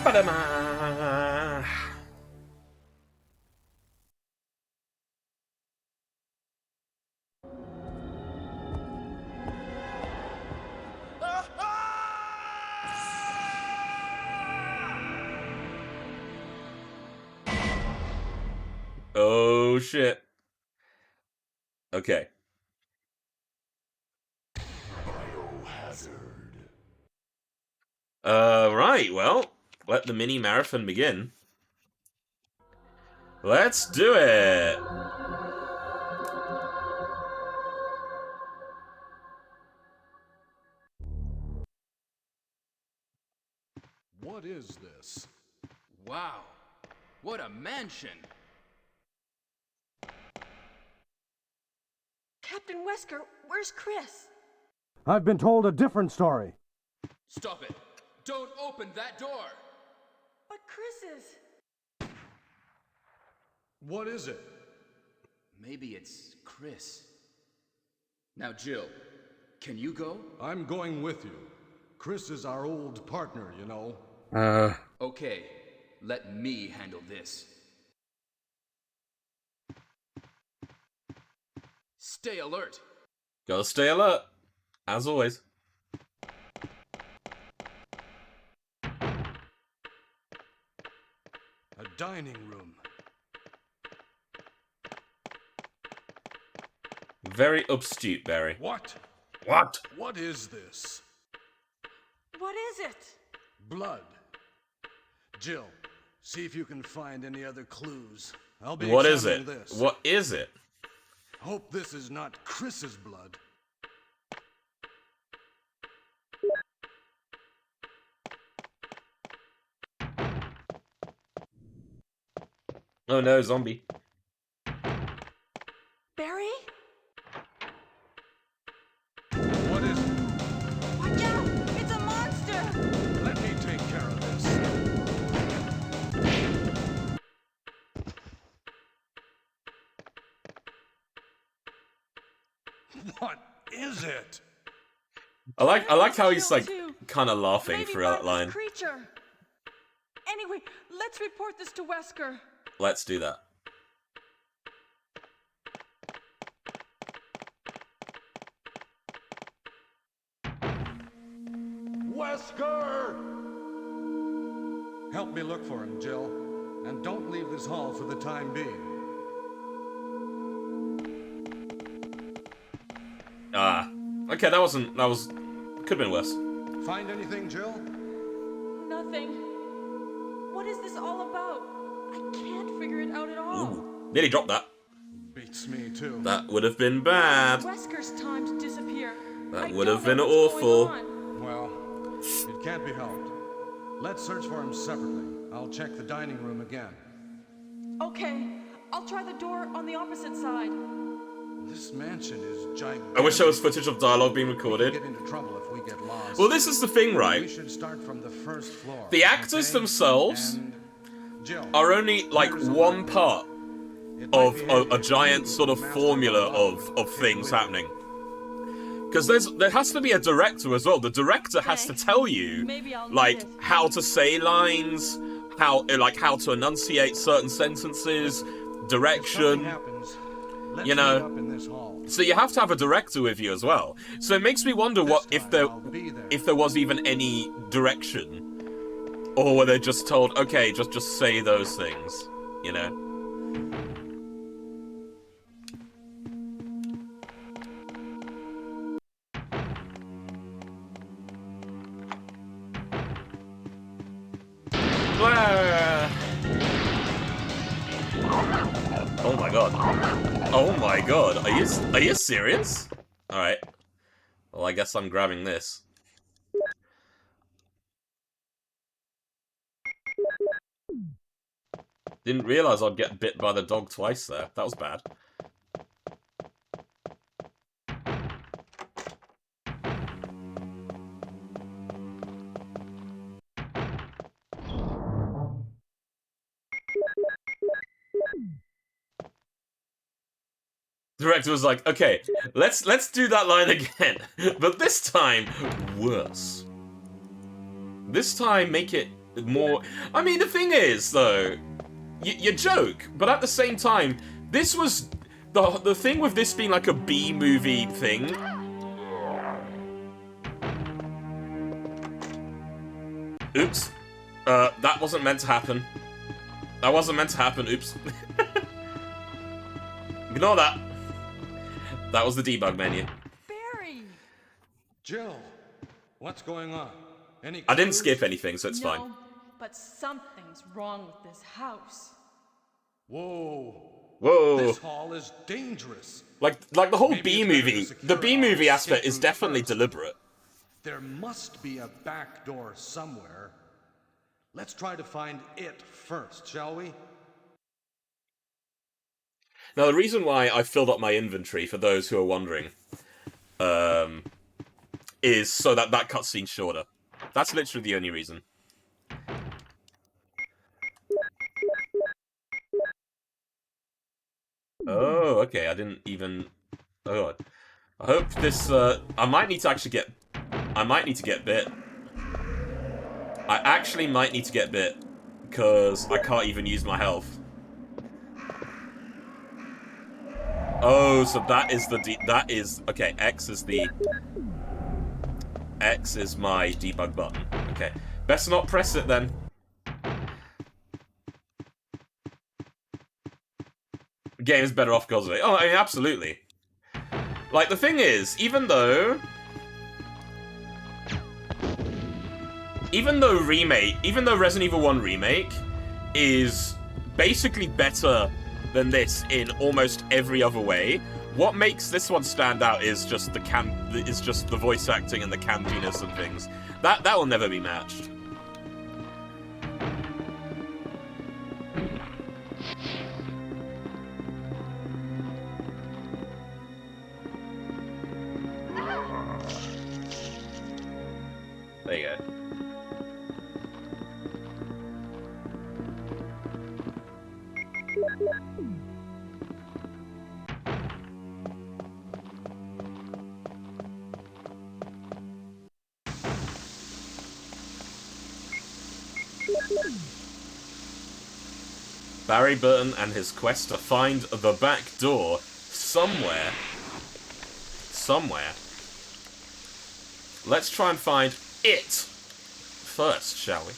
Ba-da-ma. Oh shit. Okay. Biohazard. Right, well, let the mini marathon begin. Let's do it! What is this? Wow, what a mansion! Captain Wesker, where's Chris? I've been told a different story. Stop it! Don't open that door! But Chris is... What is it? Maybe it's Chris. Now, Jill, can you go? I'm going with you. Chris is our old partner, you know. Okay, let me handle this. Stay alert! Gotta stay alert, as always. A dining room. Very astute, Barry. What? What? What is this? What is it? Blood. Jill, see if you can find any other clues. I'll be What is examining it? this. What is it? Hope this is not Chris's blood. Oh no, zombie. Barry? What is it? Watch out! It's a monster! Let me take care of this. What is it? I like how he's Jill, like too. kind of laughing Maybe through that by line. this creature. Anyway, let's report this to Wesker. Let's do that. Wesker! Help me look for him, Jill. And don't leave this hall for the time being. Ah. Okay, that was... Could've been worse. Find anything, Jill? Nothing. What is this all about? I can't figure it out at all. Ooh. Nearly dropped that. Beats me, too. That would have been bad. Wesker's time to disappear. That I would don't have been know what's awful. going on. Well, it can't be helped. Let's search for him separately. I'll check the dining room again. Okay, I'll try the door on the opposite side. This mansion is gigantic. I wish there was footage of dialogue being recorded. We could get into trouble if we get lost. Well, this is the thing, We right? should start from the first floor. The actors okay? themselves And Jill, are only like here's a one light. part It might of be a handy if giant you sort of master formula the law. of things Take it happening. Because there has to be a director as well. The director has to Okay. tell you, Maybe I'll need like, it. how to say lines, how to enunciate certain sentences, If something direction. happens, let's You know. meet up in this hall. So you have to have a director with you as well. So it makes me wonder what This if time I'll be there. was even any direction, or were they just told, okay, just say those things, you know? Blah. Oh my god. Oh my god. Are you serious? Alright. Well, I guess I'm grabbing this. Didn't realize I'd get bit by the dog twice there. That was bad. Director was like, okay, let's do that line again, but this time worse. This time make it more... I mean, the thing is, though, you joke, but at the same time, this was... The thing with this being like a B-movie thing... Oops. That wasn't meant to happen. That wasn't meant to happen, oops. Ignore that. That was the debug menu. Barry! Jill, what's going on? Any I didn't clues? skip anything, so it's no, fine. but something's wrong with this house. Whoa. Whoa. This hall is dangerous. Like the whole Maybe it's B-movie, better to the secure B-movie our aspect escape is route definitely first. deliberate. There must be a back door somewhere. Let's try to find it first, shall we? Now, the reason why I filled up my inventory, for those who are wondering, is so that cutscene's shorter. That's literally the only reason. Oh, okay, I didn't even... Oh, God. I hope this, I might need to actually get... I might need to get bit. I actually might need to get bit, because I can't even use my health. Oh, so that is that is... Okay, X is the... X is my debug button. Okay. Best not press it, then. The game is better off because of it. Oh, I mean, absolutely. Like, the thing is, even though Resident Evil 1 Remake is basically better than this in almost every other way, what makes this one stand out is just the voice acting and the campiness and things. That will never be matched. There you go. Barry Burton and his quest to find the back door somewhere. Let's try and find it first, shall we?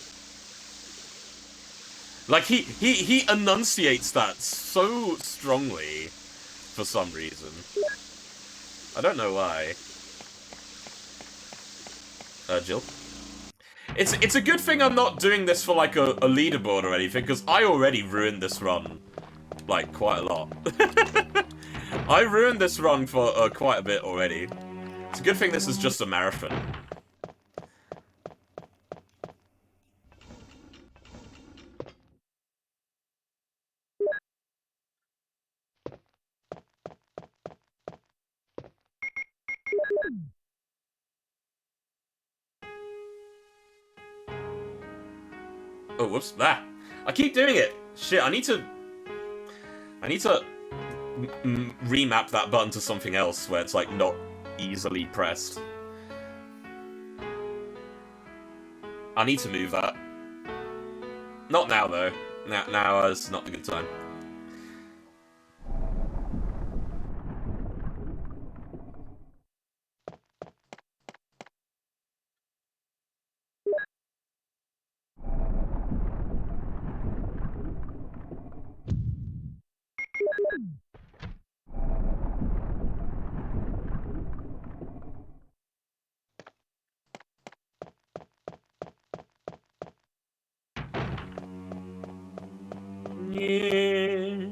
Like, he enunciates that so strongly for some reason. I don't know why. Jill? It's a good thing I'm not doing this for, like, a leaderboard or anything, because I already ruined this run, like, quite a lot. I ruined this run for quite a bit already. It's a good thing this is just a marathon. Oh, whoops. Ah! I keep doing it! Shit, I need to remap that button to something else where it's, like, not easily pressed. I need to move that. Not now, though. Now is not a good time. Yeah.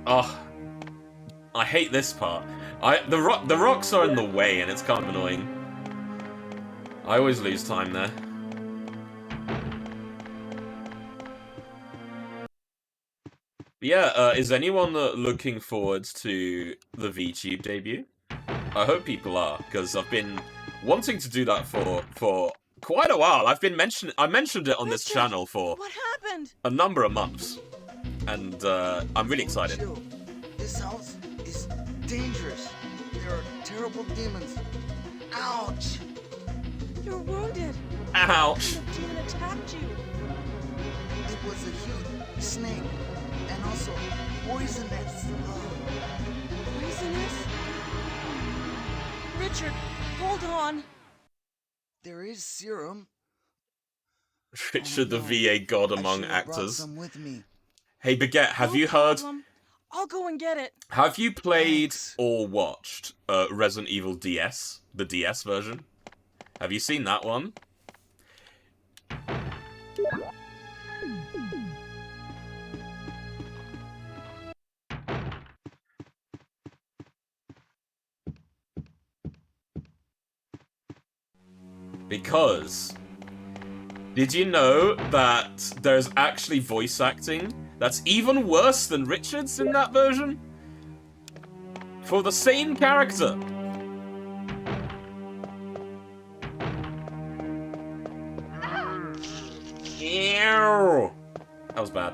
Oh, I hate this part. The rocks are in the way, and it's kind of annoying. I always lose time there. But yeah, is anyone looking forward to the VTube debut? I hope people are, because I've been wanting to do that for quite a while. I mentioned it on this Richard, channel for What happened? a number of months, and I'm really excited. Jill, this house is dangerous. There are terrible demons. Ouch! You're wounded. Ouch! The demon attacked you. It was a huge snake and also poisonous. Poisonous? Richard, hold on. There is serum. Richard, the no. VA god among I should have brought actors. some with me. Hey, Baguette, have No you heard? problem. I'll go and get it. Have you played Thanks. or watched Resident Evil DS, the DS version? Have you seen that one? Because did you know that there's actually voice acting that's even worse than Richard's in that version? For the same character. Ew. That was bad.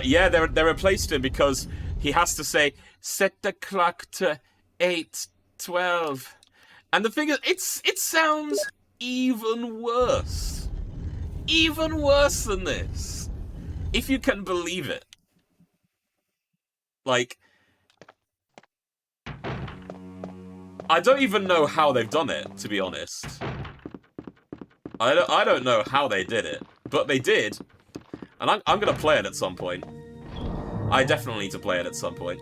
Yeah, they replaced him because he has to say, set the clock to 8:12. And the thing is, it sounds even worse. Even worse than this. If you can believe it. Like, I don't even know how they've done it, to be honest. I don't know how they did it, but they did. And I'm gonna play it at some point. I definitely need to play it at some point.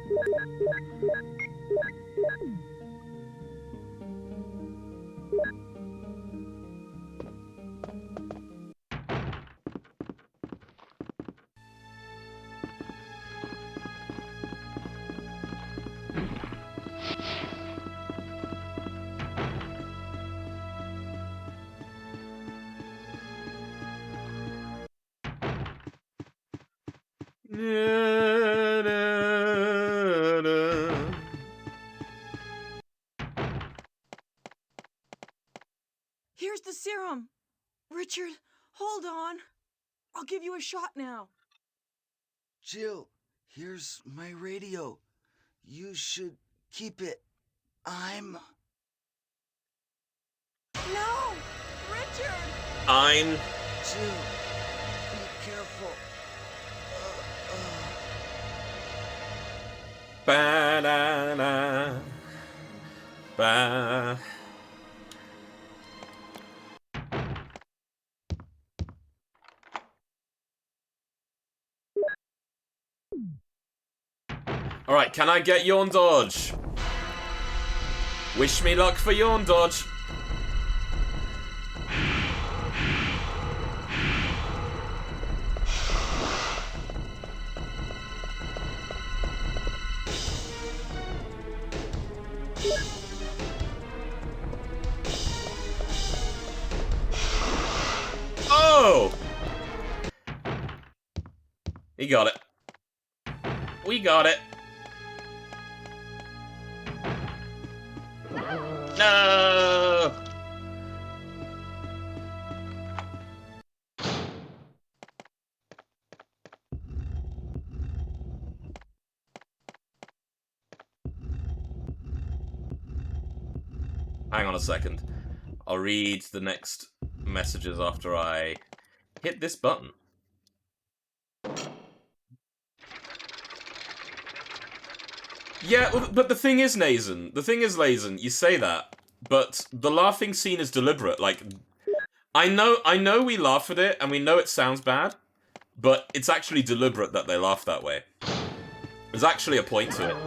Here's the serum. Richard, hold on. I'll give you a shot now. Jill, here's my radio. You should keep it. I'm... No! Richard! I'm... Jill, be careful. Ba-da-da. Ba... Alright, can I get Yawn Dodge? Wish me luck for Yawn Dodge. Oh! He got it. We got it. No! Hang on a second. I'll read the next messages after I hit this button. Yeah, but the thing is, Lazen, you say that, but the laughing scene is deliberate. Like, I know we laugh at it, and we know it sounds bad, but it's actually deliberate that they laugh that way. There's actually a point to it.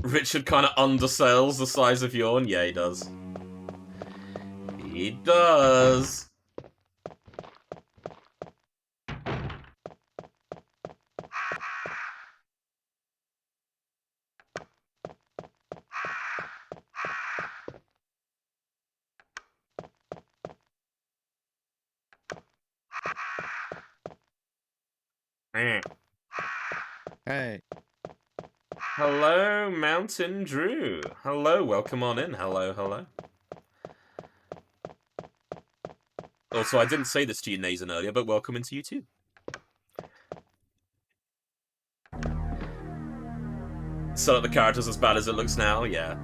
Richard kind of undersells the size of Yawn. Yeah, he does. He does. Hey. Hello, Mountain Drew. Hello, welcome on in. Hello, hello. Also, I didn't say this to you, Nathan, earlier, but welcome into you too. So the character's as bad as it looks now, yeah.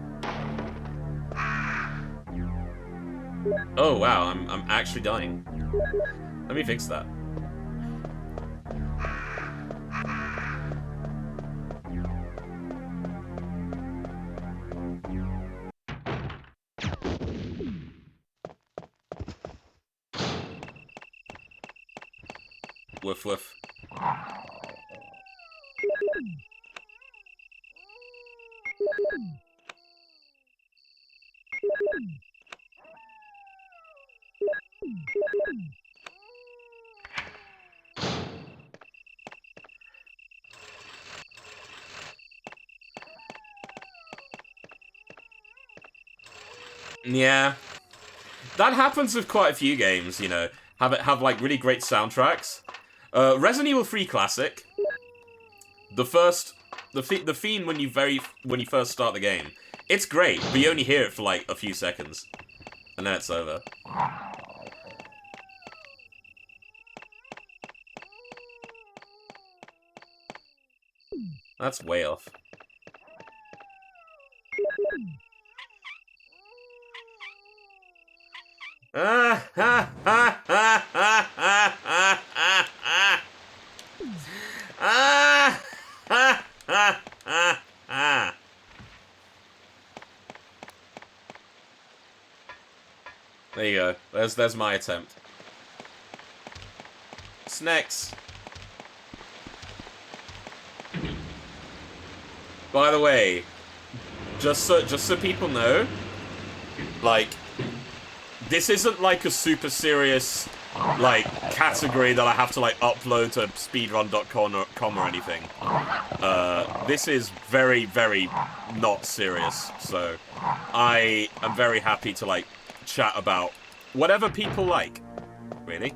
Oh wow, I'm actually dying. Let me fix that. Woof woof. Yeah. That happens with quite a few games, you know. Have like really great soundtracks. Resident Evil 3 Classic. The theme when you first start the game, it's great, but you only hear it for like a few seconds, and then it's over. That's way off. Ah ha ha ha ha ha ha ha. Ah ha ha ha ha. There you go. There's my attempt. Snacks. By the way, just so people know, like, this isn't like a super serious like category that I have to like upload to speedrun.com or anything. This is very, very not serious. So I am very happy to like chat about whatever people like, really.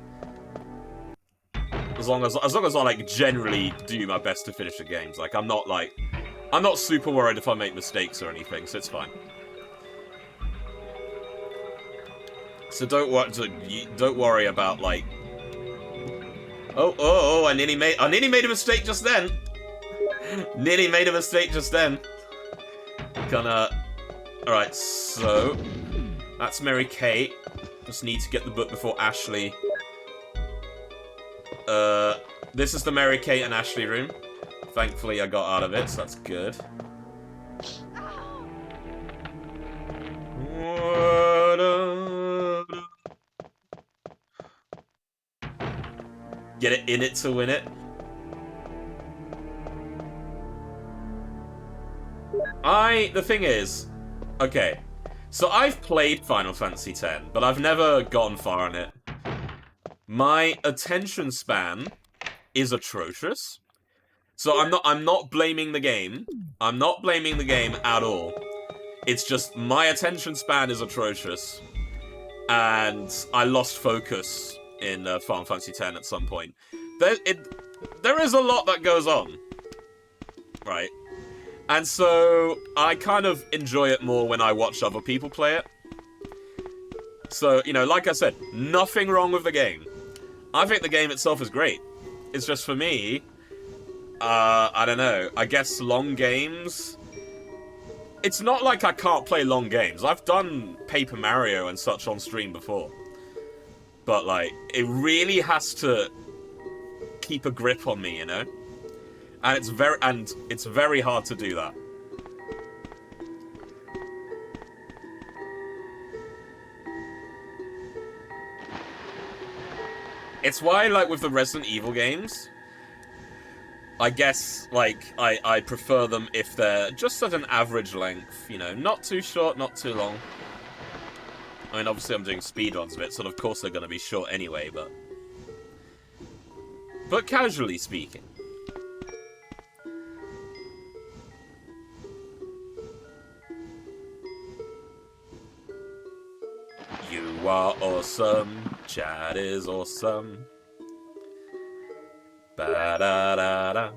As long as I like generally do my best to finish the games. Like I'm not super worried if I make mistakes or anything, so it's fine. So don't worry about like. Oh! I nearly made a mistake just then. Nearly made a mistake just then. All right, so that's Mary Kate. Just need to get the book before Ashley. This is the Mary Kate and Ashley room. Thankfully, I got out of it, so that's good. Get it in it to win it. The thing is, okay, so I've played Final Fantasy X, but I've never gotten far in it. My attention span is atrocious. So I'm not blaming the game. I'm not blaming the game at all. It's just my attention span is atrocious. And I lost focus in Final Fantasy X at some point. There is a lot that goes on. Right? And so I kind of enjoy it more when I watch other people play it. So, you know, like I said, nothing wrong with the game. I think the game itself is great. It's just for me, I don't know. I guess long games. It's not like I can't play long games. I've done Paper Mario and such on stream before. But, like, it really has to keep a grip on me, you know? And it's very hard to do that. It's why, like, with the Resident Evil games, I guess, like, I prefer them if they're just at an average length, you know, not too short, not too long. I mean, obviously I'm doing speedruns of it, so of course they're going to be short anyway, but casually speaking. You are awesome, Chad is awesome. Ba-da-da-da.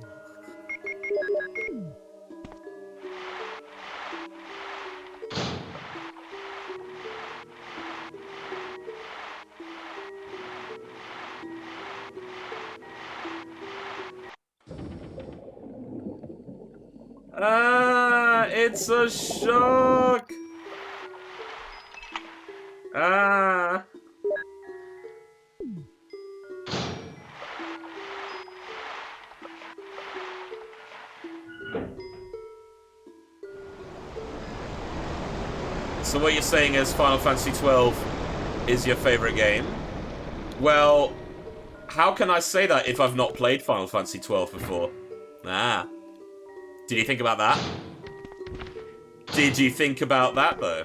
Ah, it's a shock. Ah. So what you're saying is Final Fantasy XII is your favorite game? Well, how can I say that if I've not played Final Fantasy XII before? Ah. Did you think about that? Did you think about that, though?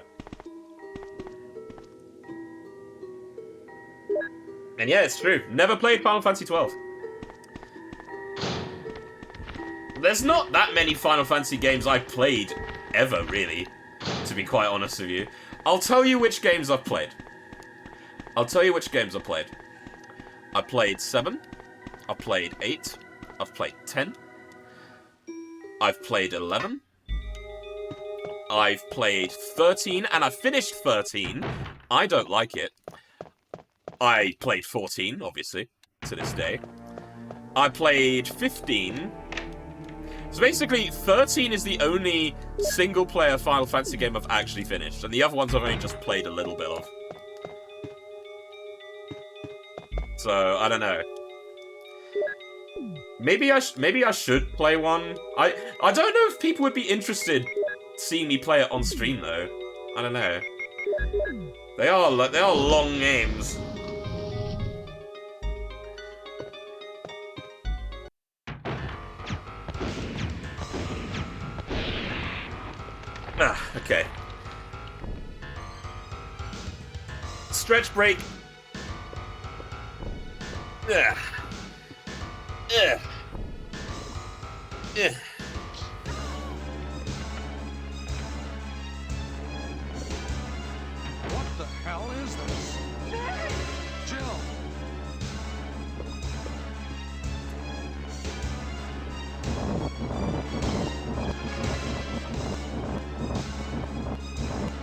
And yeah, it's true. Never played Final Fantasy XII. There's not that many Final Fantasy games I've played ever, really, to be quite honest with you. I'll tell you which games I've played. I played 7. I've played 8. I've played 10. I've played 11. I've played 13, and I've finished 13. I don't like it. I played 14, obviously, to this day. I played 15. So basically, 13 is the only single-player Final Fantasy game I've actually finished, and the other ones I've only just played a little bit of. So, I don't know. Maybe I should play one. I don't know if people would be interested seeing me play it on stream, though. I don't know. They are long games. Ah, okay. Stretch break. Ugh. Ugh. Ugh. What the hell is this? Jill!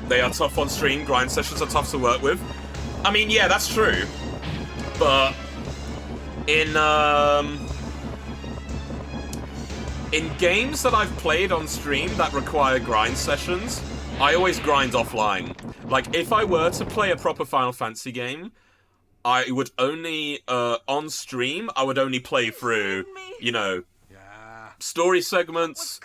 They are tough on stream, grind sessions are tough to work with. I mean, yeah, that's true. But in games that I've played on stream that require grind sessions, I always grind offline. Like, if I were to play a proper Final Fantasy game, I would only, on stream, I would only play through, you know, story segments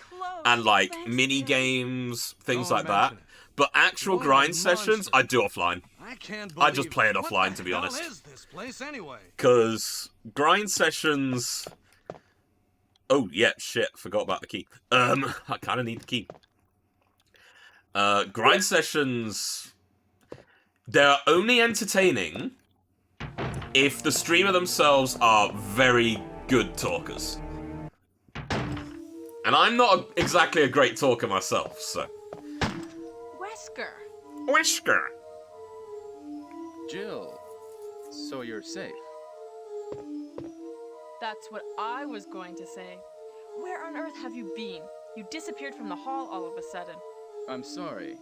and, like, mini-games, things like that. But actual grind sessions, I do offline. I just play it offline, to be honest. What the hell is this place anyway? Because grind sessions... Oh, yeah, shit, forgot about the key. I kind of need the key. Grind sessions... They're only entertaining if the streamer themselves are very good talkers. And I'm not exactly a great talker myself, so... Whisker! Jill, so you're safe. That's what I was going to say. Where on earth have you been? You disappeared from the hall all of a sudden. I'm sorry,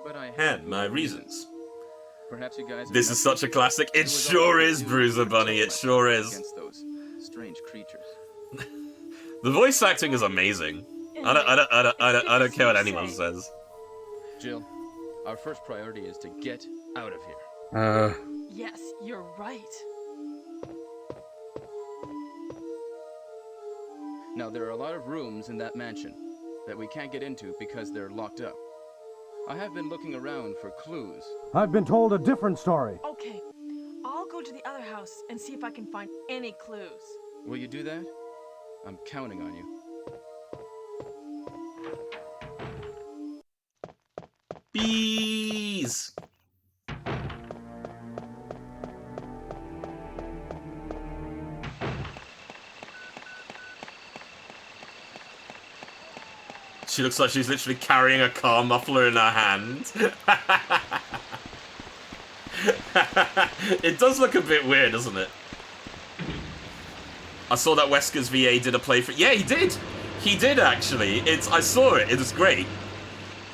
but I Had my reasons. Perhaps you guys. This is such a classic. It sure is, Bruiser Bunny. It sure is. Against those strange creatures. The voice acting is amazing. I don't care what anyone says. Jill, our first priority is to get out of here. Yes, you're right. Now, there are a lot of rooms in that mansion that we can't get into because they're locked up. I have been looking around for clues. I've been told a different story. Okay, I'll go to the other house and see if I can find any clues. Will you do that? I'm counting on you. Bees! She looks like she's literally carrying a car muffler in her hand. It does look a bit weird, doesn't it? I saw that Wesker's VA did a playthrough. Yeah, he did. He did actually. I saw it. It was great.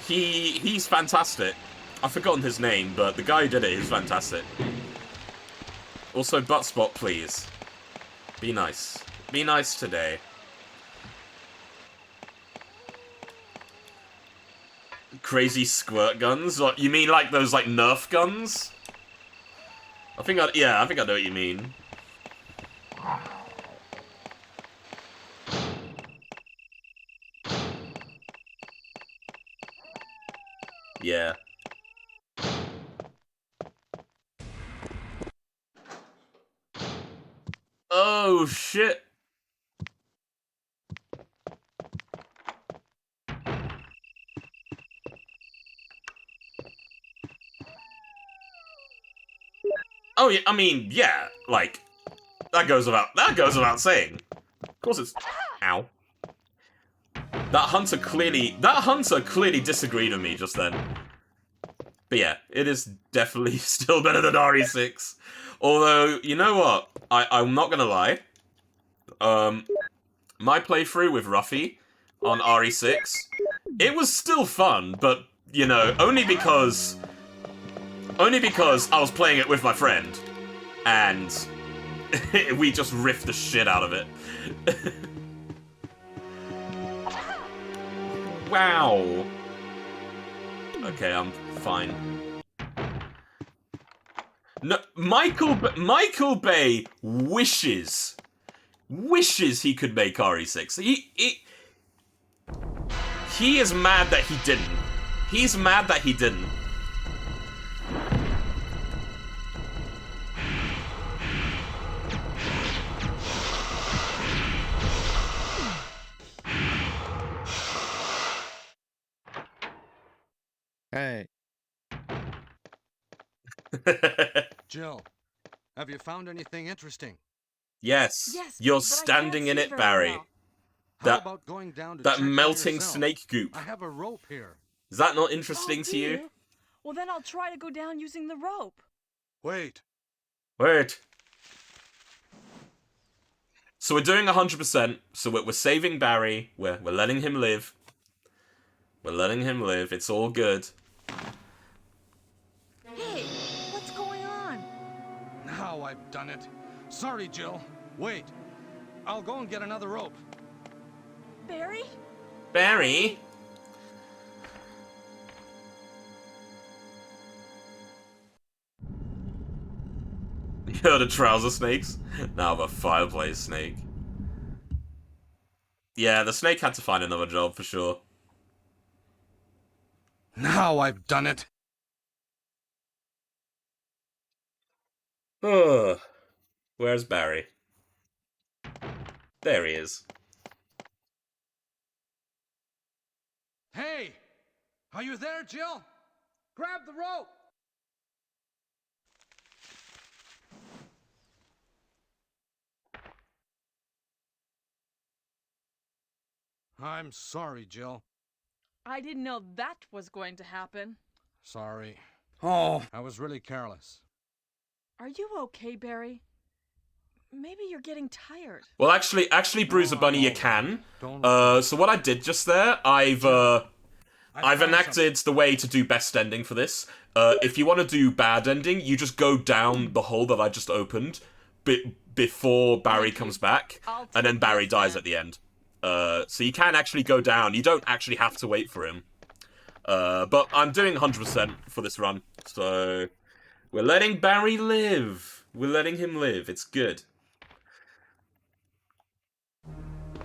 He's fantastic. I've forgotten his name, but the guy who did it is fantastic. Also, butt spot, please. Be nice. Be nice today. Crazy squirt guns? What, you mean like those like Nerf guns? I think I know what you mean. Yeah. Oh shit. Oh yeah, I mean, yeah, like that goes without saying. Of course it's ow. That hunter clearly disagreed with me just then. But yeah, it is definitely still better than RE6. Although, you know what? I'm not gonna lie. My playthrough with Ruffy on RE6, it was still fun, but, you know, only because I was playing it with my friend, and we just riffed the shit out of it. Wow. Okay, I'm fine. No, Michael Bay wishes he could make RE6. He is mad that he didn't. He's mad that he didn't. Hey. Jill, have you found anything interesting? Yes, Yes, you're but I can't standing in see it, very Barry. well. How about going down to That check by melting yourself? snake goop. I have a rope here. Is that not interesting Oh, to do you? Well, then I'll try to go down using the rope. Wait. Wait. So we're doing 100%. So we're saving Barry. We're letting him live. We're letting him live. It's all good. Hey, what's going on? Now I've done it. Sorry, Jill. Wait. I'll go and get another rope. Barry? Barry? You heard of trouser snakes? Now the fireplace snake. Yeah, the snake had to find another job for sure. Now I've done it. Ugh. Where's Barry? There he is. Hey! Are you there, Jill? Grab the rope! I'm sorry, Jill. I didn't know that was going to happen. Sorry. Oh, I was really careless. Are you okay, Barry? Maybe you're getting tired. Well, actually, Bruiser Bunny, you can. Don't So what I did just there, I've found enacted the way to do best ending for this. If you want to do bad ending, you just go down the hole that I just opened before Barry comes back, I'll and then take Barry this dies then. at the end. So you can actually go down. You don't actually have to wait for him. But I'm doing 100% for this run, so we're letting Barry live. We're letting him live. It's good.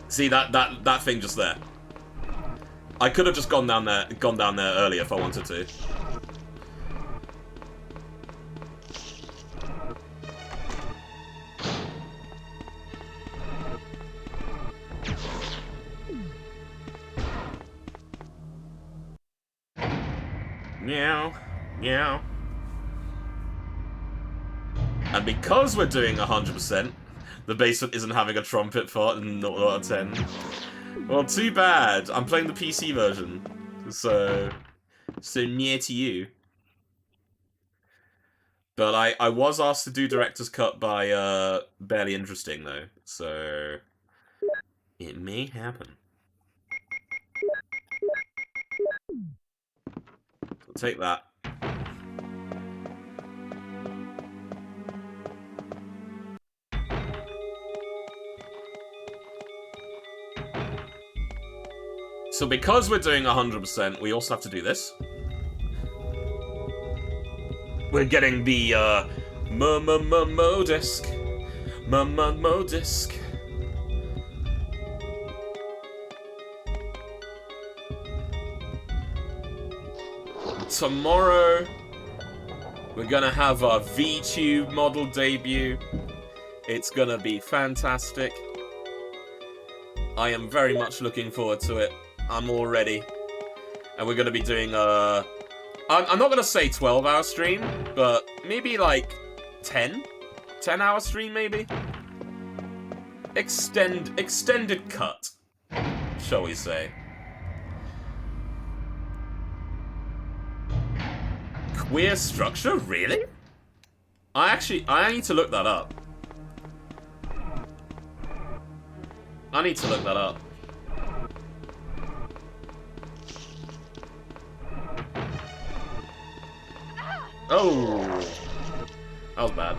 See that thing just there. I could have just gone down there earlier if I wanted to. Meow, meow. And because we're doing 100%, the basement isn't having a trumpet for 0 out of 10. Well, too bad. I'm playing the PC version, so near to you. But I was asked to do director's cut by Barely Interesting though, so it may happen. So take that. So because we're doing 100%, we also have to do this. We're getting the Mo disc. Mo disc. Tomorrow we're gonna have our VTube model debut. It's gonna be fantastic. I am very much looking forward to it. I'm all ready. And we're gonna be doing I'm not gonna say 12-hour stream, but maybe like 10-hour stream maybe? Extended cut, shall we say. Queer structure? Really? I need to look that up. I need to look that up. Oh, that was bad.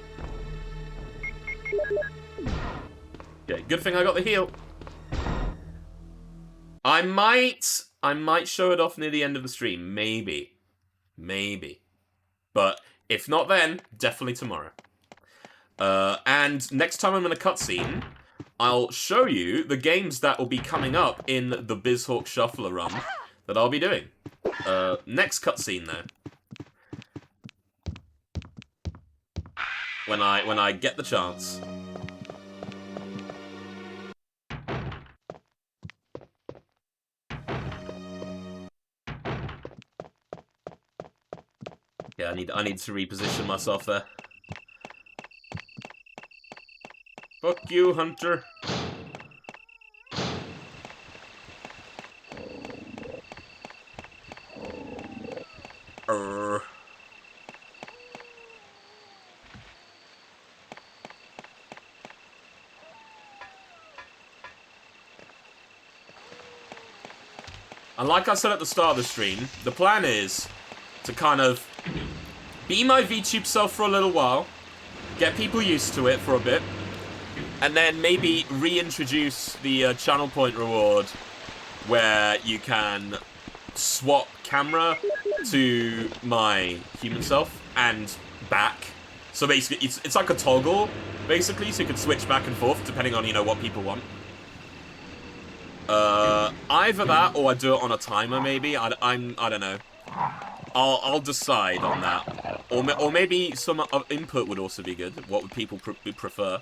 Okay, good thing I got the heal. I might show it off near the end of the stream, maybe. But if not then, definitely tomorrow. And next time I'm in a cutscene, I'll show you the games that will be coming up in the BizHawk Shuffler run that I'll be doing. Next cutscene though. When I get the chance. Yeah, I need to reposition myself there. Fuck you, Hunter. And like I said at the start of the stream, the plan is to kind of be my VTube self for a little while, get people used to it for a bit, and then maybe reintroduce the channel point reward where you can swap camera to my human self and back. So basically, it's like a toggle, basically, so you can switch back and forth depending on, you know, what people want. Either that or I do it on a timer, maybe. I don't know. I'll decide on that. Or maybe some input would also be good. What would people prefer?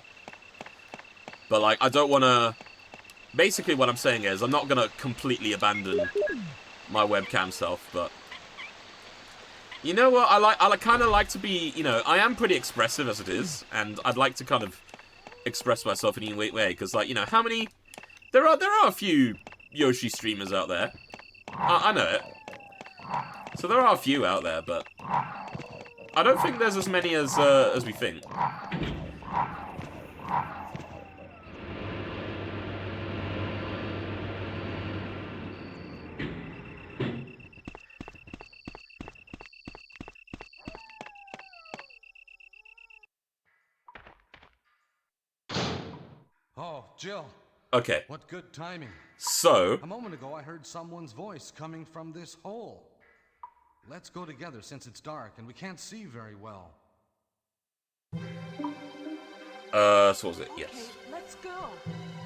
But like, I don't want to. Basically, what I'm saying is, I'm not gonna completely abandon my webcam self, but you know what? I kind of like to be. You know, I am pretty expressive as it is, and I'd like to kind of express myself in a unique way. Because, like, you know, how many? There are a few Yoshi streamers out there. I know it. So there are a few out there, but I don't think there's as many as we think. Oh, Jill. Okay. What good timing. So, A moment ago, I heard someone's voice coming from this hole. Let's go together since it's dark and we can't see very well. so what was it? Yes. Okay, let's go.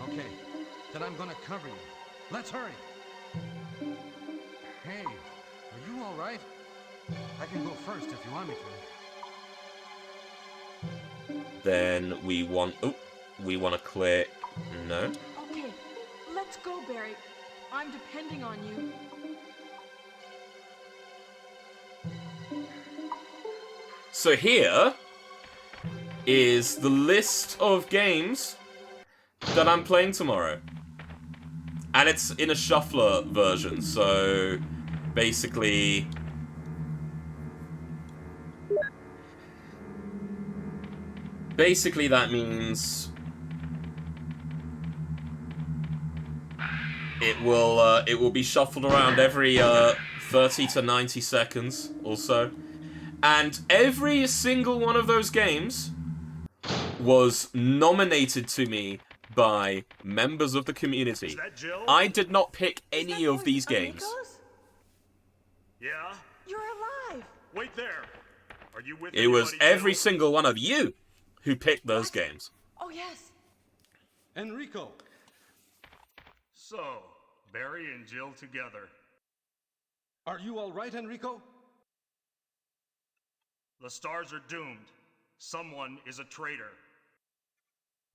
Okay, then I'm gonna cover you. Let's hurry. Hey, are you all right? I can go first if you want me to. Then we want to click no. Okay, let's go, Barry. I'm depending on you. So here is the list of games that I'm playing tomorrow. And it's in a shuffler version, so basically basically that means it will be shuffled around every 30 to 90 seconds or so. And every single one of those games was nominated to me by members of the community. Is that Jill? I did not pick any of these games. Yeah? You're alive! Wait there. Are you with It was anybody, every Jill? single one of you who picked those games. Oh, yes. Enrico, So, Barry and Jill together. are you all right, Enrico? The stars are doomed. Someone is a traitor.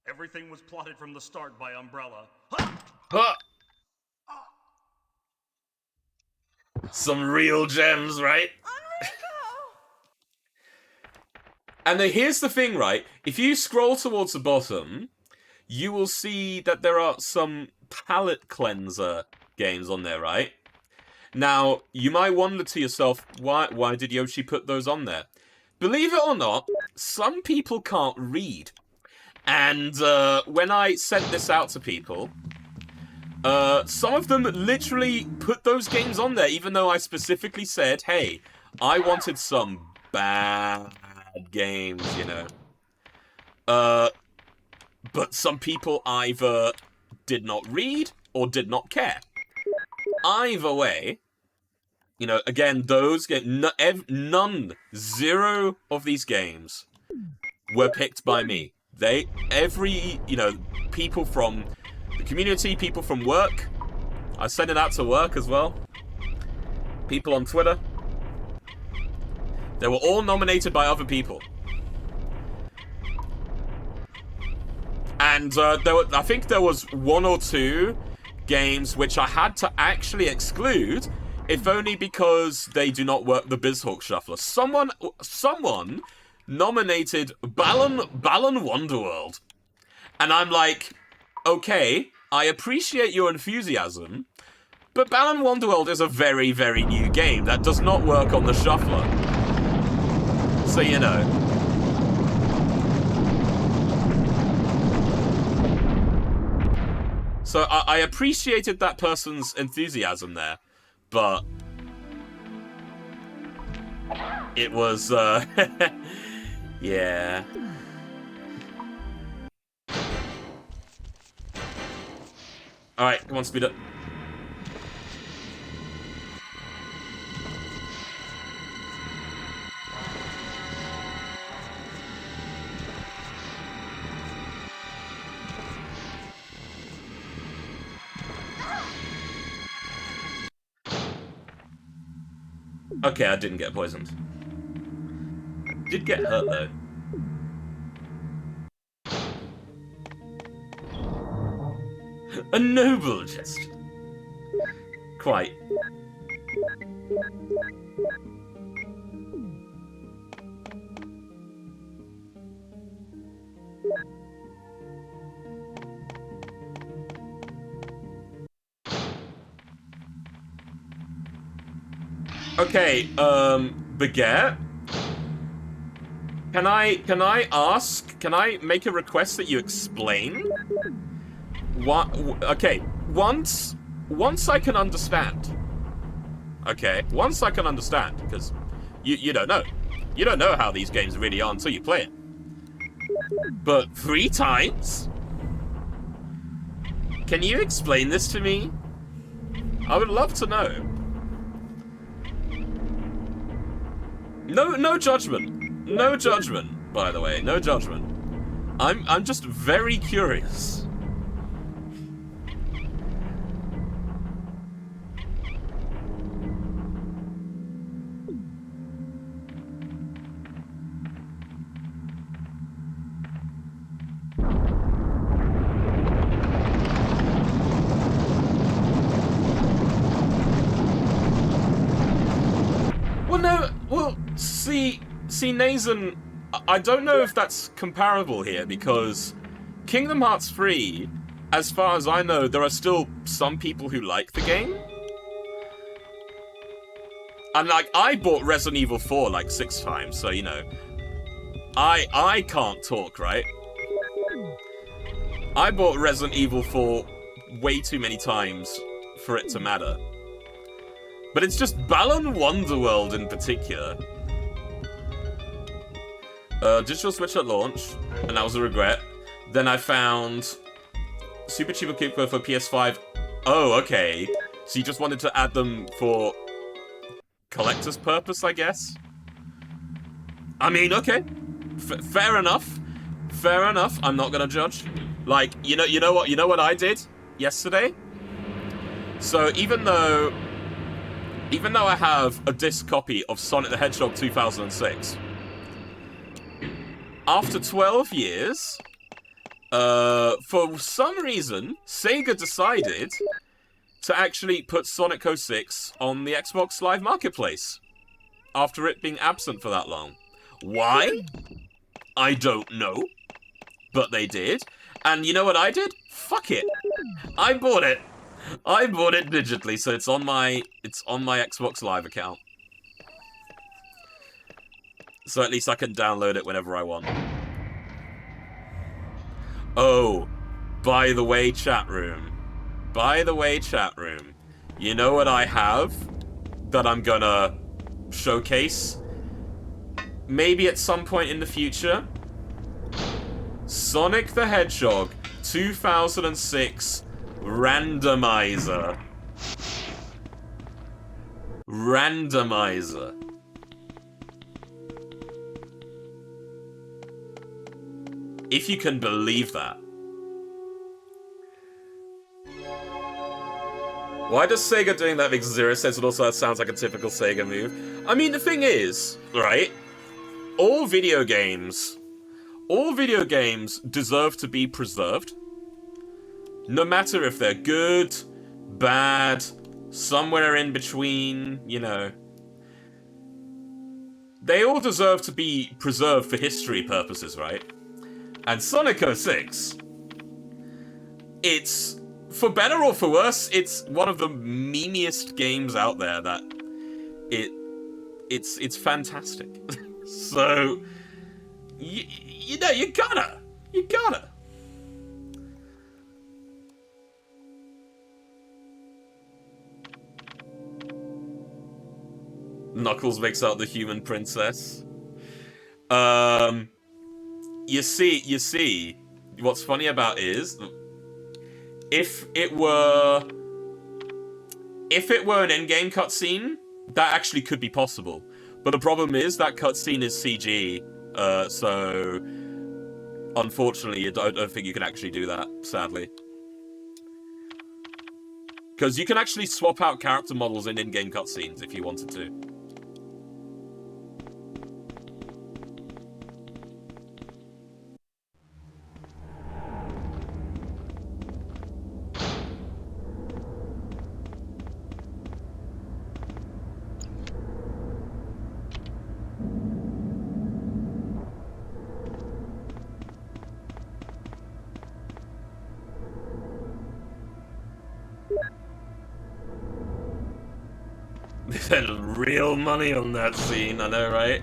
Everything was plotted from the start by Umbrella. Ha! Huh. Some real gems, right? And then here's the thing, right? If you scroll towards the bottom, you will see that there are some palette cleanser games on there, right? Now, you might wonder to yourself, why did Yoshi put those on there? Believe it or not, some people can't read. And when I sent this out to people, some of them literally put those games on there, even though I specifically said, hey, I wanted some bad games, you know. But some people either did not read or did not care. Either way, you know, again, those games, zero of these games were picked by me. You know, people from the community, people from work, I sent it out to work as well, people on Twitter, they were all nominated by other people. And I think there was one or two games which I had to actually exclude, if only because they do not work the BizHawk Shuffler. Someone nominated Balan Wonderworld. And I'm like, okay, I appreciate your enthusiasm, but Balan Wonderworld is a very, very new game that does not work on the Shuffler. So, you know. So I appreciated that person's enthusiasm there, but it was, yeah. Alright, come on, speed up. Okay, I didn't get poisoned. I did get hurt, though. A noble gesture. Quite. Okay, Baguette? Can I make a request that you explain? What? Okay, once I can understand. Okay, once I can understand, because you don't know. You don't know how these games really are until you play it. But 3 times? Can you explain this to me? I would love to know. No judgment. No judgment, by the way. No judgment. I'm just very curious. See, Nathan, I don't know if that's comparable here, because Kingdom Hearts 3, as far as I know, there are still some people who like the game. And, like, I bought Resident Evil 4, like, 6 times, so, you know. I can't talk, right? I bought Resident Evil 4 way too many times for it to matter. But it's just Balan Wonderworld in particular. Digital Switch at launch, and that was a regret. Then I found Super Chiba Kipko for PS5. Oh, okay. So you just wanted to add them for collector's purpose, I guess? I mean, okay. Fair enough. Fair enough. I'm not gonna judge. Like, you know what I did yesterday? So even though I have a disc copy of Sonic the Hedgehog 2006, after 12 years, for some reason, Sega decided to actually put Sonic 06 on the Xbox Live Marketplace after it being absent for that long. Why? I don't know, but they did. And you know what I did? Fuck it. I bought it. I bought it digitally, so it's on my Xbox Live account. So at least I can download it whenever I want. Oh, by the way, chat room. By the way, chat room. You know what I have that I'm gonna showcase? Maybe at some point in the future? Sonic the Hedgehog 2006 Randomizer. Randomizer. If you can believe that. Why does Sega doing that make zero sense, and also that sounds like a typical Sega move? I mean, the thing is, right? All video games deserve to be preserved. No matter if they're good, bad, somewhere in between, you know. They all deserve to be preserved for history purposes, right? And Sonic 06, it's, for better or for worse, it's one of the memeiest games out there that it's fantastic. So, you know, you gotta. Knuckles makes out the human princess. You see, what's funny about is, if it were an in-game cutscene, that actually could be possible. But the problem is that cutscene is CG, so unfortunately, I don't think you can actually do that, sadly. Because you can actually swap out character models in in-game cutscenes if you wanted to. They spent real money on that scene, I know, right?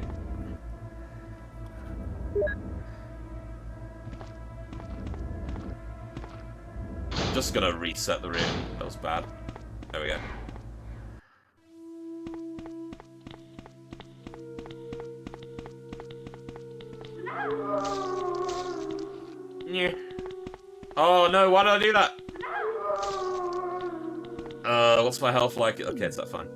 Just gonna reset the room. That was bad. There we go. Yeah. Oh no, why did I do that? What's my health like? Okay, it's that fine.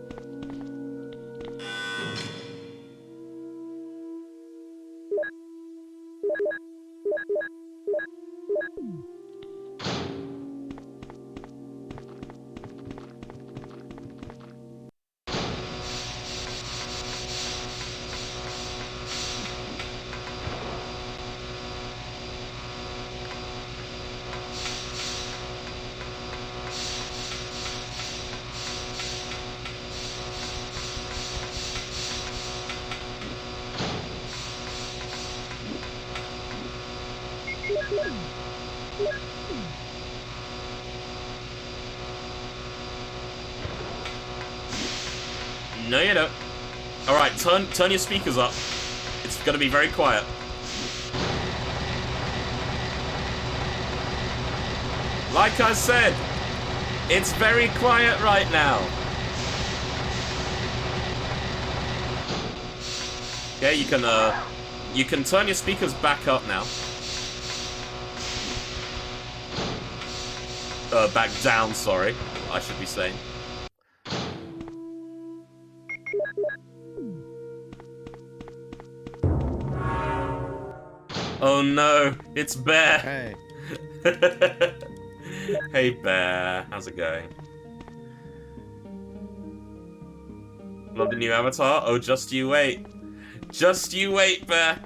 No, you don't. Alright, turn your speakers up. It's gonna be very quiet. Like I said, it's very quiet right now. Yeah, you can turn your speakers back up now. Back down, sorry, I should be saying. Oh no, it's Bear. Hey. Hey Bear, how's it going? Love the new avatar? Oh, just you wait. Just you wait, Bear.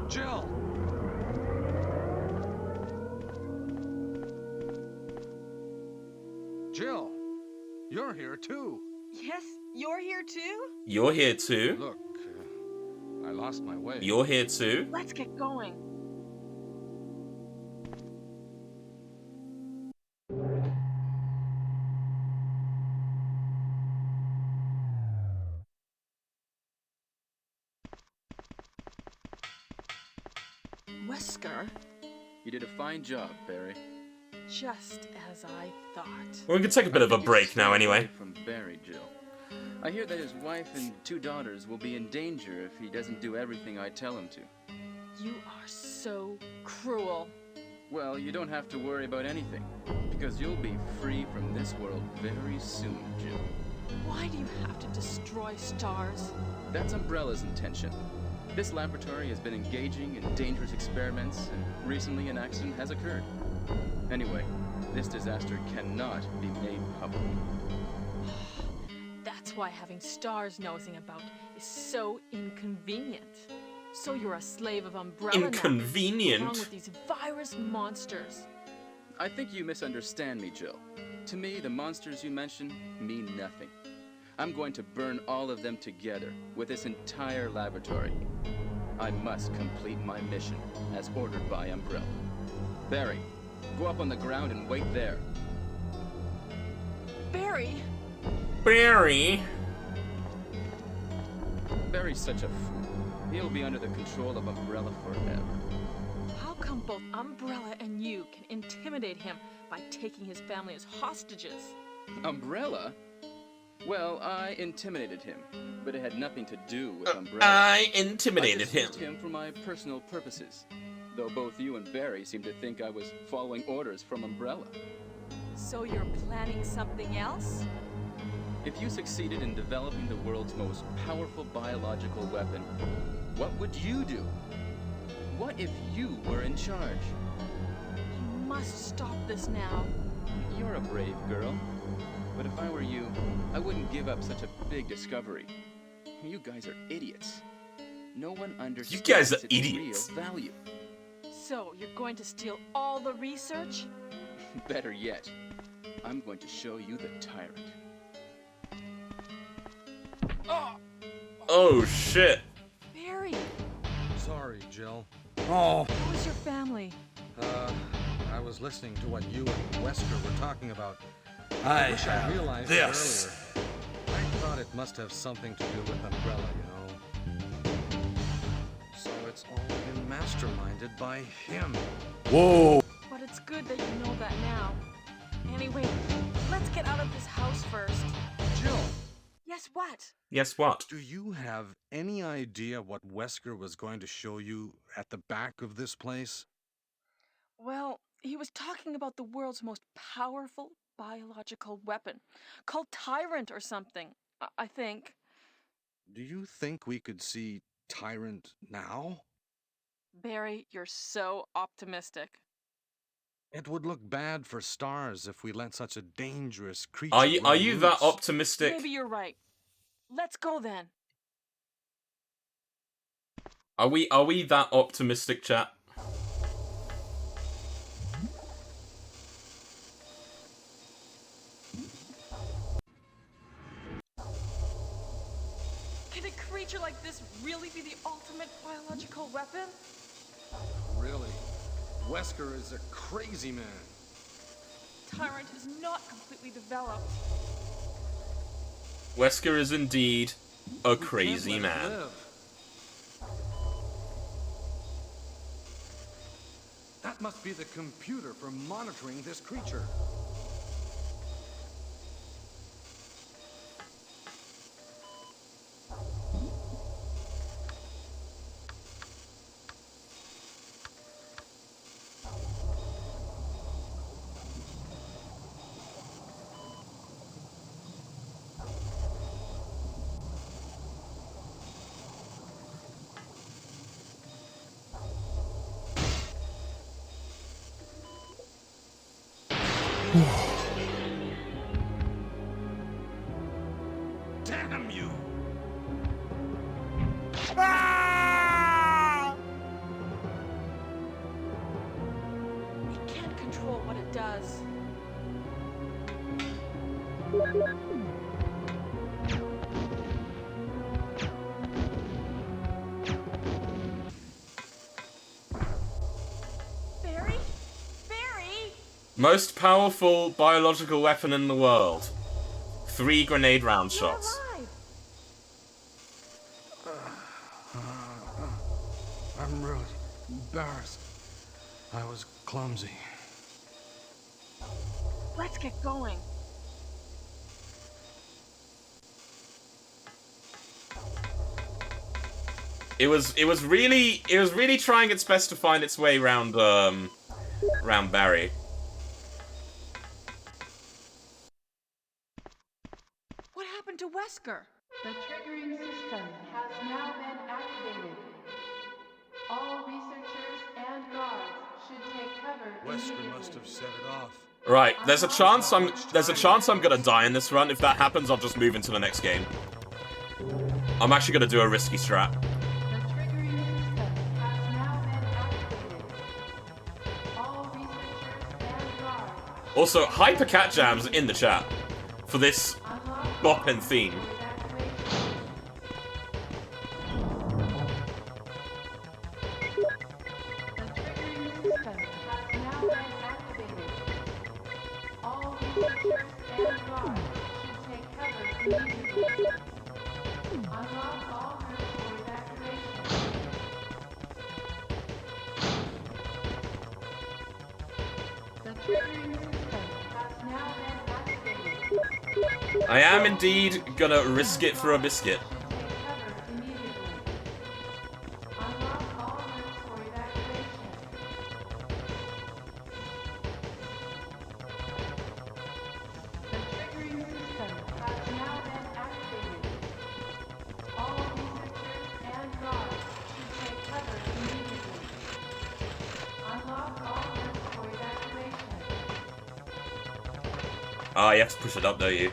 Jill! Jill, you're here too. Yes, you're here too? You're here too. Look, I lost my way. You're here too. Let's get going. Wesker, You did a fine job, Barry. just as I thought. Well, we can take a bit of a break now anyway. From Barry, Jill. I hear that his wife and 2 daughters will be in danger if he doesn't do everything I tell him to. You are so cruel. Well, you don't have to worry about anything, because you'll be free from this world very soon, Jill. Why do you have to destroy stars? That's Umbrella's intention. This laboratory has been engaging in dangerous experiments, and recently an accident has occurred. Anyway, this disaster cannot be made public. That's why having stars nosing about is so inconvenient. So you're a slave of Umbrella now, Inconvenient? along with these virus monsters. I think you misunderstand me, Jill. To me, the monsters you mention mean nothing. I'm going to burn all of them together with this entire laboratory. I must complete my mission as ordered by Umbrella. Barry, go up on the ground and wait there. Barry, Barry. Barry's such a fool. He'll be under the control of Umbrella forever. how come both Umbrella and you can intimidate him by taking his family as hostages? Umbrella? Well, I intimidated him, but it had nothing to do with Umbrella. I intimidated I just him. used him for my personal purposes, though both you and Barry seem to think I was following orders from Umbrella. So you're planning something else? If you succeeded in developing the world's most powerful biological weapon, what would you do? What if you were in charge? You must stop this now. You're a brave girl. But if I were you, I wouldn't give up such a big discovery. You guys are idiots. No one understands guys are its idiots. real value. So you're going to steal all the research? Better yet, I'm going to show you the tyrant. Oh shit. Barry, Sorry, Jill. Oh, how is your family? I was listening to what you and Wesker were talking about. I Wish I have realized this. it earlier. I thought it must have something to do with Umbrella, you know. So it's all been masterminded by him. Whoa. But it's good that you know that now. Anyway, let's get out of this house first. Jill, Yes, what? Yes, what? do you have any idea what Wesker was going to show you at the back of this place? Well, he was talking about the world's most powerful biological weapon, called Tyrant or something, I think. Do you think we could see Tyrant now? Barry, you're so optimistic. It would look bad for stars if we let such a dangerous creature Are you run that loose. optimistic? Maybe you're right. Let's go then. Are we that optimistic, chat? Can a creature like this really be the ultimate biological weapon? Really? Wesker is a crazy man. Tyrant is not completely developed. Wesker is indeed a We can't crazy let it man. live. That must be the computer for monitoring this creature. Damn you! We can't control what it does. Barry? Barry! Most powerful biological weapon in the world. 3 grenade round You're shots. alive! I'm really embarrassed. I was clumsy. Let's get going. It was really trying its best to find its way round round Barry. What happened to Wesker? The triggering system has now been activated. All researchers and guards should take cover Wesker immediately. must have set it off. Right, there's a chance I'm gonna die in this run. If that happens, I'll just move into the next game. I'm actually gonna do a risky strat. The triggering system has now been activated. All researchers and guards Also, Hyper Cat Jams in the chat for this unlock boppin' theme. evacuation. The triggering system has now been activated. All researchers and guards should take cover immediately. Unlock all routes for evacuation. The triggering system has now been activated. I am indeed gonna risk it for a biscuit. Should take cover immediately. Unlock all routes for evacuation. The triggering system has now been activated. All researchers and guards should take cover immediately. Unlock all routes for evacuation. Ah, you have to push it up, don't you?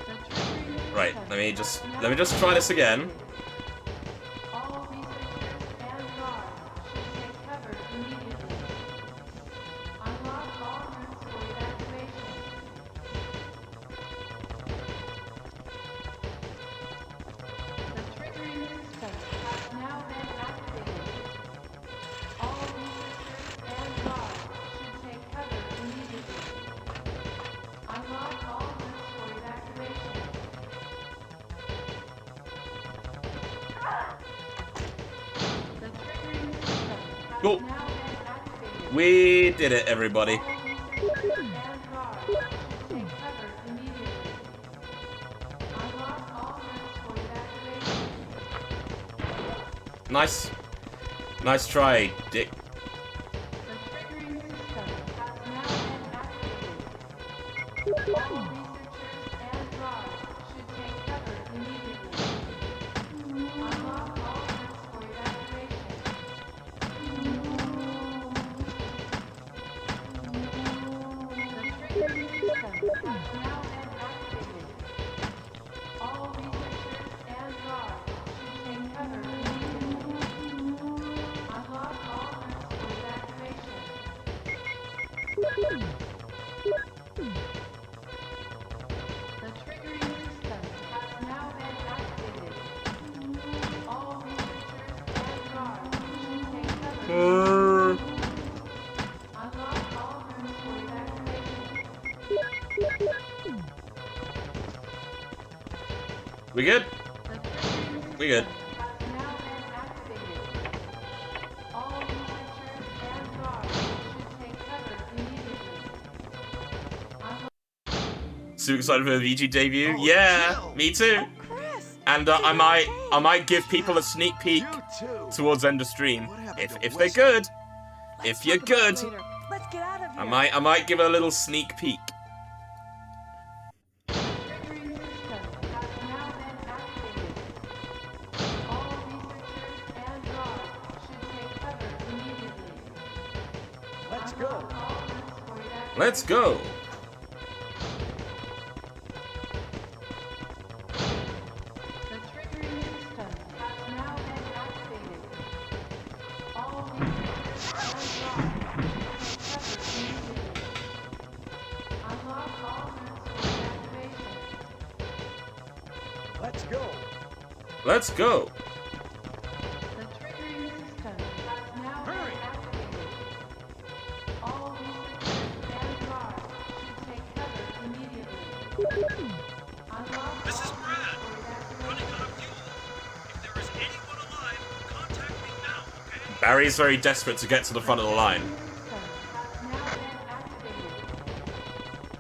The triggering Right, system let me has now let me just try this again. All researchers and guards should take cover immediately. Unlock all routes for evacuation. The triggering system has now been activated. All researchers and guards should take cover immediately. Unlock all routes for evacuation. The triggering system has Cool. now been activated. We did it, everybody. All researchers and guards should take cover immediately. Unlock all routes for evacuation. Nice. Nice try, Dick. The triggering system has now been activated. All researchers and guards should take cover immediately. Unlock all routes for evacuation. The triggering system has now been activated. All researchers and guards should take cover immediately. Unlock all routes for evacuation. The triggering system has now been activated. All We good? The triggering We good. system has now been activated. All researchers and guards should take cover immediately. Super excited for the VG debut. Oh, Yeah, Jill. me too. Oh, Chris! And I might give people a sneak peek You too. towards end of stream What happened to if they're Wesley? good. Let's If you're talk about it good, later. Let's get out of here. I might give it a little sneak peek. The triggering system has now been activated. All researchers and guards should take cover immediately. Let's go. Unlock all rooms for evacuation. Let's go. The triggering system has now been activated. All researchers and guards should take cover immediately. Unlock all rooms for evacuation. Let's go. Let's go. The triggering system has now been activated. All researchers and guards should take cover immediately. Unlock This is all Brad. rooms for Running evacuation. out of fuel. If there is anyone alive, contact me now, okay? Barry's very desperate to get to the front of the line. System has now been activated.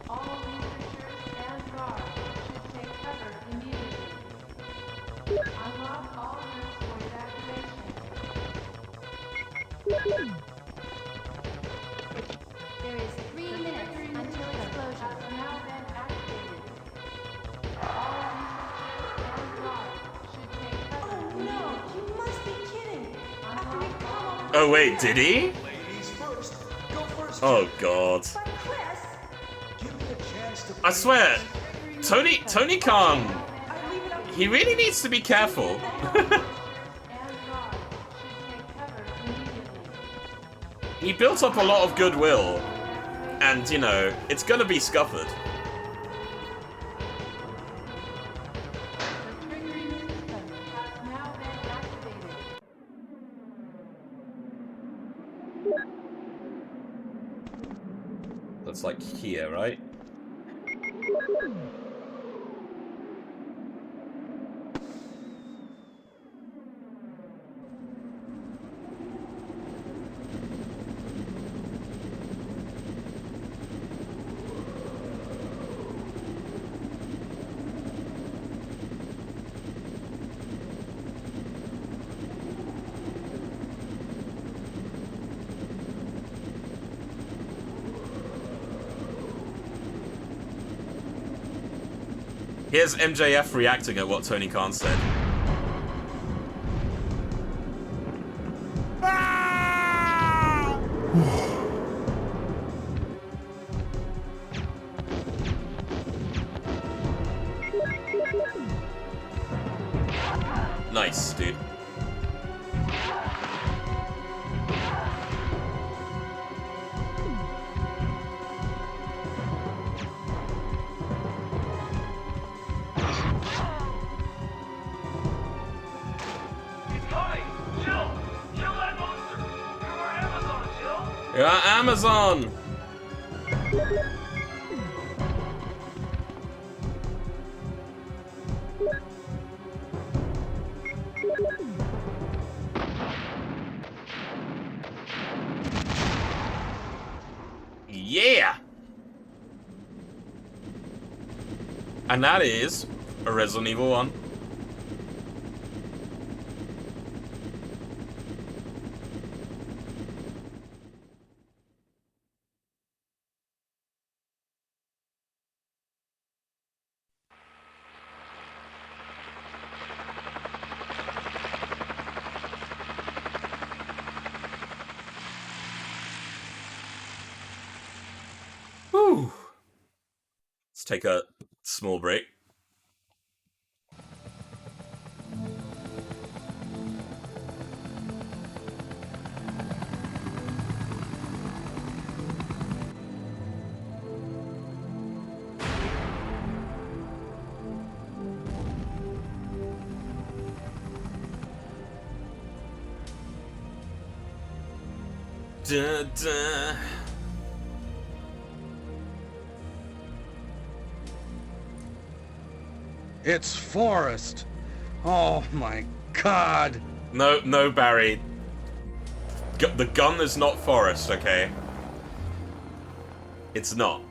All researchers and guards should take cover immediately. Unlock all rooms for evacuation. There is 3 minutes until explosion. Has now been activated. All researchers and guards should take cover immediately. You must be kidding. After we come on. Oh wait, did he? Ladies first. Go first. Oh god. But Chris, Give me a chance to. I swear, Tony Khan, I leave it up he really needs to be careful. And guards should take cover immediately. He built up a lot of goodwill, and you know, it's gonna be scuppered. The triggering system has now been activated. That's like here, right? Here's MJF reacting at what Tony Khan said. Nice, dude. You're Amazon! Yeah! And that is a Resident Evil 1. Whew. Let's take a small break. Da, da. It's Forrest. Oh my God. No, Barry. The gun is not Forrest, okay? It's not.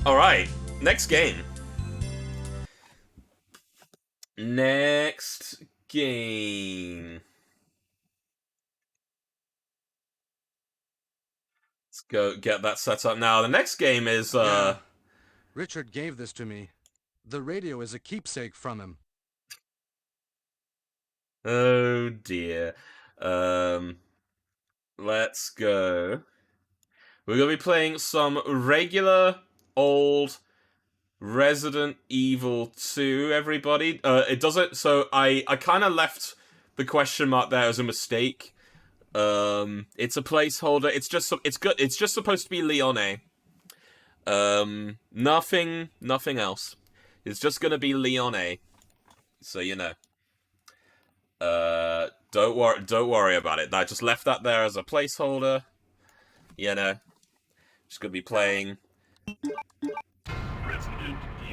Alright, next game. Next game. Let's go get that set up now. The next game is, Yeah. Richard gave this to me. The radio is a keepsake from him. Oh dear. Let's go. We're gonna be playing some regular old Resident Evil 2, everybody. It doesn't, so I kind of left the question mark there as a mistake. It's a placeholder. It's good. It's just supposed to be Leone. Nothing else. It's just gonna be Leone. So you know. Don't worry about it. I just left that there as a placeholder. You know. Just gonna be playing.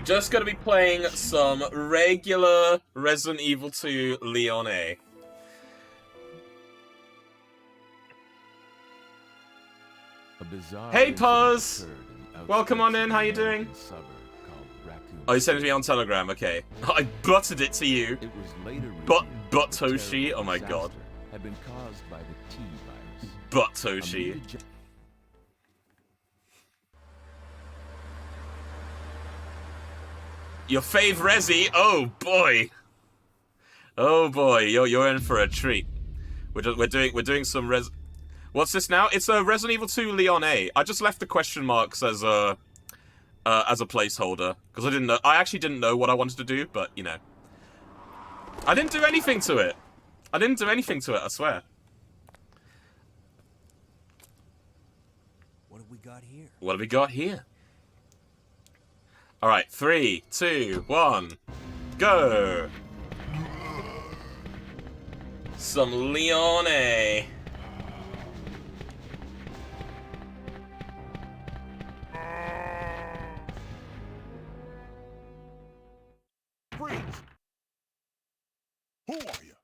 Just gonna be playing some regular Resident Evil 2 Leone. Hey Puzz! Welcome on in, how you doing? Oh, you sent it to me on Telegram, okay. I butted it to you. But Toshi, oh my god. But Toshi. Your fave Resi? Oh boy. Oh boy, you're in for a treat. We're doing some What's this now? It's a Resident Evil 2 Leone. I just left the question marks as a placeholder because I actually didn't know what I wanted to do, but you know. I didn't do anything to it. I swear. What have we got here? What have we got here? Alright, 3, 2, 1, go! Some Leone. Freeze! Who are you?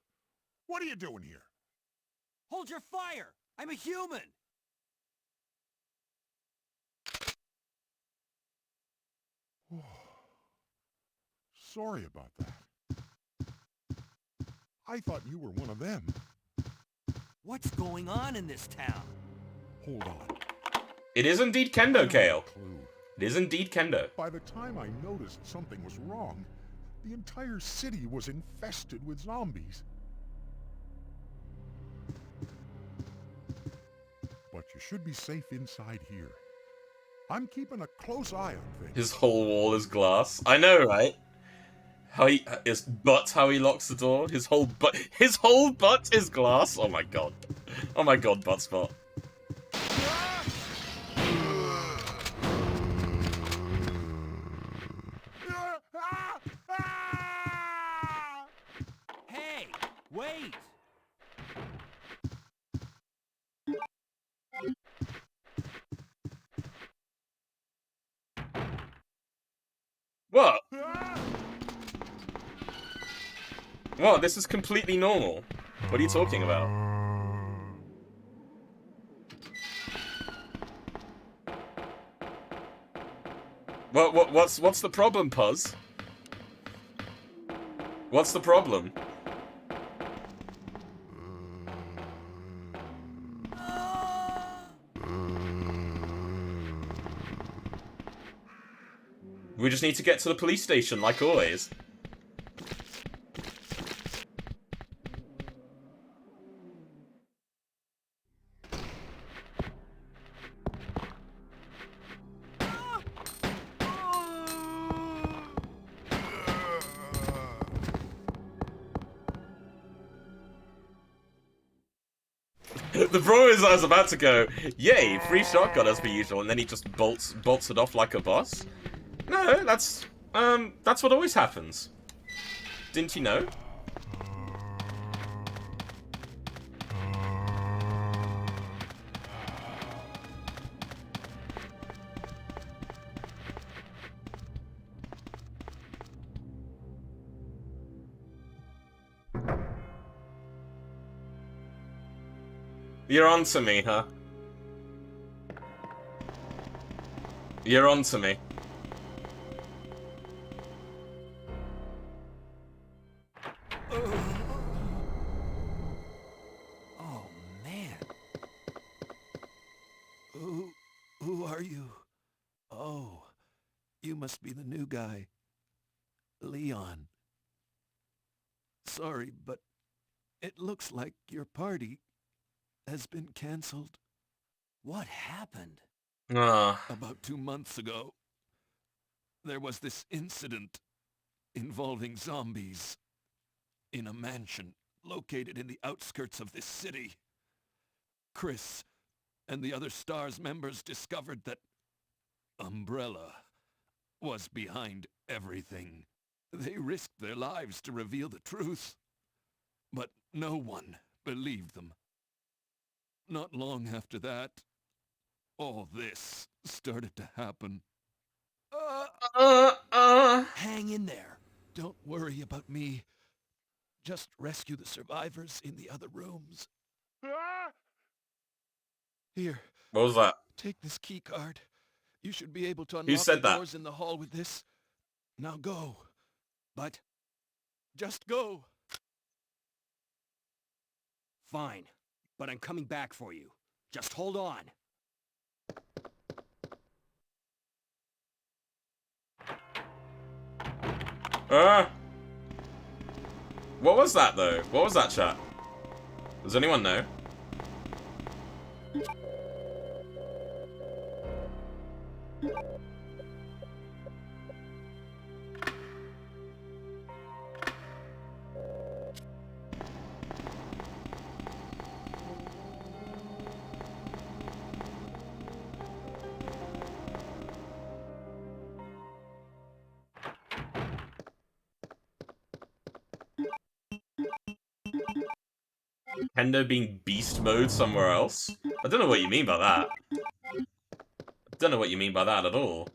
What are you doing here? Hold your fire! I'm a human! Sorry about that. I thought you were one of them. What's going on in this town? Hold on. It is indeed Kendo, Kale. It is indeed Kendo. By the time I noticed something was wrong, the entire city was infested with zombies. But you should be safe inside here. I'm keeping a close eye on things. His whole wall is glass. I know, right? How he locks the door. His whole butt is glass. Oh my god. Oh my god, butt spot. Hey, wait! What? What? This is completely normal. What are you talking about? What's the problem, Puzz? What's the problem? We just need to get to the police station, like always. The bro is I was about to go, yay, free shotgun as per usual, and then he just bolts it off like a boss. No, that's That's what always happens. Didn't you know? You're on to me, huh? You're on to me. Oh, man. Who are you? Oh, you must be the new guy. Leon. Sorry, but it looks like your party has been cancelled. What happened? About 2 months ago, there was this incident involving zombies in a mansion located in the outskirts of this city. Chris and the other STARS members discovered that Umbrella was behind everything. They risked their lives to reveal the truth, but no one believed them. Not long after that, all this started to happen. Hang in there. Don't worry about me. Just rescue the survivors in the other rooms. Here. What was that? Take this key card. You should be able to Who unlock said the that? doors in the hall with this. Now go. But just go. Fine, but I'm coming back for you. Just hold on. What was that, though? What was that, chat? Does anyone know? Kendo being beast mode somewhere else? I don't know what you mean by that. I don't know what you mean by that at all.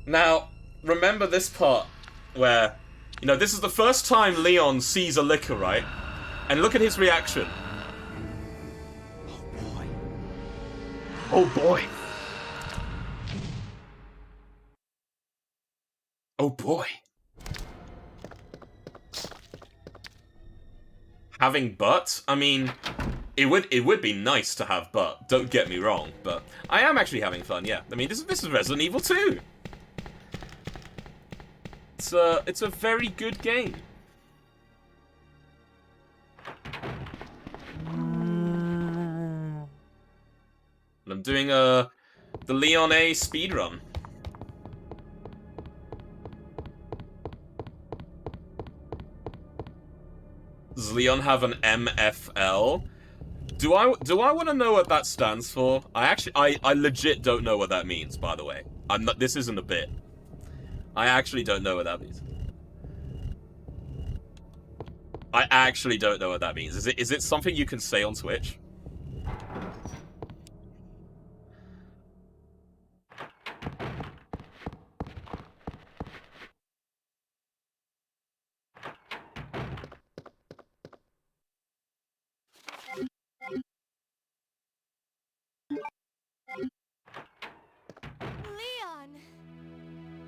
Now, remember this part where, you know, this is the first time Leon sees a licker, right? And look at his reaction. Oh boy. Oh boy. Having butt? I mean, it would be nice to have butt, don't get me wrong, but I am actually having fun, yeah. I mean, this is Resident Evil 2. It's a very good game. And I'm doing the Leon A speedrun. Does Leon have an MFL? Do I want to know what that stands for? I legit don't know what that means, by the way. This isn't a bit. I actually don't know what that means. I actually don't know what that means. Is it something you can say on Twitch? Leon!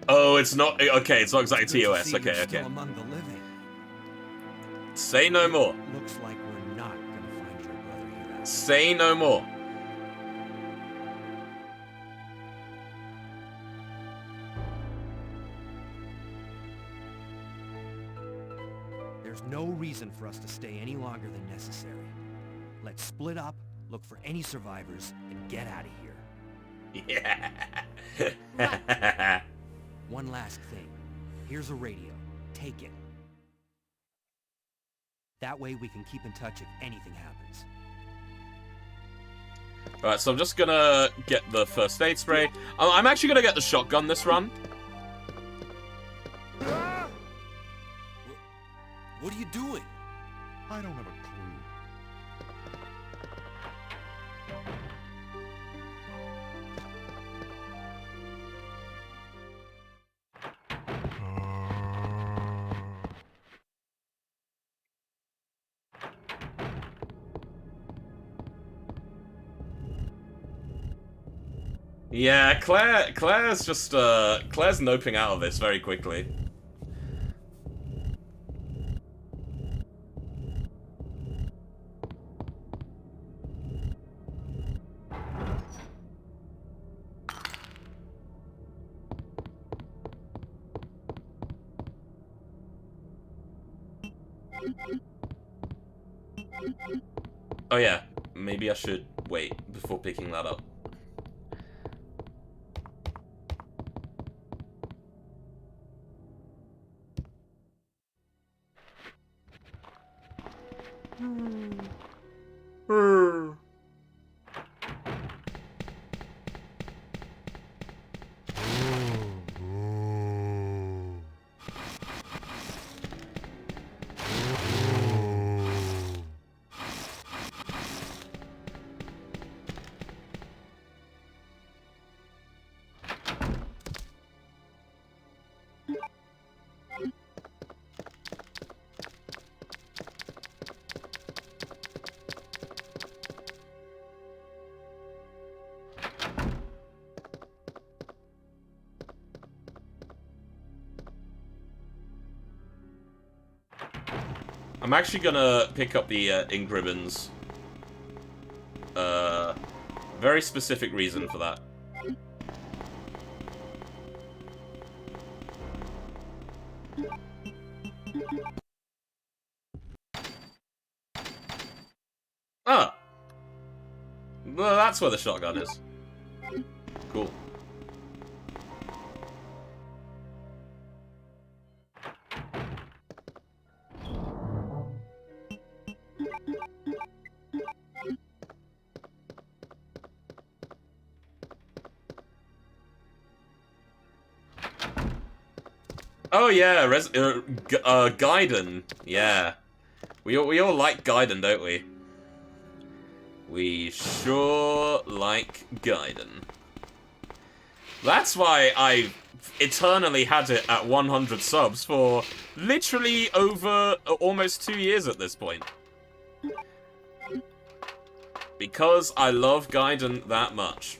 Oh, it's not... Okay, it's not exactly TOS. Okay, okay. Still among the living. Say no more. Looks like we're not gonna find your brother here. Say no more. There's no reason for us to stay any longer than necessary. Let's split up look for any survivors, and get out of here. Yeah. One last thing. Here's a radio. Take it. That way we can keep in touch if anything happens. Alright, so I'm just gonna get the first aid spray. I'm actually gonna get the shotgun this run. What are you doing? I don't have a clue. Yeah, Claire's just, Claire's noping out of this very quickly. Oh yeah, maybe I should wait before picking that up. I'm actually gonna pick up the ink ribbons. Very specific reason for that. Ah! Well, that's where the shotgun is. Cool. Oh yeah, Gaiden. Yeah, we all like Gaiden, don't we? We sure like Gaiden. That's why I eternally had it at 100 subs for literally over almost 2 years at this point. Because I love Gaiden that much.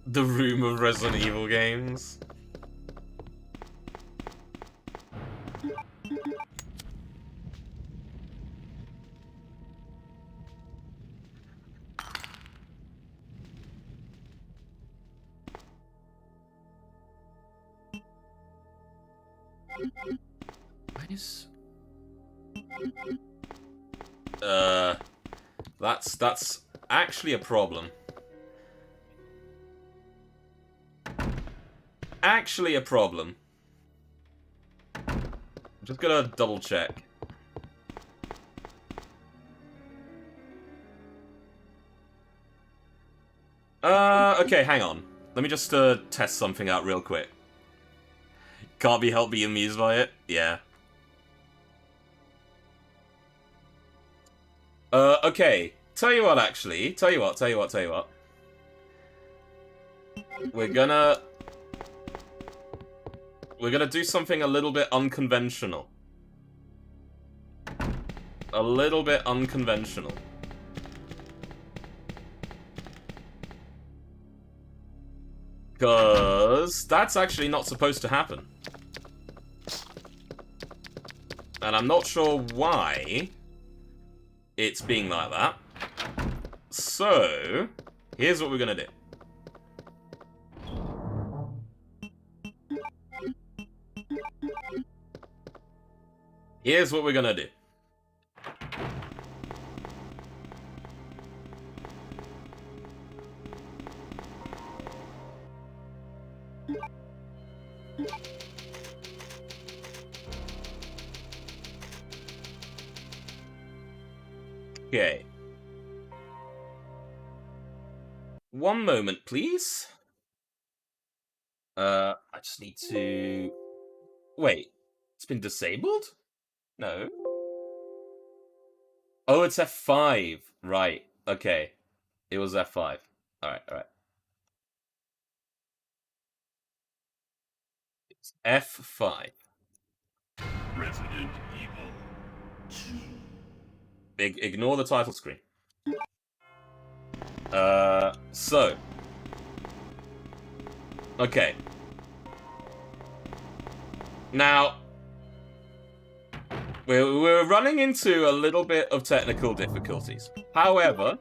The room of Resident Evil games. That's actually a problem. Actually a problem. I'm just gonna double check. Okay, hang on. Let me just test something out real quick. Can't be helped being amused by it? Yeah. Okay. Tell you what, actually. Tell you what. We're gonna do something a little bit unconventional. A little bit unconventional. Because that's actually not supposed to happen. And I'm not sure why it's being like that. So, here's what we're gonna do. Here's what we're gonna do. Okay. One moment, please. I just need to... Wait. It's been disabled? No. Oh, it's F5. Right. Okay. It was F5. Alright, alright. It's F5. Resident Evil 2. Ignore the title screen. So. Okay. Now, we're running into a little bit of technical difficulties. However,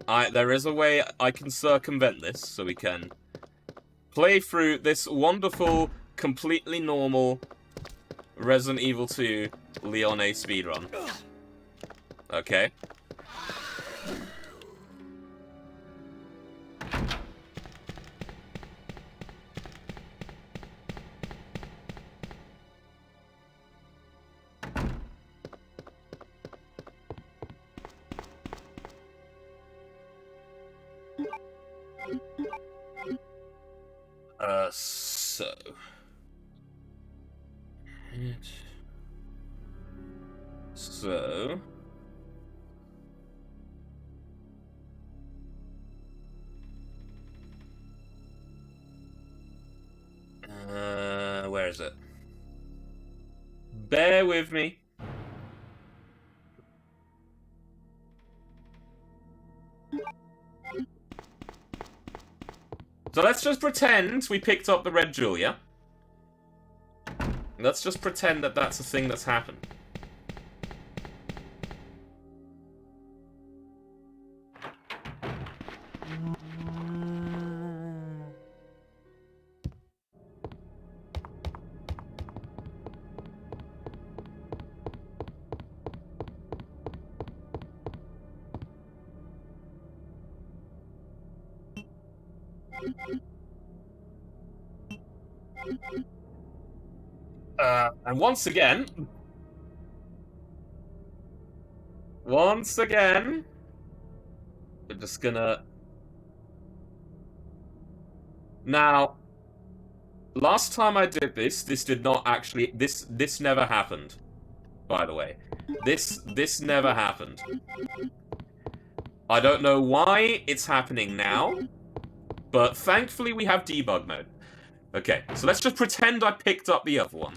there is a way I can circumvent this, so we can play through this wonderful, completely normal Resident Evil 2 Leon A speedrun. Okay. So. So. Where is it? Bear with me. So let's just pretend we picked up the red jewel, yeah? Let's just pretend that that's a thing that's happened. And once again, we're just gonna... Now, last time I did this did not actually... This never happened, by the way. This never happened. I don't know why it's happening now, but thankfully we have debug mode. Okay, so let's just pretend I picked up the other one.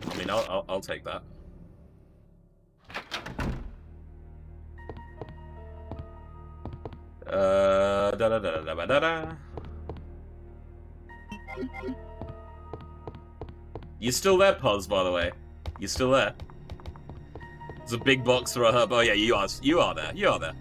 I mean, I'll take that. You still there, Puzz, by the way? You still there? There's a big box for a herb. Oh yeah, you are there. You are there.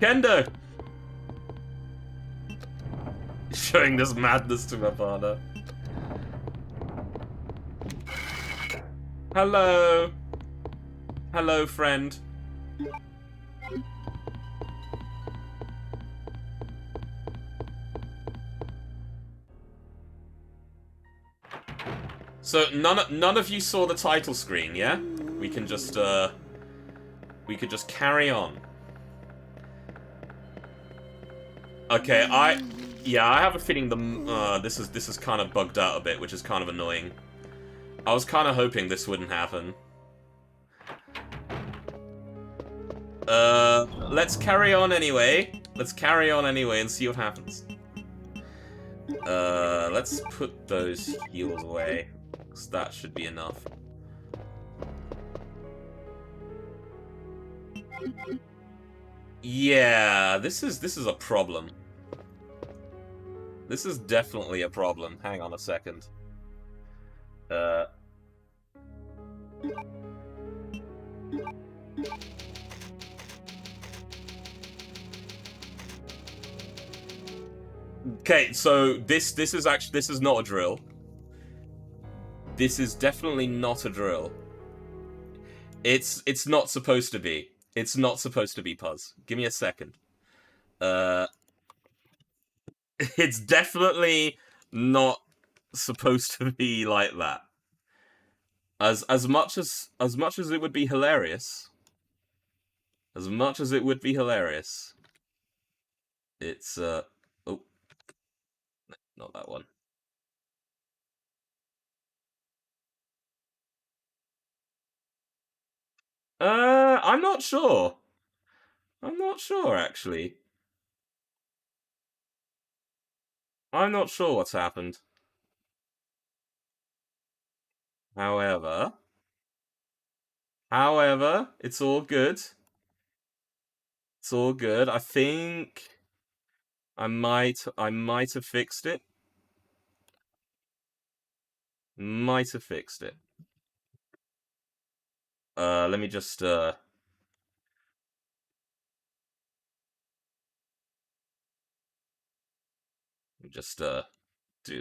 Kendo! Showing this madness to my father. Hello. Hello, friend. So none of you saw the title screen, yeah? We can just we could just carry on. Okay, I have a feeling this is kind of bugged out a bit, which is kind of annoying. I was kind of hoping this wouldn't happen. Let's carry on anyway. Let's carry on anyway and see what happens. Let's put those heals away. 'Cause that should be enough. Yeah, this is a problem. This is definitely a problem. Hang on a second. Okay, so this is not a drill. This is definitely not a drill. It's not supposed to be. It's not supposed to be, Puzz. Give me a second. It's definitely not supposed to be like that. As much as it would be hilarious. As much as it would be hilarious. It's oh, not that one. I'm not sure. I'm not sure, actually. I'm not sure what's happened. However, it's all good. It's all good. I think I might have fixed it. Might have fixed it. Let me just do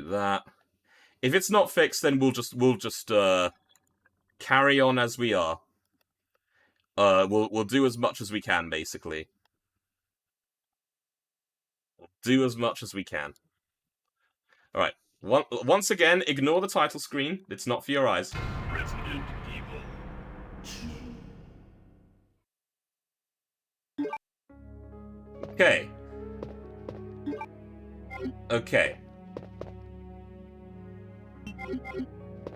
that. If it's not fixed, then we'll just carry on as we are. We'll do as much as we can, basically. Do as much as we can. All right. Once again, ignore the title screen. It's not for your eyes. Resident Evil 2. Okay. Okay.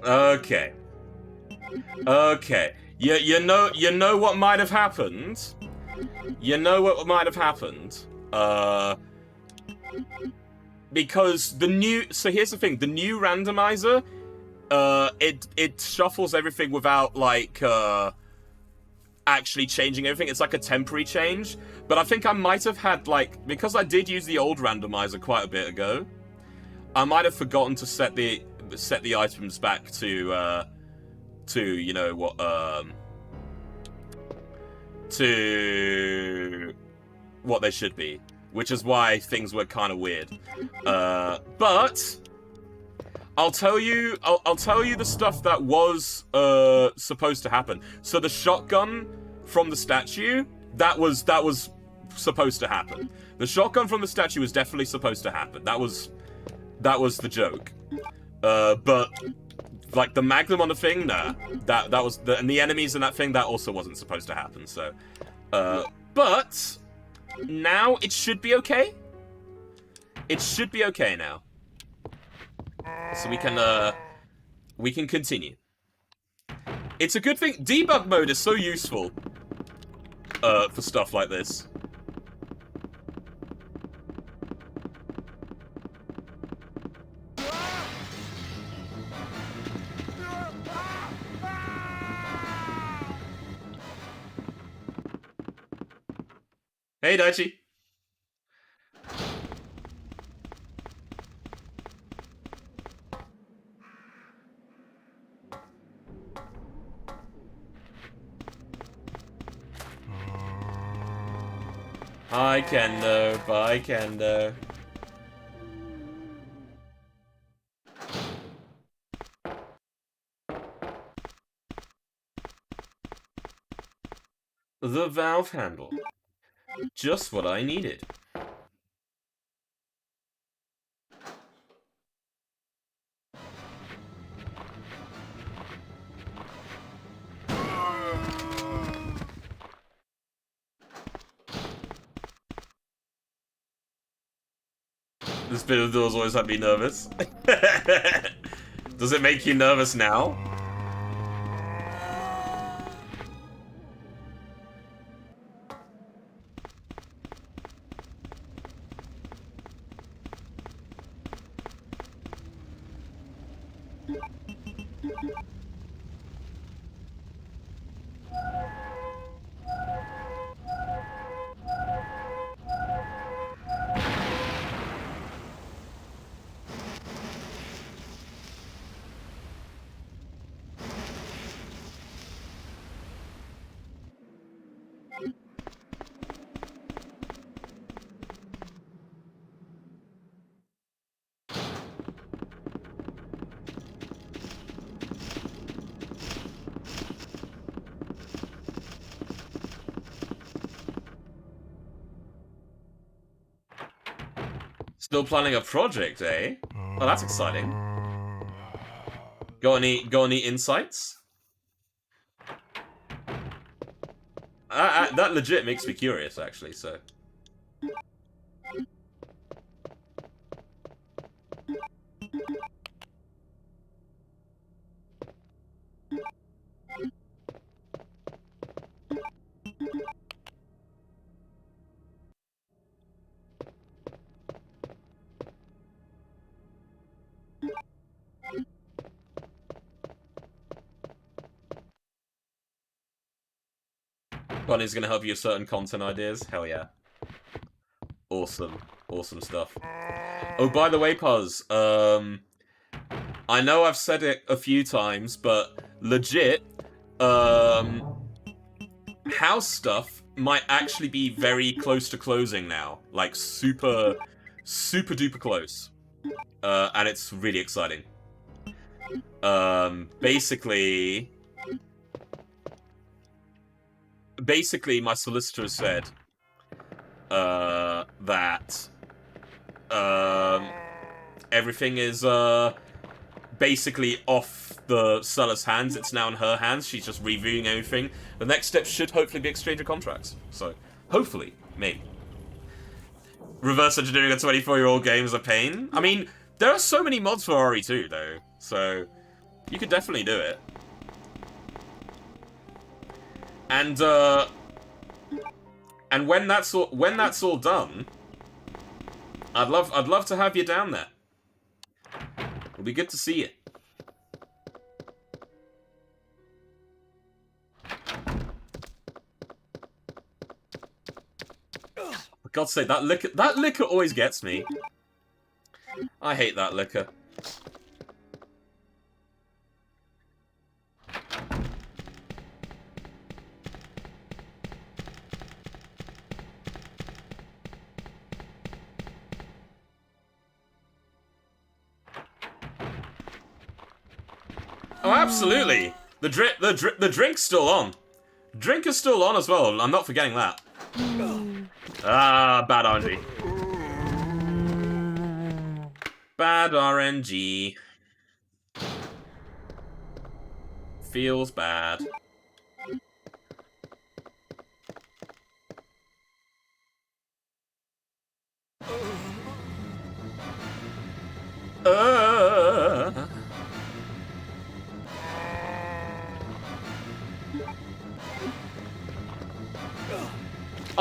Okay. Okay. You know what might have happened? You know what might have happened? Because the new... So here's the thing. The new randomizer, it shuffles everything without, like, actually changing everything. It's like a temporary change. But I think I might have had, like... Because I did use the old randomizer quite a bit ago, I might have forgotten to set the items back to you know what, to what they should be. Which is why things were kind of weird. But I'll tell you the stuff that was supposed to happen. So the shotgun from the statue, that was supposed to happen. The shotgun from the statue was definitely supposed to happen. That was the joke. But like the magnum on the thing, nah. That was and the enemies in that thing, that also wasn't supposed to happen. So, but now it should be okay. It should be okay now. So we can continue. It's a good thing. Debug mode is so useful for stuff like this. Hey, Daichi. Hi, Kendo. Bye, Kendo. The valve handle. Just what I needed. This bit of doors always had me nervous. Does it make you nervous now? Still planning a project, eh? Oh, that's exciting. Got any insights? That legit makes me curious, actually, so... Bonnie's gonna help you with certain content ideas? Hell yeah. Awesome. Awesome stuff. Oh, by the way, Puz, I know I've said it a few times, but legit, house stuff might actually be very close to closing now. Like, super duper close. And it's really exciting. Basically, my solicitor said that everything is basically off the seller's hands. It's now in her hands. She's just reviewing everything. The next step should hopefully be exchange of contracts. So, hopefully, maybe. Reverse engineering a 24-year-old game is a pain. I mean, there are so many mods for RE2, though. So, you could definitely do it. And when that's all done, I'd love to have you down there. It'll be good to see you. For God's sake, that liquor always gets me. I hate that liquor. Oh, absolutely. The drink's still on. Drink is still on as well. I'm not forgetting that. Ah, bad RNG. Bad RNG. Feels bad.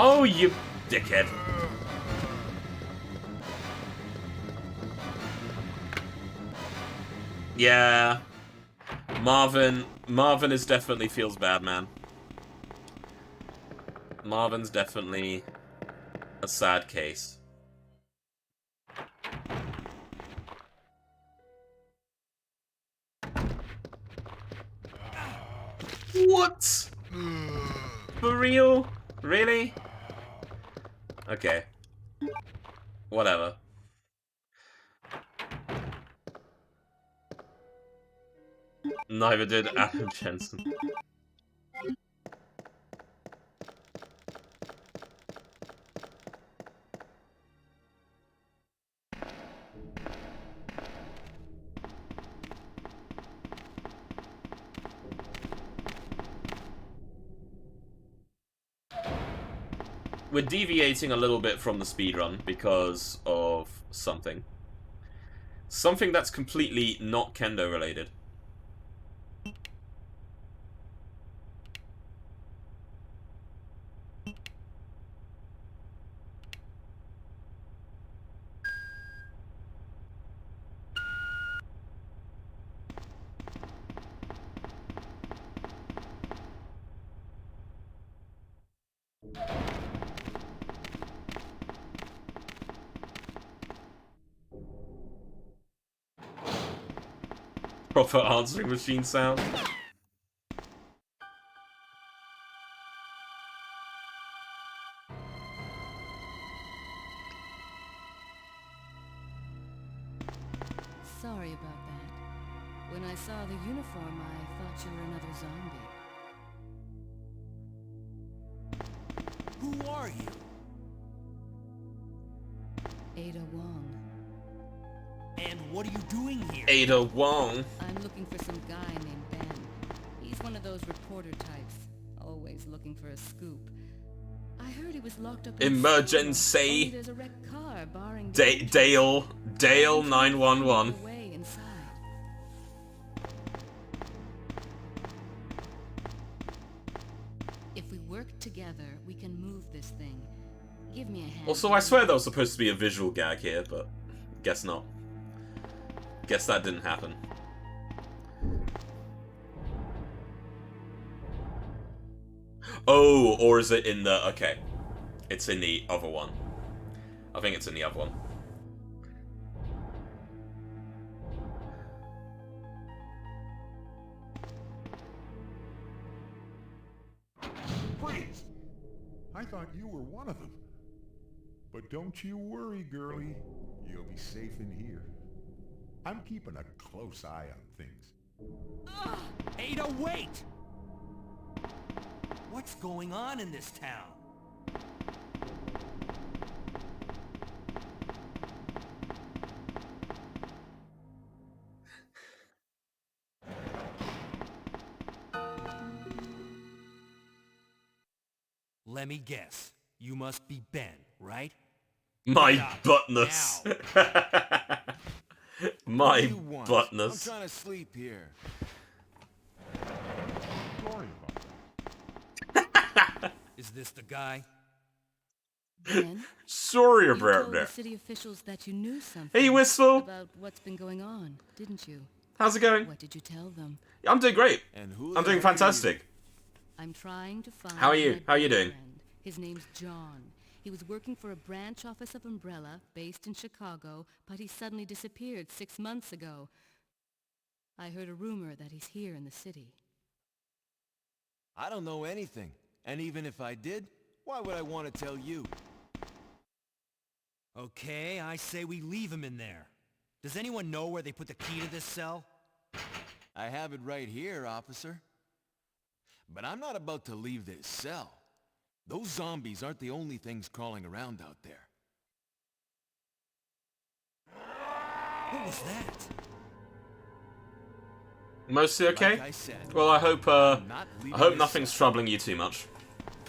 Oh, you dickhead. Yeah. Marvin is definitely feels bad, man. Marvin's definitely a sad case. What? For real? Really? Okay. Whatever. Neither did Adam Jensen. We're deviating a little bit from the speedrun because of something. Something that's completely not Kendo related. proper answering machine sound. Sorry about that. When I saw the uniform, I thought you were another zombie. Who are you? Ada Wong. And what are you doing here? Ada Wong. I'm looking for some guy named Ben. He's one of those reporter types, always looking for a scoop. I heard he was locked up in Emergency. there's a wrecked car barring Dale 911. way inside. If we work together, we can move this thing. Give me a hand. Also, I swear there was supposed to be a visual gag here, but guess not. Guess that didn't happen. Oh, or is it in the... Okay. It's in the other one. I think it's in the other one. Freeze! I thought you were one of them. But don't you worry, girlie. You'll be safe in here. I'm keeping a close eye on things. Ada, wait! What's going on in this town? Let me guess. You must be Ben, right? My Get up, buttness. My buttness. I'm trying to sleep here. Sorry about that. Is this the guy? Ben, Sorry you about told the that. city officials that you knew something Hey, Whistle. about what's been going on, didn't you? How's it going? What did you tell them? I'm doing great. And who I'm the doing heck are you? fantastic. I'm trying to find How are you? my How are you doing? boyfriend. His name's John. He was working for a branch office of Umbrella, based in Chicago, but he suddenly disappeared 6 months ago. I heard a rumor that he's here in the city. I don't know anything. And even if I did, why would I want to tell you? Okay, I say we leave him in there. Does anyone know where they put the key to this cell? I have it right here, officer. But I'm not about to leave this cell. Those zombies aren't the only things crawling around out there. What was that? Mostly okay? Like I said, Well, I hope I'm not leaving this nothing's cell. troubling you too much.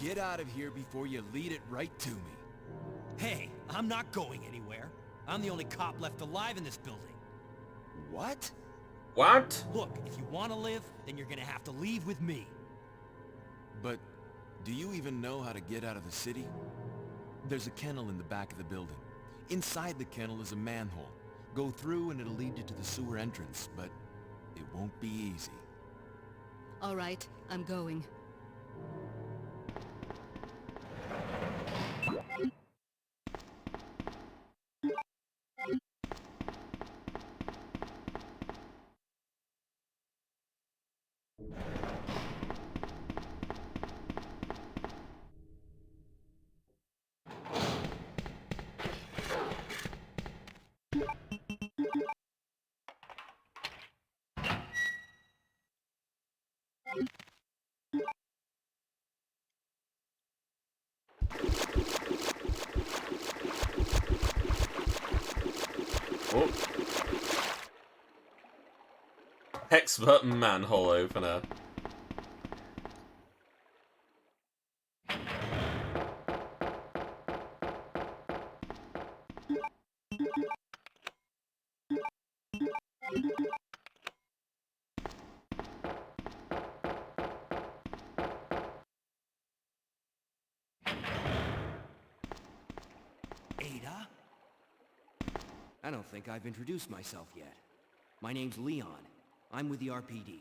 Get out of here before you lead it right to me. Hey, I'm not going anywhere. I'm the only cop left alive in this building. What? What? Look, if you want to live, then you're gonna have to leave with me. But do you even know how to get out of the city? There's a kennel in the back of the building. Inside the kennel is a manhole. Go through and it'll lead you to the sewer entrance, but it won't be easy. All right, I'm going. Oh. Expert manhole opener. Ada? I don't think I've introduced myself yet. My name's Leon. I'm with the RPD.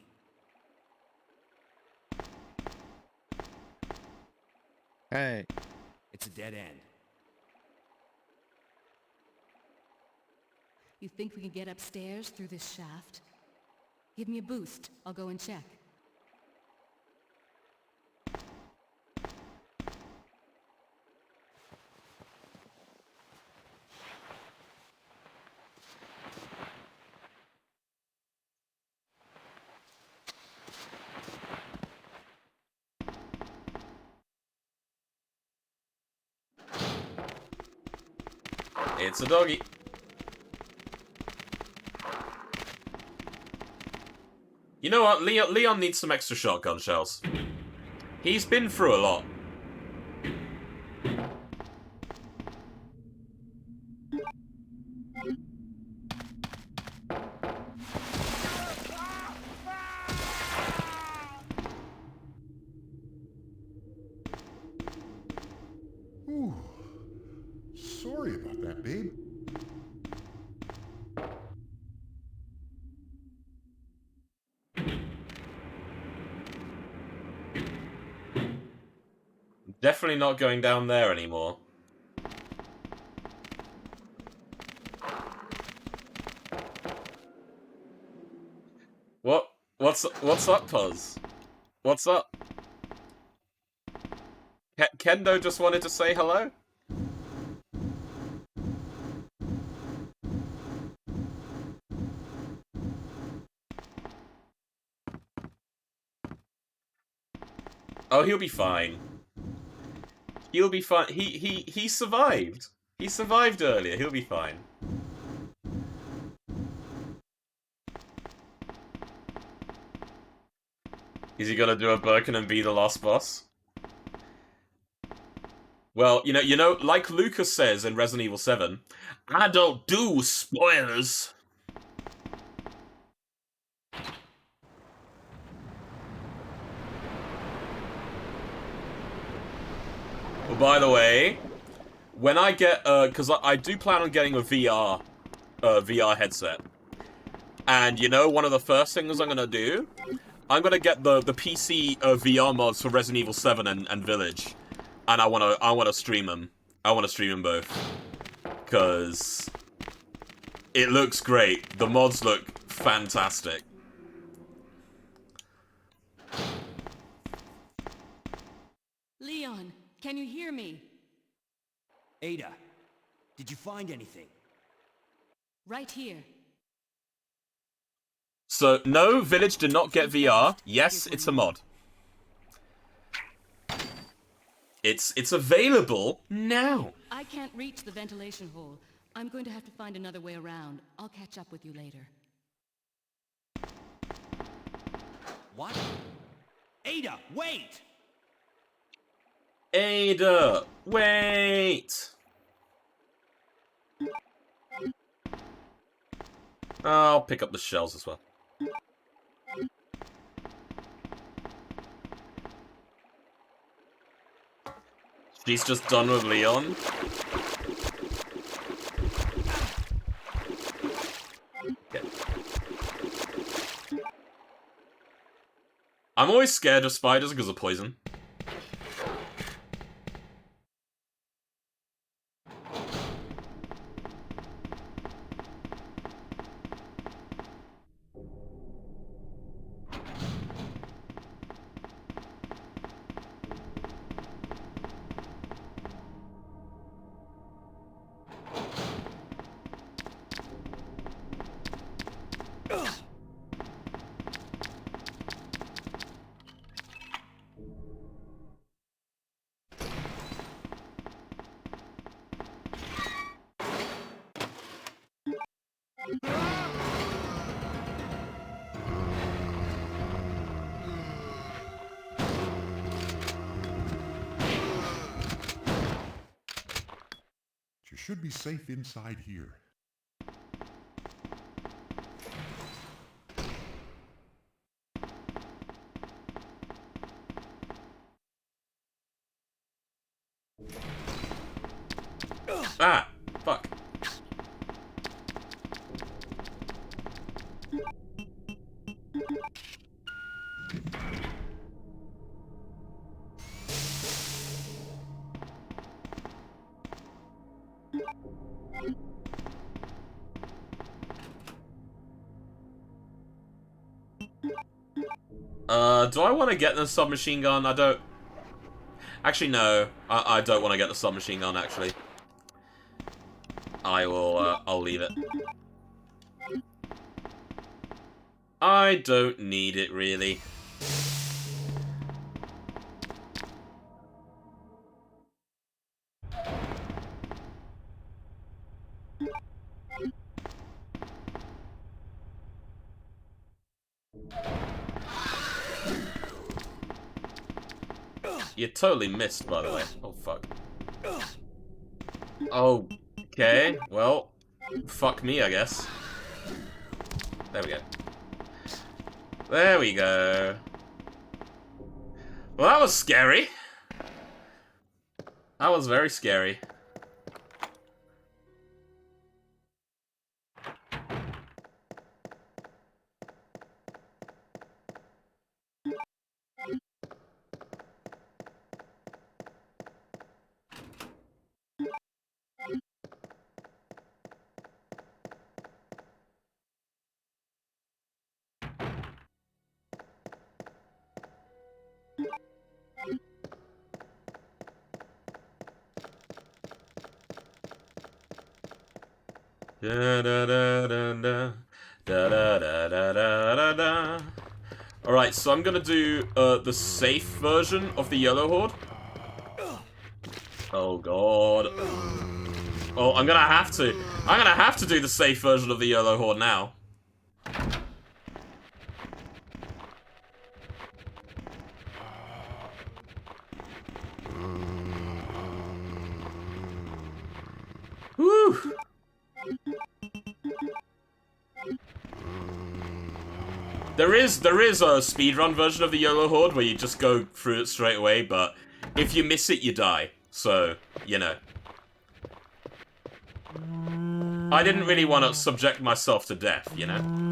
Hey. It's a dead end. You think we can get upstairs through this shaft? Give me a boost. I'll go and check. It's a doggy. You know what? Leon needs some extra shotgun shells. He's been through a lot. Ooh. Sorry about that, babe. Definitely not going down there anymore. What's up, Puzz? What's up? Kendo just wanted to say hello? Oh, he'll be fine. He'll be fine. He survived. He survived earlier. He'll be fine. Is he gonna do a Birkin and be the last boss? Well, you know, like Lucas says in Resident Evil 7, I don't do spoilers. Well, by the way, when I get, because I do plan on getting a VR headset. And, you know, one of the first things I'm gonna do? I'm gonna get the PC VR mods for Resident Evil 7 and Village. And I wanna stream them. I wanna stream them both. Because it looks great. The mods look fantastic. Leon, can you hear me? Ada, did you find anything? Right here. So, no, Village did not get VR. Yes, it's a mod. It's available now. I can't reach the ventilation hole. I'm going to have to find another way around. I'll catch up with you later. What? Ada, wait! Ada, wait! I'll pick up the shells as well. She's just done with Leon. Okay. I'm always scared of spiders because of poison. You should be safe inside here. Ah, fuck. Do I want to get the submachine gun? I don't... Actually, no. I don't want to get the submachine gun, actually. I'll leave it. I don't need it, really. You totally missed, by the way. Oh, fuck. Okay, well, fuck me, I guess. There we go. There we go. Well, that was scary. That was very scary. Da da da da da da da da da da da. Alright, so I'm gonna do the safe version of the Yellow Horde. Oh god. Oh, I'm gonna have to. I'm gonna have to do the safe version of the Yellow Horde now. Woo! There is a speedrun version of the Yellow Horde where you just go through it straight away, but if you miss it, you die. So, you know. I didn't really want to subject myself to death, you know?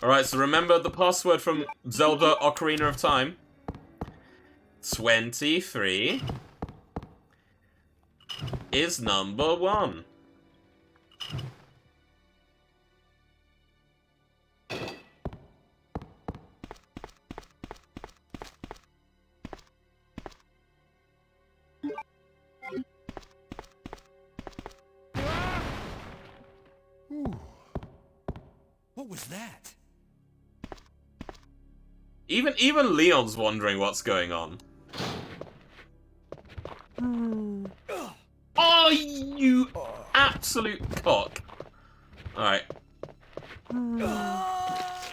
Alright, so remember the password from Zelda Ocarina of Time. 23 is number 1. What was that? Even Leon's wondering what's going on. Oh, you absolute cock. Alright.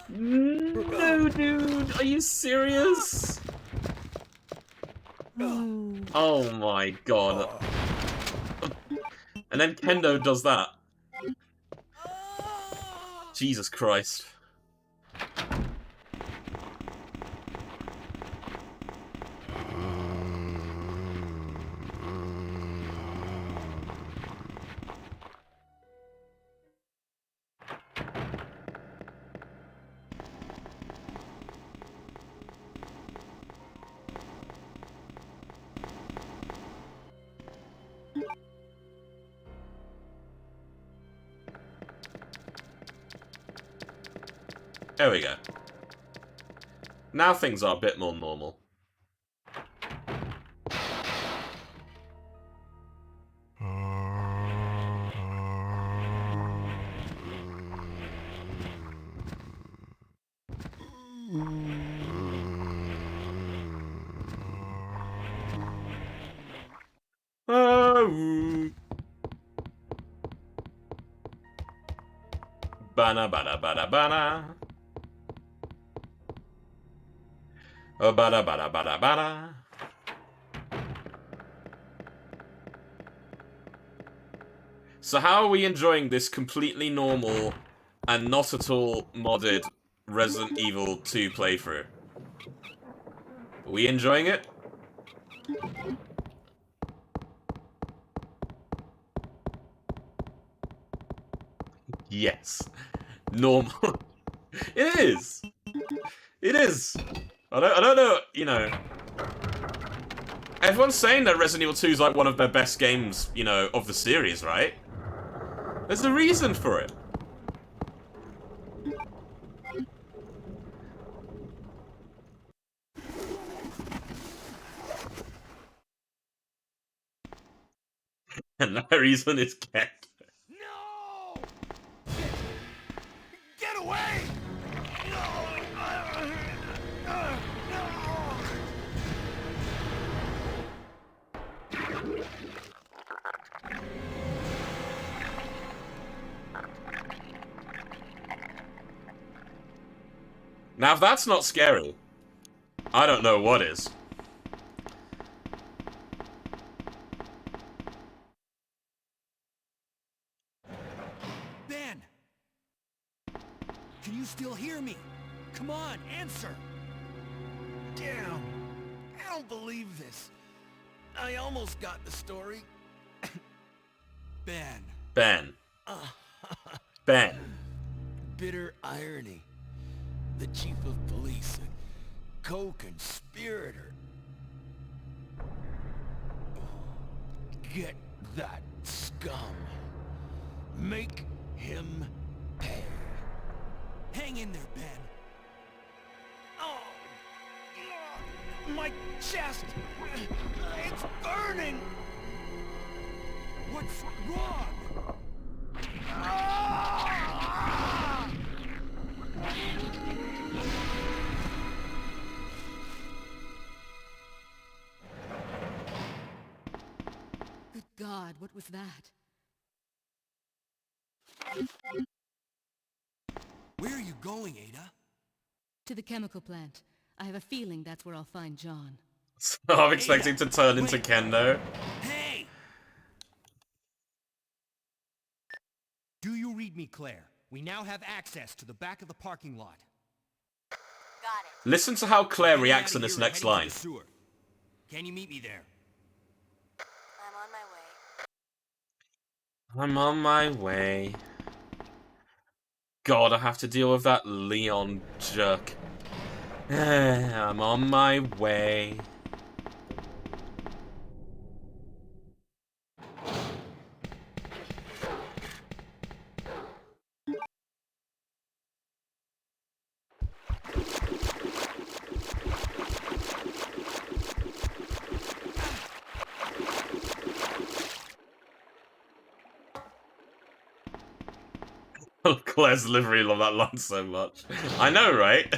No, dude, are you serious? Oh my god. And then Kendo does that. Jesus Christ. There we go. Now things are a bit more normal. Bana bana bana bana. Bada bada bada bada. So how are we enjoying this completely normal and not at all modded Resident Evil 2 playthrough? Are we enjoying it? Yes. Normal. It is. It is. I don't know, you know. Everyone's saying that Resident Evil 2 is like one of their best games, you know, of the series, right? There's a reason for it. And that reason is Cat. No! Get away! Now, if that's not scary, I don't know what is. Ben! Can you still hear me? Come on, answer! Damn! I don't believe this. I almost got the story. Ben. Ben. Ben. Bitter irony. The chief of police, a co-conspirator. Get that scum. Make him pay. Hang in there, Ben. Oh, my chest. It's burning. What's wrong? Ah! Good God, what was that? Where are you going, Ada? To the chemical plant. I have a feeling that's where I'll find John. So I'm expecting to turn into Kendo. Hey! Do you read me, Claire? We now have access to the back of the parking lot. Listen to how Claire reacts in this next line. Can you meet me there? I'm on my way. God, I have to deal with that Leon jerk. I'm on my way. Claire's delivery of that line so much. I know, right?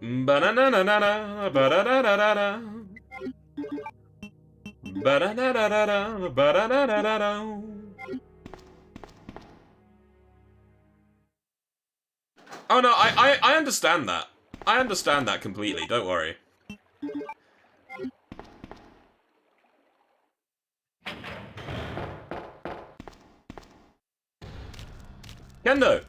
Ba-da-na-na-na-na, ba-da-da-da-da-da. Ba-da-da-da-da-da, ba-da-da-da-da-da. Oh no, I understand that. I understand that completely, don't worry. Kendo!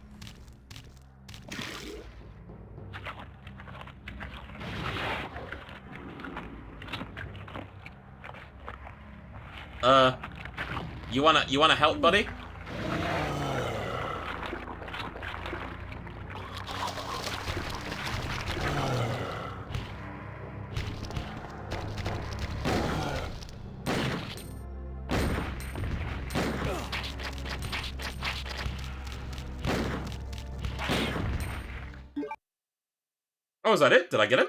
You wanna help, buddy? Oh, is that it? Did I get him?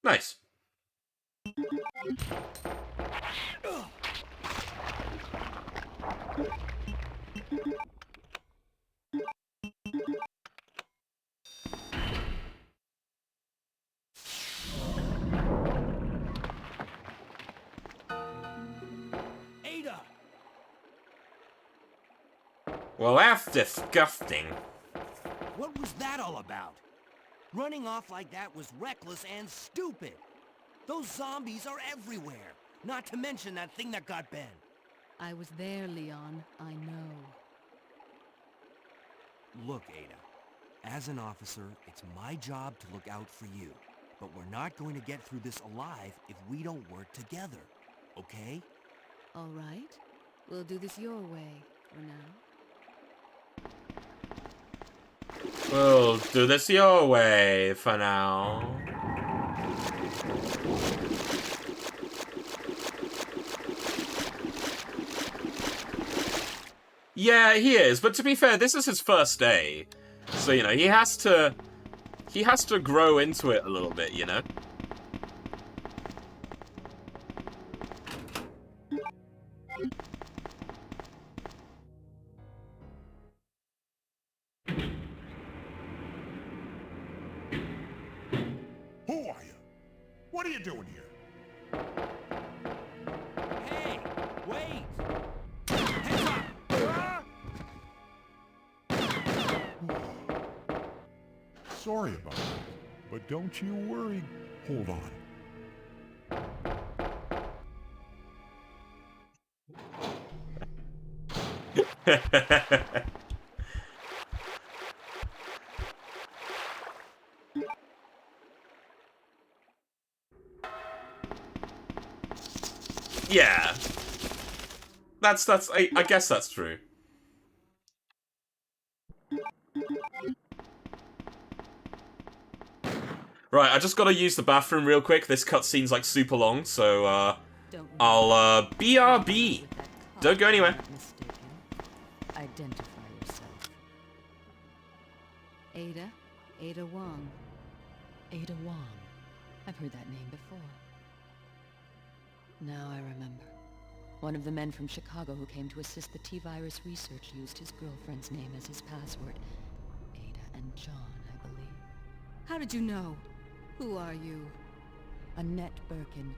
Nice. Ada! Well, that's disgusting. What was that all about? Running off like that was reckless and stupid. Those zombies are everywhere. Not to mention that thing that got Ben. I was there, Leon. I know. Look, Ada. As an officer, it's my job to look out for you. But we're not going to get through this alive if we don't work together. Okay? All right. We'll do this your way for now. We'll do this your way for now. Yeah, he is, but to be fair, this is his first day. So, you know, he has to grow into it a little bit, you know? Who are you? What are you doing here? Hey! Wait! Sorry about that, but don't you worry. Hold on. Yeah. I guess that's true. Right, I just gotta use the bathroom real quick. This cutscene's like super long, so I'll BRB. Don't go anywhere. Identify yourself. Ada Wong. Ada Wong. I've heard that name before. Now I remember. One of the men from Chicago who came to assist the T-Virus research used his girlfriend's name as his password. Ada and John, I believe. How did you know? Who are you? Annette Birkin.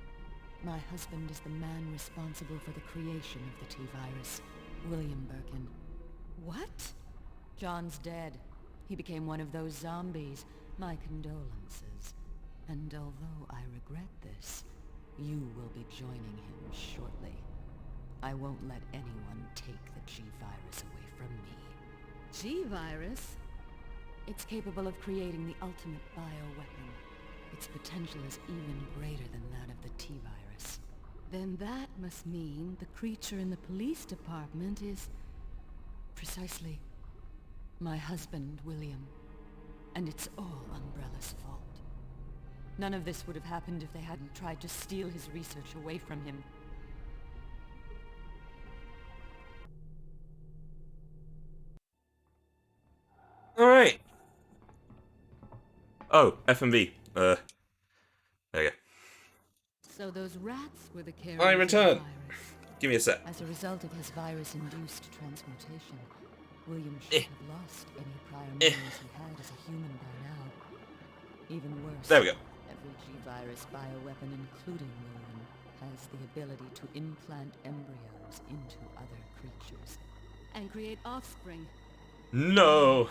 My husband is the man responsible for the creation of the T-Virus. William Birkin. What? John's dead. He became one of those zombies. My condolences. And although I regret this, you will be joining him shortly. I won't let anyone take the G-Virus away from me. G-Virus? It's capable of creating the ultimate bioweapon. Its potential is even greater than that of the T-Virus. Then that must mean the creature in the police department is... precisely my husband, William. And it's all Umbrella's fault. None of this would have happened if they hadn't tried to steal his research away from him. Alright. Oh, FMV. There you go. So those rats were the carriers I of the return. virus. Give me a sec. As a result of his virus-induced transmutation, William should have lost any prior memories he had as a human by now. Even worse, There we go. every G-Virus bioweapon, including William, has the ability to implant embryos into other creatures and create offspring. No.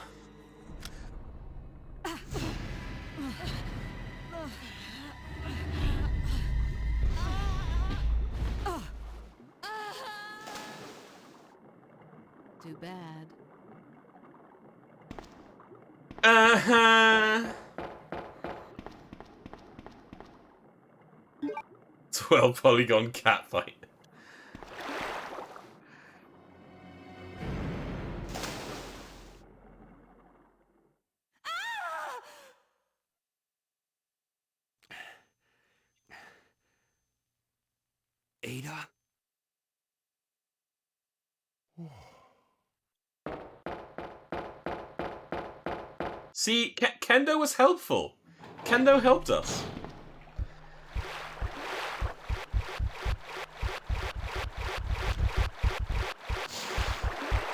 Too bad. Uh-huh. 12 polygon cat fight. Ada? See, Kendo was helpful. Kendo helped us.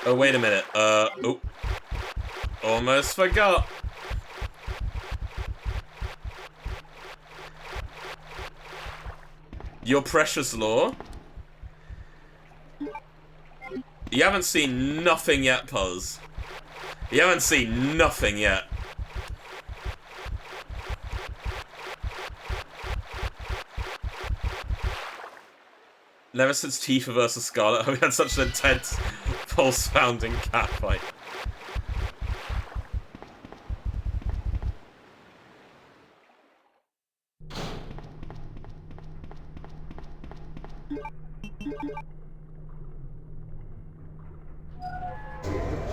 Oh, wait a minute. Oh. Almost forgot. Your precious lore? You haven't seen nothing yet, Puzz. You haven't seen nothing yet. Never since Tifa vs. Scarlet have we had such an intense, pulse-pounding cat fight.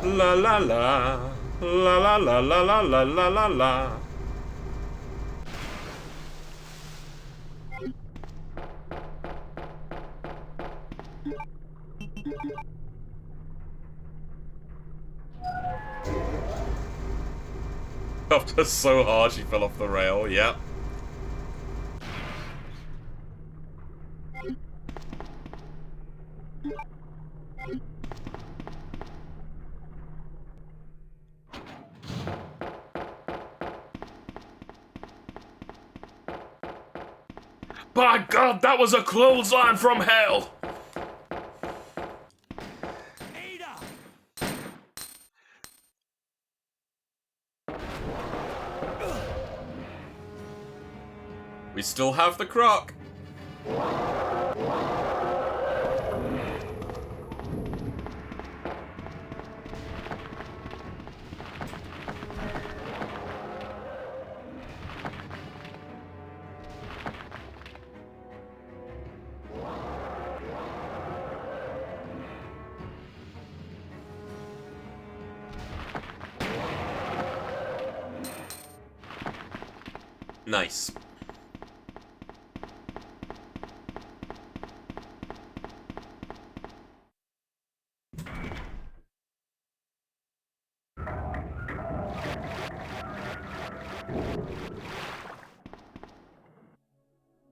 La la la. La la la la la la la la la. Dropped her so hard she fell off the rail, yep. By God, that was a clothesline from hell! We still have the croc. Nice.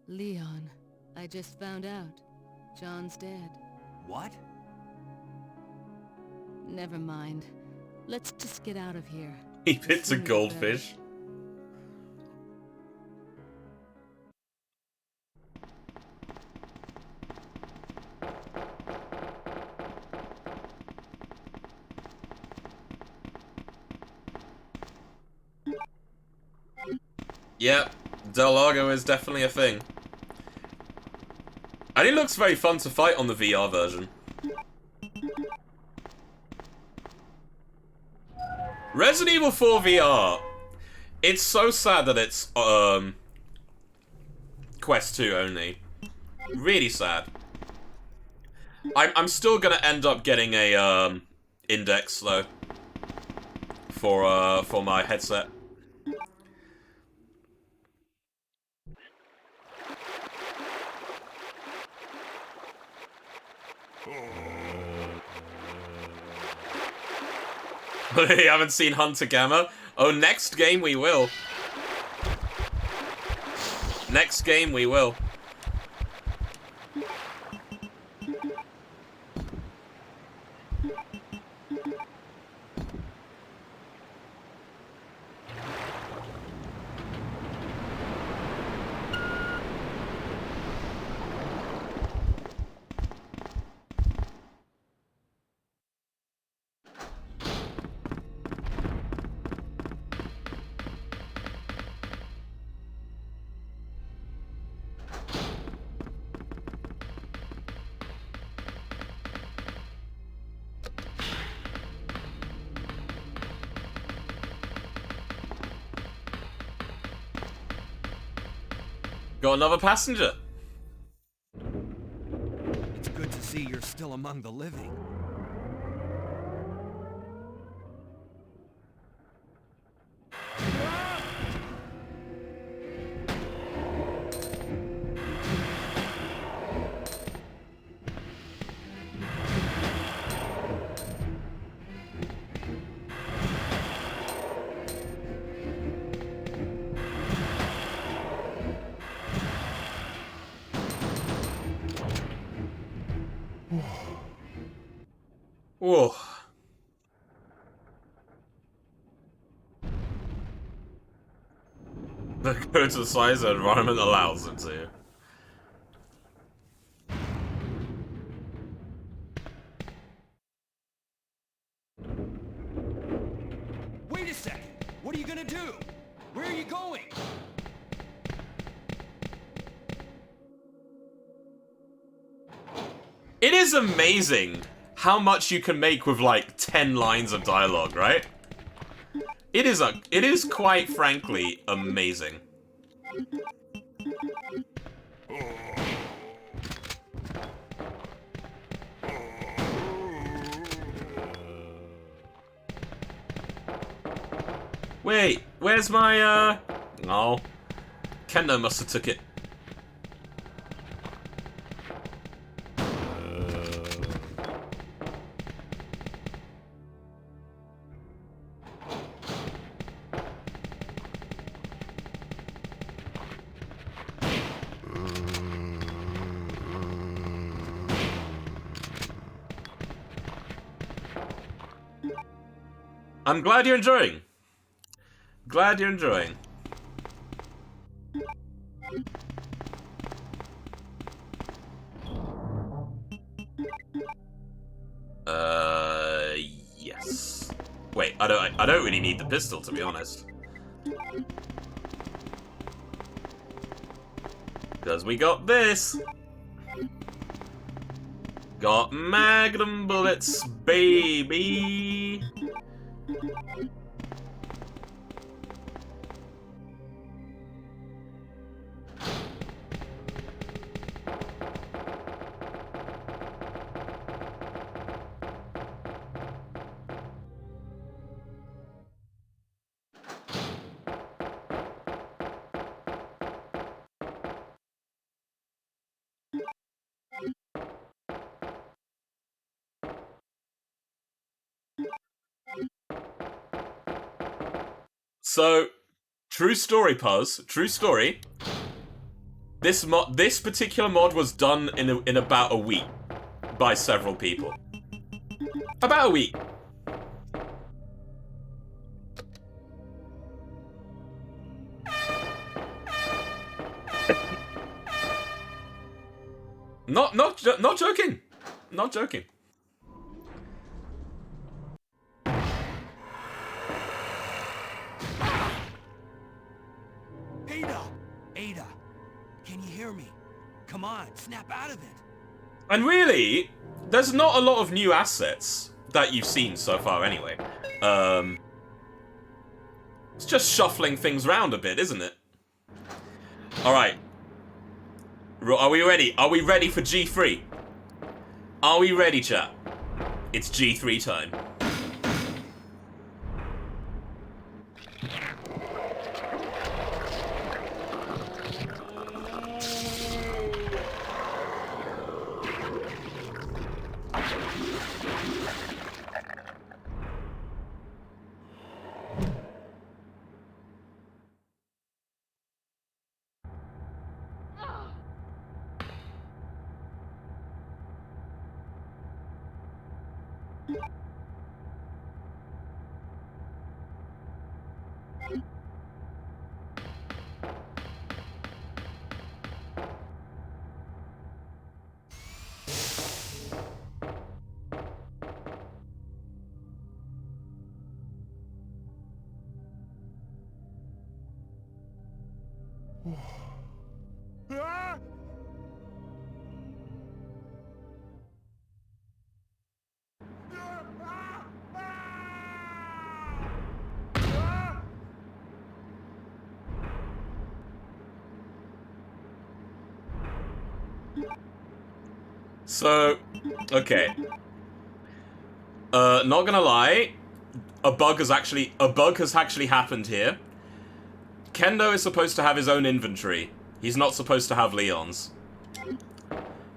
Leon, I just found out. John's dead. What? Never mind. Let's just get out of here. He hits a goldfish. Yep, Del Lago is definitely a thing. And it looks very fun to fight on the VR version. Resident Evil 4 VR. It's so sad that it's Quest 2 only. Really sad. I'm still gonna end up getting a Index though for my headset. You haven't seen Hunter Gamma? Oh, next game we will. Next game we will. Got another passenger. It's good to see you're still among the living. Whoa. Go to the size the environment allows them to. Wait a second! What are you gonna do? Where are you going? It is amazing how much you can make with like 10 lines of dialogue, right? It is quite frankly amazing. Wait, where's my, Oh. Kendo must have took it. I'm glad you're enjoying. Glad you're enjoying. Yes. Wait, I don't really need the pistol, to be honest. Because we got this. Got magnum bullets, baby. So, true story, Puzz. True story. This particular mod was done in about a week by several people. About a week. Not joking. Not joking. Ada, can you hear me? Come on, snap out of it. And really, there's not a lot of new assets that you've seen so far anyway. It's just shuffling things around a bit, isn't it? Alright. Are we ready? Are we ready for G3? Are we ready, chat? It's G3 time. So, okay. Not gonna lie, a bug has actually happened here. Kendo is supposed to have his own inventory. He's not supposed to have Leon's.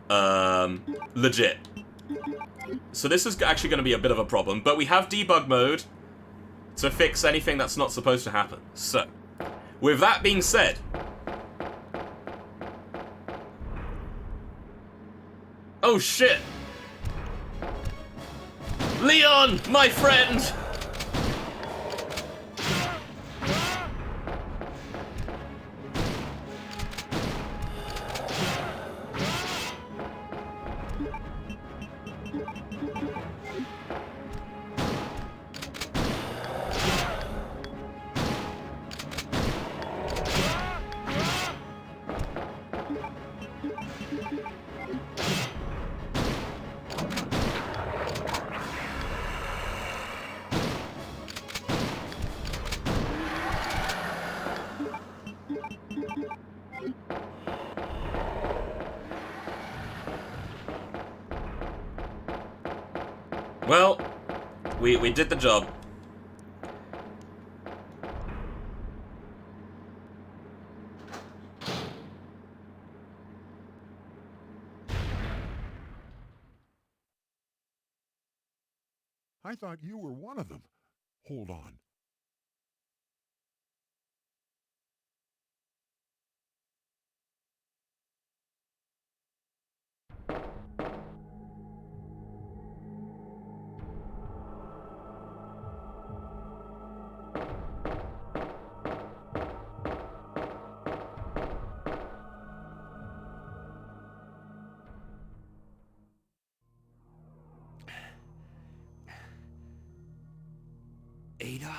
Legit. So this is actually going to be a bit of a problem, but we have debug mode to fix anything that's not supposed to happen. So, with that being said, oh shit! Leon, my friend! Well, we did the job. I thought you were one of them. Hold on. Ada?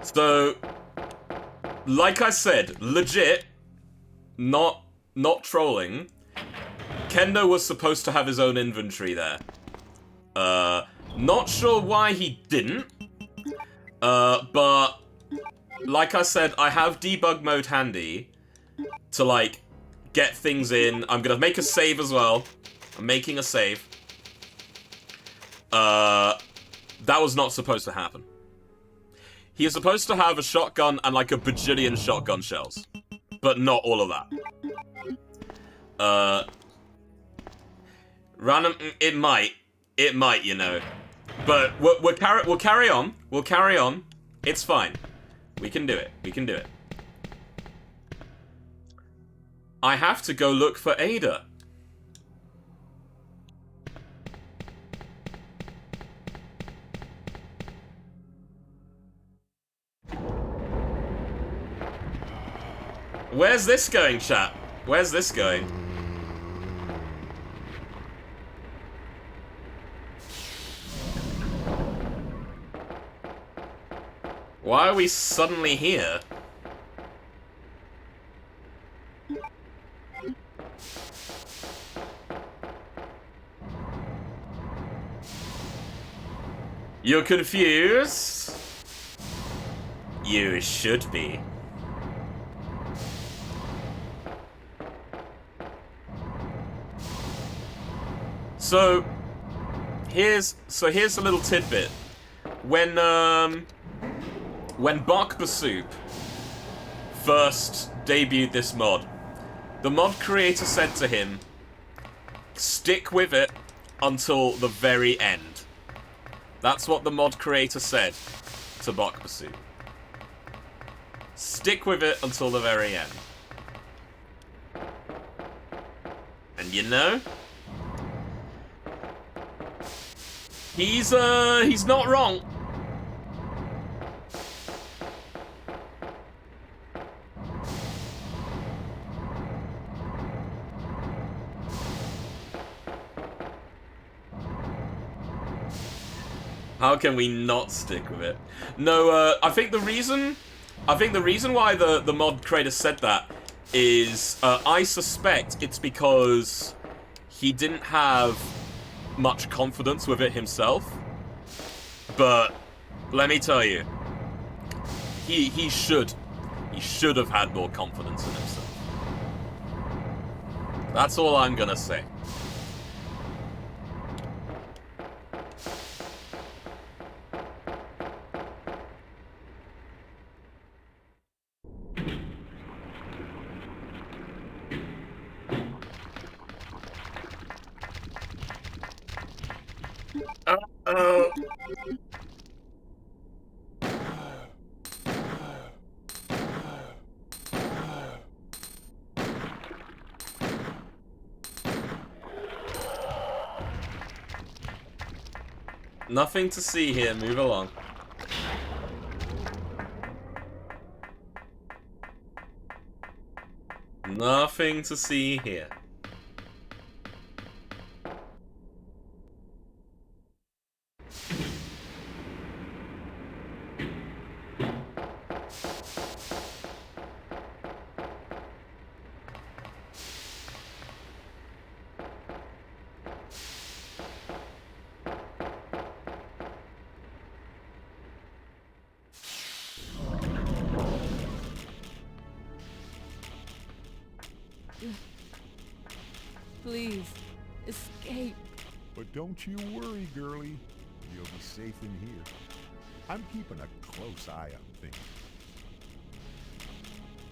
So, like I said, legit, not trolling, Kendo was supposed to have his own inventory there. Not sure why he didn't. But, like I said, I have debug mode handy to, like, get things in. I'm gonna make a save as well. I'm making a save. That was not supposed to happen. He is supposed to have a shotgun and like a bajillion shotgun shells. But not all of that. Random, it might, you know. But we'll carry on. We'll carry on. It's fine. We can do it. We can do it. I have to go look for Ada. Where's this going, chat? Where's this going? Why are we suddenly here? You're confused? You should be. So here's a little tidbit. When Bok Basoup first debuted this mod, the mod creator said to him, stick with it until the very end. That's what the mod creator said to Bok Basoup. Stick with it until the very end. And you know, he's not wrong. How can we not stick with it? No, I think the reason why the mod creator said that is, I suspect it's because he didn't have much confidence with it himself. But let me tell you, he should have had more confidence in himself. That's all I'm gonna say. Uh-oh. Nothing to see here, move along. Nothing to see here. Please, escape. But don't you worry, girlie. You'll be safe in here. I'm keeping a close eye on things.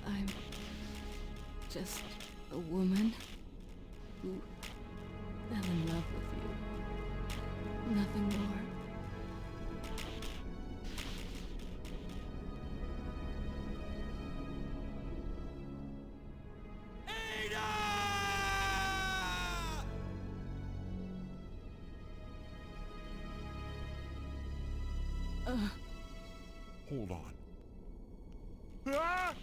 I'm just A woman who fell in love with you. Nothing more. Hold on. Ah!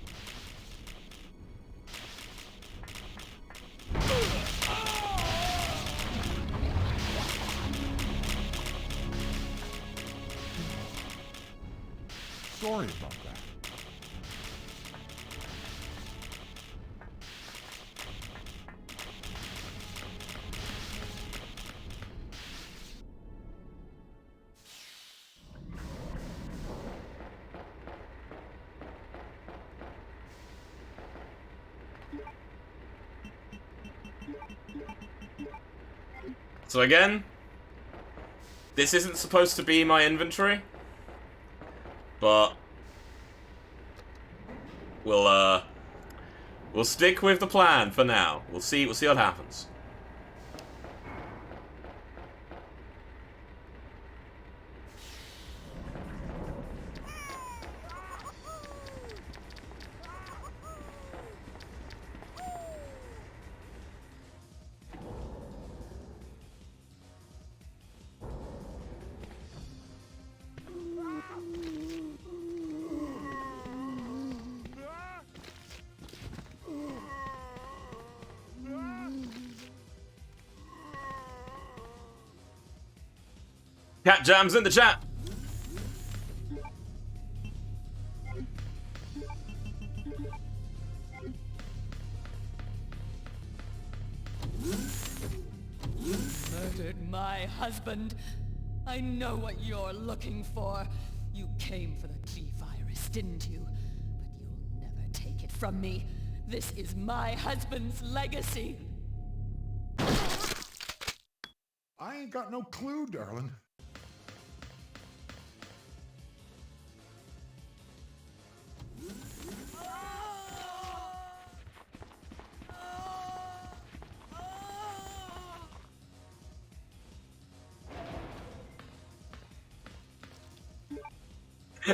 Sorry about that. So again, this isn't supposed to be my inventory, but we'll stick with the plan for now. We'll see what happens. Cat Jam's in the chat. Murdered my husband. I know what you're looking for. You came for the G-Virus, didn't you? But you'll never take it from me. This is my husband's legacy. I ain't got no clue, darling.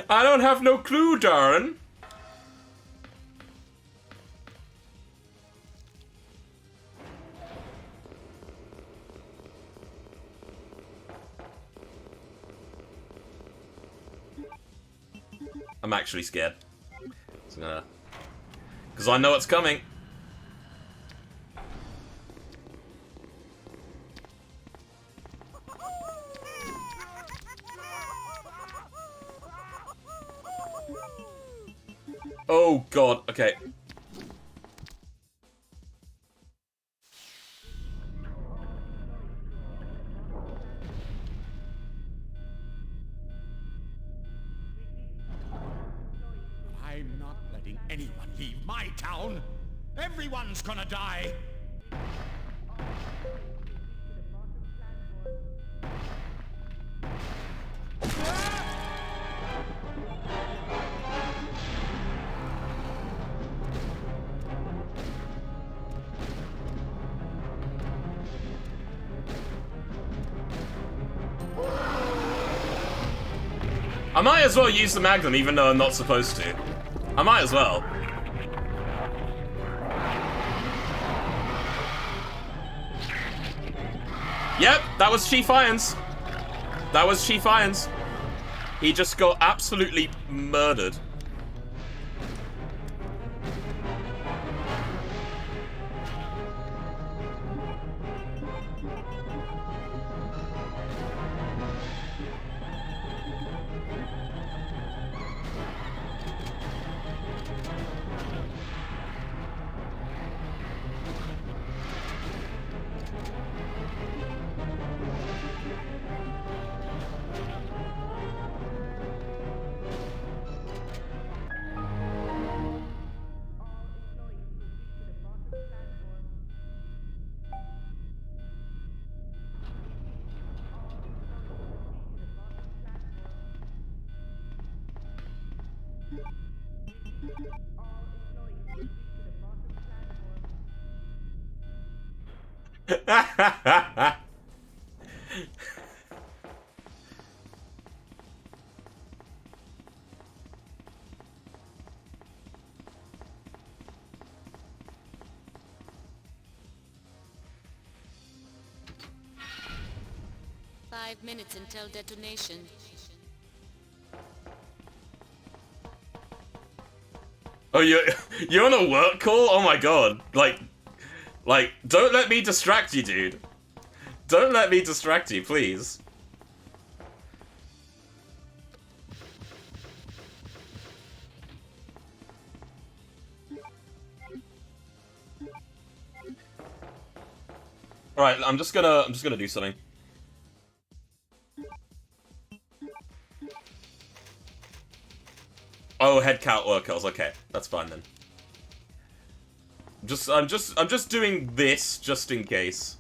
I don't have no clue, darling. I'm actually scared. Because I know what's coming. Oh god, okay. I'm not letting anyone leave my town. Everyone's gonna die. I might as well use the Magnum even though I'm not supposed to. I might as well. Yep, that was Chief Irons. That was Chief Irons. He just got absolutely murdered. Five minutes until detonation. Oh, you're on a work call? Oh my god. Like, don't let me distract you, dude. Don't let me distract you, please. Alright, I'm just gonna do something. Oh, head count workers. Okay, that's fine then. I'm just doing this just in case.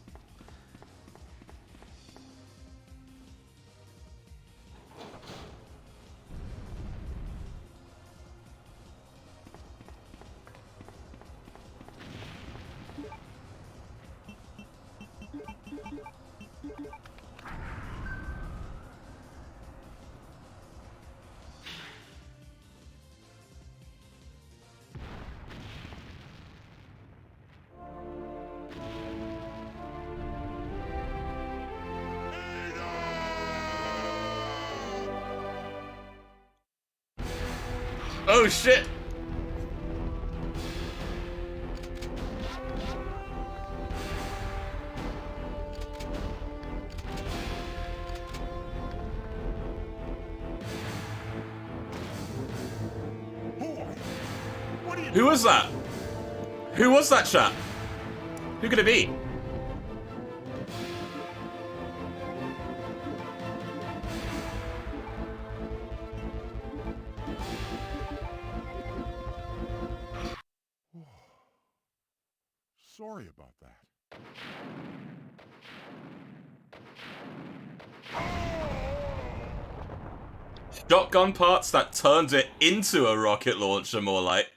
Oh shit! Who was that? Who was that chap? Who could it be? Sorry about that. Shotgun parts that turned it into a rocket launcher, more like.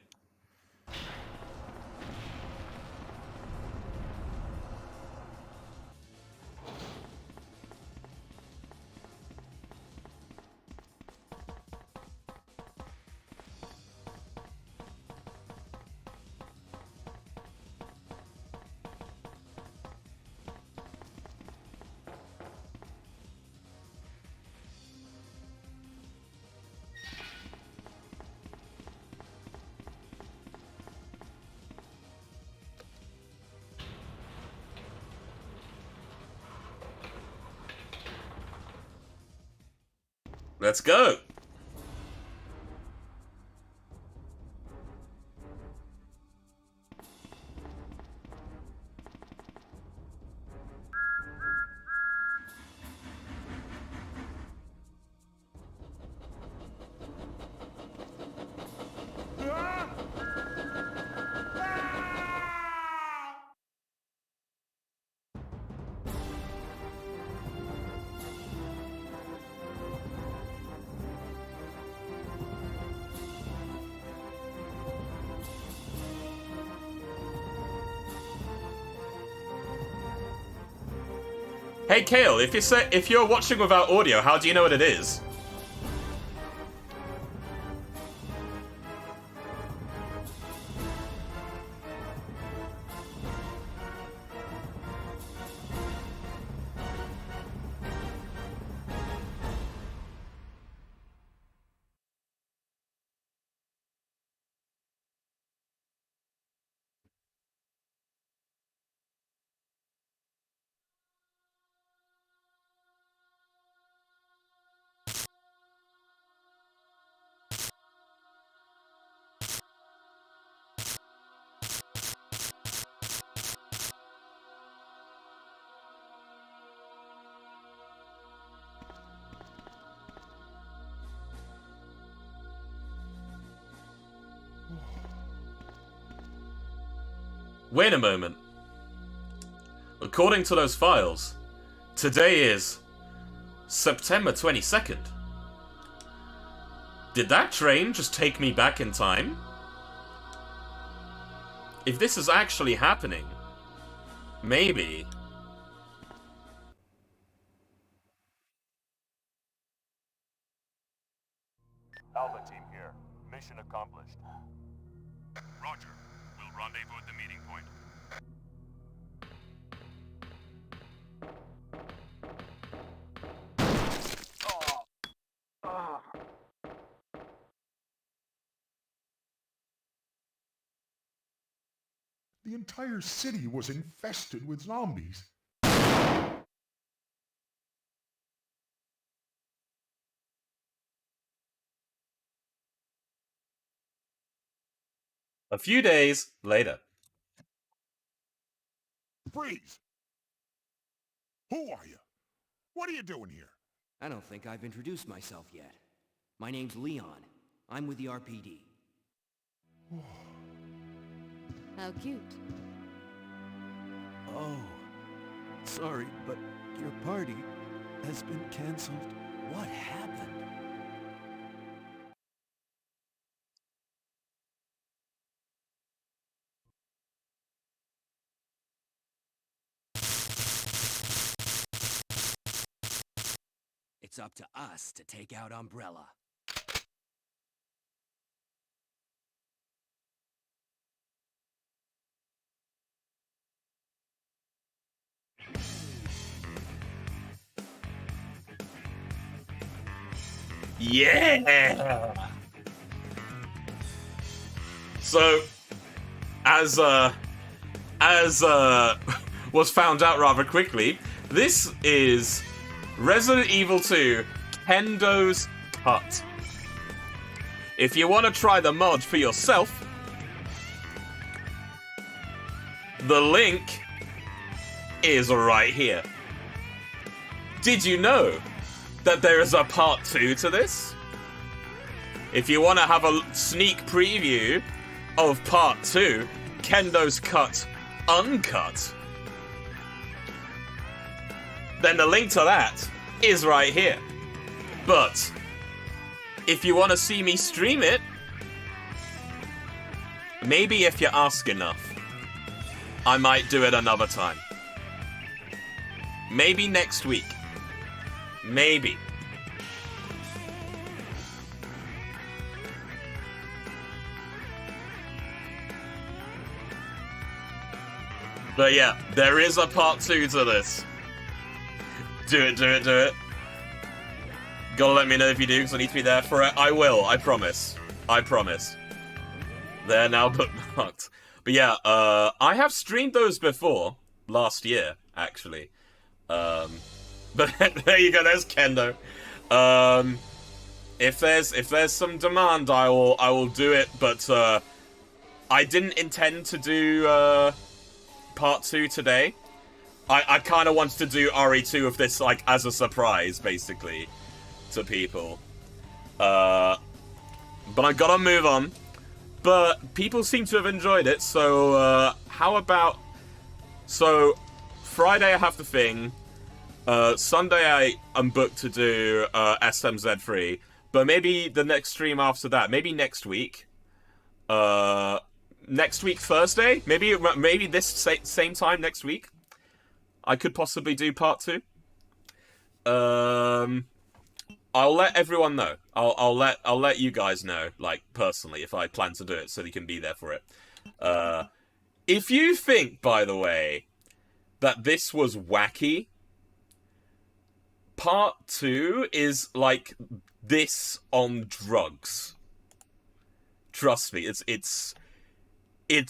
Let's go! Hey Kale, if you're watching without audio, how do you know what it is? Wait a moment. According to those files, today is September 22nd. Did that train just take me back in time? If this is actually happening, maybe Alpha team here. Mission accomplished. Roger. We'll rendezvous at the meeting point. The entire city was infested with zombies. A few days later. Freeze! Who are you? What are you doing here? I don't think I've introduced myself yet. My name's Leon. I'm with the RPD. How cute. Oh, sorry, but your party has been canceled. What happened? It's up to us to take out Umbrella. Yeah! So, as was found out rather quickly, this is Resident Evil 2 Kendo's Cut. If you want to try the mod for yourself, the link is right here. Did you know that there is a part 2 to this? If you want to have a sneak preview of part 2, Kendo's Cut Uncut, then the link to that is right here. But if you want to see me stream it, maybe if you ask enough, I might do it another time. Maybe next week. Maybe. But yeah, there is a part 2 to this. Do it, do it, do it. Gotta let me know if you do, because I need to be there for it. I will, I promise. I promise. They're now bookmarked. But yeah, I have streamed those before. Last year, actually. But there you go, there's Kendo. If there's some demand, I will do it, but I didn't intend to do part 2 today. I kind of wanted to do RE2 of this, like, as a surprise, basically, to people. But I gotta move on. But people seem to have enjoyed it, so how about... So, Friday I have the thing. Sunday I'm booked to do SMZ3. But maybe the next stream after that, maybe next week. Next week Thursday? Maybe this same time next week? I could possibly do part 2. I'll let everyone know. I'll let you guys know, like, personally, if I plan to do it, so you can be there for it. If you think, by the way, that this was wacky, part 2 is like this on drugs. Trust me, it's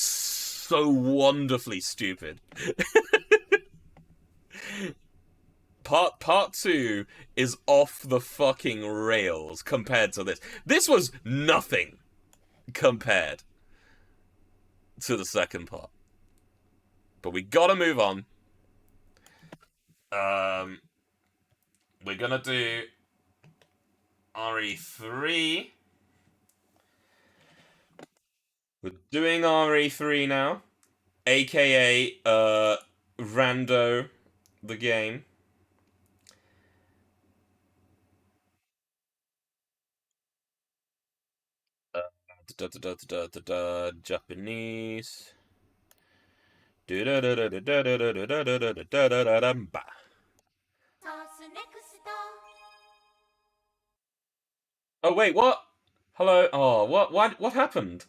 so wonderfully stupid. Part 2 is off the fucking rails compared to this. This was nothing compared to the second part. But we gotta move on. We're gonna do RE3. We're doing RE3 now. AKA, Rando the game. Japanese. Oh wait, what? Hello? Oh, what happened?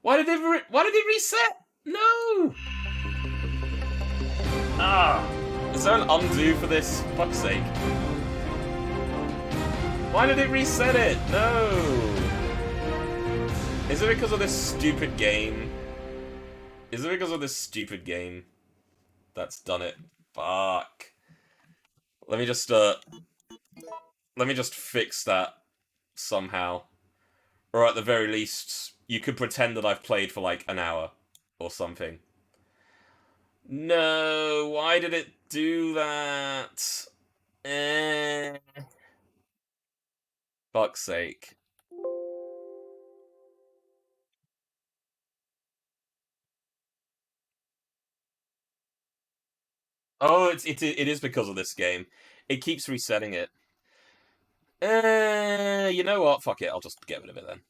Why did it reset? No! Ah! Is there an undo for this? Fuck's sake. Why did it reset it? No! Is it because of this stupid game? Is it because of this stupid game that's done it? Fuck. Let me just fix that somehow. Or at the very least, you could pretend that I've played for like an hour or something. No, why did it do that? Fuck's sake. Oh, it is because of this game. It keeps resetting it. You know what? Fuck it. I'll just get rid of it then.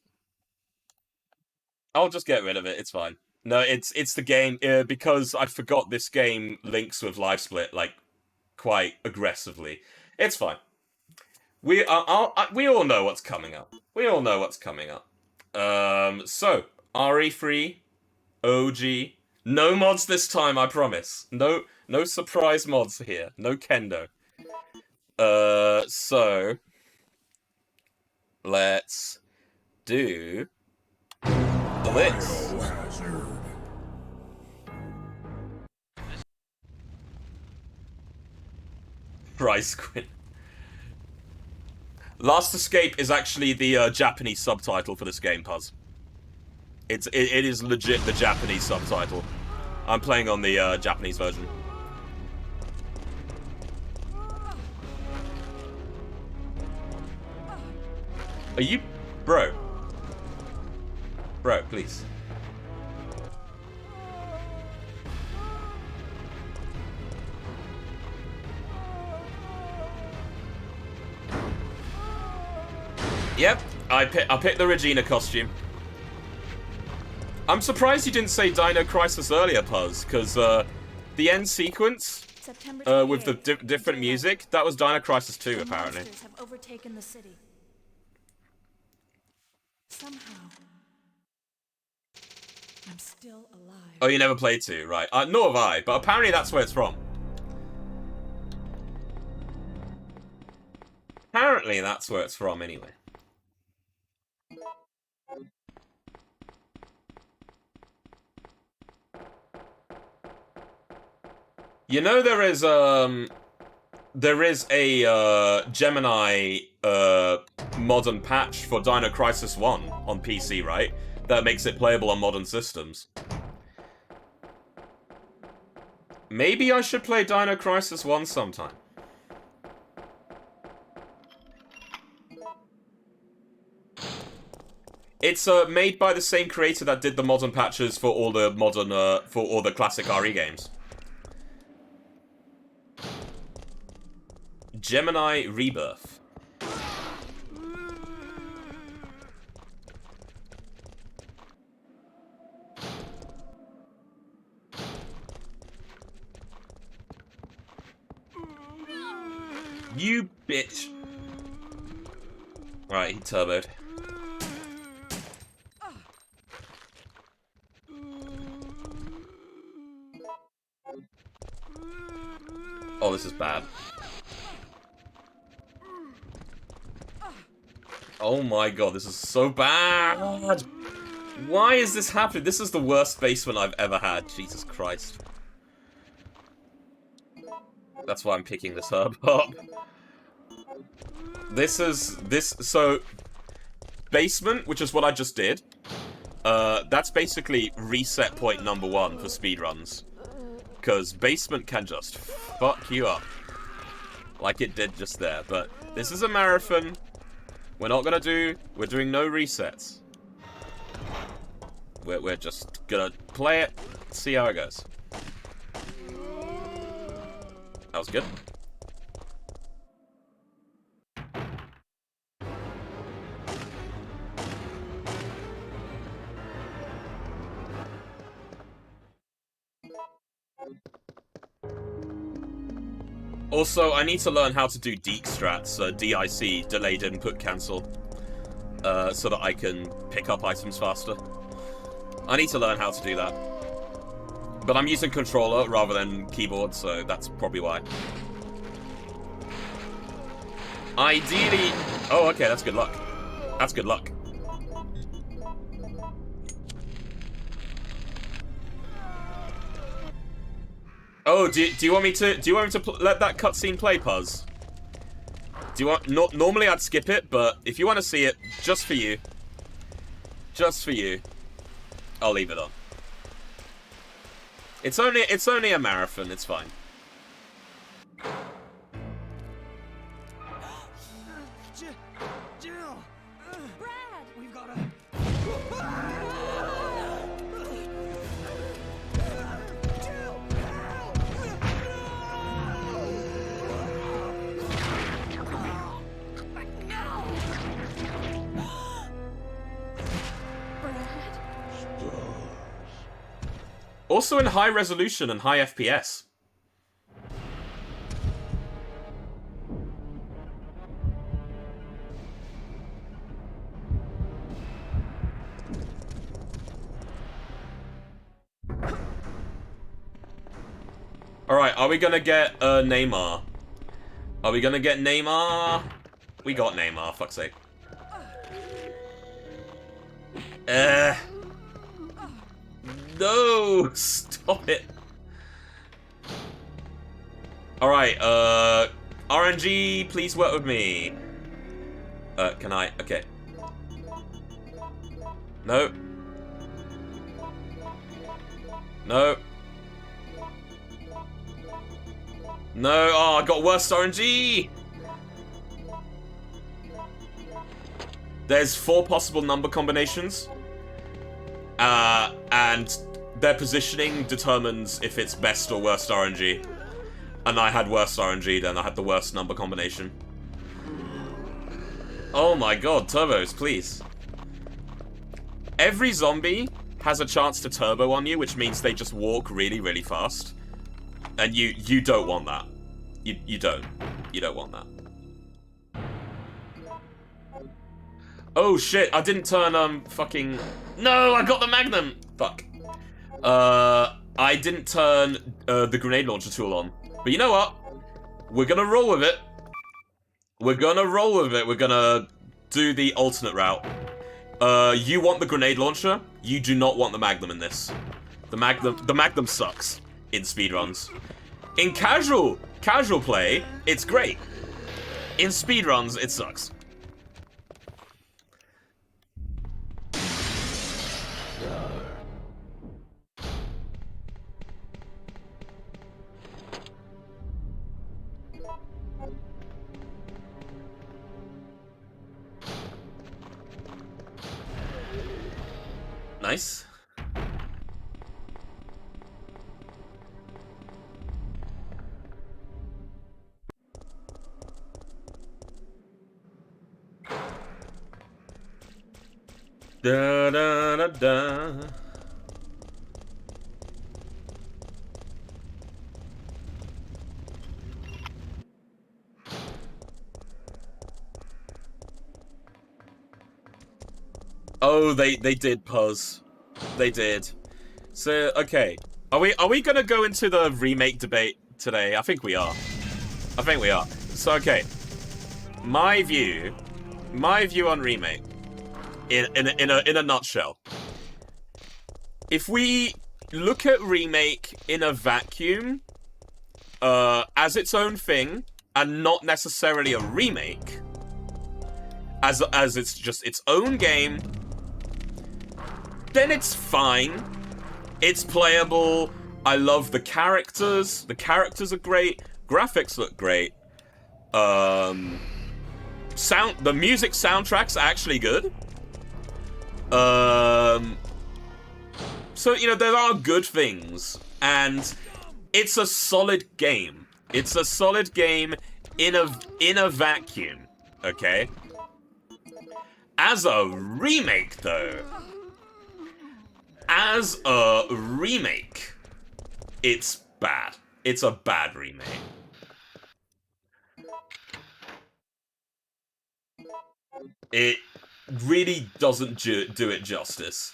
I'll just get rid of it. It's fine. No, it's the game because I forgot this game links with LiveSplit like quite aggressively. It's fine. We all know what's coming up. We all know what's coming up. So RE3, OG, no mods this time. I promise. No surprise mods here. No kendo. So let's do Blitz. Rice Quinn. Last Escape is actually the Japanese subtitle for this game, Puzz. It is legit the Japanese subtitle. I'm playing on the Japanese version. Are you... Bro. Bro, please. Yep, I picked the Regina costume. I'm surprised you didn't say Dino Crisis earlier, Puzz, because the end sequence with the different music, that was Dino Crisis 2, apparently. Monsters have overtaken the city. Somehow, I'm still alive. Oh, you never played 2, right? Nor have I, but apparently that's where it's from. Apparently that's where it's from, anyway. You know there is a Gemini modern patch for Dino Crisis 1 on PC, right? That makes it playable on modern systems. Maybe I should play Dino Crisis 1 sometime. It's made by the same creator that did the modern patches for all the modern for all the classic RE games. Gemini Rebirth. You bitch. Right, he turboed. Oh, this is bad. Oh my god, this is so bad! Why is this happening? This is the worst basement I've ever had. Jesus Christ. That's why I'm picking this herb up. So, basement, which is what I just did, that's basically reset point number 1 for speedruns. Because basement can just fuck you up. Like it did just there. But this is a marathon. We're doing no resets. We're just gonna play it, see how it goes. That was good. Also, I need to learn how to do DEEC strats, DIC, delayed input cancel. so that I can pick up items faster. I need to learn how to do that. But I'm using controller rather than keyboard, so that's probably why. Ideally... Oh, okay, that's good luck. That's good luck. Oh, do you want me to let that cutscene play, Puzz? Do you want... normally I'd skip it, but if you want to see it, just for you, I'll leave it on. It's only a marathon, it's fine. Jill! Brad! We've got Also in high resolution and high FPS. Alright, are we gonna get Neymar? Are we gonna get Neymar? We got Neymar, fuck's sake. No! Stop it! Alright, RNG, please work with me. Can I? Okay. No. No. No, oh, I got worse RNG! There's 4 possible number combinations. And their positioning determines if it's best or worst RNG. And I had worst RNG, then I had the worst number combination. Oh my god, turbos, please. Every zombie has a chance to turbo on you, which means they just walk really, really fast. And you don't want that. You don't. You don't want that. Oh shit, I didn't turn, fucking... No, I got the Magnum! Fuck. I didn't turn, the grenade launcher tool on. But you know what? We're gonna roll with it. We're gonna roll with it. We're gonna do the alternate route. You want the grenade launcher? You do not want the Magnum in this. The Magnum sucks in speedruns. In casual play, it's great. In speedruns, it sucks. Nice. Da da da da. Oh, they did, Puzz. They did. So, okay. Are we gonna go into the remake debate today? I think we are. I think we are. So, okay. My view on remake. In a nutshell. If we look at remake in a vacuum, as its own thing, and not necessarily a remake, as it's just its own game, then it's fine. It's playable. I love the characters. The characters are great. Graphics look great. The music soundtrack's actually good. So, you know, there are good things. And it's a solid game. It's a solid game in a vacuum. Okay? As a remake, though. As a remake, it's bad. It's a bad remake. really doesn't do it justice.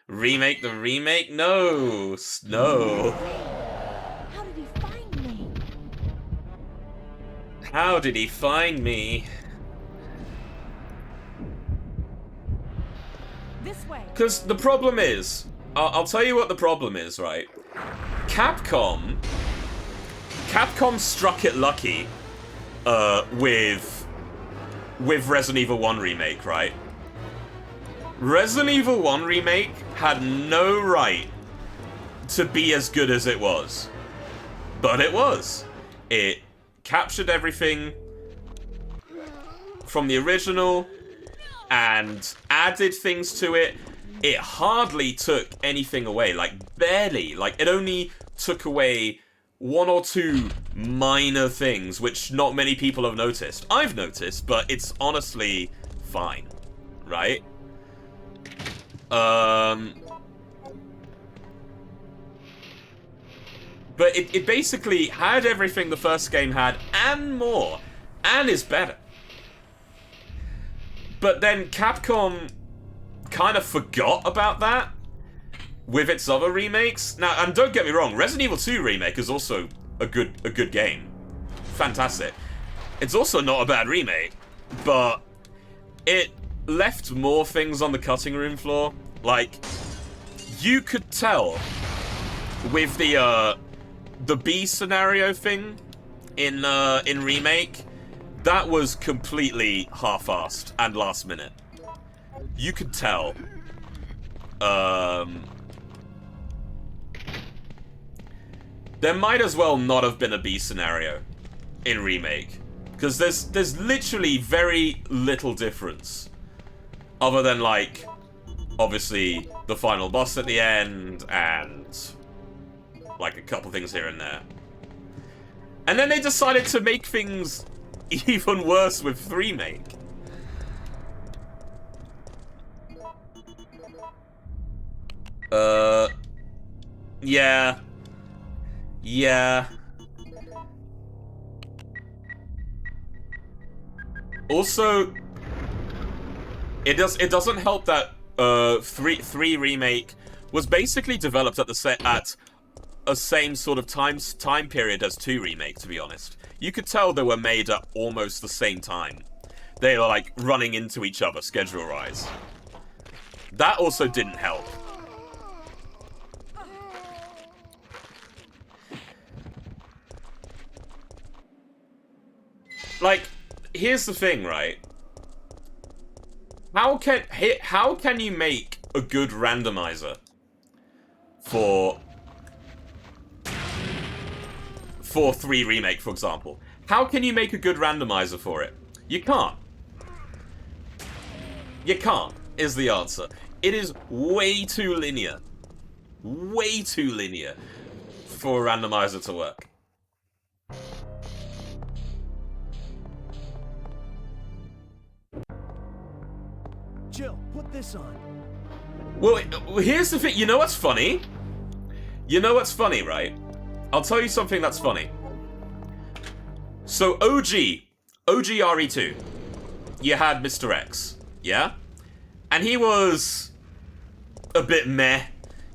Remake the remake? No. No. How did he find me? How did he find me? This way. Because the problem is, I'll tell you what the problem is, right? Capcom struck it lucky with Resident Evil 1 Remake, right? Resident Evil 1 Remake had no right to be as good as it was. But it was. It captured everything from the original and added things to it. It hardly took anything away, like barely. Like, it only took away one or two minor things, which not many people have noticed. I've noticed, but it's honestly fine, right? But it basically had everything the first game had, and more, and is better. But then Capcom kind of forgot about that with its other remakes. Now, and don't get me wrong, Resident Evil 2 Remake is also a good game. Fantastic. It's also not a bad remake, but it left more things on the cutting room floor. Like, you could tell with the B scenario thing in Remake, that was completely half-assed and last minute. You could tell. There might as well not have been a B scenario in Remake, because there's literally very little difference, other than, like, obviously the final boss at the end and like a couple things here and there. And then they decided to make things even worse with Remake. Yeah. Yeah. Also, it doesn't help that 3 Remake was basically developed at a same sort of time period as 2 Remake, to be honest. You could tell they were made at almost the same time. They were like running into each other schedule-wise. That also didn't help. Like, here's the thing, right? How can you make a good randomizer for 3 Remake, for example? How can you make a good randomizer for it? You can't. You can't, is the answer. It is way too linear. Way too linear for a randomizer to work. Jill, put this on. Well, here's the thing. You know what's funny? You know what's funny, right? I'll tell you something that's funny. So, OG RE2, you had Mr. X, yeah? And he was a bit meh.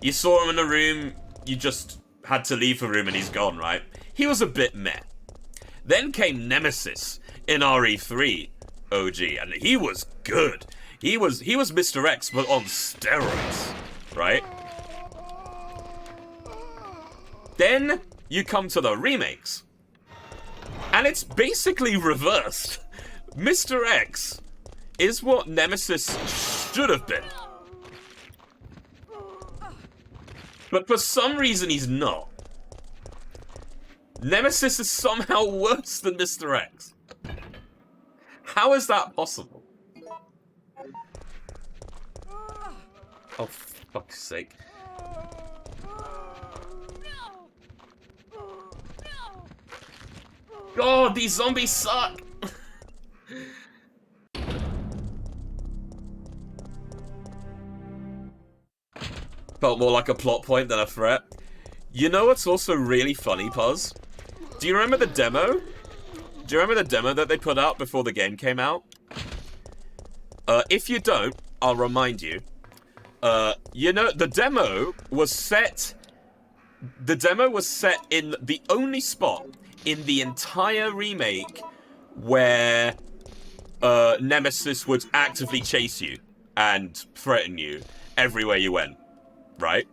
You saw him in the room, you just had to leave the room and he's gone, right? He was a bit meh. Then came Nemesis in RE3 OG, and he was good. He was Mr. X, but on steroids, right? Then you come to the remakes, and it's basically reversed. Mr. X is what Nemesis should have been. But for some reason he's not. Nemesis is somehow worse than Mr. X. How is that possible? Oh, for fuck's sake. God, these zombies suck! Felt more like a plot point than a threat. You know what's also really funny, Puzz? Do you remember the demo? Do you remember the demo that they put out before the game came out? If you don't, I'll remind you. You know, the demo was set in the only spot in the entire remake where Nemesis would actively chase you and threaten you everywhere you went, right?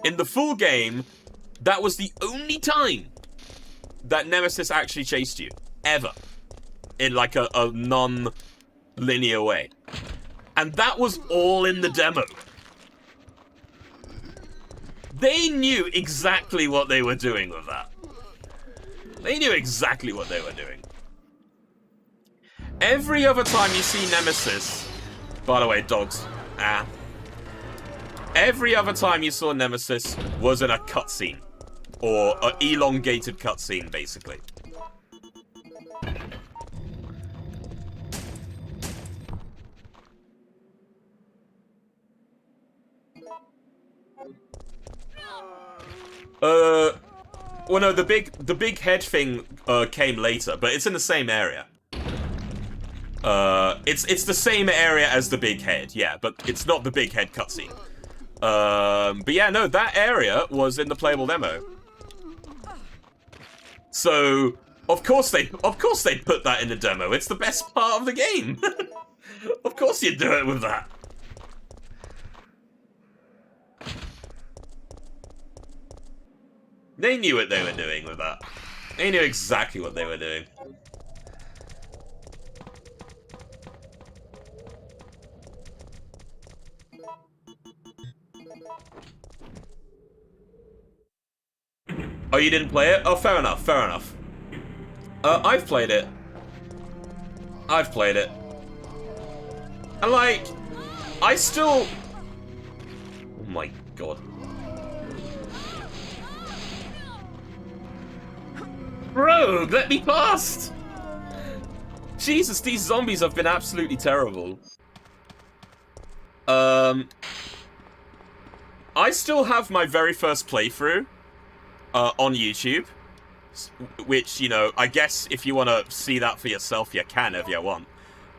In the full game, that was the only time that Nemesis actually chased you, ever. In like a non-linear way. And that was all in the demo. They knew exactly what they were doing with that. They knew exactly what they were doing. Every other time you see Nemesis... By the way, dogs. Every other time you saw Nemesis was in a cutscene. Or an elongated cutscene, basically. Well, no, the big head thing came later, but it's in the same area. It's the same area as the big head, yeah, but it's not the big head cutscene. But yeah, no, that area was in the playable demo. So, of course they put that in the demo. It's the best part of the game. Of course you'd do it with that. They knew what they were doing with that. They knew exactly what they were doing. Oh, you didn't play it? Oh, fair enough, fair enough. I've played it. I've played it. And like, I still... Oh my god. Bro, let me past! Jesus, these zombies have been absolutely terrible. I still have my very first playthrough on YouTube, which, you know, I guess if you want to see that for yourself, you can if you want.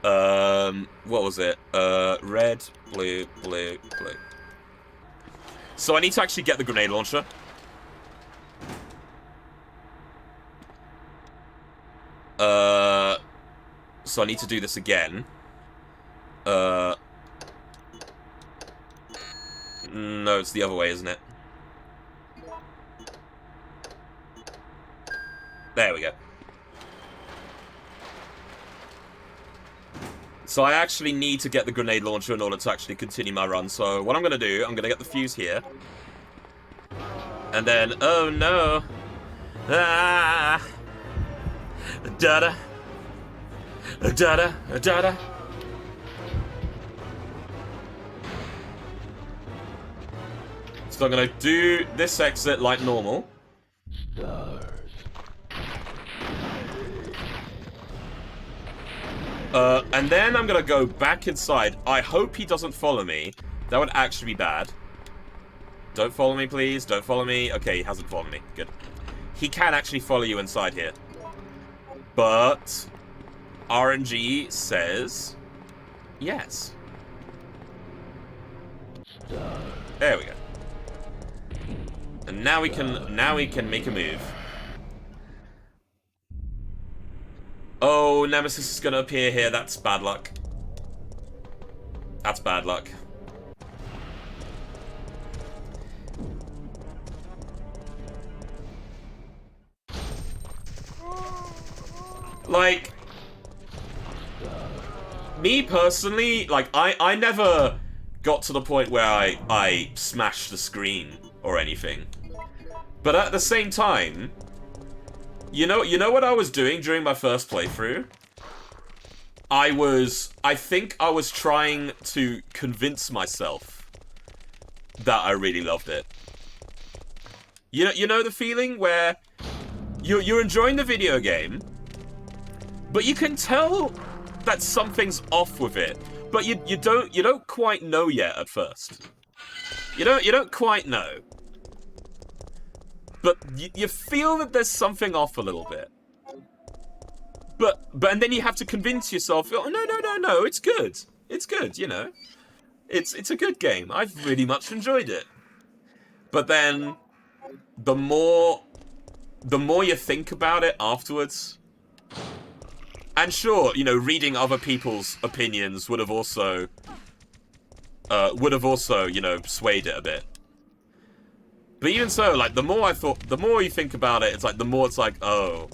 What was it? Red, blue, blue, blue. So I need to actually get the grenade launcher. So I need to do this again. No, it's the other way, isn't it? There we go. So I actually need to get the grenade launcher in order to actually continue my run. So what I'm going to do, I'm going to get the fuse here. And then, oh no. Ah. Da-da. Da-da. Da-da. So I'm going to do this exit like normal. And then I'm going to go back inside. I hope he doesn't follow me. That would actually be bad. Don't follow me, please. Don't follow me. Okay, he hasn't followed me. Good. He can actually follow you inside here. But RNG says yes. There we go. And now we can make a move. Oh, Nemesis is gonna appear here. That's bad luck. That's bad luck. Like, me personally, like, I never got to the point where I smashed the screen or anything. But at the same time, you know what I was doing during my first playthrough? I think I was trying to convince myself that I really loved it. You know the feeling where you're enjoying the video game, but you can tell that something's off with it, but you don't quite know yet at first. You don't quite know. But you feel that there's something off a little bit. But and then you have to convince yourself, oh, no, it's good. It's good, you know. It's a good game. I've really much enjoyed it. But then the more you think about it afterwards, and sure, you know, reading other people's opinions would have also, you know, swayed it a bit. But even so, like, the more you think about it, it's like, the more it's like, oh,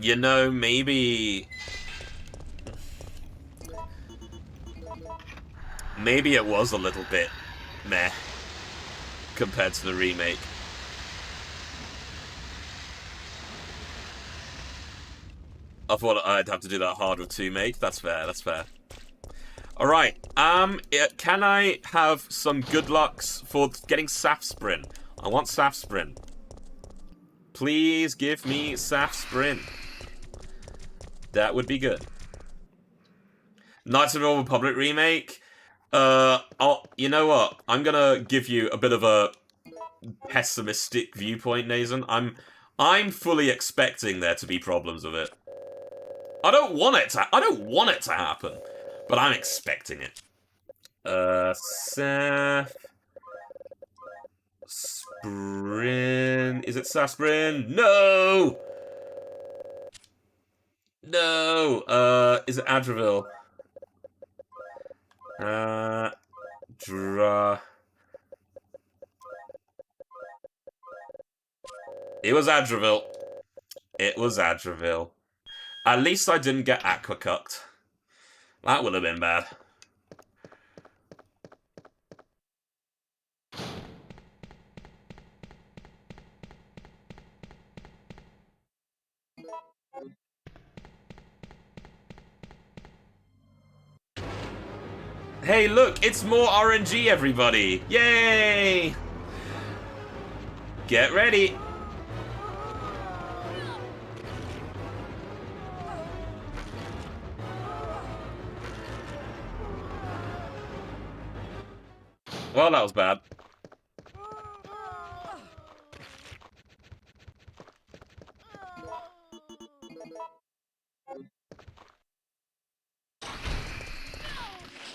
you know, maybe it was a little bit meh compared to the remake. I thought I'd have to do that hard with 2 make. That's fair, that's fair. Alright, can I have some good lucks for getting Safsprin? I want Safsprin. Please give me Safsprin. That would be good. Knights of the Old Republic remake? You know what? I'm gonna give you a bit of a pessimistic viewpoint, Nathan. I'm fully expecting there to be problems with it. I don't want it to happen, but I'm expecting it. Safsprin. Is it Safsprin? No! No! Is it Adravil? It was Adravil. It was Adravil. At least I didn't get Aquacucked. That would have been bad. Hey, look, it's more RNG, everybody! Yay! Get ready! Well, that was bad.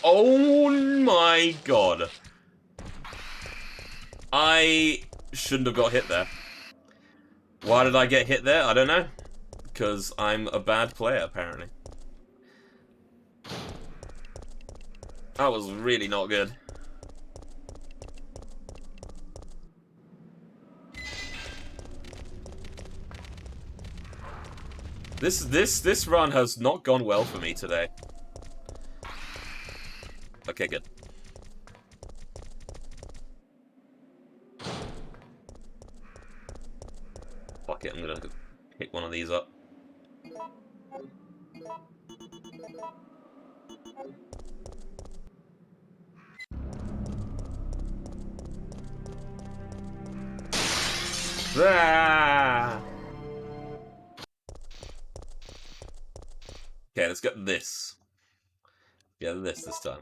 Oh my god. I shouldn't have got hit there. Why did I get hit there? I don't know. Because I'm a bad player, apparently. That was really not good. This run has not gone well for me today. Okay, good. Fuck it, I'm gonna pick one of these up. Ah! Okay, let's get this. Get this time.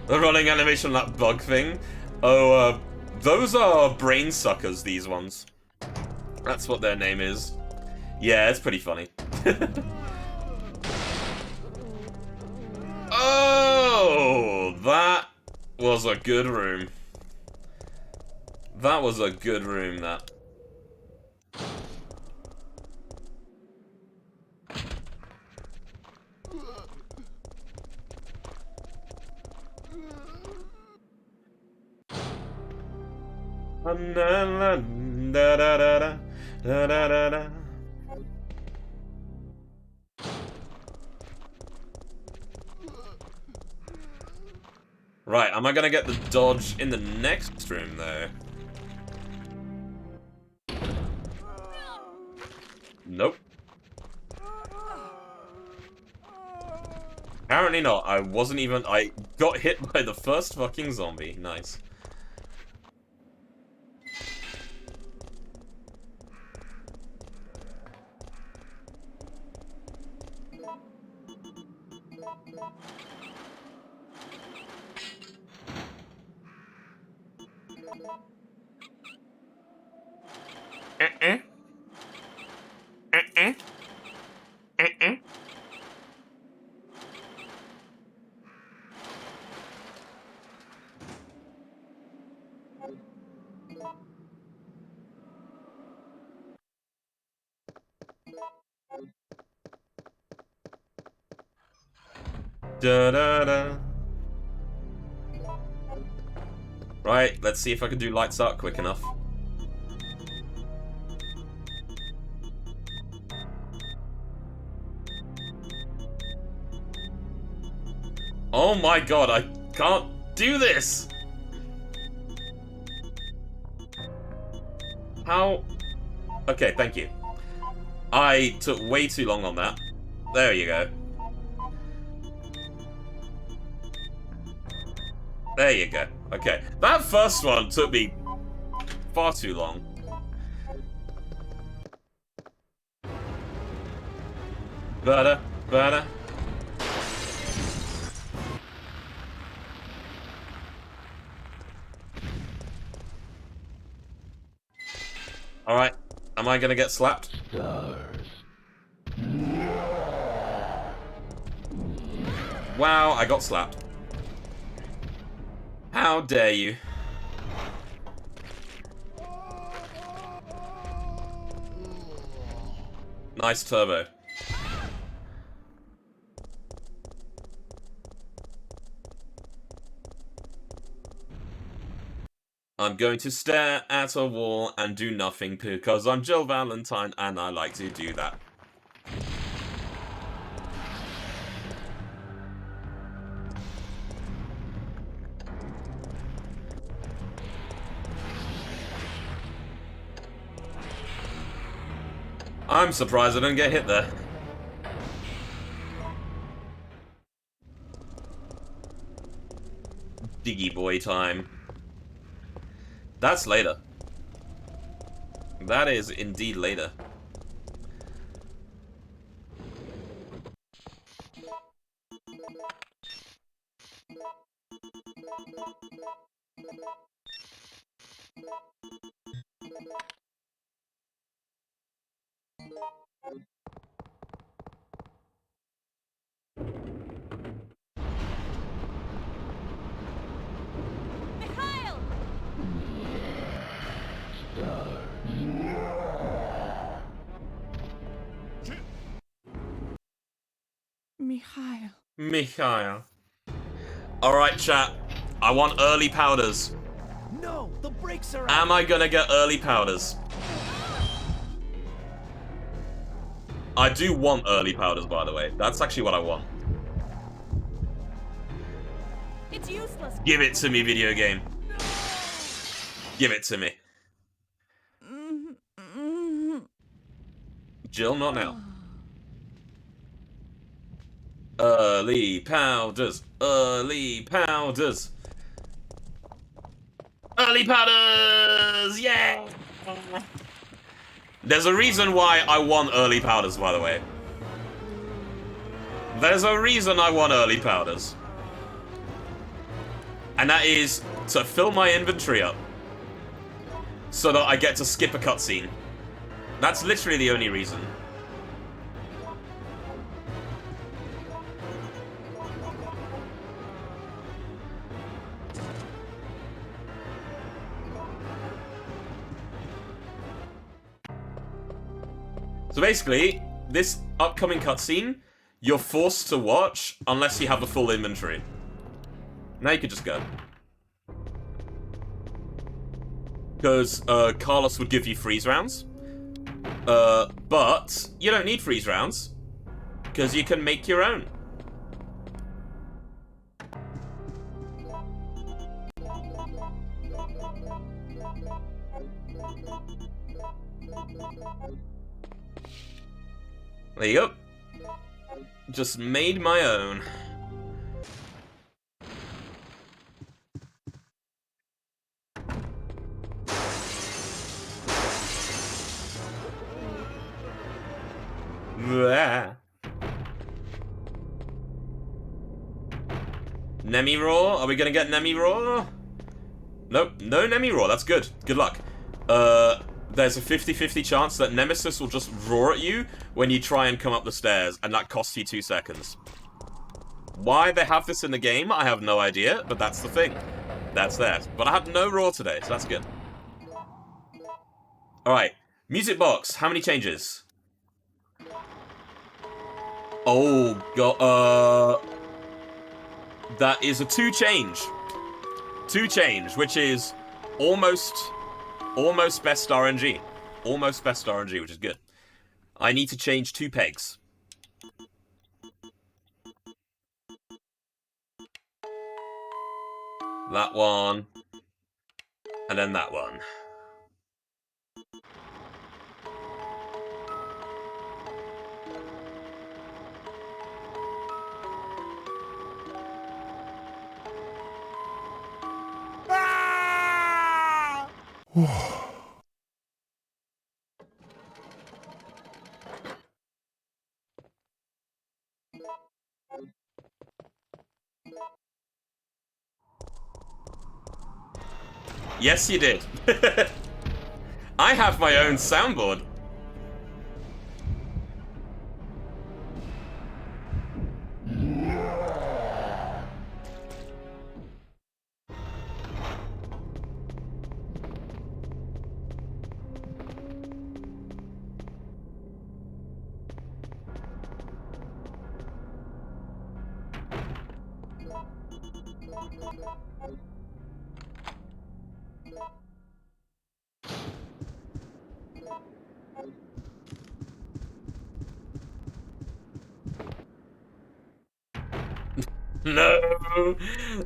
The running animation on that bug thing. Oh, those are brain suckers, these ones. That's what their name is. Yeah, it's pretty funny. Oh, that was a good room. That was a good room, that. Right, am I gonna get the dodge in the next room, though? Nope. Apparently not. I wasn't even... I got hit by the first fucking zombie. Nice. Da da da. Right, let's see if I can do lights out quick enough. Oh my god, I can't do this! How? Okay, thank you. I took way too long on that. There you go. There you go. Okay. That first one took me far too long. Better, better. Alright. Am I gonna get slapped? Wow, I got slapped. How dare you? Nice turbo. I'm going to stare at a wall and do nothing because I'm Jill Valentine and I like to do that. I'm surprised I didn't get hit there. Diggy boy time. That's later. That is indeed later. Mikhail. Alright, chat. I want early powders. No, the brakes are out. Am I gonna get early powders? I do want early powders, by the way. That's actually what I want. It's useless. Give it to me, video game. Give it to me. Jill, not now. Early powders. Early powders. Early powders! Yeah! There's a reason why I want early powders, by the way. There's a reason I want early powders. And that is to fill my inventory up. So that I get to skip a cutscene. That's literally the only reason. So basically, this upcoming cutscene, you're forced to watch unless you have a full inventory. Now you could just go. Because Carlos would give you freeze rounds. But you don't need freeze rounds. Because you can make your own. There you go. Just made my own. Blah. Nemi Raw? Are we gonna get Nemi Raw? Nope, no Nemi Roar. That's good. Good luck. There's a 50-50 chance that Nemesis will just roar at you when you try and come up the stairs, and that costs you 2 seconds. Why they have this in the game, I have no idea, but that's the thing. That's that. But I had no roar today, so that's good. Alright, music box. How many changes? Oh, God. That is a 2 change. 2 change, which is almost best RNG. Almost best RNG, which is good. I need to change 2 pegs. That one. And then that one. Yes, you did. I have my own soundboard.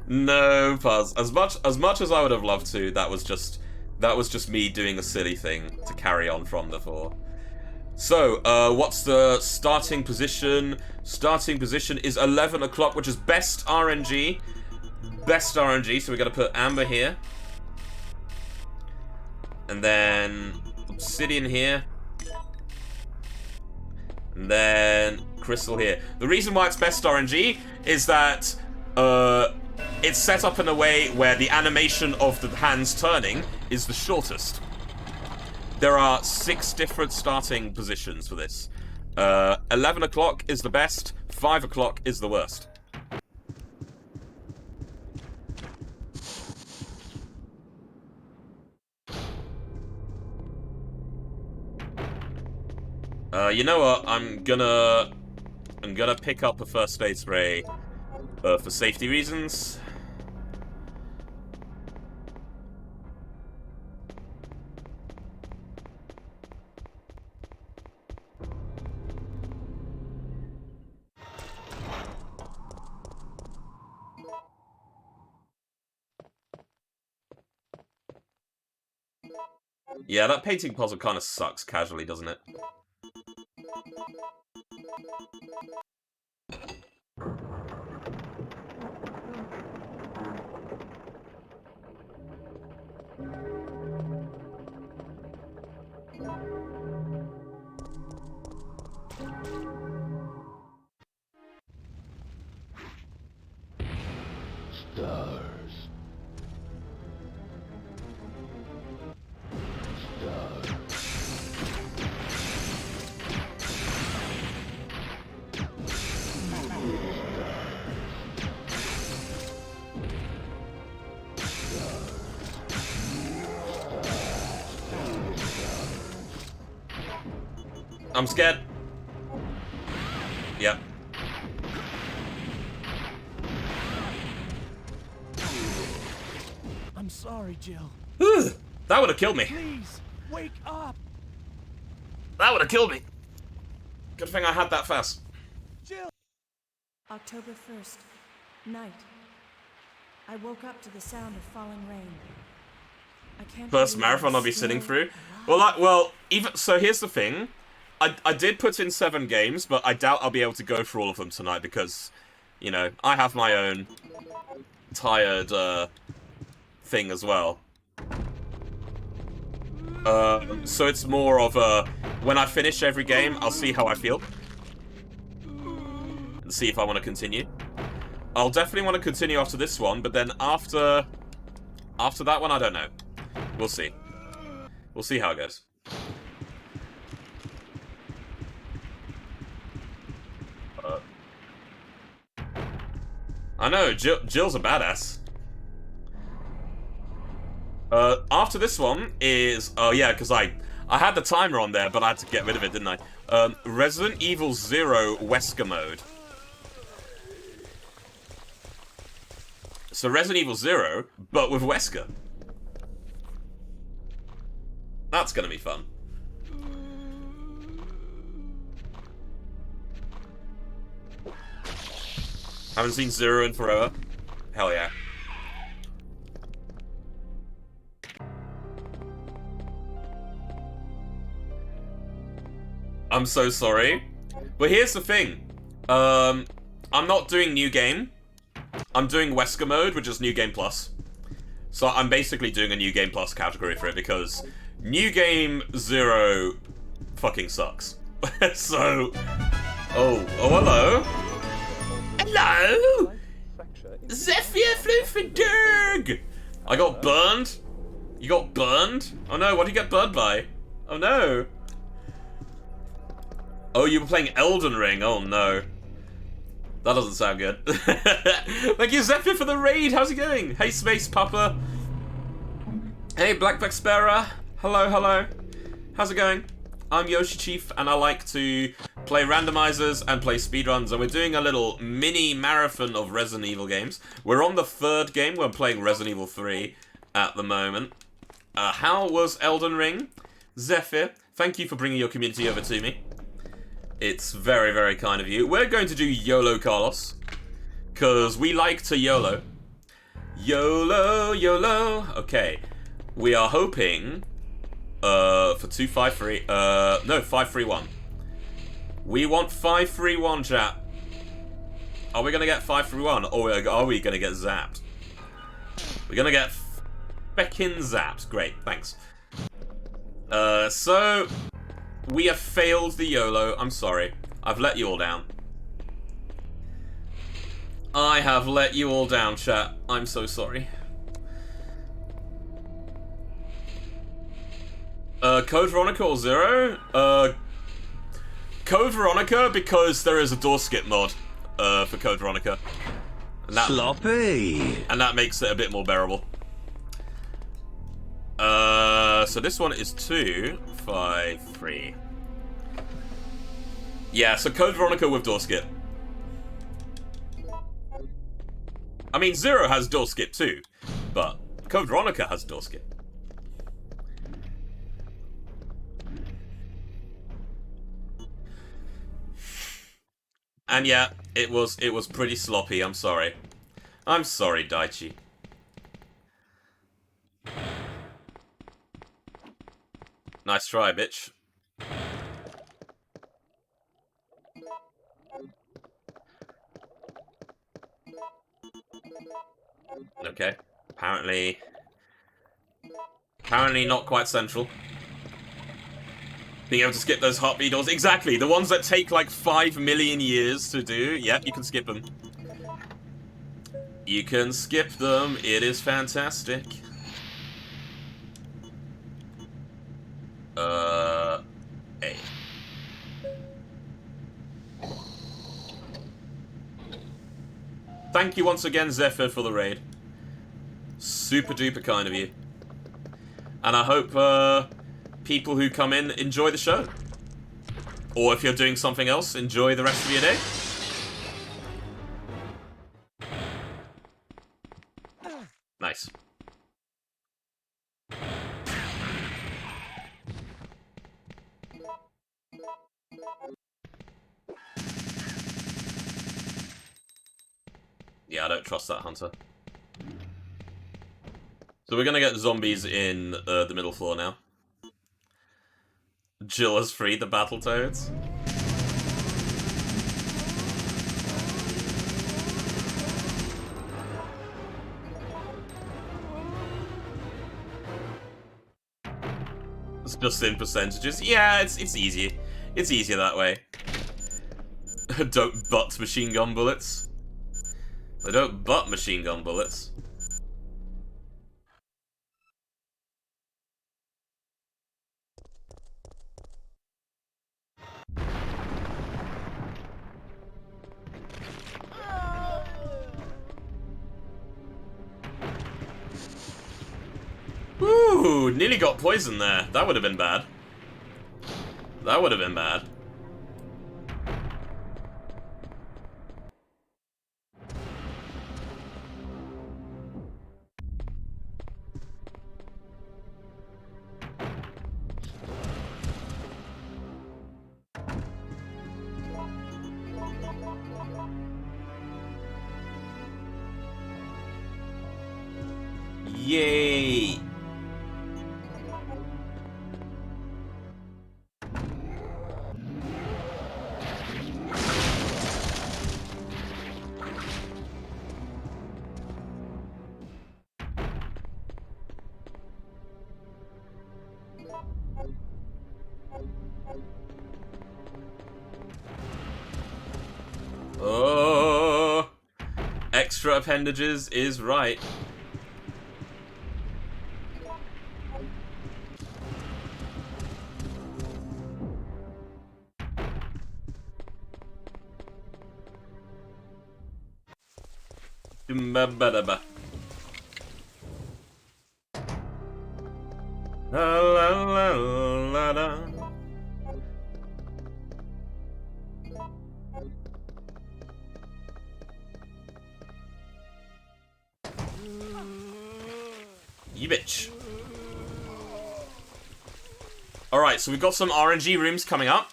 No, Puzz. As much as I would have loved to, that was just me doing a silly thing to carry on from before. So, what's the starting position? Starting position is 11 o'clock, which is best RNG. Best RNG, so we gotta put Amber here. And then Obsidian here. And then Crystal here. The reason why it's best RNG is that it's set up in a way where the animation of the hands turning is the shortest. There are 6 different starting positions for this. 11 o'clock is the best, 5 o'clock is the worst. You know what? I'm gonna pick up a first aid spray for safety reasons. Yeah, that painting puzzle kind of sucks casually, doesn't it? Stars. I'm scared. Yep. I'm sorry, Jill. That would have killed me. Please, wake up. That would have killed me. Good thing I had that fast. Jill. October 1st, night. I woke up to the sound of falling rain. I can't. First marathon I'll be sitting through. Well, even so. Here's the thing. I did put in 7 games, but I doubt I'll be able to go through all of them tonight because, you know, I have my own tired thing as well. So it's more of a, when I finish every game, I'll see how I feel. And see if I want to continue. I'll definitely want to continue after this one, but then after After that one, I don't know. We'll see. We'll see how it goes. I know, Jill's a badass. After this one is... Oh yeah, because I had the timer on there, but I had to get rid of it, didn't I? Resident Evil 0 Wesker mode. So Resident Evil 0, but with Wesker. That's gonna be fun. Haven't seen 0 in forever. Hell yeah. I'm so sorry. But here's the thing. I'm not doing New Game. I'm doing Wesker mode, which is New Game Plus. So I'm basically doing a New Game Plus category for it, because New Game 0 fucking sucks. So... Oh, hello? Hello? Zephyr Floofinderg! I got burned? You got burned? Oh no, what did you get burned by? Oh no. Oh, you were playing Elden Ring? Oh no. That doesn't sound good. Thank you, Zephyr, for the raid. How's it going? Hey, Space Papa. Hey, Blackback Sparrow. Hello, hello. How's it going? I'm Yoshi Chief, and I like to play randomizers and play speedruns, and we're doing a little mini marathon of Resident Evil games. We're on the 3rd game. We're playing Resident Evil 3 at the moment. How was Elden Ring? Zephyr, thank you for bringing your community over to me. It's very, very kind of you. We're going to do YOLO, Carlos, because we like to YOLO. YOLO, YOLO. Okay, we are hoping for 253. No, 531. We want 531, chat. Are we gonna get 531, or are we gonna get zapped? We're gonna get feckin' zapped. Great, thanks. So we have failed the YOLO. I'm sorry. I've let you all down. I have let you all down, chat. I'm so sorry. Code Veronica or 0? Code Veronica, because there is a door skip mod for Code Veronica. And that, sloppy! And that makes it a bit more bearable. So this one is 253. Yeah, so Code Veronica with door skip. I mean, 0 has door skip too, but Code Veronica has door skip. And yeah, it was pretty sloppy, I'm sorry. I'm sorry, Daichi. Nice try, bitch. Okay. Apparently not quite central. Being able to skip those heartbeat doors. Exactly, the ones that take like 5 million years to do. Yep, you can skip them. You can skip them. It is fantastic. Hey. Thank you once again, Zephyr, for the raid. Super duper kind of you. And I hope, people who come in enjoy the show. Or if you're doing something else, enjoy the rest of your day. Nice. Yeah, I don't trust that hunter. So we're gonna get zombies in the middle floor now. Jill has freed the Battletoads. It's just in percentages. Yeah, it's easy. It's easier that way. Don't butt machine gun bullets. They don't butt machine gun bullets. Ooh, nearly got poisoned there. That would have been bad. That would have been bad. Yay! Oh, extra appendages is right. Ba-ba-da-ba. La la la la la. You bitch. Alright, so we've got some RNG rooms coming up.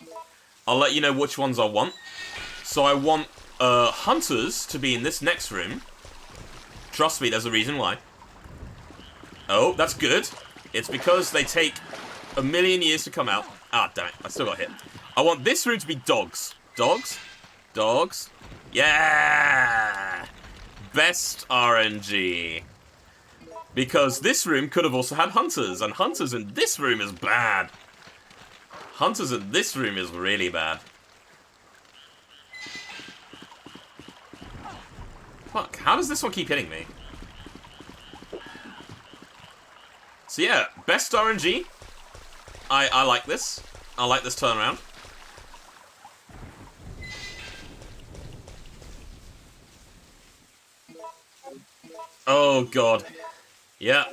I'll let you know which ones I want. So I want hunters to be in this next room. Trust me, there's a reason why. Oh, that's good. It's because they take a million years to come out. Ah, damn it. I still got hit. I want this room to be dogs. Dogs? Dogs? Yeah! Best RNG. Because this room could have also had hunters, and hunters in this room is bad. Hunters in this room is really bad. Fuck, how does this one keep hitting me? So yeah, best RNG. I like this. I like this turnaround. Oh god. Yeah.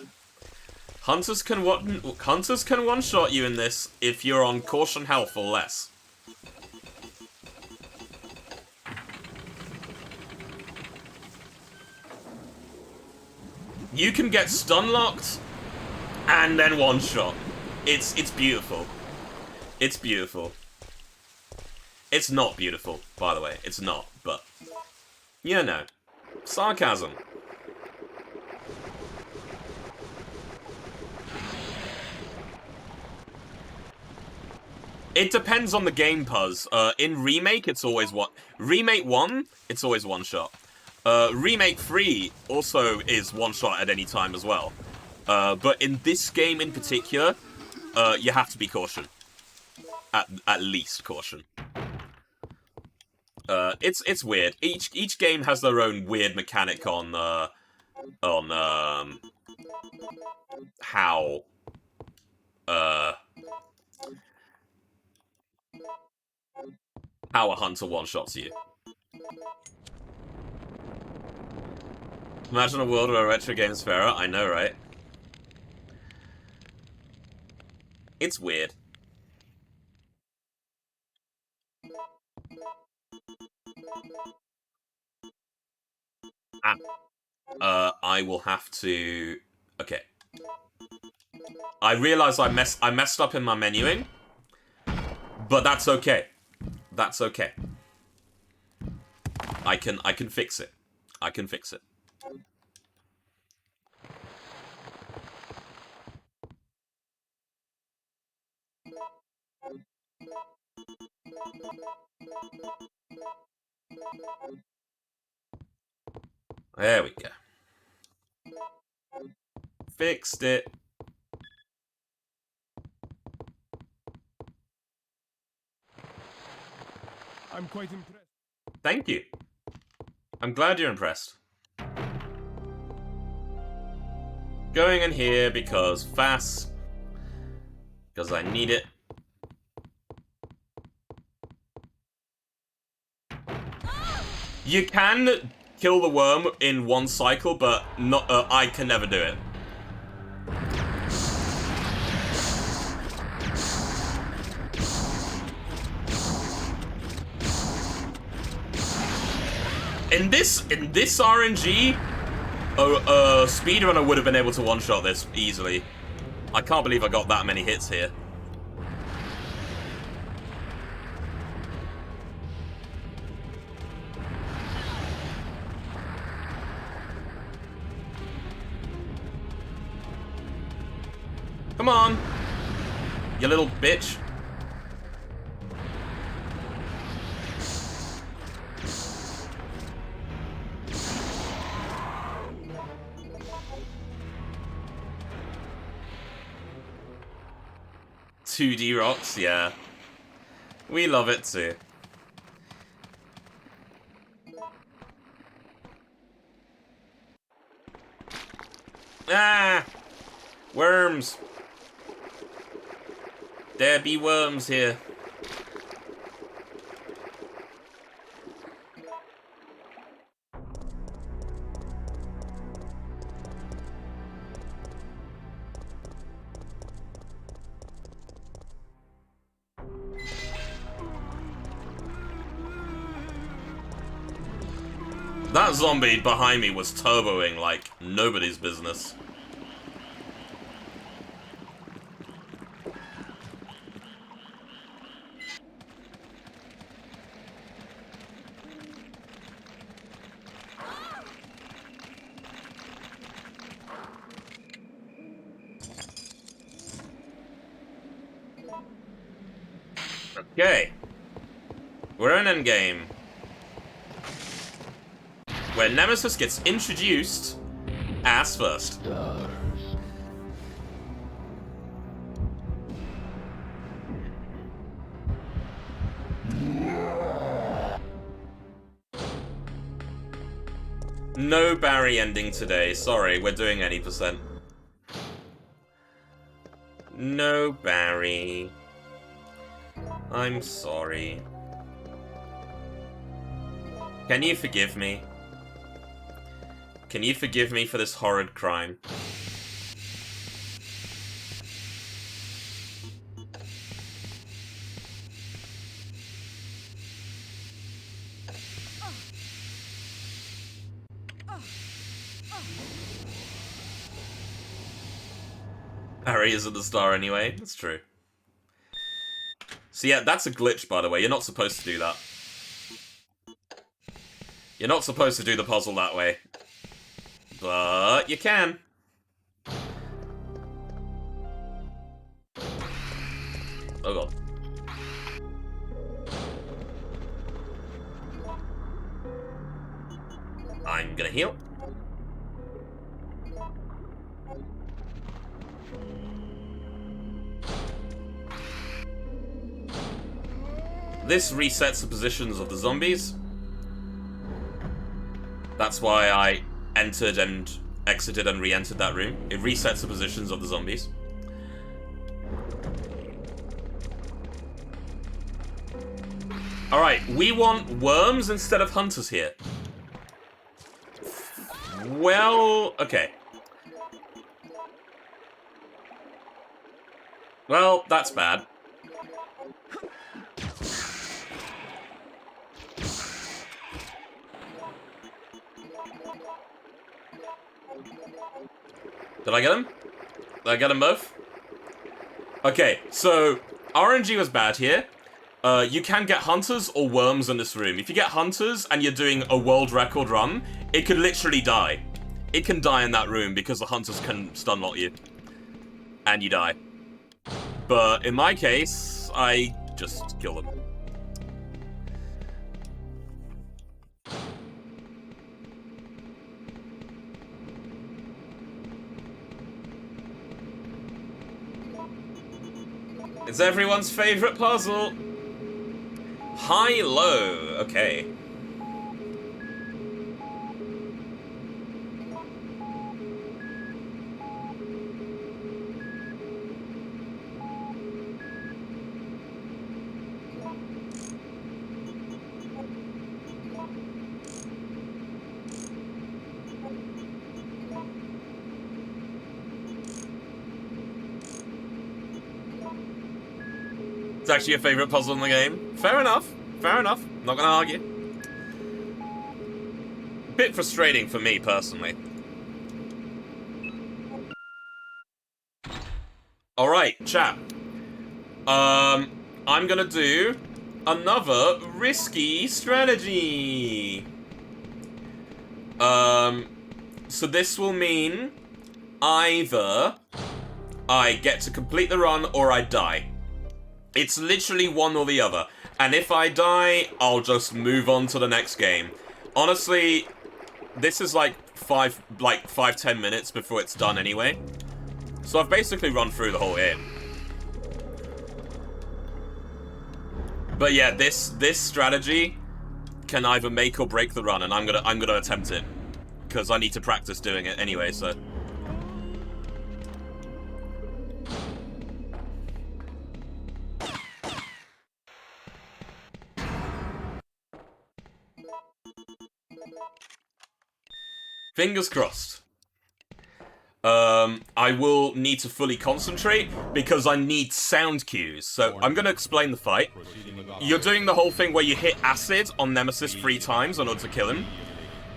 Hunters can one-shot you in this if you're on caution health or less. You can get stun-locked and then one-shot. It's beautiful. It's beautiful. It's not beautiful, by the way. It's not, but... you know. Sarcasm. It depends on the game, Puzz. In Remake, it's always Remake 1, it's always one-shot. Remake 3 also is one-shot at any time as well. But in this game in particular, you have to be caution. At least caution. It's weird. Each game has their own weird mechanic on how a hunter one-shots you. Imagine a world where retro games fairer. I know, right? It's weird. I will have to... okay. I realize I messed up in my menuing, but that's okay. That's okay. I can fix it. I can fix it. There we go. Fixed it. I'm quite impressed. Thank you. I'm glad you're impressed. Going in here because fast. Because I need it. You can kill the worm in one cycle, but not. I can never do it. In this RNG, a speedrunner would have been able to one-shot this easily. I can't believe I got that many hits here. Come on, you little bitch. $2D rocks, yeah. We love it too. Ah! Worms! There be worms here. That zombie behind me was turboing like nobody's business. Okay. We're in endgame, where Nemesis gets introduced ass first. No Barry ending today. Sorry, we're doing any %. No Barry. I'm sorry. Can you forgive me? Can you forgive me for this horrid crime? Barry isn't the star anyway. That's true. So yeah, that's a glitch, by the way. You're not supposed to do that. You're not supposed to do the puzzle that way. But you can. Oh god. I'm gonna heal. This resets the positions of the zombies. That's why I entered and exited and re-entered that room. It resets the positions of the zombies. Alright, we want worms instead of hunters here. Well, okay. Well, that's bad. Did I get them? Did I get them both? Okay, so RNG was bad here. You can get hunters or worms in this room. If you get hunters and you're doing a world record run, it could literally die. It can die in that room because the hunters can stun lock you. And you die. But in my case, I just kill them. It's everyone's favorite puzzle. High-low. Okay. It's actually your favorite puzzle in the game. Fair enough. Fair enough. Not gonna argue. Bit frustrating for me, personally. Alright, chat. I'm gonna do another risky strategy. So this will mean either I get to complete the run or I die. It's literally one or the other. And if I die, I'll just move on to the next game. Honestly, this is like 5-10 minutes before it's done anyway. So I've basically run through the whole game. But yeah, this strategy can either make or break the run, and I'm gonna attempt it. Because I need to practice doing it anyway, so. Fingers crossed. I will need to fully concentrate because I need sound cues. So I'm going to explain the fight. You're doing the whole thing where you hit acid on Nemesis 3 times in order to kill him.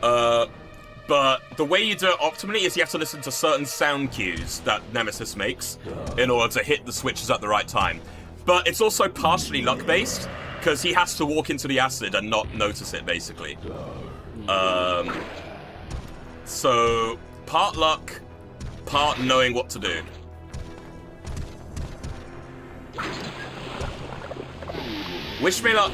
But the way you do it optimally is you have to listen to certain sound cues that Nemesis makes in order to hit the switches at the right time. But it's also partially luck-based because he has to walk into the acid and not notice it, basically. So part luck, part knowing what to do. Wish me luck.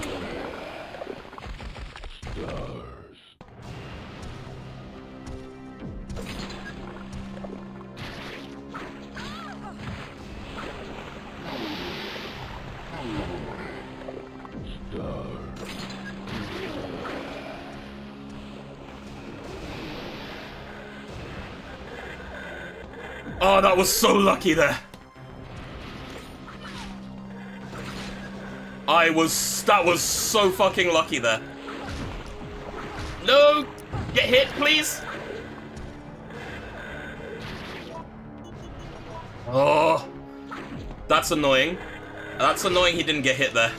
Oh, that was so lucky there. That was so fucking lucky there. No! Get hit, please! Oh. That's annoying. That's annoying he didn't get hit there.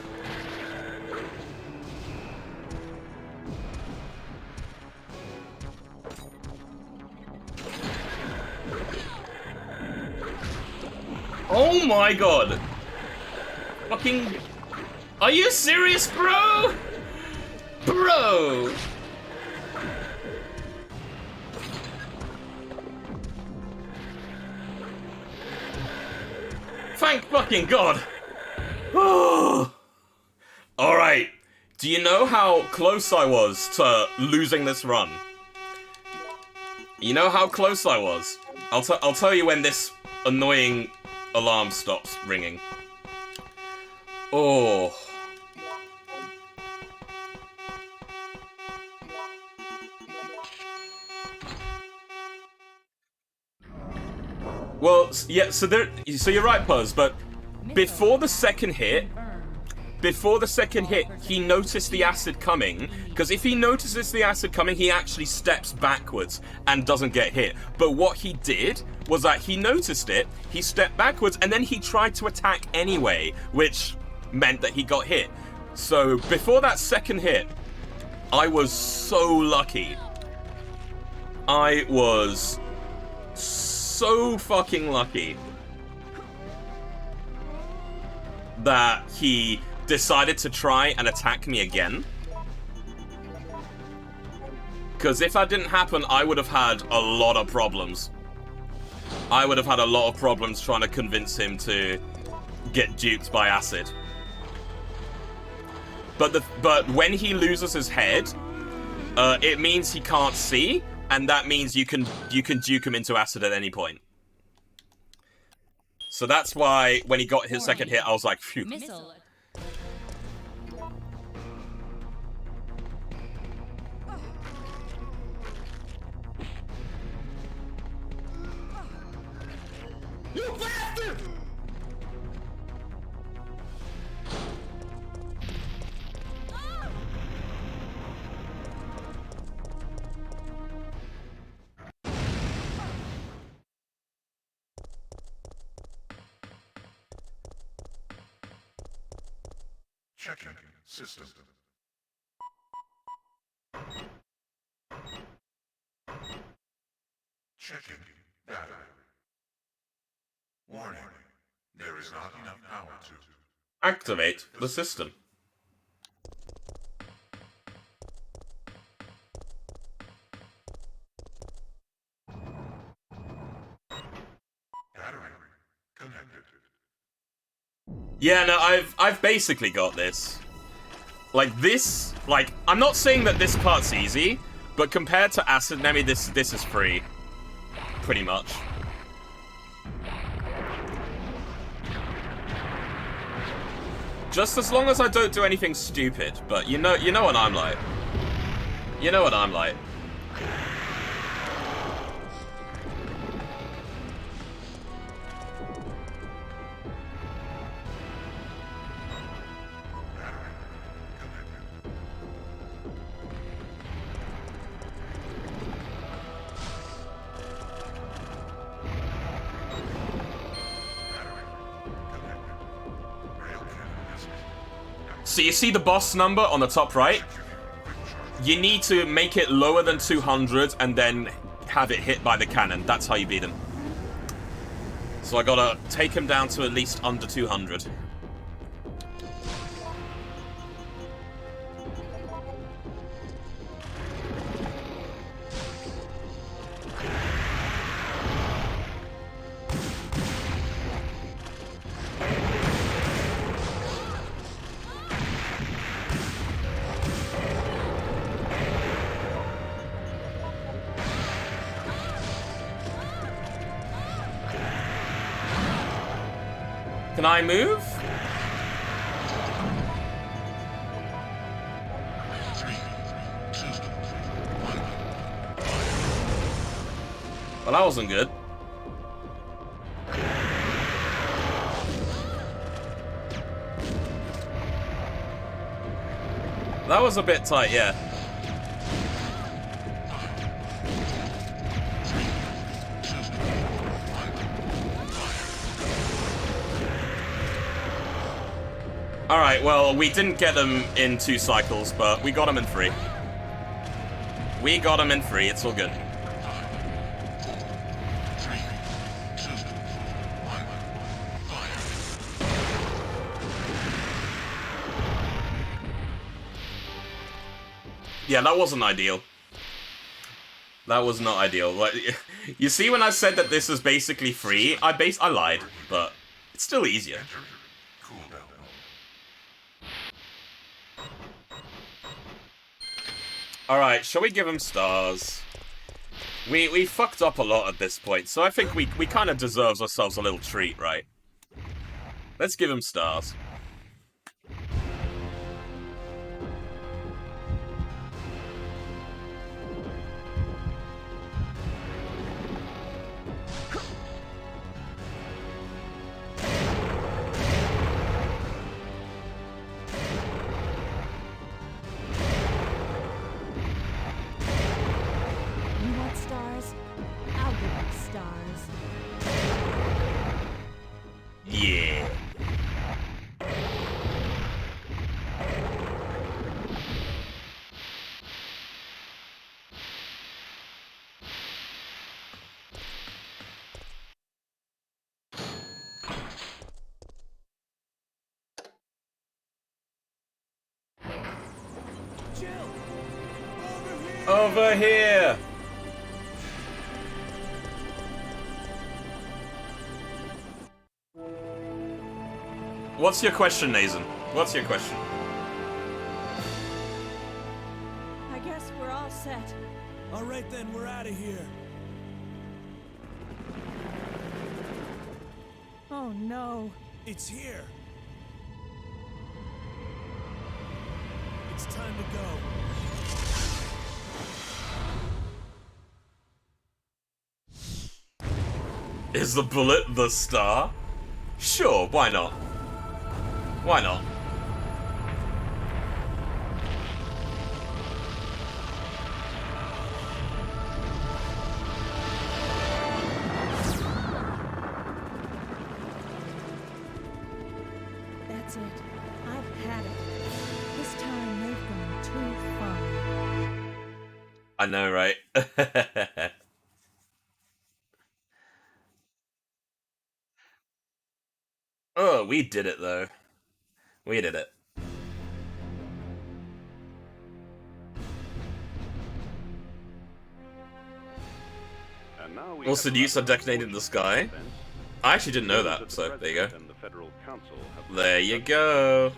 Oh my god. Fucking... Are you serious, bro? Bro! Thank fucking god. Oh. Alright. Do you know how close I was to losing this run? You know how close I was? I'll tell you when this annoying alarm stops ringing. Oh. Well, yeah, so you're right, Puzz, but before the second hit, he noticed the acid coming, because if he notices the acid coming, he actually steps backwards and doesn't get hit. But what he did was that he noticed it, he stepped backwards, and then he tried to attack anyway, which meant that he got hit. So before that second hit, I was so lucky. I was so fucking lucky that he decided to try and attack me again. Because if that didn't happen, I would have had a lot of problems. I would have had a lot of problems trying to convince him to get duped by acid. But when he loses his head, it means he can't see, and that means you can duke him into acid at any point. So that's why when he got his second hit, I was like, phew. Missile. You bastard! Checking system. Checking battery. Warning. There is not enough power to activate the system. Battery connected. Yeah, no, I've basically got this. Like this, like I'm not saying that this part's easy, but compared to Acid Nemi, this is free, pretty much. Just as long as I don't do anything stupid, but you know what I'm like. You know what I'm like. So you see the boss number on the top right? You need to make it lower than 200 and then have it hit by the cannon. That's how you beat him. So I gotta take him down to at least under 200. Can I move? Well, that wasn't good. That was a bit tight, yeah. Alright, well, we didn't get them in 2 cycles, but we got them in 3. We got them in 3, it's all good. Yeah, that wasn't ideal. That was not ideal. Like, you see when I said that this is basically free, I lied, but it's still easier. Alright, shall we give him stars? We fucked up a lot at this point, so I think we kind of deserves ourselves a little treat, right? Let's give him stars. Yeah. Over here. What's your question, Nathan? What's your question? I guess we're all set. All right then, we're out of here. Oh no. It's here. It's time to go. Is the bullet the star? Sure, why not? Why not? That's it. I've had it. This time they've gone too far. I know, right? we did it, though. We did it. Also, nukes are detonated in the sky. I actually didn't know that, so there you go. There you go.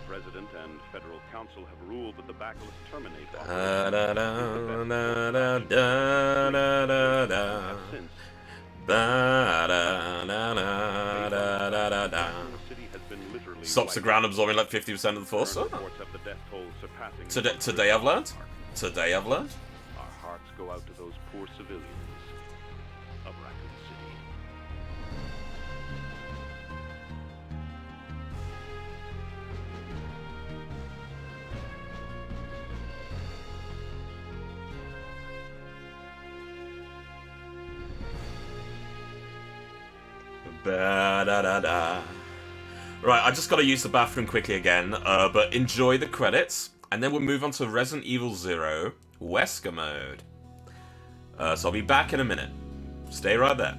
President and Federal Council have ruled that the bacillus terminate Stops the ground absorbing like 50% of the force. Oh. Today I've learned. Today I've learned. Our hearts go out to those poor civilians of Raccoon City. Right, I just gotta use the bathroom quickly again, but enjoy the credits, and then we'll move on to Resident Evil 0 Wesker mode. So I'll be back in a minute. Stay right there.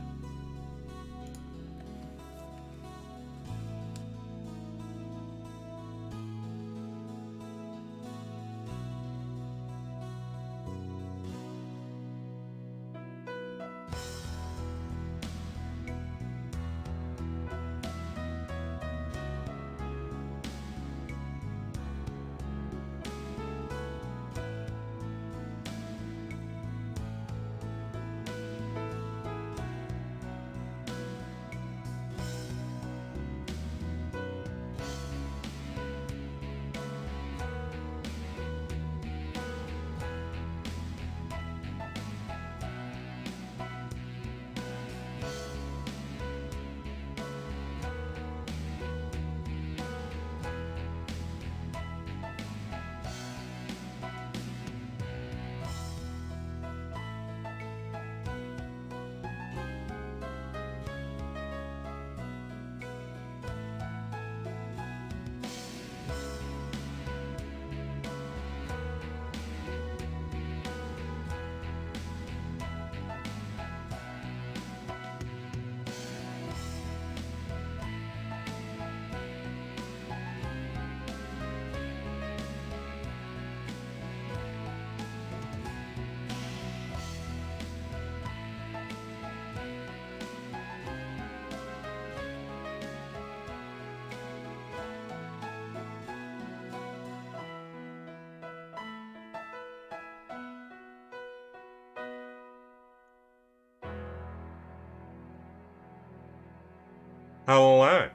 Hello.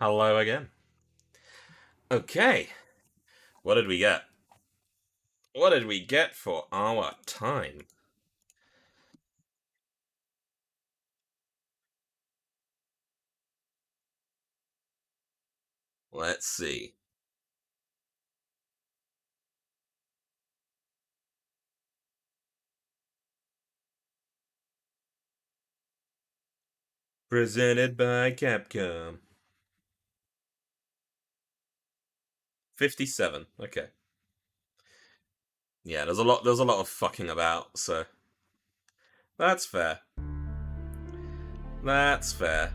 Hello again. Okay. What did we get? What did we get for our time? Let's see. Presented by Capcom. 57. Okay. Yeah, there's a lot of fucking about, so that's fair. That's fair.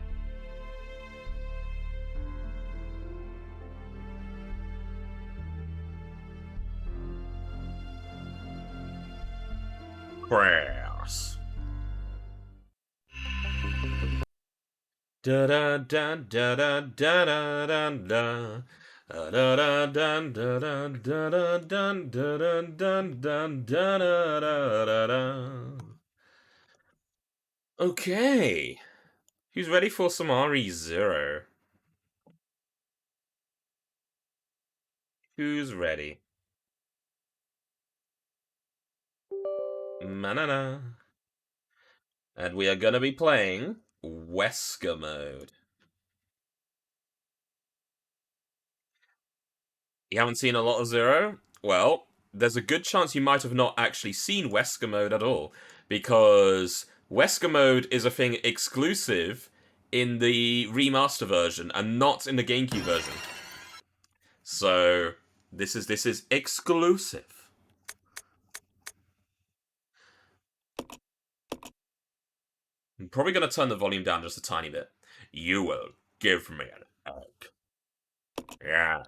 Prayers. Da da da da da da da da da. Okay. Who's ready for some RE0? Who's ready? Manana. And we are gonna be playing Wesker mode. You haven't seen a lot of Zero? Well, there's a good chance you might have not actually seen Wesker mode at all, because Wesker mode is a thing exclusive in the remaster version and not in the GameCube version. So this is exclusive. probably going to turn the volume down just a tiny bit. You will give me an egg. Yes.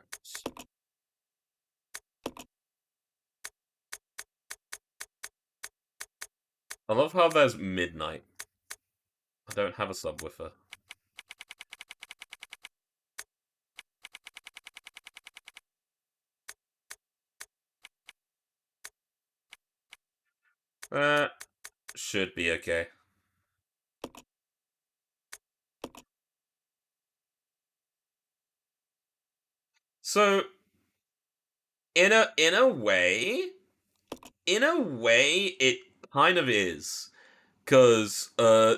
I love how there's midnight. I don't have a subwoofer. Should be okay. So, in a way, it kind of is, because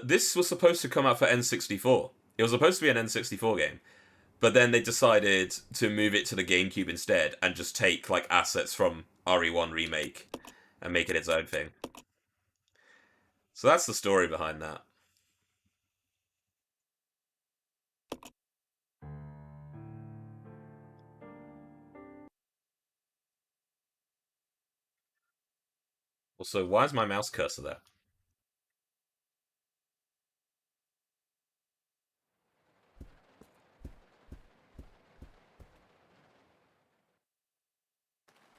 this was supposed to come out for N64. It was supposed to be an N64 game, but then they decided to move it to the GameCube instead and just take like assets from RE1 Remake and make it its own thing. So that's the story behind that. Also, why is my mouse cursor there?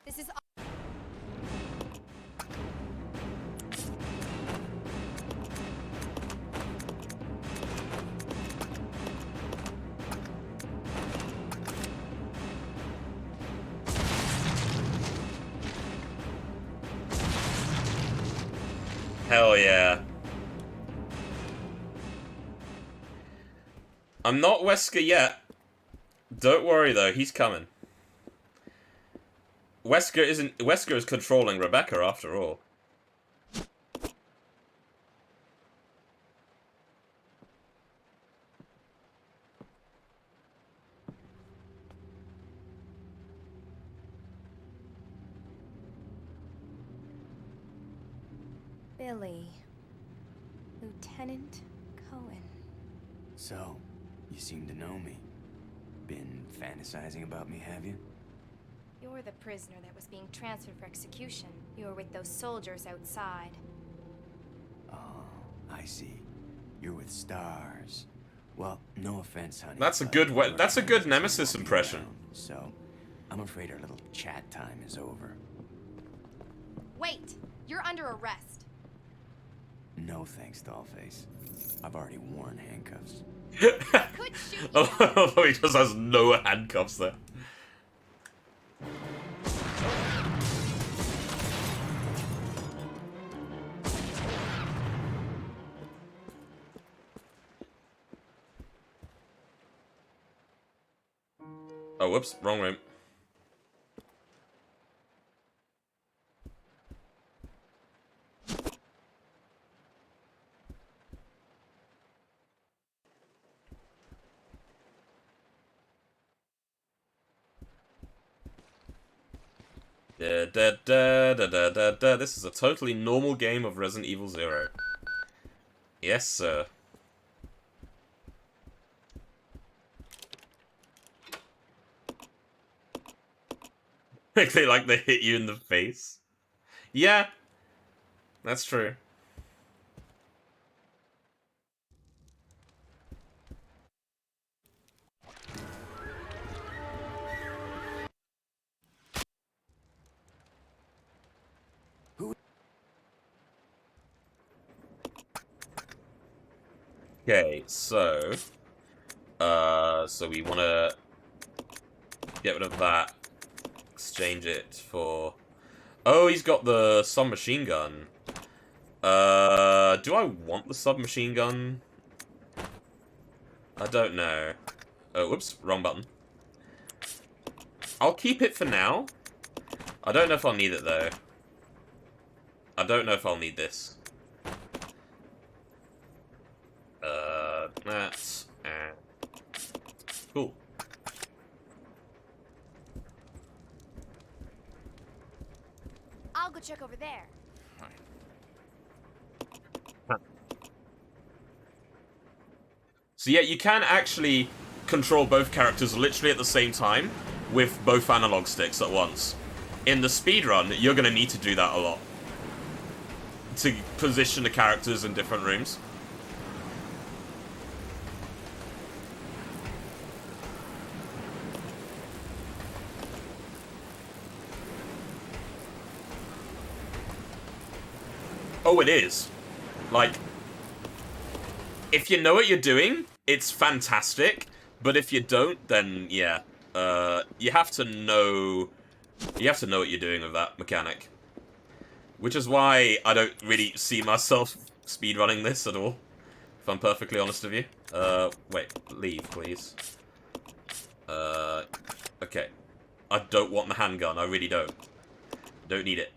This is. Hell yeah. I'm not Wesker yet. Don't worry though, he's coming. Wesker is controlling Rebecca after all. Billy. Lieutenant Cohen. So, you seem to know me. Been fantasizing about me, have you? You're the prisoner that was being transferred for execution. You were with those soldiers outside. Oh, I see. You're with stars. Well, no offense, honey. That's a good Nemesis impression. So, I'm afraid our little chat time is over. Wait! You're under arrest. No thanks, Dollface. I've already worn handcuffs. Could shoot you. Oh, he just has no handcuffs there. Oh, whoops, wrong room. This is a totally normal game of Resident Evil 0. Yes, sir. They like they hit you in the face. Yeah, that's true. Okay, so we want to get rid of that, exchange it for... Oh, he's got the submachine gun. Do I want the submachine gun? I don't know. Oh, whoops, wrong button. I'll keep it for now. I don't know if I'll need it, though. I don't know if I'll need this. That's... cool. I'll go check over there. So yeah, you can actually control both characters literally at the same time with both analog sticks at once. In the speedrun, you're going to need to do that a lot to position the characters in different rooms. Oh, it is. Like, if you know what you're doing, it's fantastic. But if you don't, then yeah, you have to know what you're doing with that mechanic. Which is why I don't really see myself speedrunning this at all, if I'm perfectly honest with you. Wait, leave, please. Okay. I don't want the handgun, I really don't. Don't need it.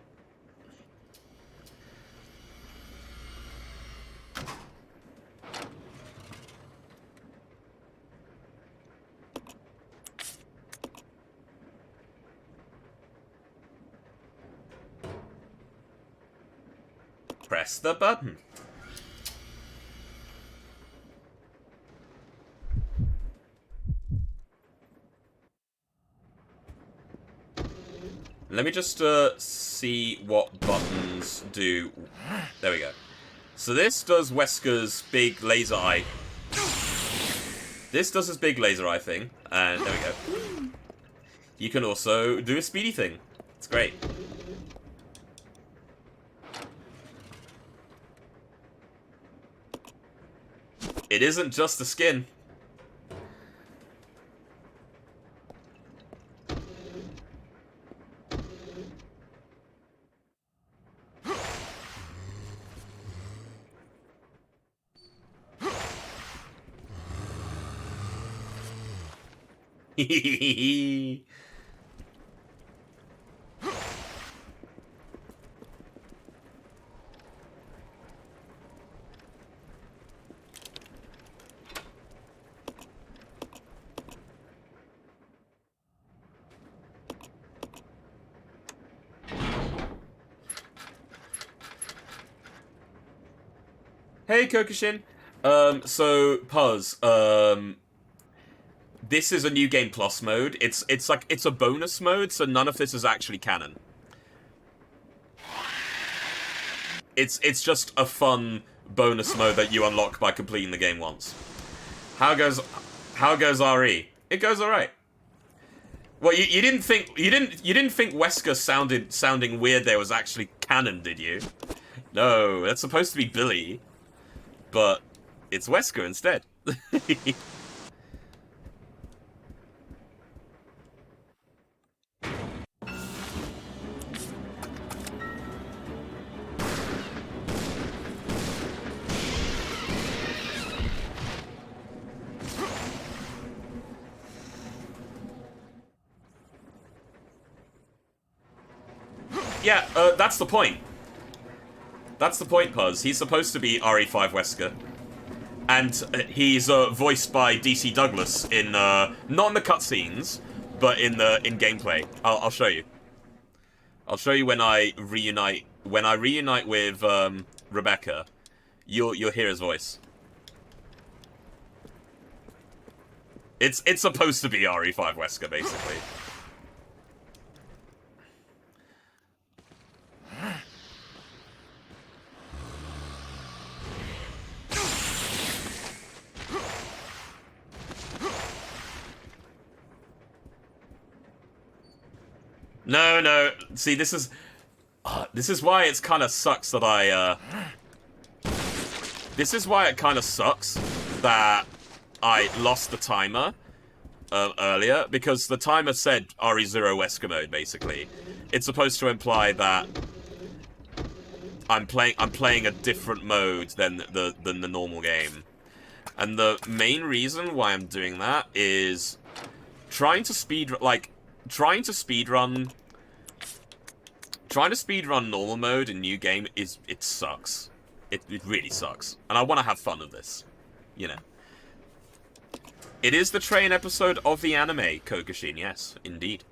Press the button. Let me just see what buttons do. There we go. So this does Wesker's big laser eye. This does his big laser eye thing. And there we go. You can also do a speedy thing. It's great. It isn't just the skin. Hey, Kokushin. So, Puz, this is a New Game Plus mode. It's like, it's a bonus mode, so none of this is actually canon. It's just a fun bonus mode that you unlock by completing the game once. How goes RE? It goes alright. Well, you didn't think Wesker sounding weird there was actually canon, did you? No, that's supposed to be Billy. But it's Wesker instead. Yeah, that's the point. That's the point, Puz. He's supposed to be RE5 Wesker. And he's voiced by DC Douglas in, not in the cutscenes, but in gameplay. I'll show you. I'll show you when I reunite with, Rebecca. You'll hear his voice. It's supposed to be RE5 Wesker, basically. No. See, this is why it's kind of sucks that this is why it kind of sucks that I lost the timer earlier, because the timer said RE0 Wesker mode, basically. It's supposed to imply that I'm playing a different mode than the normal game. And the main reason why I'm doing that is trying to speedrun normal mode in new game it sucks. It really sucks. And I want to have fun with this. You know. It is the train episode of the anime, Kokushin, yes, indeed.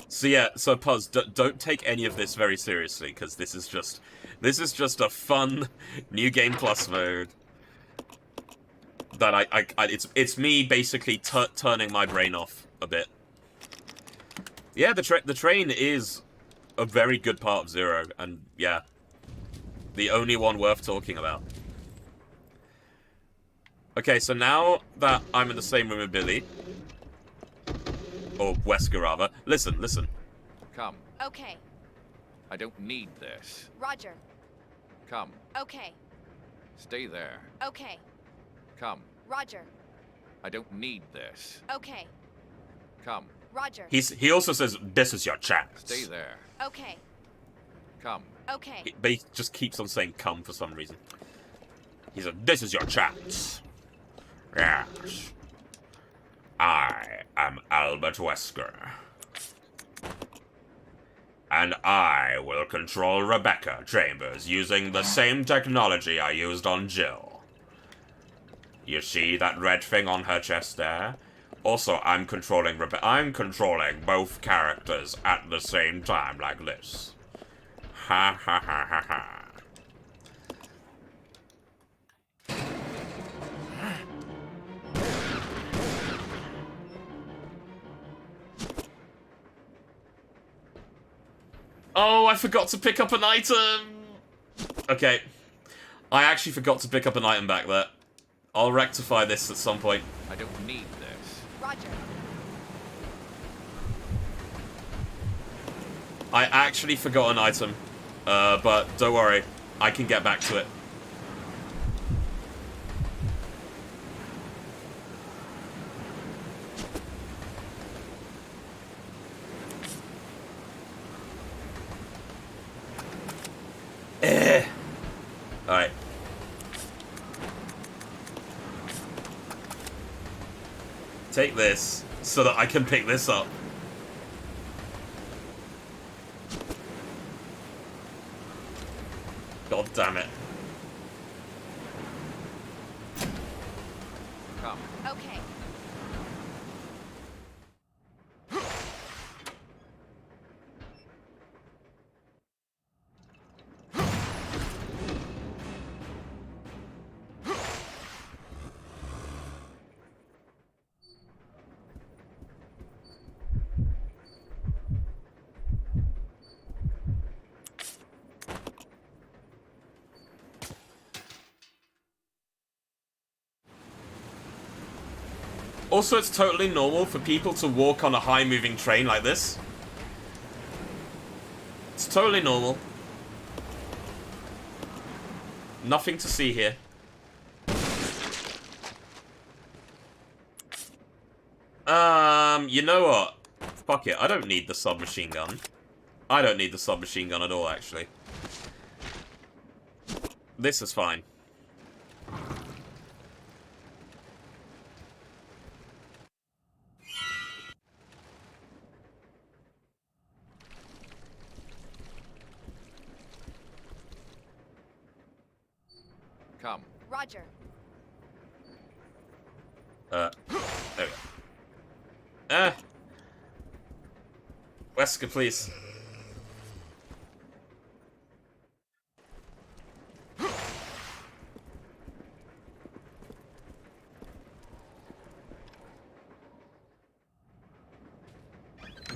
So yeah, so Puz, don't take any of this very seriously, because this is just a fun New Game Plus mode that it's me basically turning my brain off a bit. Yeah, the train is a very good part of Zero, and yeah, the only one worth talking about. Okay, so now that I'm in the same room with Billy, or Wesker rather, listen. Come. Okay. I don't need this. Roger. Come. Okay. Stay there. Okay. Come. Roger. I don't need this. Okay. Come. Roger. He also says, this is your chance. Stay there. Okay. Come. Okay. But he just keeps on saying come for some reason. He said, this is your chance. Yes. I am Albert Wesker. And I will control Rebecca Chambers using the same technology I used on Jill. You see that red thing on her chest there? Also, I'm controlling both characters at the same time, like this. Ha ha ha ha ha. Oh, I forgot to pick up an item! Okay. I actually forgot to pick up an item back there. I'll rectify this at some point. I don't need this. Roger. I actually forgot an item. But don't worry. I can get back to it. Alright. Take this, so that I can pick this up. God damn it. Come. Okay. Also, it's totally normal for people to walk on a high-moving train like this. It's totally normal. Nothing to see here. You know what? Fuck it, I don't need the submachine gun. I don't need the submachine gun at all, actually. This is fine. Come. Roger. There we go. Wesker, please.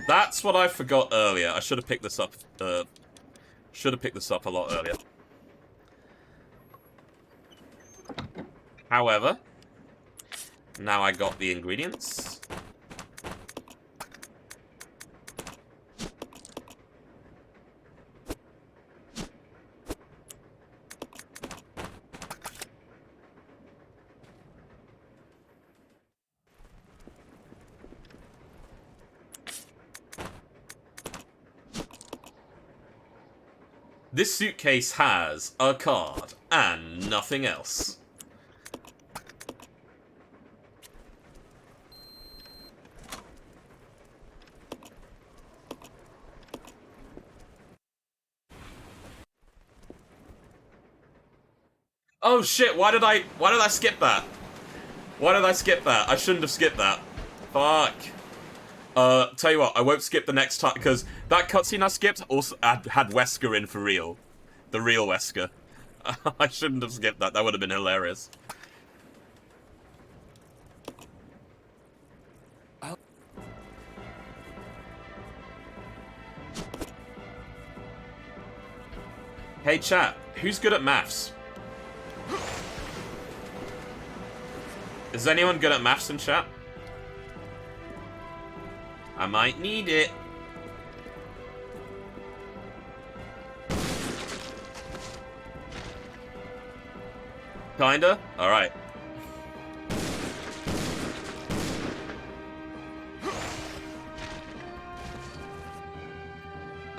That's what I forgot earlier. I should have picked this up. Should have picked this up a lot earlier. However, now I got the ingredients. This suitcase has a card and nothing else. Oh shit, why did I skip that? Why did I skip that? I shouldn't have skipped that. Fuck. Tell you what, I won't skip the next time, because that cutscene I skipped also had Wesker in for real. The real Wesker. I shouldn't have skipped that, that would have been hilarious. Hey chat, who's good at maths? Is anyone good at maths in chat? I might need it. Kinda? Alright.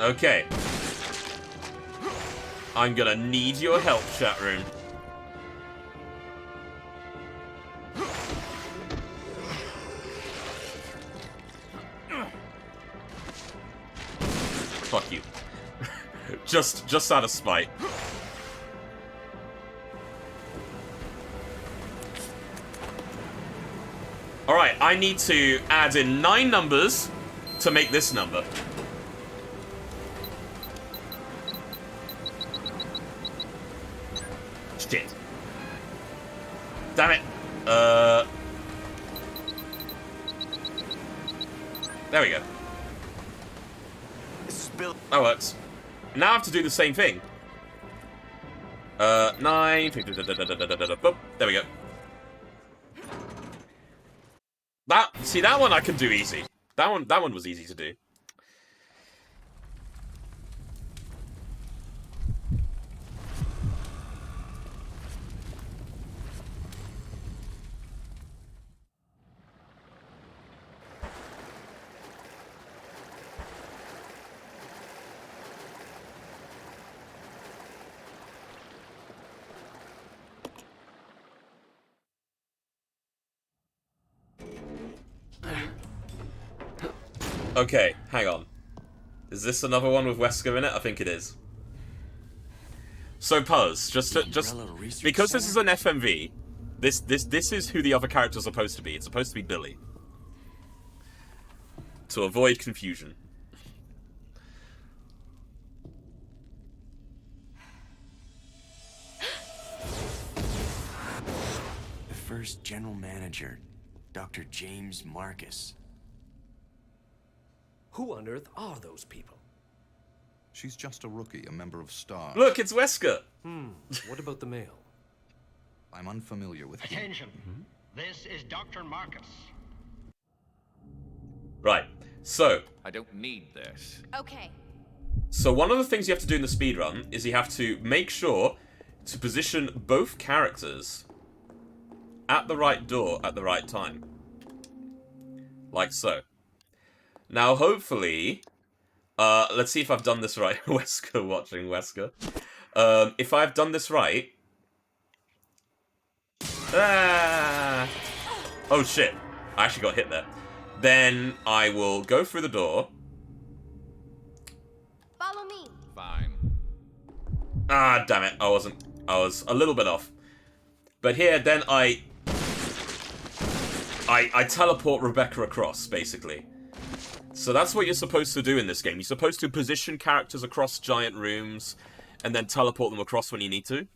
Okay. I'm gonna need your help, chat room. Fuck you. just out of spite. Alright, I need to add in 9 numbers to make this number. Shit. Damn it. There we go. That works. Now I have to do the same thing. 9. Boop. There we go. See, that one I can do easy. That one was easy to do. Okay, hang on. Is this another one with Wesker in it? I think it is. So Puzz, just because this is an FMV, this is who the other characters are supposed to be. It's supposed to be Billy. To avoid confusion. The first general manager, Dr. James Marcus. Who on earth are those people? She's just a rookie, a member of STARS. Look, it's Wesker. What about the male? I'm unfamiliar with him. Attention. This is Dr. Marcus. Right. So. I don't need this. Okay. So one of the things you have to do in the speedrun is you have to make sure to position both characters at the right door at the right time. Like so. Now, hopefully, let's see if I've done this right. Wesker watching Wesker. If I've done this right... Oh, shit. I actually got hit there. Then I will go through the door. Follow me. Fine. Ah, damn it. I was a little bit off. But here, then I teleport Rebecca across, basically. So that's what you're supposed to do in this game. You're supposed to position characters across giant rooms and then teleport them across when you need to.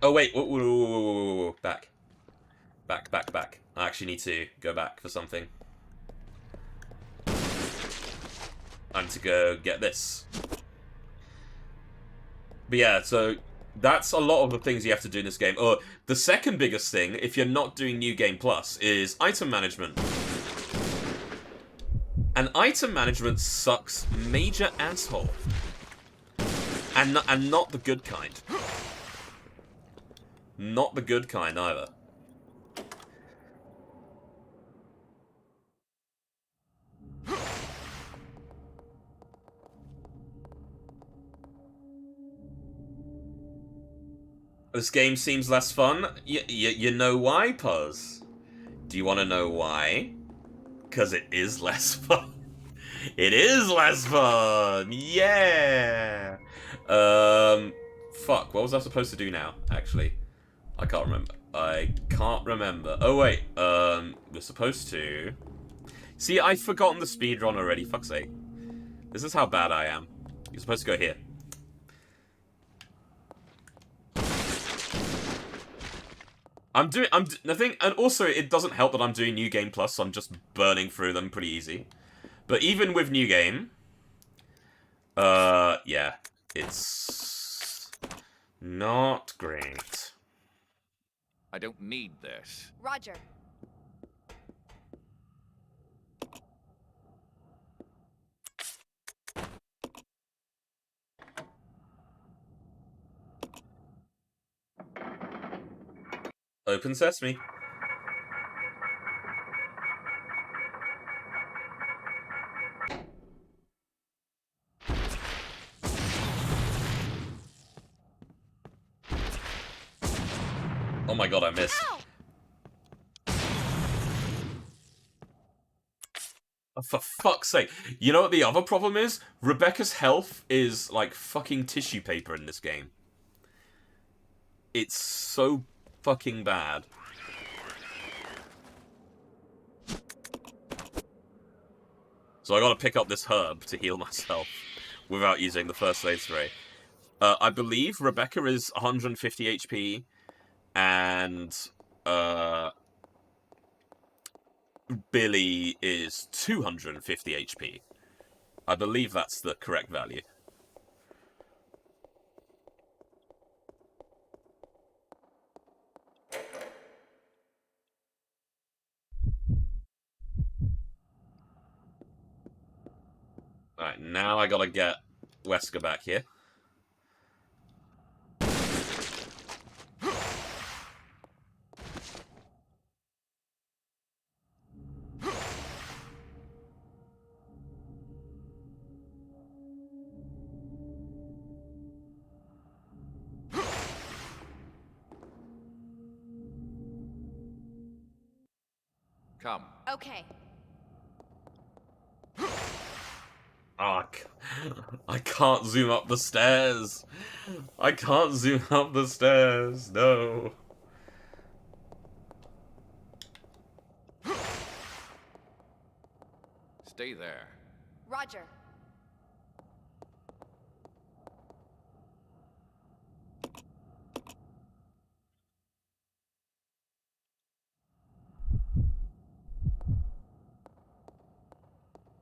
Oh, wait. Whoa. Back. Back. I actually need to go back for something. I need to go get this. But yeah, so... that's a lot of the things you have to do in this game. Or the second biggest thing, if you're not doing New Game Plus, is item management. And item management sucks major asshole. And not the good kind. Not the good kind either. This game seems less fun. You know why, Puzz? Do you want to know why? Because it is less fun. It is less fun! Yeah! Fuck, what was I supposed to do now, actually? I can't remember. Oh, wait. We're supposed to... See, I've forgotten the speedrun already, fuck's sake. This is how bad I am. You're supposed to go here. I think, and also it doesn't help that I'm doing New Game Plus, so I'm just burning through them pretty easy. But even with New Game, yeah, it's Not great. I don't need this. Roger. Open sesame. Oh my god, I missed. Oh, for fuck's sake. You know what the other problem is? Rebecca's health is like fucking tissue paper in this game. It's so fucking bad. So I gotta pick up this herb to heal myself without using the first aid spray. I believe Rebecca is 150 HP and Billy is 250 HP. I believe that's the correct value. Alright, now I gotta get Wesker back here. Come. Okay. Oh, I can't zoom up the stairs. I can't zoom up the stairs. No. Stay there. Roger.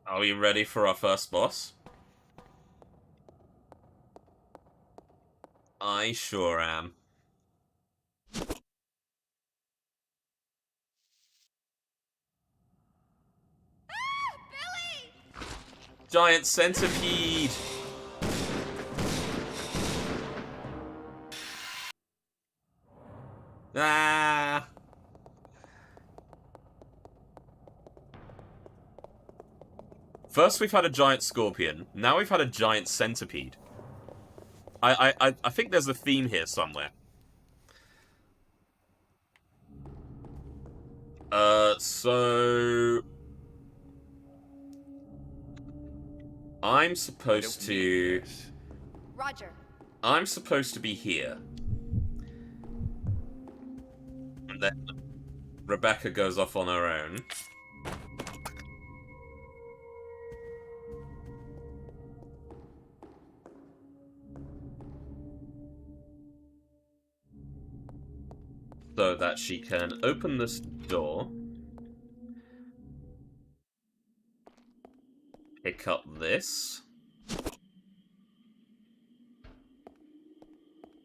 Are we ready for our first boss? I sure am. Billy! Giant centipede! Ah! First we've had a giant scorpion, now we've had a giant centipede. I think there's a theme here somewhere. So... I'm supposed to... Roger. I'm supposed to be here. And then Rebecca goes off on her own. So that she can open this door. Pick up this.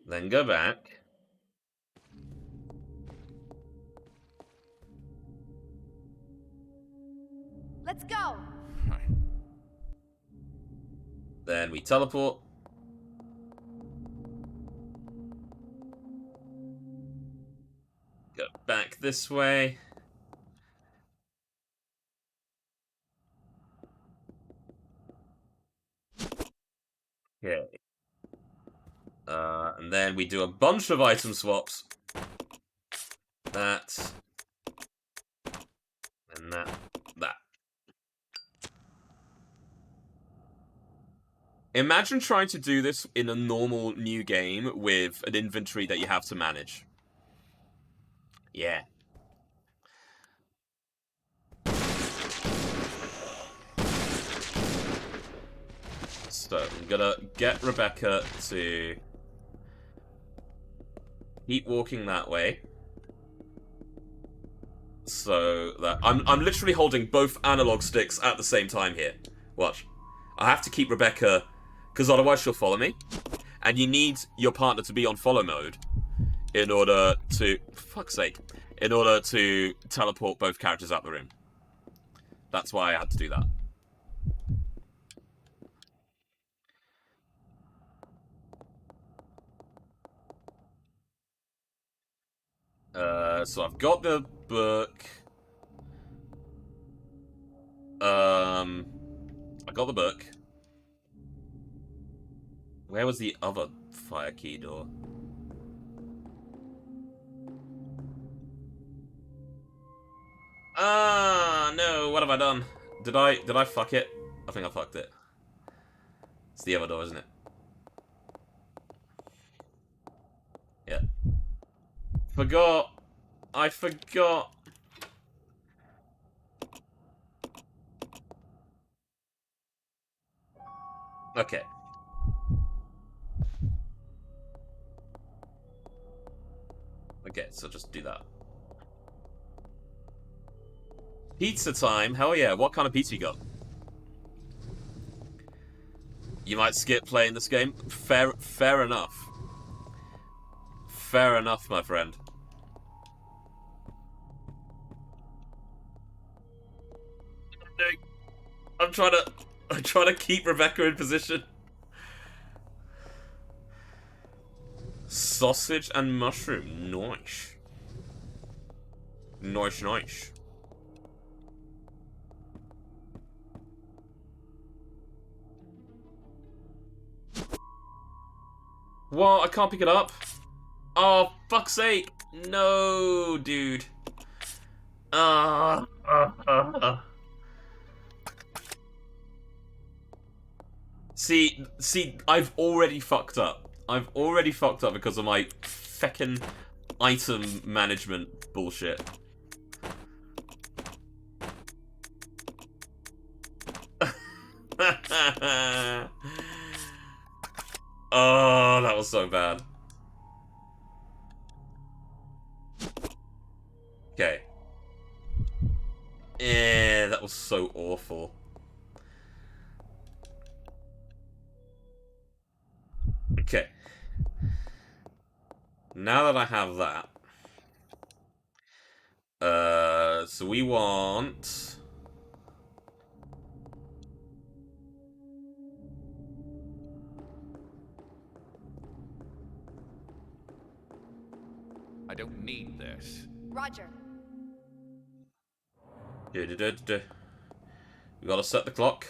Then go back. Let's go. Then we teleport. Go back this way. Okay. And then we do a bunch of item swaps. That. And that. That. Imagine trying to do this in a normal new game with an inventory that you have to manage. Yeah. So, I'm gonna get Rebecca to keep walking that way. So that I'm literally holding both analog sticks at the same time here. Watch. I have to keep Rebecca, because otherwise she'll follow me. And you need your partner to be on follow mode in order to, for fuck's sake, in order to teleport both characters out the room. That's why I had to do that. So I've got the book. I got the book. Where was the other fire key door? No, what have I done? Did I fuck it? I think I fucked it. It's the other door, isn't it? Yeah. Forgot. I forgot. Okay. Okay, so just do that. Pizza time? Hell yeah. What kind of pizza you got? You might skip playing this game? Fair enough. Fair enough, my friend. I'm trying to keep Rebecca in position. Sausage and mushroom. Nice. Nice. What? I can't pick it up? Oh, fuck's sake. No, dude. See, I've already fucked up. I've already fucked up because of my feckin' item management bullshit. Oh, that was so bad. Okay. Yeah, that was so awful. Okay. Now that I have that, so we want... I don't need this. Roger. We gotta set the clock.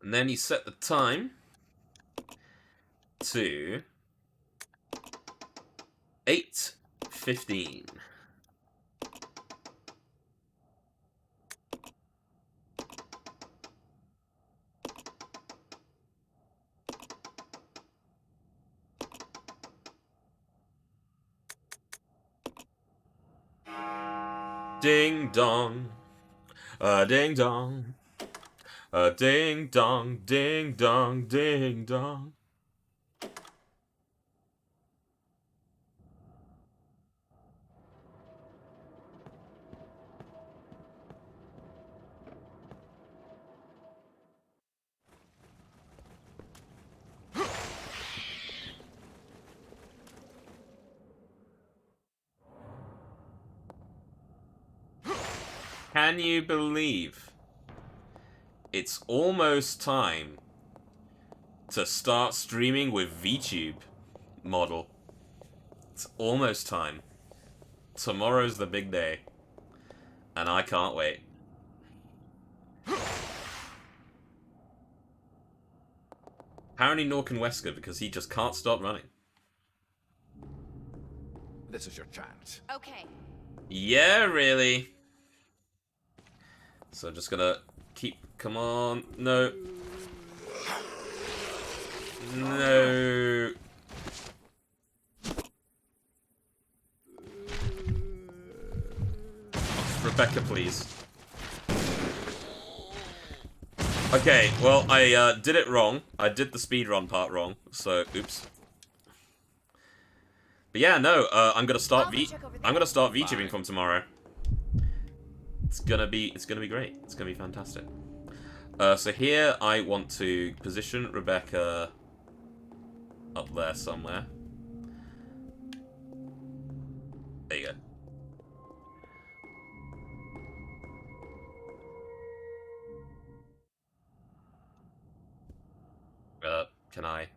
And then you set the time to 8:15. Ding dong, ding dong. Ding dong, ding dong, ding dong. Can you believe it's almost time to start streaming with VTube model? It's almost time. Tomorrow's the big day. And I can't wait. Apparently nor can Wesker because he just can't stop running. This is your chance. Okay. Yeah, really. So I'm just gonna keep... Come on. No. No. Rebecca, please. Okay, well, I did it wrong. I did the speedrun part wrong, so oops. But yeah, no, I'm gonna start VTubing from tomorrow. It's gonna be great. It's gonna be fantastic. So here I want to position Rebecca up there somewhere. There you go. Can I?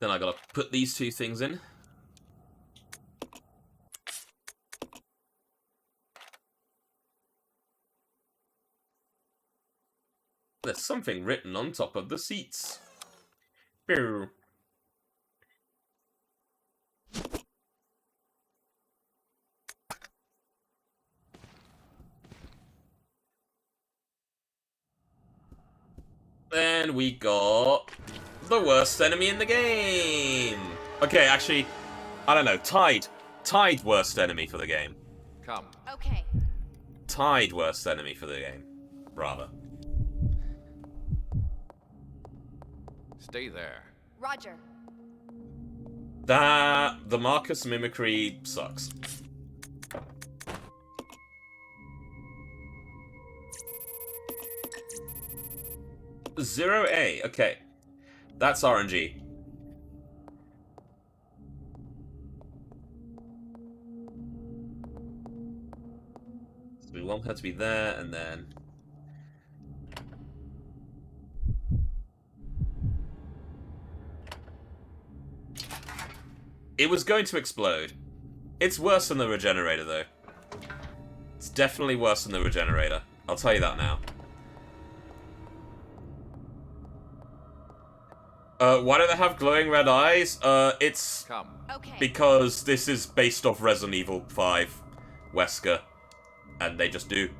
Then I gotta put these two things in. There's something written on top of the seats. Pew. Then we got the worst enemy in the game. Okay, actually, I don't know. Tied worst enemy for the game. Come. Okay. Tied worst enemy for the game, rather. Stay there. Roger. The Marcus mimicry sucks. Zero A, okay. That's RNG. So we want her to be there, and then... It was going to explode. It's worse than the Regenerator, though. It's definitely worse than the Regenerator. I'll tell you that now. Why do they have glowing red eyes? It's because this is based off Resident Evil 5 Wesker. And they just do.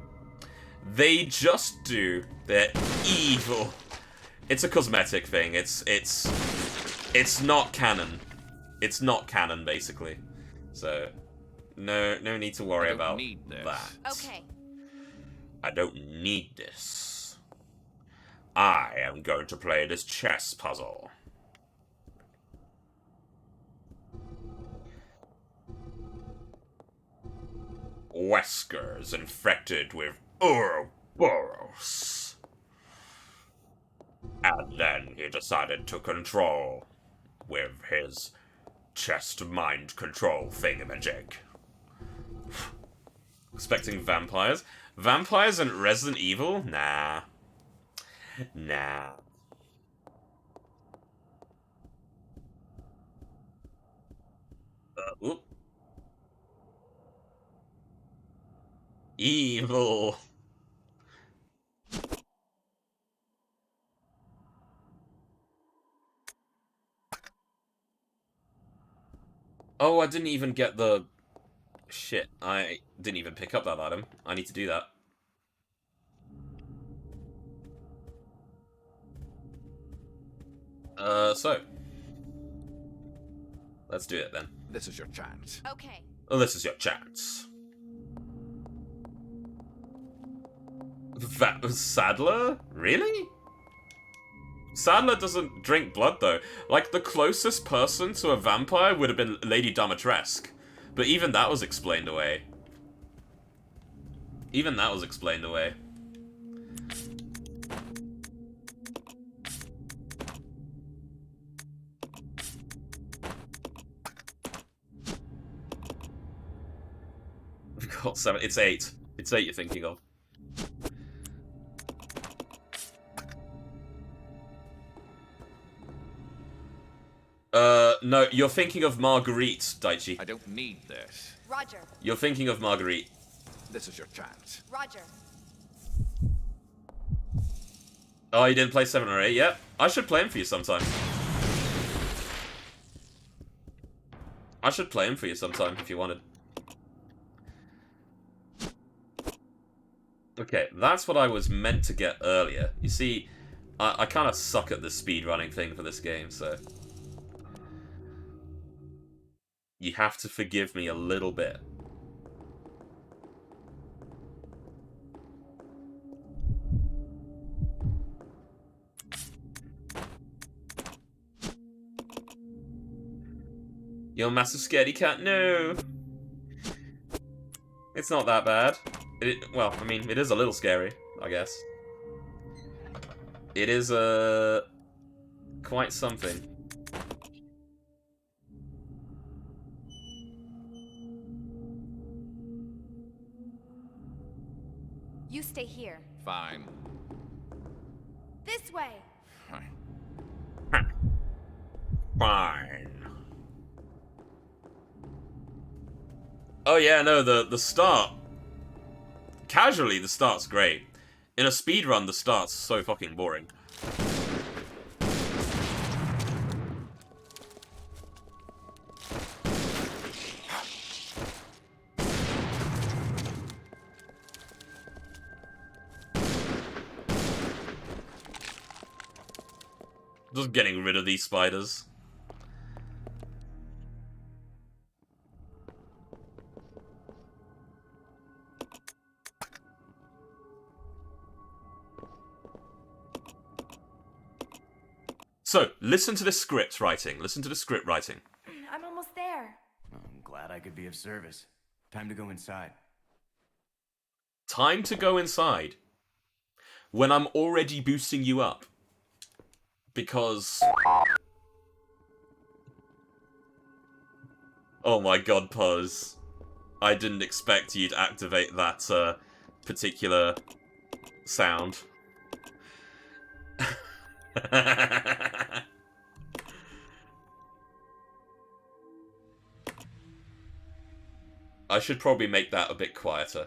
They just do. They're evil. It's a cosmetic thing. It's not canon. It's not canon, basically. So, no need to worry about that. Okay. I don't need this. I am going to play this chess puzzle. Wesker's infected with Ouroboros. And then he decided to control with his chest mind control thingamajig. Expecting vampires? Vampires and Resident Evil? Nah. Nah. Oop. Evil. Oh, I didn't even get the... Shit, I didn't even pick up that item. I need to do that. So. Let's do it then. This is your chance. Okay. Oh, this is your chance. Sadler? Really? Sadler doesn't drink blood, though. Like, the closest person to a vampire would have been Lady Dimitrescu. But even that was explained away. Even that was explained away. We've got 7. It's 8. It's 8 you're thinking of. No, you're thinking of Marguerite, Daichi. I don't need this. Roger. You're thinking of Marguerite. This is your chance. Roger. Oh, you didn't play 7 or 8 yet? I should play them for you sometime. I should play him for you sometime if you wanted. Okay, that's what I was meant to get earlier. You see, I kind of suck at the speedrunning thing for this game, so... you have to forgive me a little bit. Yo, massive scaredy cat, no! It's not that bad. Well, I mean, it is a little scary, I guess. It is, quite something. You stay here. Fine. This way! Fine. Fine. Oh yeah, no, the start. Casually, the start's great. In a speedrun, the start's so fucking boring. Just getting rid of these spiders. So, listen to the script writing. Listen to the script writing. I'm almost there. I'm glad I could be of service. Time to go inside. Time to go inside. When I'm already boosting you up. Because... oh my god, Puzz. I didn't expect you to activate that particular sound. I should probably make that a bit quieter.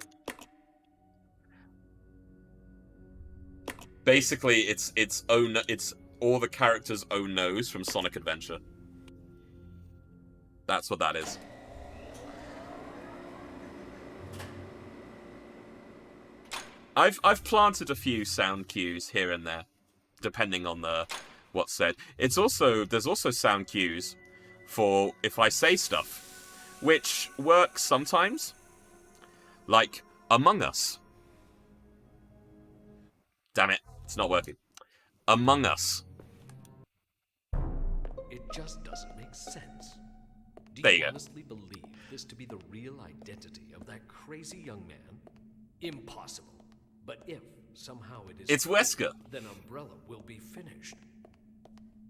Basically, it's all the characters' own nose from Sonic Adventure. That's what that is. I've planted a few sound cues here and there, depending on what's said. There's also sound cues for if I say stuff, which works sometimes. Like Among Us. Damn it, it's not working. Among Us. It just doesn't make sense. Do There you you go. honestly believe this to be the real identity of that crazy young man? Impossible. But if somehow it is... It's Wesker. Then Umbrella will be finished.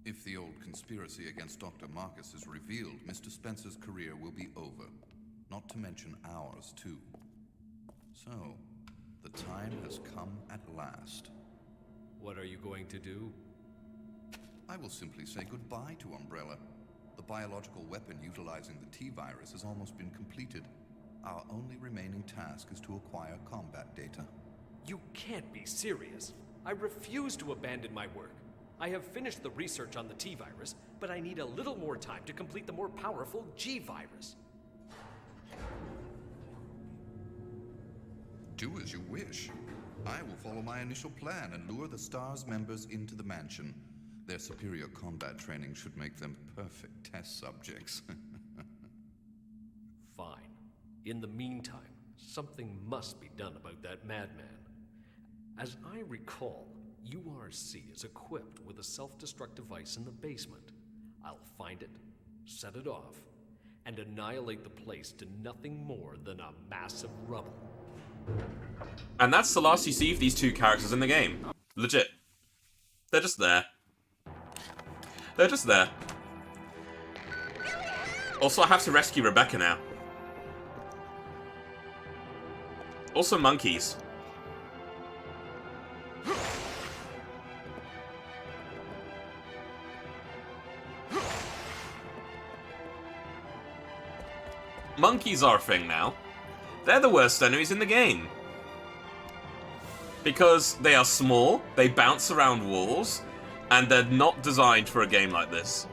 If the old conspiracy against Dr. Marcus is revealed, Mr. Spencer's career will be over. Not to mention ours, too. So, the time has come at last. What are you going to do? I will simply say goodbye to Umbrella. The biological weapon utilizing the T-virus has almost been completed. Our only remaining task is to acquire combat data. You can't be serious. I refuse to abandon my work. I have finished the research on the T-virus, but I need a little more time to complete the more powerful G-virus. Do as you wish. I will follow my initial plan and lure the STARS members into the mansion. Their superior combat training should make them perfect test subjects. Fine. In the meantime, something must be done about that madman. As I recall, URC is equipped with a self-destruct device in the basement. I'll find it, set it off, and annihilate the place to nothing more than a mass of rubble. And that's the last you see of these two characters in the game. Legit. They're just there. They're just there. Also, I have to rescue Rebecca now. Also, monkeys. Monkeys are a thing now. They're the worst enemies in the game. Because they are small, they bounce around walls, and they're not designed for a game like this.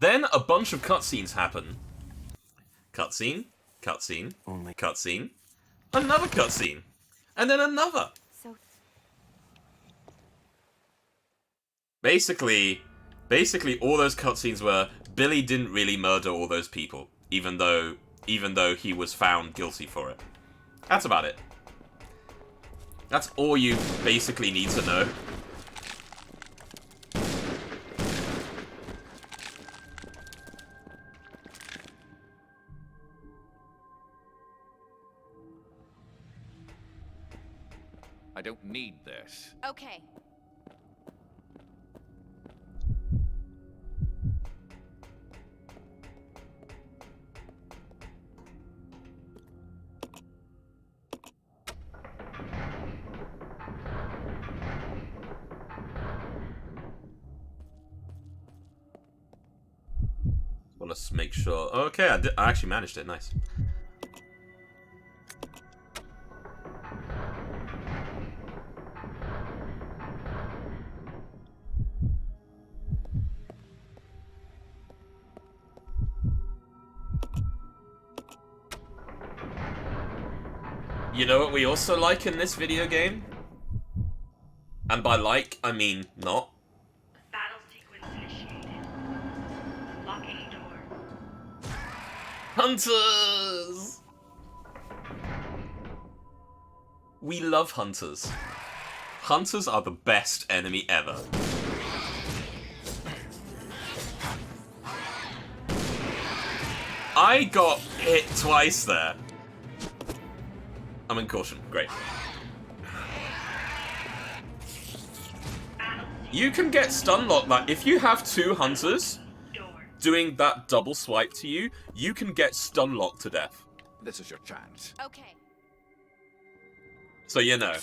Then a bunch of cutscenes happen. Cutscene, cutscene, cutscene, another cutscene, and then another. Basically all those cutscenes were Billy didn't really murder all those people, even though he was found guilty for it. That's about it. That's all you basically need to know. I don't need this. Okay. Well, let's make sure. Okay, I actually managed it. Nice. You know what we also like in this video game? And by like, I mean not. Battle sequence initiated. Locking door. Hunters! We love hunters. Hunters are the best enemy ever. I got hit twice there. I'm in caution. Great. You can get stun locked. Like, if you have two hunters doing that double swipe to you, you can get stun locked to death. This is your chance. Okay. So you know.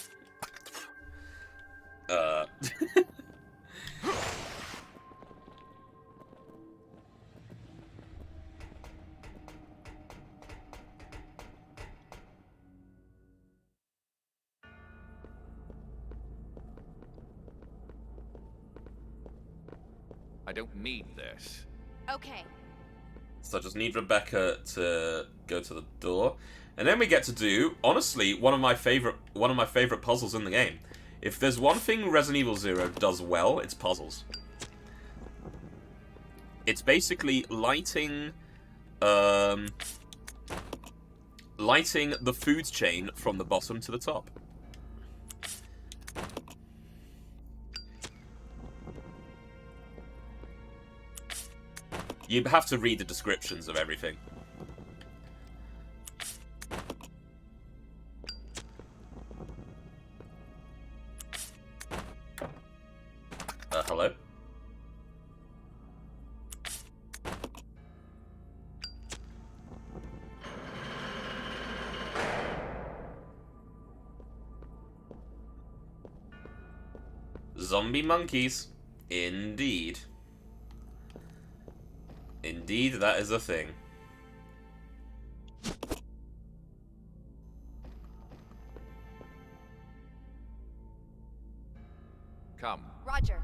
I don't need this. Okay. So I just need Rebecca to go to the door, and then we get to do, honestly, one of my favorite puzzles in the game. If there's one thing Resident Evil 0 does well, it's puzzles. It's basically lighting the food chain from the bottom to the top. You have to read the descriptions of everything. Hello? Zombie monkeys. Indeed. Indeed, that is a thing. Come. Roger.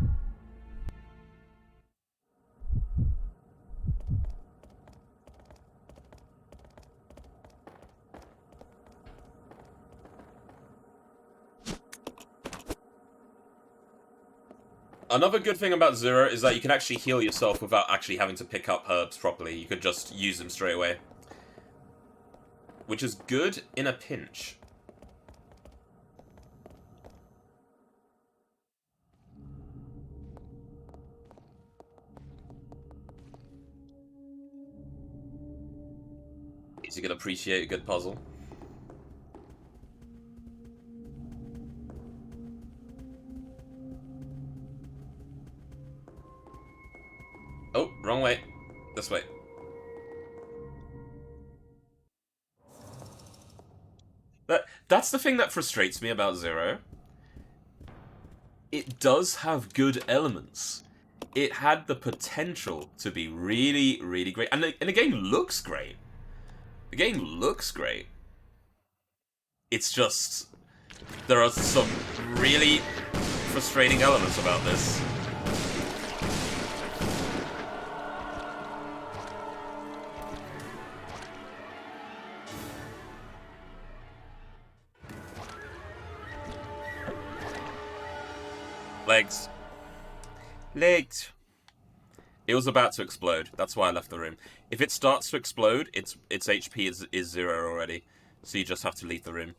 Another good thing about Zero is that you can actually heal yourself without actually having to pick up herbs properly. You could just use them straight away. Which is good in a pinch. Is he gonna appreciate a good puzzle? Oh, wrong way. This way. That's the thing that frustrates me about Zero. It does have good elements. It had the potential to be really, really great. And the game looks great. The game looks great. It's just... there are some really frustrating elements about this. Legs. Legs. It was about to explode. That's why I left the room. If it starts to explode, its HP is 0 already. So you just have to leave the room.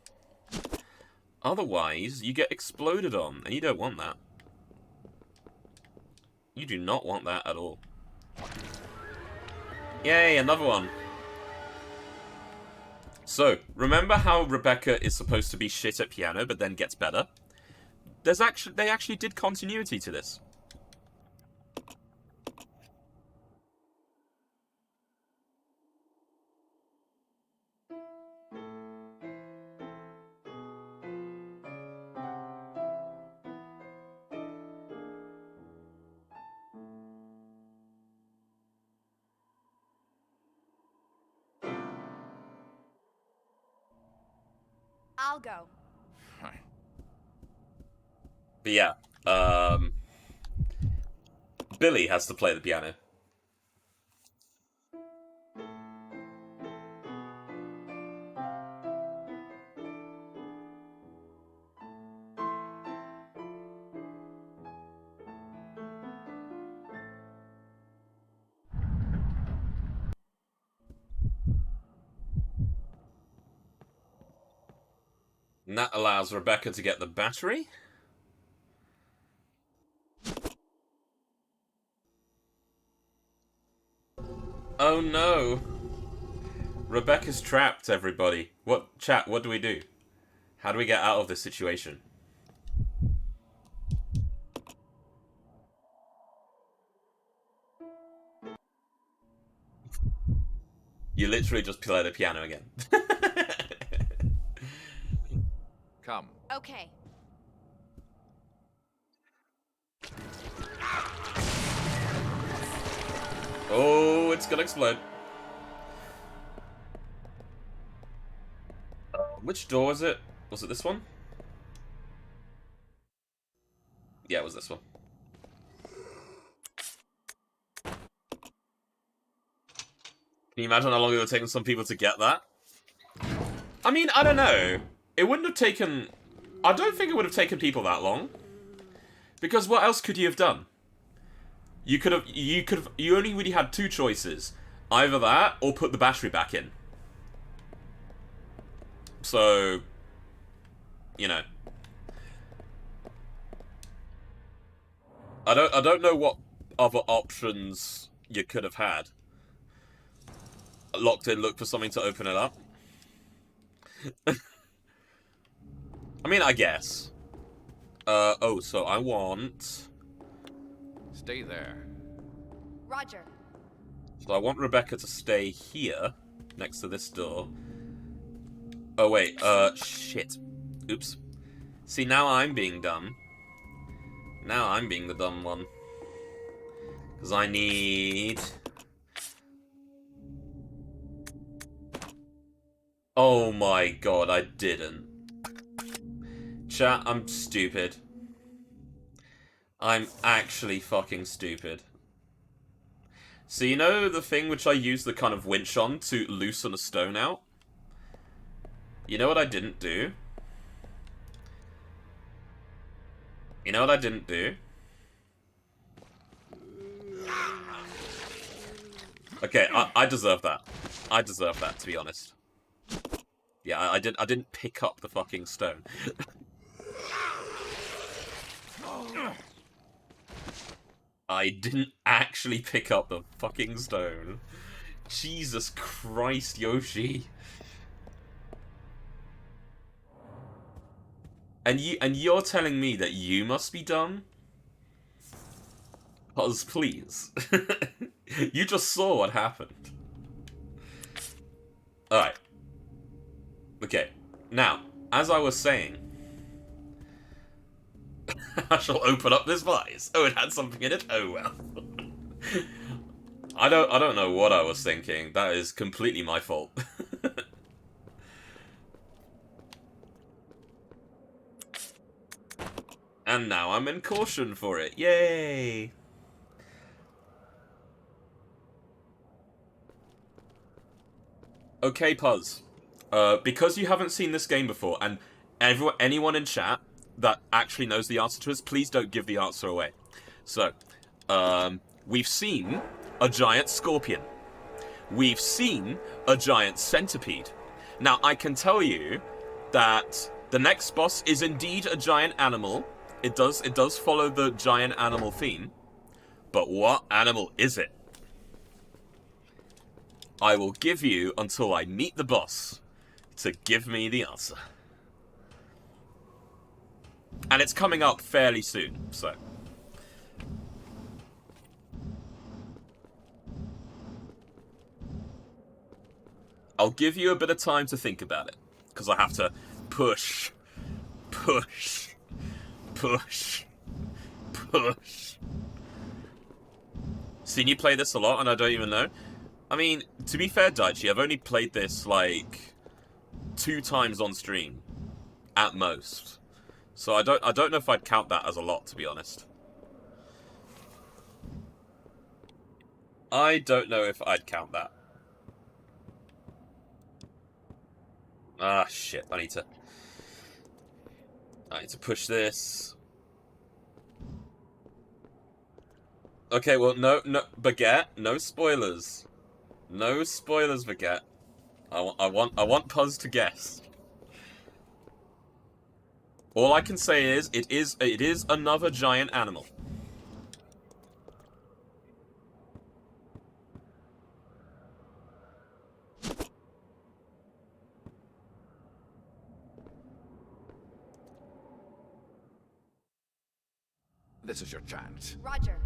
Otherwise, you get exploded on, and you don't want that. You do not want that at all. Yay, another one. So, remember how Rebecca is supposed to be shit at piano, but then gets better? They actually did continuity to this. I'll go. But yeah, Billy has to play the piano. And that allows Rebecca to get the battery. Oh no! Rebecca's trapped, everybody. What do we do? How do we get out of this situation? You literally just play the piano again. Come. Okay. Oh, it's gonna explode. Which door was it? Was it this one? Yeah, it was this one. Can you imagine how long it would have taken some people to get that? I mean, I don't know. It wouldn't have taken... I don't think it would have taken people that long. Because what else could you have done? You only really had two choices. Either that, or put the battery back in. So... You know. I don't know what other options you could have had. Locked in, look for something to open it up. I mean, I guess. Oh, so I want... Stay there. Roger. So I want Rebecca to stay here, next to this door. Oh, wait, shit. Oops. See, now I'm being dumb. Now I'm being the dumb one. Because I need... Oh my god, I didn't. Chat, I'm stupid. I'm actually fucking stupid. So you know the thing which I used the kind of winch on to loosen a stone out? You know what I didn't do? You know what I didn't do? Okay, I deserve that. I deserve that, to be honest. Yeah, I didn't pick up the fucking stone. I didn't actually pick up the fucking stone. Jesus Christ, Yoshi. And you're telling me that you must be dumb? Puz, please. You just saw what happened. Alright. Okay. Now, as I was saying, I shall open up this vise. Oh, it had something in it? Oh well. I don't know what I was thinking. That is completely my fault. And now I'm in caution for it. Yay! Okay, Puz. Because you haven't seen this game before, and anyone in chat, that actually knows the answer to this, please don't give the answer away. So, we've seen a giant scorpion. We've seen a giant centipede. Now, I can tell you that the next boss is indeed a giant animal. It does follow the giant animal theme. But what animal is it? I will give you until I meet the boss to give me the answer. And it's coming up fairly soon, so. I'll give you a bit of time to think about it, because I have to push. Seen you play this a lot, and I don't even know. I mean, to be fair, Daichi, I've only played this, like, 2 times on stream, at most. So I don't know if I'd count that as a lot, to be honest. I don't know if I'd count that. Ah, shit. I need to push this. Okay, well, no, Baguette, no spoilers. No spoilers, Baguette. I want Puzz to guess. All I can say is, it is another giant animal. This is your chance. Roger.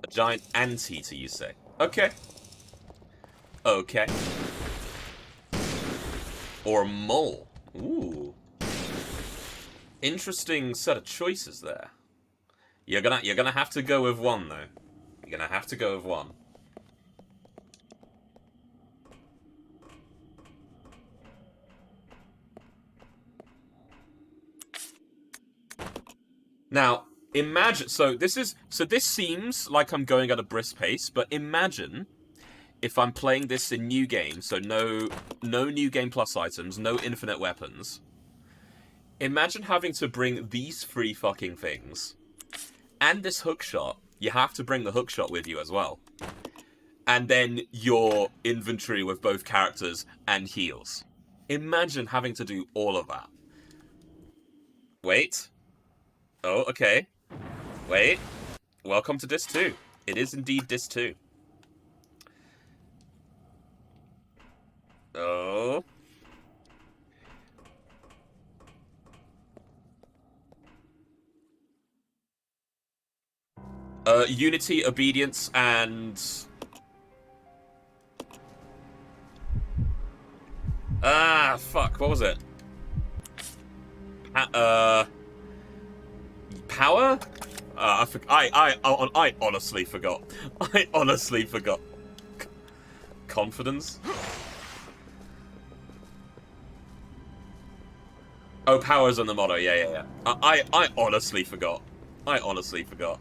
A giant anteater, you say? Okay. Okay. Or a mole. Ooh. Interesting set of choices there. You're gonna have to go with one, though. You're gonna have to go with one. Now, imagine, so this seems like I'm going at a brisk pace, but imagine if I'm playing this in New Game, so no New Game Plus items, no infinite weapons. Imagine having to bring these 3 fucking things, and this hookshot. You have to bring the hookshot with you as well. And then your inventory with both characters and heals. Imagine having to do all of that. Wait. Oh, okay. Wait. Welcome to Disc 2. It is indeed Disc 2. Oh. Unity, obedience, and... Ah, fuck, what was it? Power? I honestly forgot. I honestly forgot. Confidence? Oh, power's on the motto, yeah. I honestly forgot. I honestly forgot.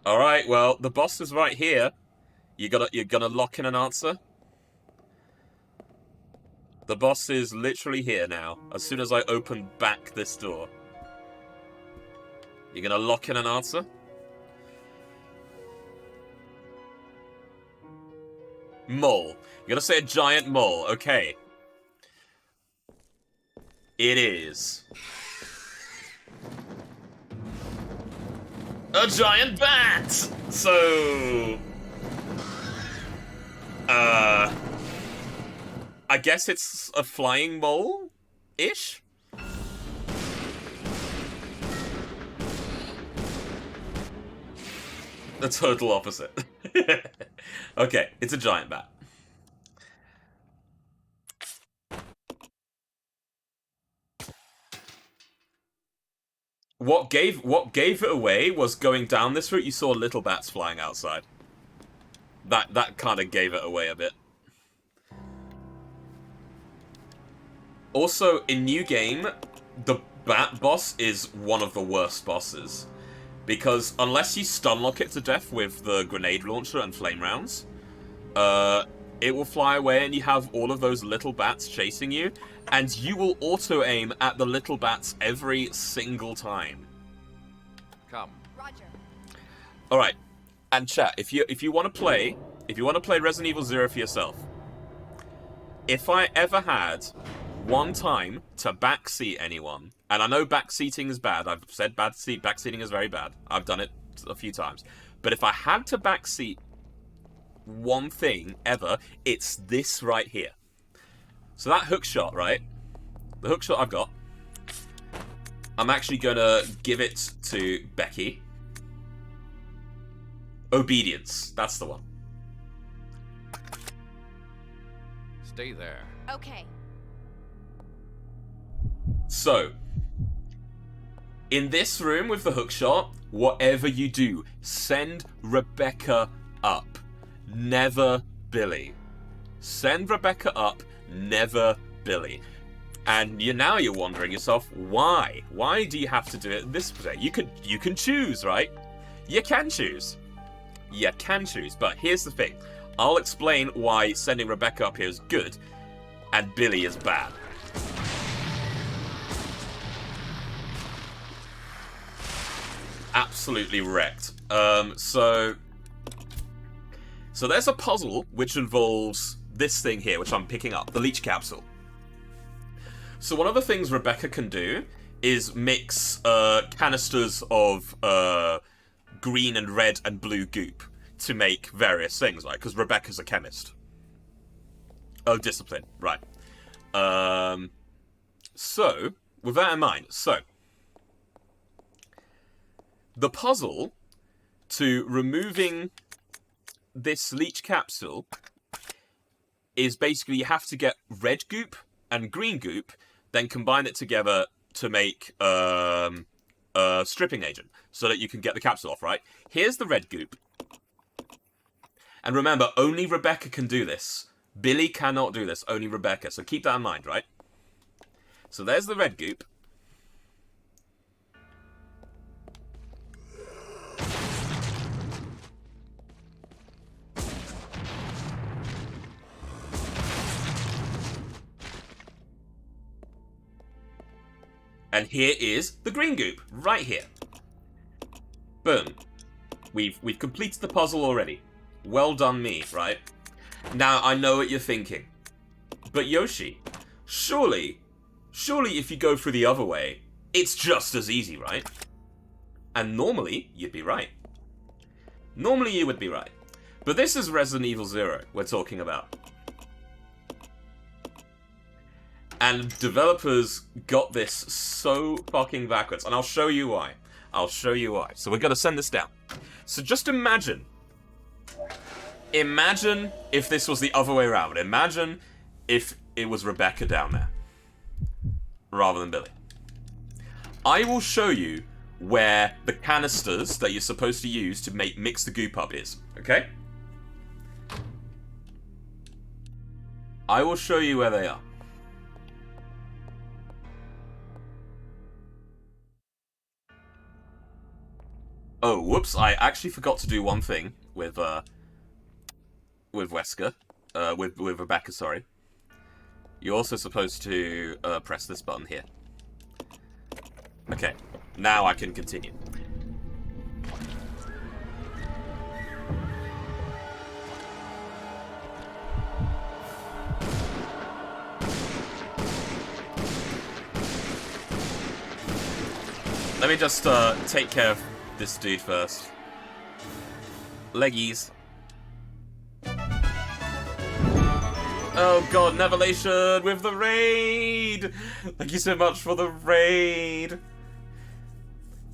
Alright, well, the boss is right here. You're gonna lock in an answer? The boss is literally here now, as soon as I open back this door. You're gonna lock in an answer? Mole. You're gonna say a giant mole, okay. It is a giant bat! So... I guess it's a flying mole-ish? The total opposite. Okay, it's a giant bat. What gave it away was going down this route, you saw little bats flying outside. That kind of gave it away a bit. Also, in New Game, the Bat boss is one of the worst bosses. Because unless you stunlock it to death with the grenade launcher and flame rounds, it will fly away and you have all of those little bats chasing you, and you will auto-aim at the little bats every single time. Come. Roger. Alright, and chat, if you want to play Resident Evil 0 for yourself, if I ever had one time to backseat anyone, and I know backseating is bad, I've said backseating is very bad, I've done it a few times, but if I had to backseat one thing ever, it's this right here. So that hook shot, right? The hook shot I've got, I'm actually gonna give it to Becky. Obedience, that's the one. Stay there. Okay. So, in this room with the hookshot, whatever you do, send Rebecca up. Never Billy. Send Rebecca up, never Billy. And now you're wondering yourself, why? Why do you have to do it this way? You can choose, right? You can choose. You can choose, but here's the thing. I'll explain why sending Rebecca up here is good, and Billy is bad. Absolutely wrecked. So there's a puzzle which involves this thing here, which I'm picking up, the leech capsule. So one of the things Rebecca can do is mix canisters of green and red and blue goop to make various things, right? Because Rebecca's a chemist. Oh, discipline, right. So, with that in mind, the puzzle to removing this leech capsule is basically you have to get red goop and green goop, then combine it together to make a stripping agent so that you can get the capsule off, right? Here's the red goop. And remember, only Rebecca can do this. Billy cannot do this, only Rebecca. So keep that in mind, right? So there's the red goop. And here is the green goop, right here. Boom. We've completed the puzzle already. Well done me, right? Now, I know what you're thinking. But Yoshi, surely if you go through the other way, it's just as easy, right? And normally, you'd be right. Normally, you would be right. But this is Resident Evil 0 we're talking about. And developers got this so fucking backwards. And I'll show you why. I'll show you why. So we're going to send this down. So just imagine. Imagine if this was the other way around. Imagine if it was Rebecca down there. Rather than Billy. I will show you where the canisters that you're supposed to use to mix the goop up is. Okay? I will show you where they are. Oh, whoops, I actually forgot to do one thing with Wesker. With Rebecca, sorry. You're also supposed to press this button here. Okay, now I can continue. Let me just take care of this dude first. Leggies. Oh god, Nevelation with the raid! Thank you so much for the raid!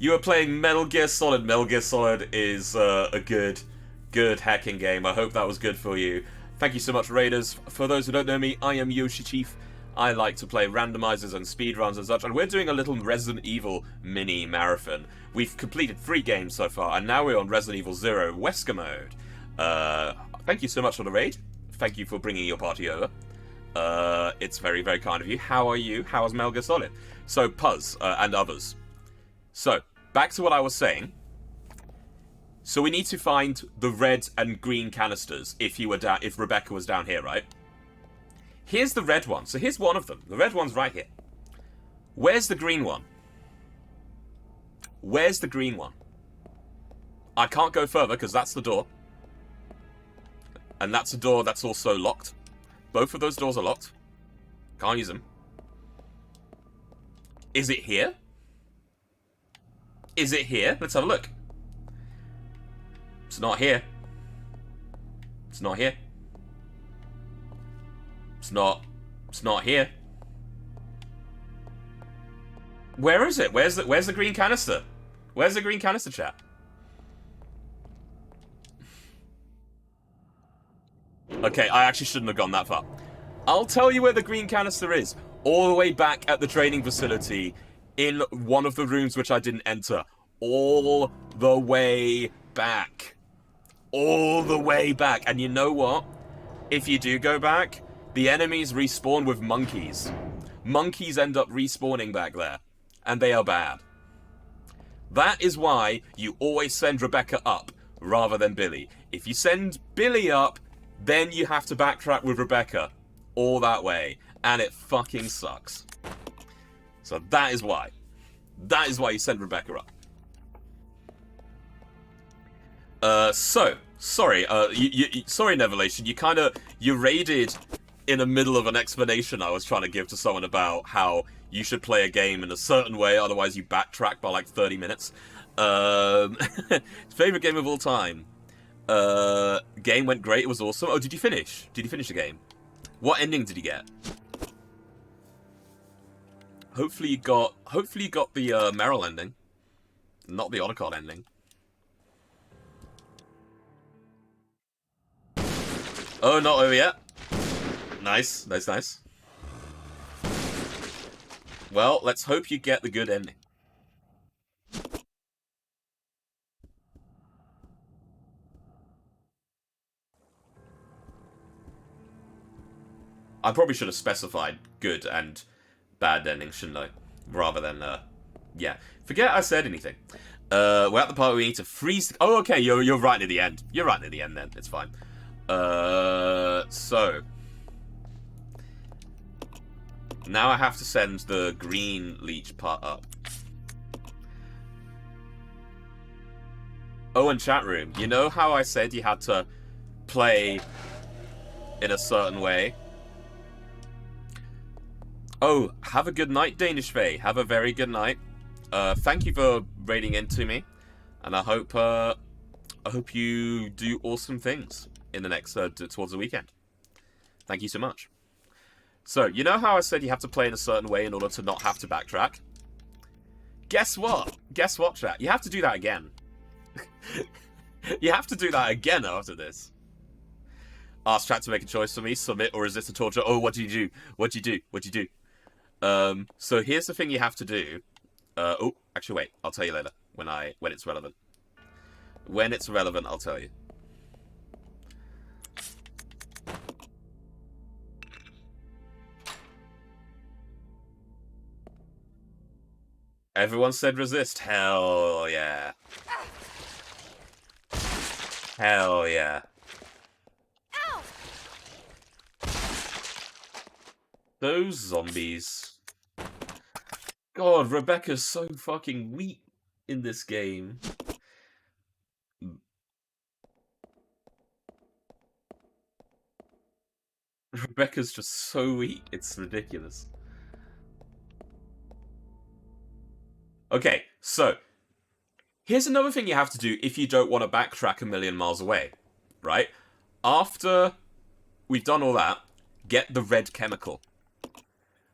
You are playing Metal Gear Solid. Metal Gear Solid is a good hacking game. I hope that was good for you. Thank you so much, Raiders. For those who don't know me, I am Yoshi Chief. I like to play randomizers and speedruns and such, and we're doing a little Resident Evil mini marathon. We've completed 3 games so far, and now we're on Resident Evil 0 Wesker mode. Thank you so much for the raid. Thank you for bringing your party over. It's very, very kind of you. How are you? How is Melga Solid? So, Puzz, and others. So, back to what I was saying. So we need to find the red and green canisters if Rebecca was down here, right? Here's the red one. So here's one of them. The red one's right here. Where's the green one? Where's the green one? I can't go further because that's the door. And that's a door that's also locked. Both of those doors are locked. Can't use them. Is it here? Is it here? Let's have a look. It's not here. It's not here. It's not here. Where is it? Where's the green canister? Where's the green canister, chat? Okay, I actually shouldn't have gone that far. I'll tell you where the green canister is. All the way back at the training facility in one of the rooms which I didn't enter. All the way back. All the way back. And you know what? If you do go back, the enemies respawn with monkeys. Monkeys end up respawning back there. And they are bad. That is why you always send Rebecca up rather than Billy. If you send Billy up, then you have to backtrack with Rebecca all that way. And it fucking sucks. So that is why. That is why you send Rebecca up. Sorry, sorry, Nevelation, you raided in the middle of an explanation I was trying to give to someone about how you should play a game in a certain way, otherwise you backtrack by like 30 minutes. Favorite game of all time. Game went great, it was awesome. Oh, did you finish? Did you finish the game? What ending did you get? Hopefully you got the Merrill ending, not the Otacon ending. Oh, not over yet. Nice, nice, nice. Well, let's hope you get the good ending. I probably should have specified good and bad ending, shouldn't I? Rather than, yeah. Forget I said anything. We're at the part where we need to freeze... Oh, okay, you're right near the end. You're right near the end then, it's fine. So... Now I have to send the green leech part up. Oh, and chat room. You know how I said you had to play in a certain way? Oh, have a good night, Danish Faye. Have a very good night. Thank you for raiding into me, and I hope you do awesome things in the next towards the weekend. Thank you so much. So, you know how I said you have to play in a certain way in order to not have to backtrack? Guess what? Guess what, chat? You have to do that again. You have to do that again after this. Ask chat to make a choice for me, submit or resist the torture. Oh, what do you do? What do you do? What do you do? So here's the thing you have to do. Oh, actually wait, I'll tell you later when it's relevant. When it's relevant, I'll tell you. Everyone said resist. Hell yeah. Hell yeah. Ow! Those zombies. God, Rebecca's so fucking weak in this game. Rebecca's just so weak, it's ridiculous. Okay, so, here's another thing you have to do if you don't want to backtrack a million miles away, right? After we've done all that, get the red chemical.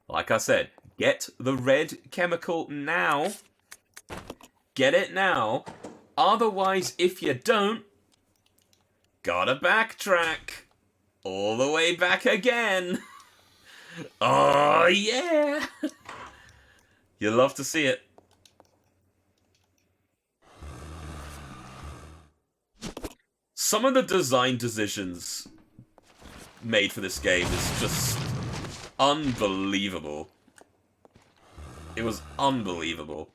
Like I said, get the red chemical now. Get it now. Otherwise, if you don't, gotta backtrack. All the way back again. Oh, yeah. You love to see it. Some of the design decisions made for this game is just unbelievable. It was unbelievable.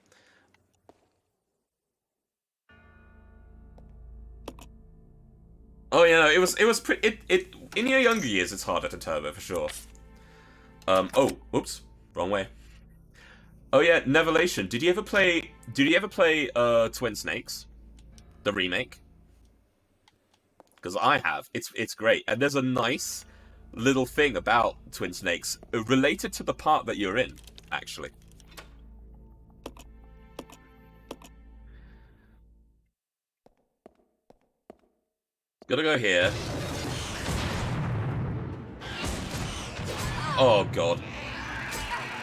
Oh yeah, no, it was pretty. It in your younger years, it's harder to turbo for sure. Oh, whoops, wrong way. Oh yeah, Nevelation. Did you ever play Twin Snakes, the remake? Because I have. It's great, and there's a nice little thing about Twin Snakes related to the part that you're in, actually. Gotta go here. Oh god.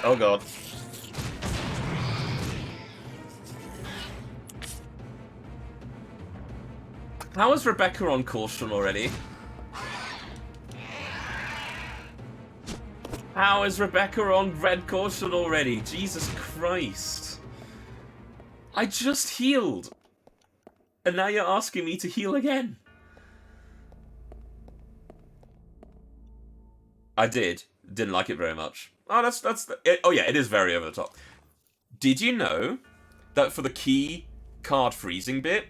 Oh god. How is Rebecca on caution already? How is Rebecca on red caution already? Jesus Christ. I just healed. And now you're asking me to heal again. I didn't like it very much. Oh, oh yeah, it is very over the top. Did you know that for the key card freezing bit,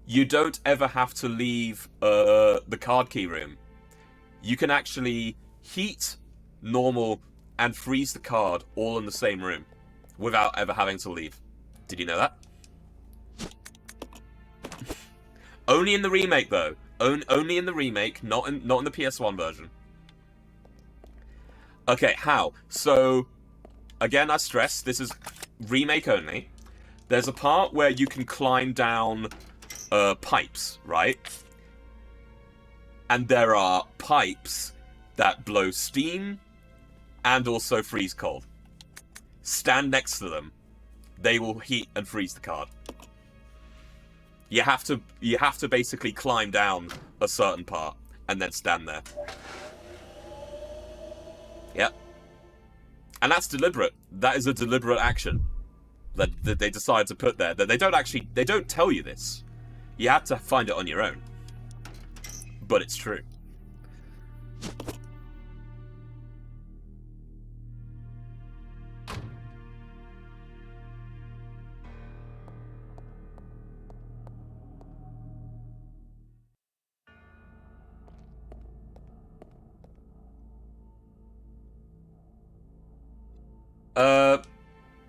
you don't ever have to leave the card key room? You can actually heat, normal, and freeze the card all in the same room without ever having to leave. Did you know that? Only in the remake though. Only in the remake, not in the PS1 version. Okay, how? So, again, I stress, this is remake only. There's a part where you can climb down pipes, right? And there are pipes that blow steam and also freeze cold. Stand next to them. They will heat and freeze the card. You have to basically climb down a certain part and then stand there. Yep. And that's deliberate. That is a deliberate action that they decide to put there. That they don't tell you this. You have to find it on your own. But it's true.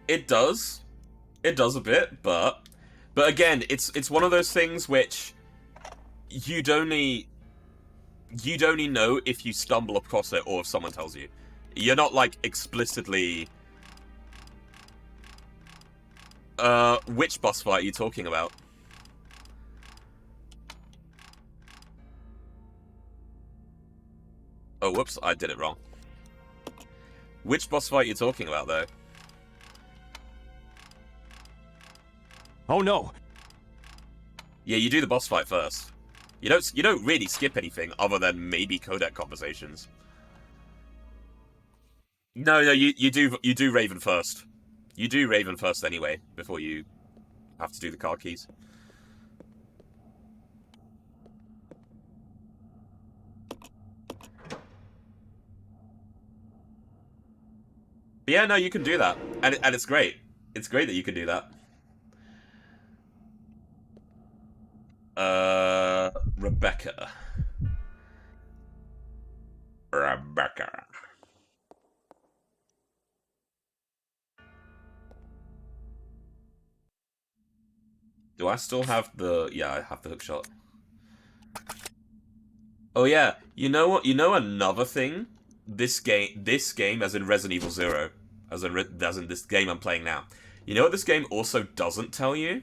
It does. It does a bit, but again, it's one of those things which you'd only know if you stumble across it or if someone tells you. You're not like explicitly. Which boss fight are you talking about? Oh, whoops! I did it wrong. Which boss fight are you talking about, though? Oh no! Yeah, you do the boss fight first. You don't really skip anything other than maybe codec conversations. No, you do Raven first. You do Raven first anyway before you have to do the card keys. But yeah, no, you can do that, and it's great. It's great that you can do that. Rebecca. Do I still have the... Yeah, I have the hook shot. Oh yeah, you know what? You know another thing? This game, as in Resident Evil 0, as in this game I'm playing now. You know what this game also doesn't tell you?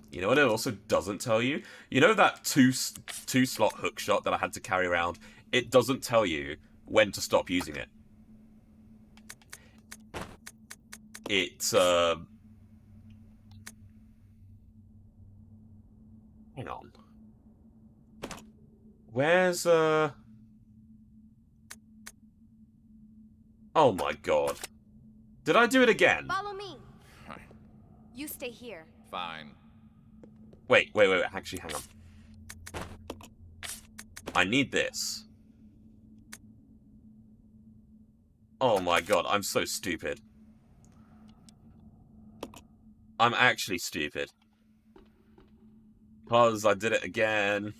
You know what it also doesn't tell you? You know that two slot hook shot that I had to carry around? It doesn't tell you when to stop using it. It's hang on. Where's Oh my god. Did I do it again? Follow me. You stay here. Fine. Wait. Actually, hang on. I need this. Oh my god, I'm so stupid. I'm actually stupid. Because I did it again.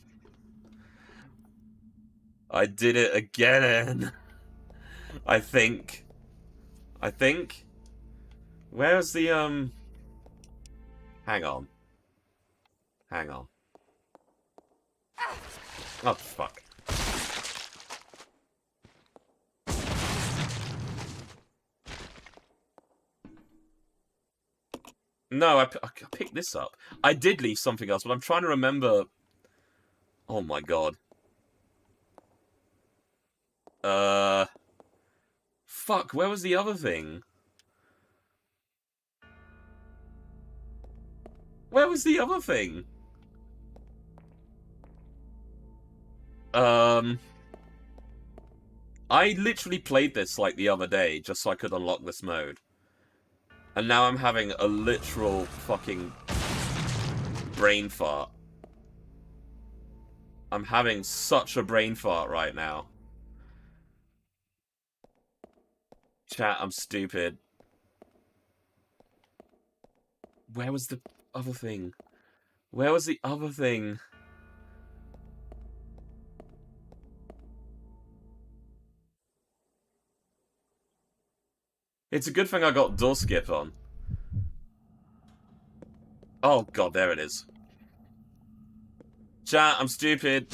I did it again. I think. Where's the, Hang on. Oh, fuck. No, I picked this up. I did leave something else, but I'm trying to remember... Oh my god. Fuck, where was the other thing? Where was the other thing? I literally played this, like, the other day, just so I could unlock this mode. And now I'm having a literal fucking brain fart. I'm having such a brain fart right now. Chat, I'm stupid. Where was the other thing? Where was the other thing? It's a good thing I got door skip on. Oh god, there it is. Chat, I'm stupid.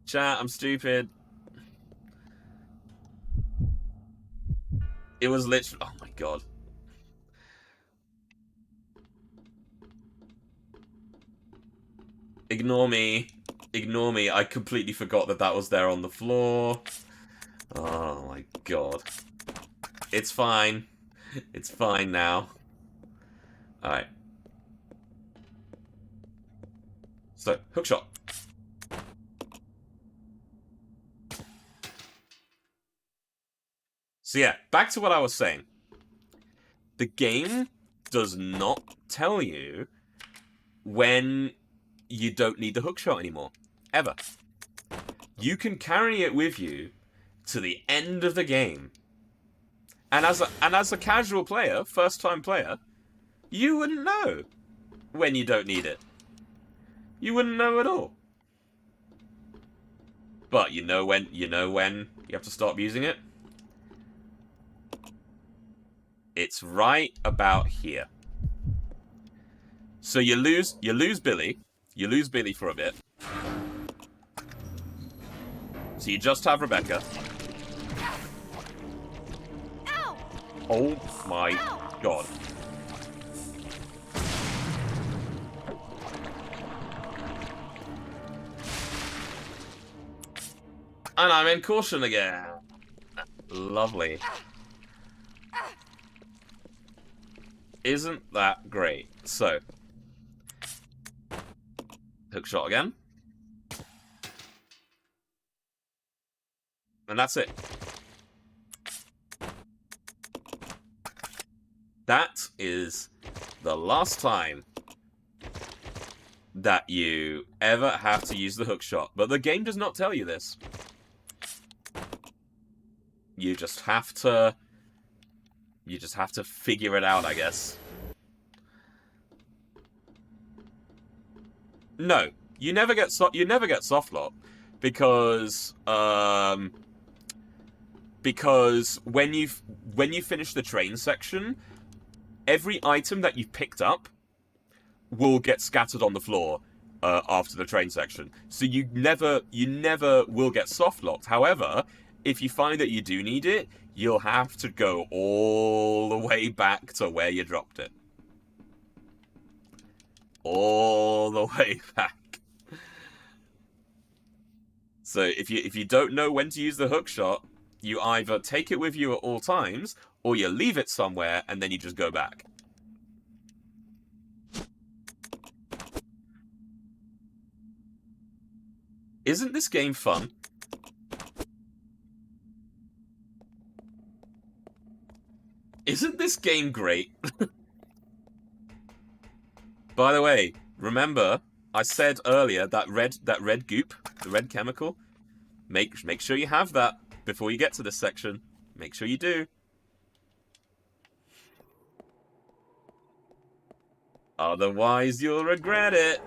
Chat, I'm stupid. It was literally... Oh my god. Ignore me. Ignore me. I completely forgot that that was there on the floor. Oh my god. It's fine. It's fine now. Alright. So, hookshot. So yeah, back to what I was saying. The game does not tell you when you don't need the hookshot anymore. Ever. You can carry it with you to the end of the game. And as a casual player, first-time player, you wouldn't know when you don't need it. You wouldn't know at all. But you know when you have to stop using it. It's right about here. So you lose Billy. You lose Billy for a bit. So you just have Rebecca. Oh my god. And I'm in caution again. Lovely. Isn't that great? So, hookshot again. And that's it. That is the last time that you ever have to use the hookshot. But the game does not tell you this. You just have to figure it out, I guess. No, you never get softlock because when you finish the train section, every item that you've picked up will get scattered on the floor after the train section. So you never will get softlocked. However, if you find that you do need it, you'll have to go all the way back to where you dropped it. All the way back. So if you don't know when to use the hookshot, you either take it with you at all times, or you leave it somewhere and then you just go back. Isn't this game fun? Isn't this game great? By the way, remember I said earlier that red goop, the red chemical, make sure you have that before you get to this section. Make sure you do. Otherwise, you'll regret it.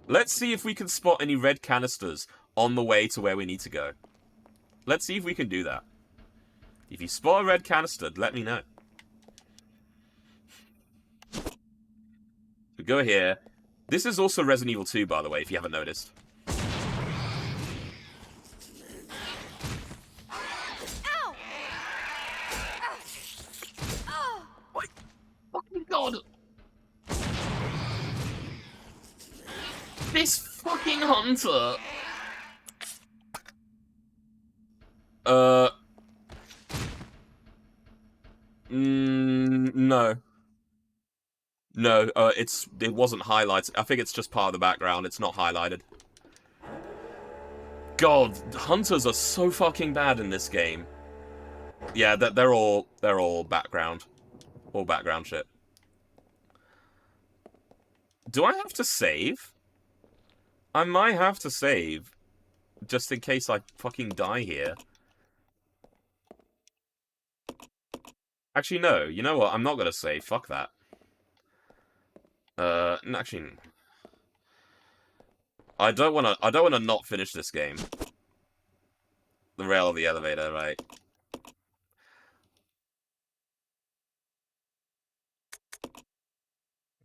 Let's see if we can spot any red canisters on the way to where we need to go. Let's see if we can do that. If you spot a red canister, let me know. We go here. This is also Resident Evil 2, by the way, if you haven't noticed. Ow! My fucking god! This fucking hunter! No. No, it wasn't highlighted. I think it's just part of the background. It's not highlighted. God, hunters are so fucking bad in this game. Yeah, they're all background. All background shit. Do I have to save? I might have to save. Just in case I fucking die here. Actually, no. You know what? I'm not gonna save. Fuck that. Actually, I don't wanna not finish this game. The rail of the elevator, right?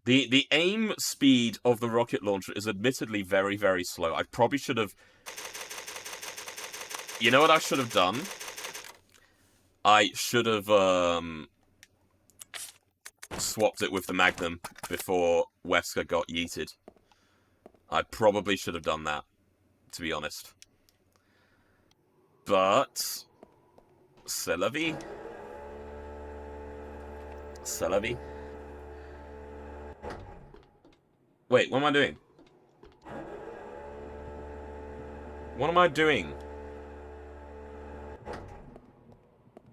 The aim speed of the rocket launcher is admittedly very, very slow. I probably should have... You know what I should have done? I should have, swapped it with the Magnum before Wesker got yeeted. I probably should have done that, to be honest. But... C'est la vie. C'est la vie. Wait, what am I doing? What am I doing?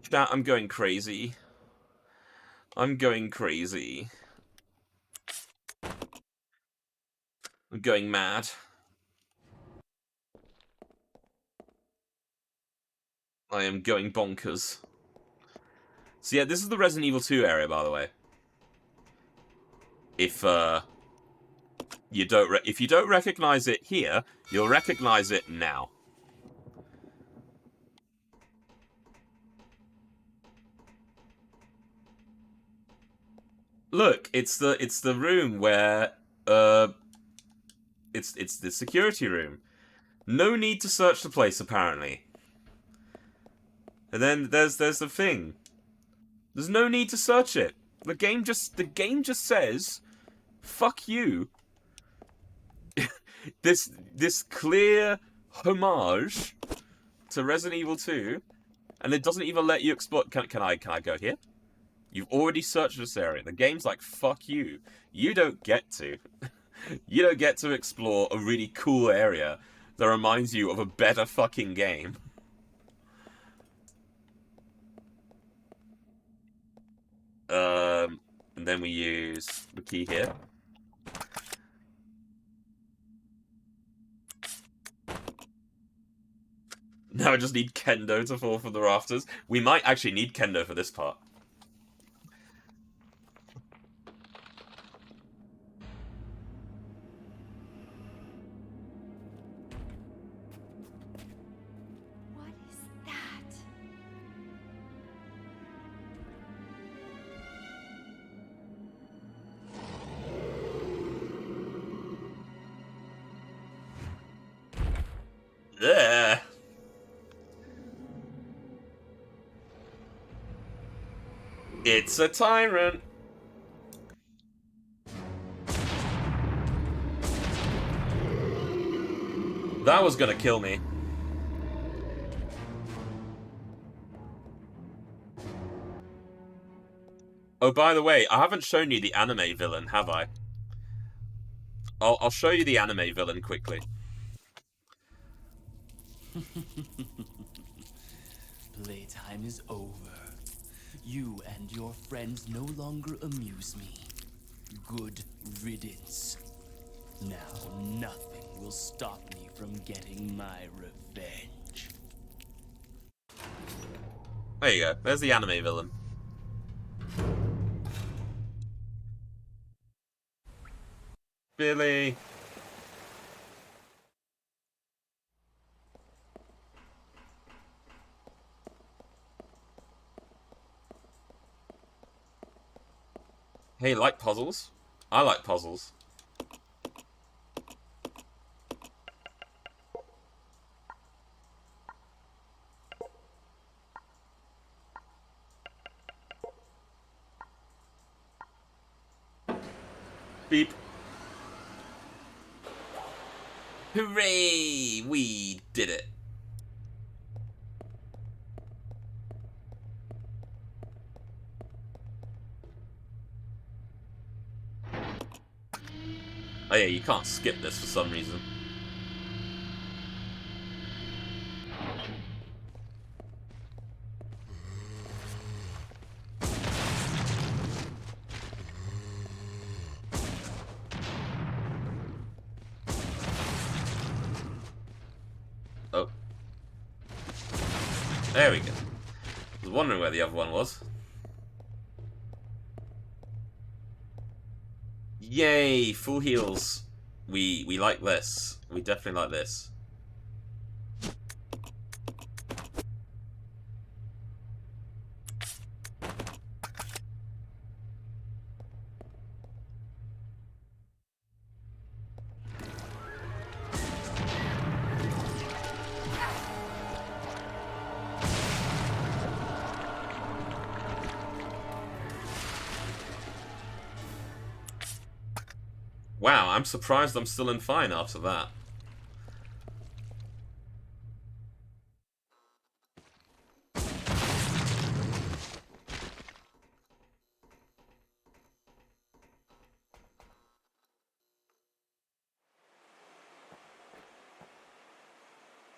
Chat, I'm going crazy. I'm going crazy. I'm going mad. I am going bonkers. So yeah, this is the Resident Evil 2 area, by the way. If you don't recognize it here, you'll recognize it now. Look, it's the room where it's the security room. No need to search the place apparently. And then there's the thing. There's no need to search it. The game just says, "Fuck you." this clear homage to Resident Evil 2, and it doesn't even let you explore. Can I go here? You've already searched this area. The game's like, fuck you. You don't get to. You don't get to explore a really cool area that reminds you of a better fucking game. And then we use the key here. Now I just need Kendo to fall from the rafters. We might actually need Kendo for this part. What is that? There. It's a tyrant. That was gonna kill me. Oh, by the way, I haven't shown you the anime villain, have I? I'll show you the anime villain quickly. Playtime is over. You and your friends no longer amuse me. Good riddance. Now nothing will stop me from getting my revenge. There you go. There's the anime villain. Billy. Hey, like puzzles? I like puzzles. Beep. Hooray! We did it. Oh yeah, you can't skip this for some reason. Oh. There we go. I was wondering where the other one was. Yay, full heals. We like this. We definitely like this. Wow, I'm surprised I'm still in fine after that.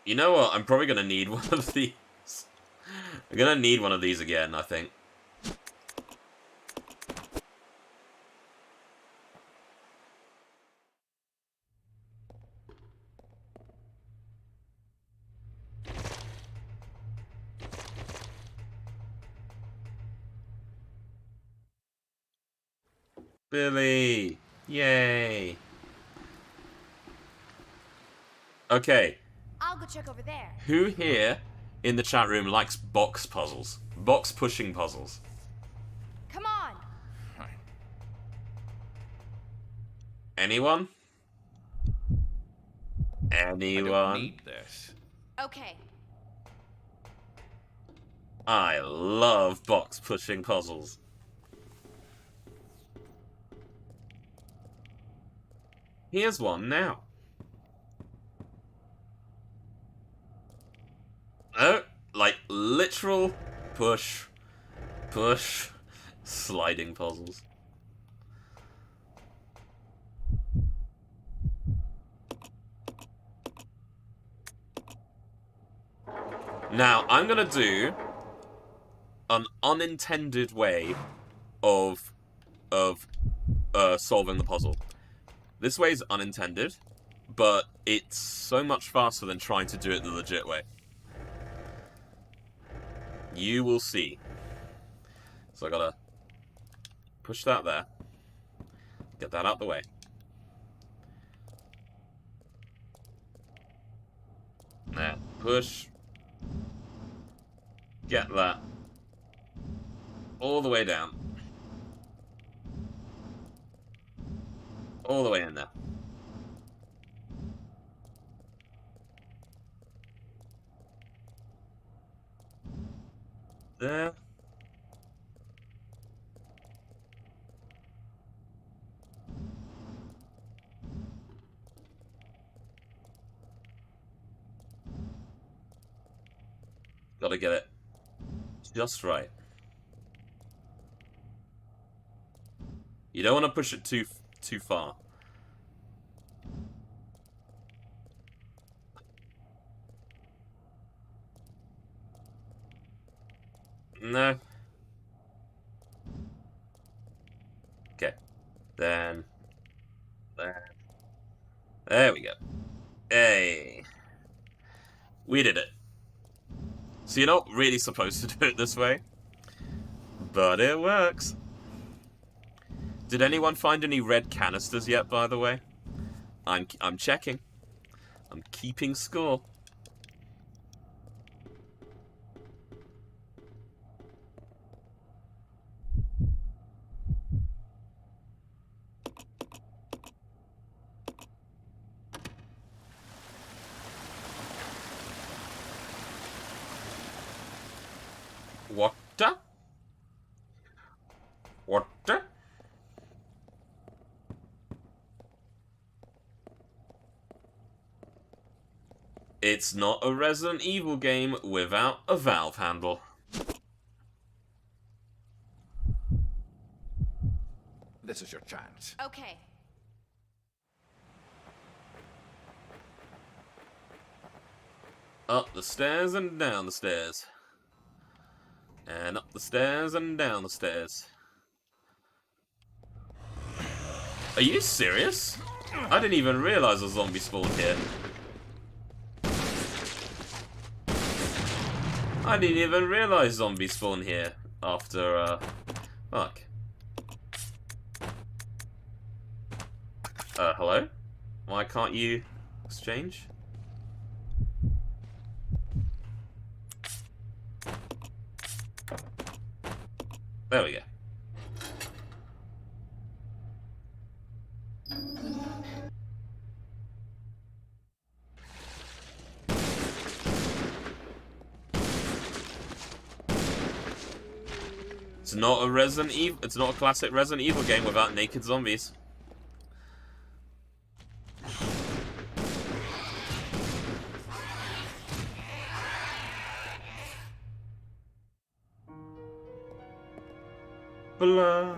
You know what? I'm probably gonna need one of these. I'm gonna need one of these again, I think. Billy! Yay! Okay. I'll go check over there. Who here in the chat room likes box puzzles? Box pushing puzzles. Come on. Anyone? Anyone? I don't need this. Okay. I love box pushing puzzles. Here's one now. Oh, like literal push, push, sliding puzzles. Now, I'm gonna do an unintended way of solving the puzzle. This way is unintended, but it's so much faster than trying to do it the legit way. You will see. So I gotta push that there. Get that out the way. There. Push. Get that. All the way down. All the way in there. There. Gotta get it just right. You don't want to push it too far. No. Okay. Then. There we go. Hey. We did it. So you're not really supposed to do it this way, but it works. Did anyone find any red canisters yet, by the way? I'm checking. I'm keeping score. What? What? It's not a Resident Evil game without a valve handle. This is your chance. Okay. Up the stairs and down the stairs. And up the stairs and down the stairs. Are you serious? I didn't even realize a zombie spawned here. I didn't even realize zombies spawn here after, fuck. Hello? Why can't you exchange? There we go. It's not a Resident Evil. It's not a classic Resident Evil game without naked zombies. Blah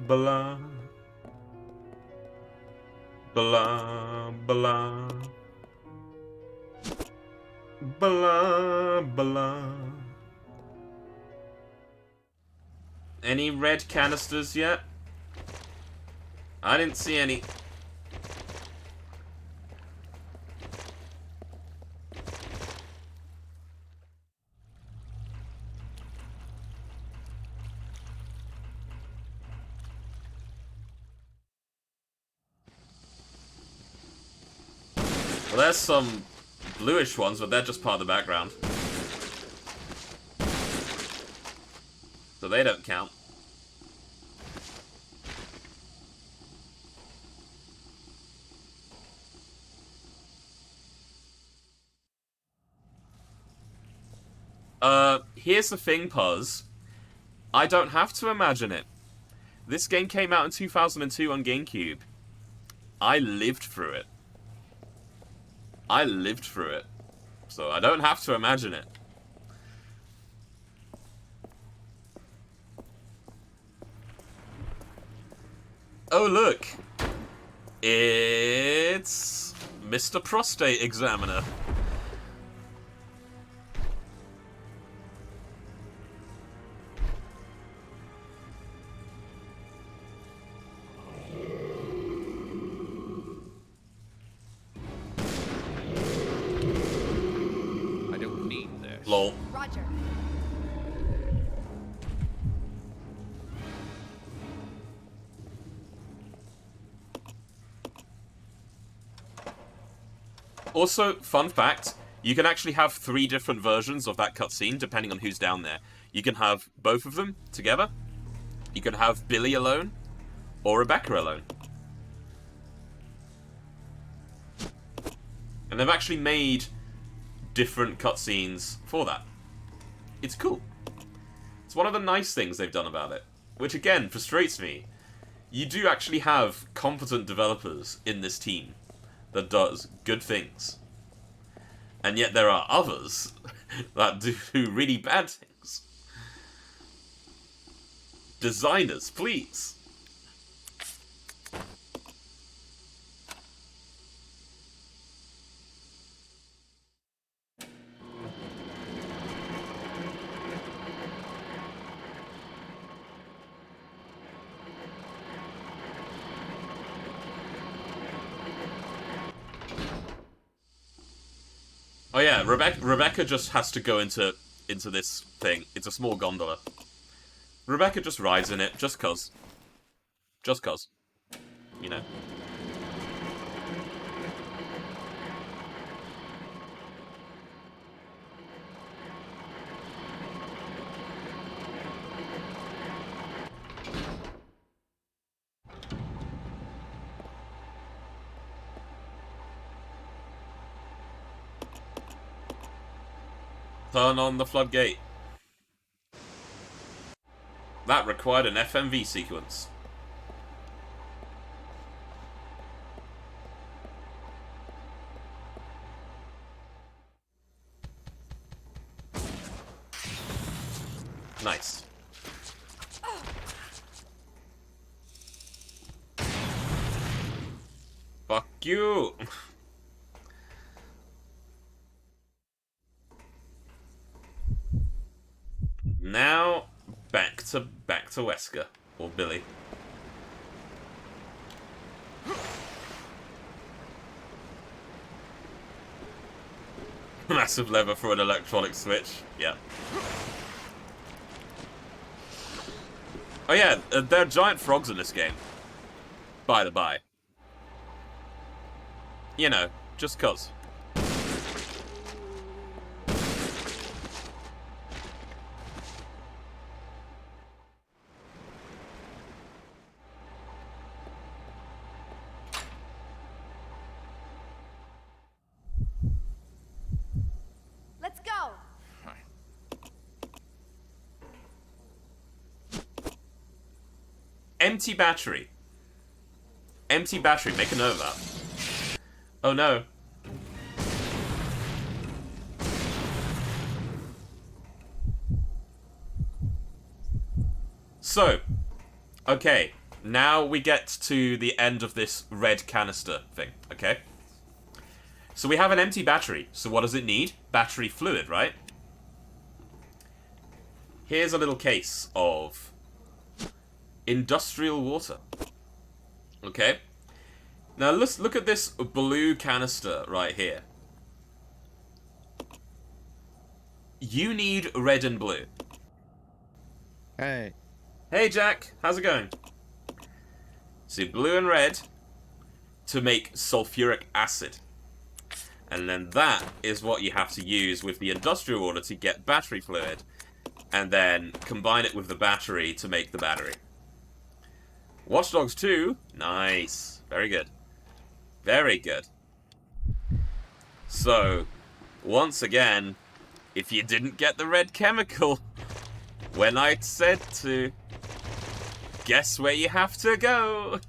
blah blah blah blah blah. Any red canisters yet? I didn't see any. Well, there's some bluish ones, but they're just part of the background. So they don't count. Here's the thing, Puzz. I don't have to imagine it. This game came out in 2002 on GameCube. I lived through it. I lived through it. So I don't have to imagine it. Oh, look. It's Mr. Prostate Examiner. I don't need this. Lol. Roger. Also, fun fact, you can actually have 3 different versions of that cutscene depending on who's down there. You can have both of them together. You can have Billy alone, or Rebecca alone. And they've actually made different cutscenes for that. It's cool. It's one of the nice things they've done about it. Which again, frustrates me. You do actually have competent developers in this team that does good things. And yet there are others that do really bad things. Designers, please. Oh yeah, Rebecca just has to go into this thing. It's a small gondola. Rebecca just rides in it, just cause. Just cause. You know. Turn on the floodgate. That required an FMV sequence. Nice. Fuck you. Now back to Wesker or Billy. Massive lever for an electronic switch. Yeah. Oh yeah, there are giant frogs in this game. By the by. You know, just cause. Let's go. Empty battery. Empty battery, make a note of that. Oh no. So, okay, now we get to the end of this red canister thing, okay? So we have an empty battery, so what does it need? Battery fluid, right? Here's a little case of industrial water. Okay? Now let's look at this blue canister right here. You need red and blue. Hey. Hey Jack, how's it going? See, blue and red to make sulfuric acid. And then that is what you have to use with the industrial water to get battery fluid. And then combine it with the battery to make the battery. Watch Dogs 2, nice. Very good. Very good. So, once again, if you didn't get the red chemical when I said to, guess where you have to go?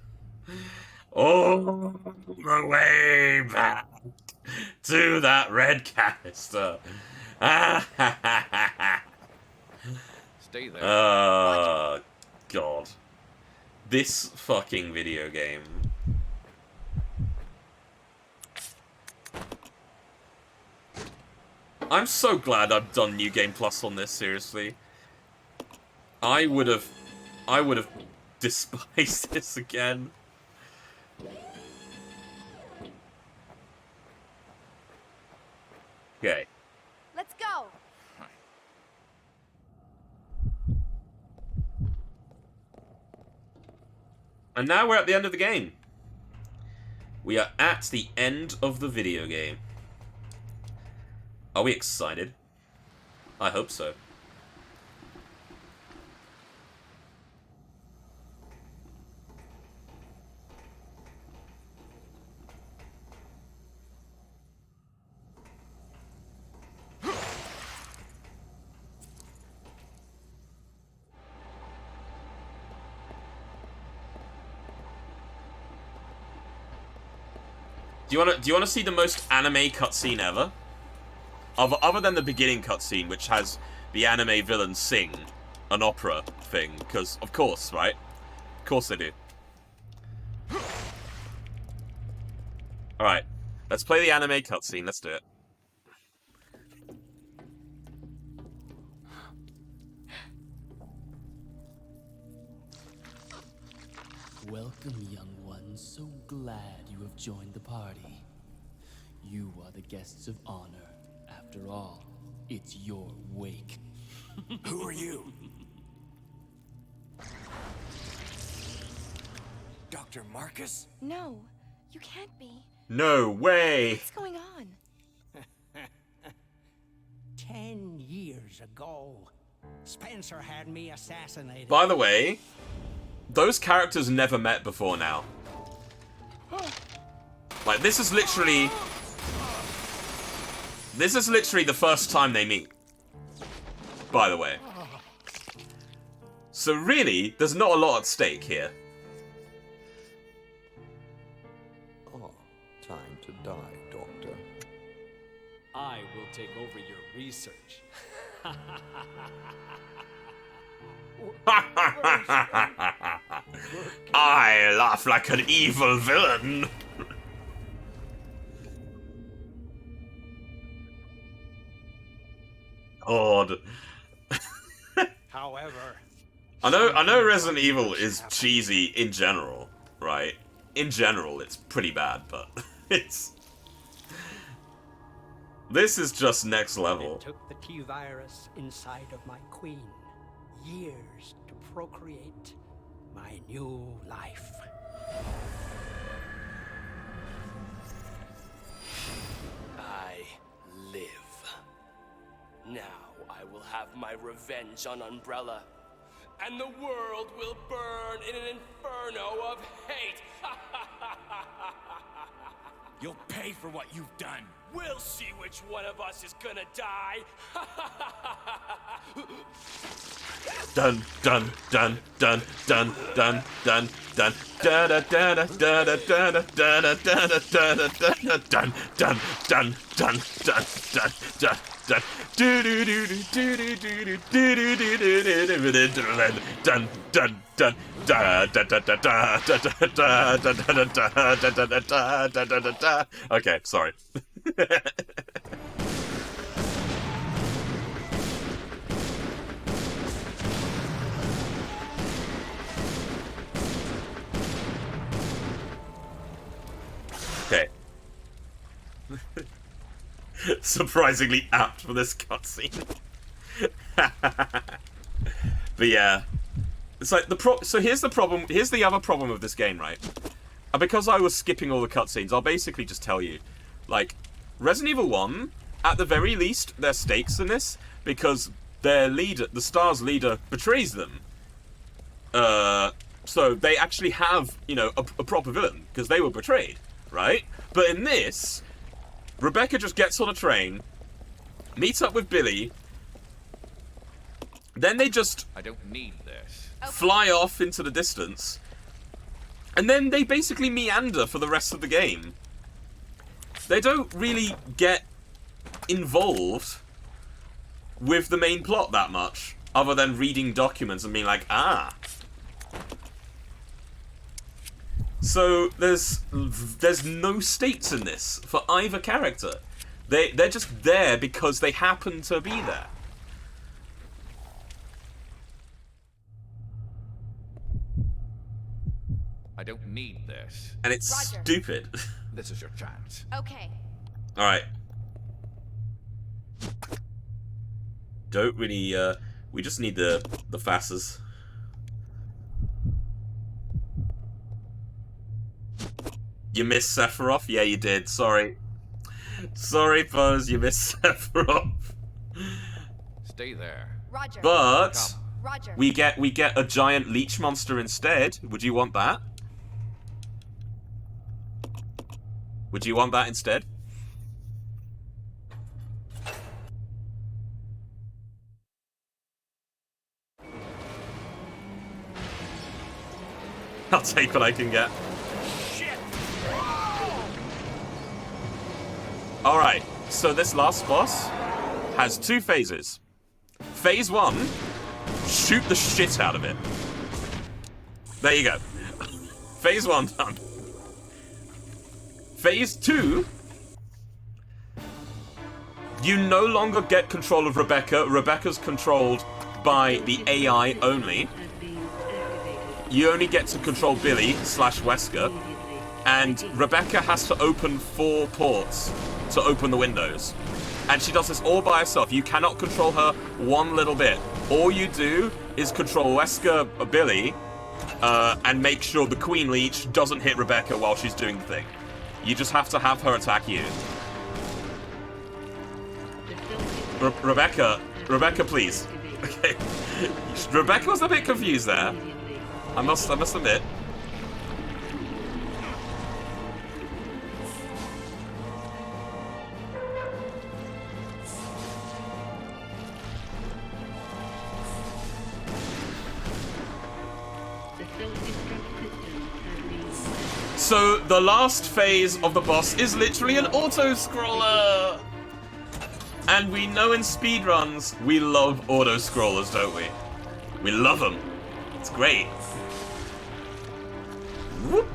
All the way back to that red canister. Stay there. Oh, God. This fucking video game. I'm so glad I've done New Game Plus on this, seriously. I would have despised this again. Okay. Let's go. And now we're at the end of the game. We are at the end of the video game. Are we excited? I hope so. Do you wanna see the most anime cutscene ever? Other than the beginning cutscene, which has the anime villains sing an opera thing, because of course, right? Of course they do. Alright, let's play the anime cutscene, let's do it. Welcome, young ones. So glad you have joined the party. You are the guests of honor, After all, it's your wake. Who are you? Dr. Marcus? No, you can't be. No way. What's going on? 10 years ago, Spencer had me assassinated. By the way, those characters never met before now. Like, this is literally the first time they meet. By the way. So really, there's not a lot at stake here. Oh, time to die, Doctor. I will take over your research. I laugh like an evil villain. God. However, I know Resident Evil is cheesy in general, right? In general, it's pretty bad, but this is just next level. it took the T-virus inside of my queen years to procreate my new life. I live. Now I will have my revenge on Umbrella, and the world will burn in an inferno of hate. You'll pay for what you've done. We'll see which one of us is gonna die. Dun dun dun dun dun dun dun dun da da da da da da da da da da da da da dun dun dun dun dun dun dun dun do do do do do do do do do do dun dun dun da da da da da da da da da da da da da da da. Okay, sorry. Okay. Surprisingly apt for this cutscene. But yeah. It's like so here's the problem, here's the other problem with this game, right? And because I was skipping all the cutscenes, I'll basically just tell you. Like, Resident Evil 1, at the very least, there's stakes in this, because their leader, the STARS leader, betrays them. So they actually have, you know, a proper villain, because they were betrayed, right? But in this, Rebecca just gets on a train, meets up with Billy, then they just I don't need this. fly off into the distance, and then they basically meander for the rest of the game. They don't really get involved with the main plot that much, other than reading documents and being like, ah. So there's no stakes in this for either character. They're just there because they happen to be there. I don't need this. And it's Roger. stupid. This is your chance. Okay. Alright. Don't really, we just need the FASs. You missed Sephiroth? Yeah, you did. Sorry. Sorry, Pose, you missed Sephiroth. Stay there. Roger. But Roger. we get a giant leech monster instead. Would you want that? Would you want that instead? I'll take what I can get. Alright, so this last boss has 2 phases. Phase 1, shoot the shit out of it. There you go. Phase 1 done. Phase 2, you no longer get control of Rebecca. Rebecca's controlled by the AI only. You only get to control Billy / Wesker. And Rebecca has to open 4 ports to open the windows. And she does this all by herself. You cannot control her one little bit. All you do is control Wesker Billy and make sure the Queen Leech doesn't hit Rebecca while she's doing the thing. You just have to have her attack you. Rebecca, please. Okay. Rebecca was a bit confused there. I must admit. So the last phase of the boss is literally an auto-scroller! And we know in speedruns, we love auto-scrollers, don't we? We love them. It's great. Whoop.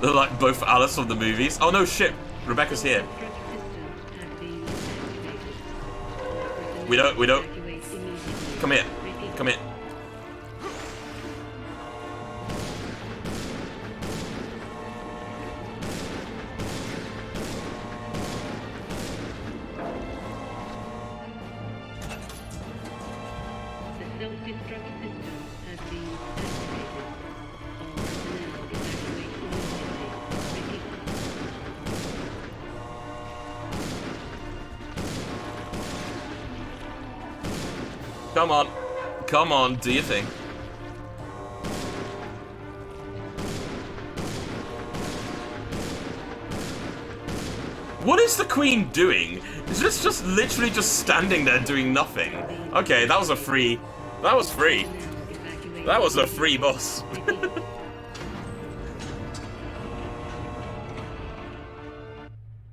They're like both Alice from the movies. Oh no, shit. Rebecca's here. We don't. Come here. Come here. Come on. Come on, do your thing. What is the Queen doing? Is this just literally just standing there doing nothing? Okay, that was a free... That was free. That was a free boss.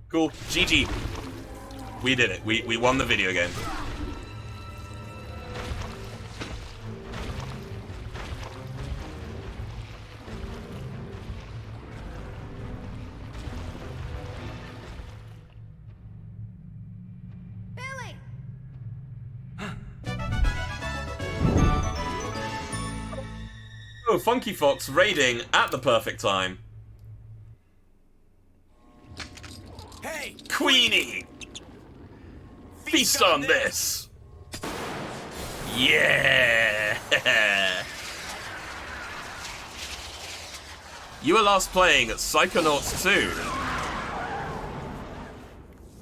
Cool. GG. We did it. We won the video game. Oh, Funky Fox raiding at the perfect time. Hey, Queenie! Feast on this! Yeah! You were last playing Psychonauts 2.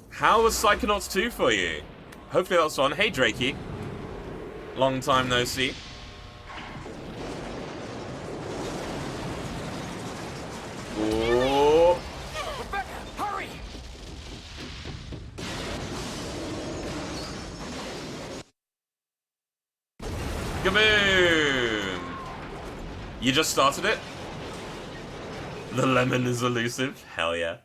How was Psychonauts 2 for you? Hopefully that was fun. Hey, Drakey. Long time no see. Oh. Rebecca, hurry! Kaboom! You just started it? The lemon is elusive? Hell yeah.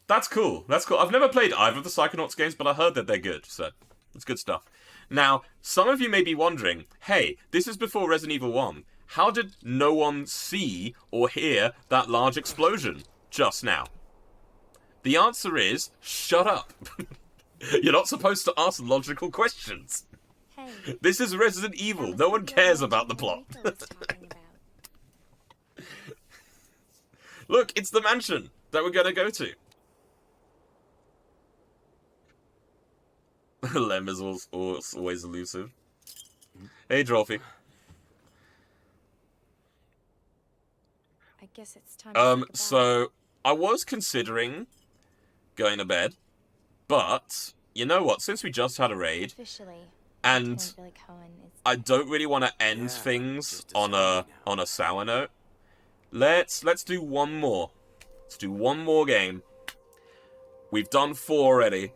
That's cool. That's cool. I've never played either of the Psychonauts games, but I heard that they're good, so it's good stuff. Now, some of you may be wondering, hey, this is before Resident Evil 1. How did no one see or hear that large explosion just now? The answer is, shut up. You're not supposed to ask logical questions. Hey, this is Resident Evil. No one cares about the plot. Look, it's the mansion that we're gonna go to. Lem is always elusive. Hey, Drolfy. I guess it's time. So I was considering going to bed, but you know what? Since we just had a raid, and I don't really want to end things on a sour note. Let's do one more. Let's do one more game. We've done 4 already.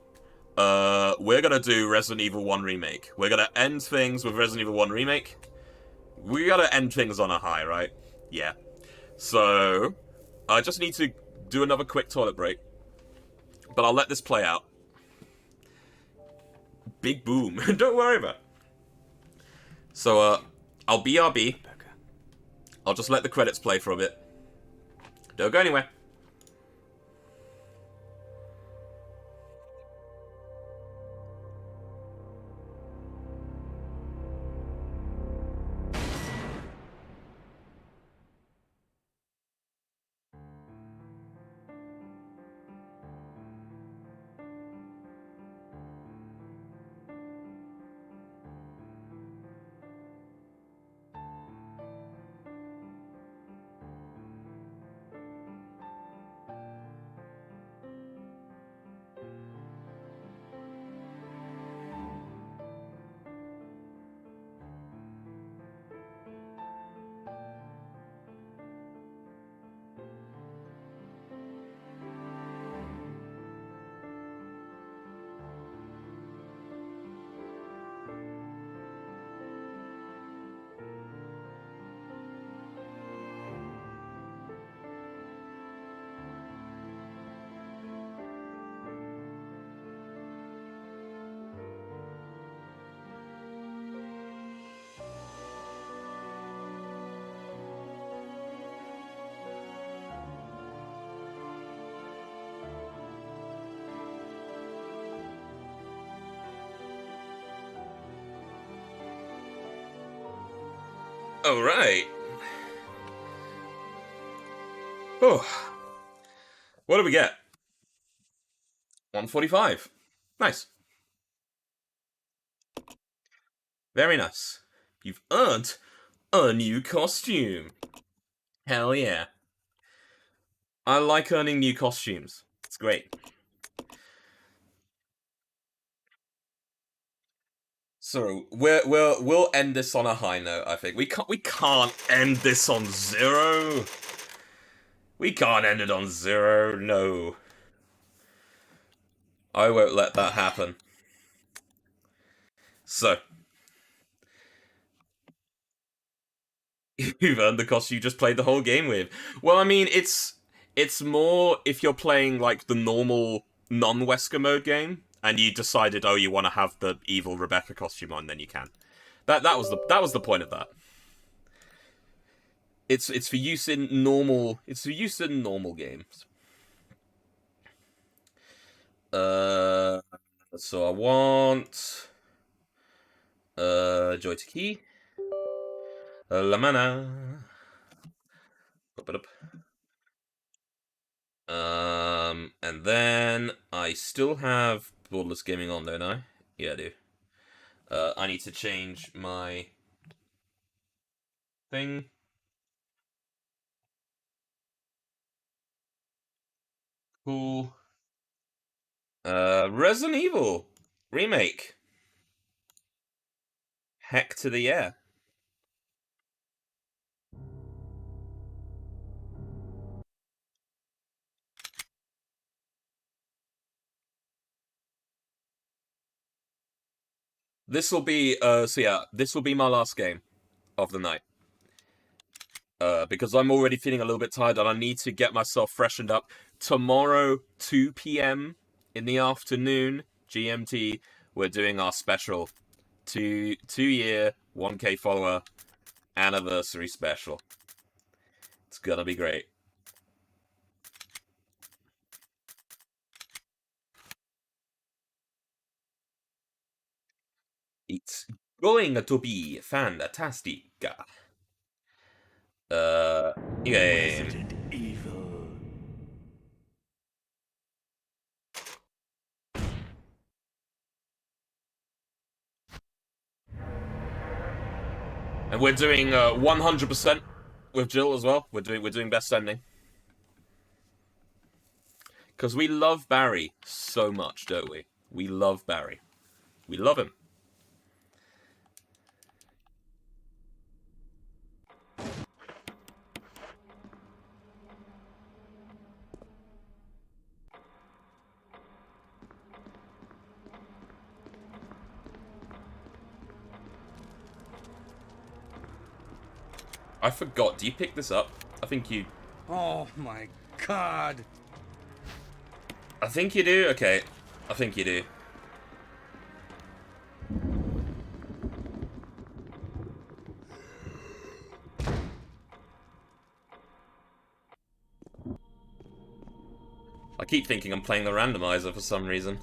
We're gonna do Resident Evil 1 Remake. We're gonna end things with Resident Evil 1 Remake. We gotta end things on a high, right? Yeah. So, I just need to do another quick toilet break. But I'll let this play out. Big boom. Don't worry about it. So, I'll BRB. I'll just let the credits play for a bit. Don't go anywhere. Alright. Oh. What do we get? 145. Nice. Very nice. You've earned a new costume. Hell yeah. I like earning new costumes. It's great. So we'll end this on a high note, I think. We can't end this on 0. We can't end it on 0, no. I won't let that happen. So. You've earned the costume you just played the whole game with. Well, I mean, it's more if you're playing, like, the normal non-Wesker mode game, and you decided, oh, you want to have the evil Rebecca costume on, then you can. That was the point of that. It's for use in normal games. So I want Joy to Key. La mana. And then I still have Borderless Gaming on, don't I? Yeah, I do. I need to change my thing. Cool. Resident Evil remake. Heck to the yeah. This will be, this will be my last game of the night. Because I'm already feeling a little bit tired and I need to get myself freshened up. Tomorrow, 2 PM in the afternoon, GMT, we're doing our special 2-year, 1K follower anniversary special. It's gonna be great. It's going to be fantastic. Resident Evil. And we're doing 100% with Jill as well. We're doing best ending. Because we love Barry so much, don't we? We love Barry. We love him. I forgot. Do you pick this up? I think you... Oh my god. I think you do? Okay. I think you do. I keep thinking I'm playing the randomizer for some reason.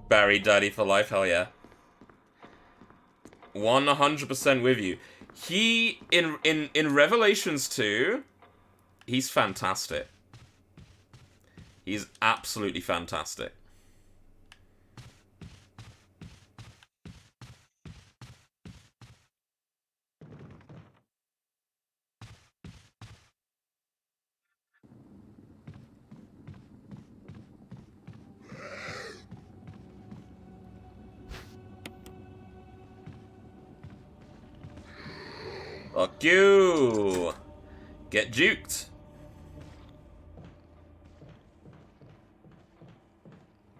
Barry Daddy for life, hell yeah. 100% with you. He, in Revelations 2, he's fantastic. He's absolutely fantastic. Fuck you! Get juked!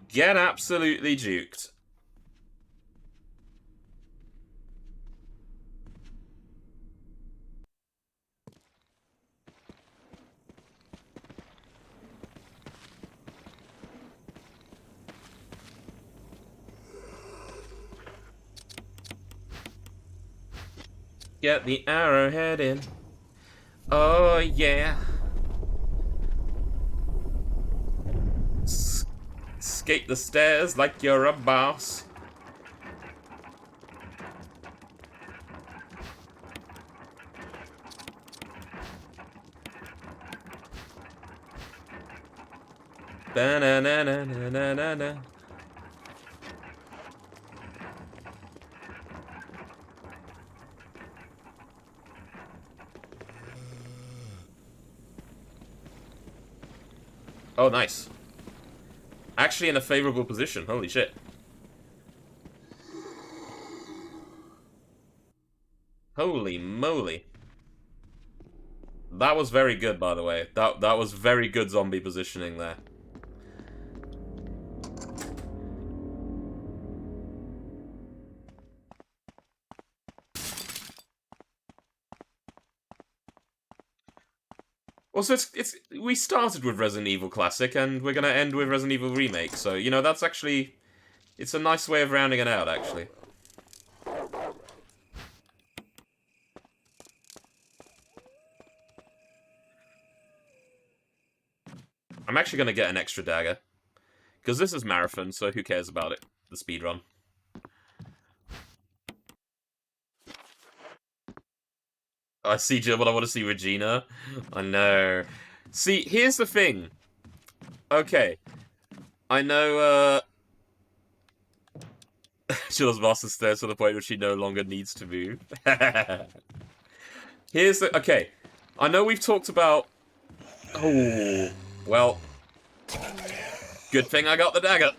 Get absolutely juked. Get the arrowhead in. Oh, yeah. Skate the stairs like you're a boss. Ba-na-na-na-na-na-na. Oh, nice. Actually in a favorable position. Holy shit. Holy moly. That was very good, by the way. That was very good zombie positioning there. Also, we started with Resident Evil Classic, and we're gonna end with Resident Evil Remake, so, you know, that's actually... It's a nice way of rounding it out, actually. I'm actually gonna get an extra dagger. Because this is Marathon, so who cares about it? The speedrun. I see Jill, but I want to see Regina. I know. See, here's the thing. Okay. I know, Jill's master stairs to the point where she no longer needs to move. Here's the... Okay. I know we've talked about... Oh. Well. Good thing I got the dagger.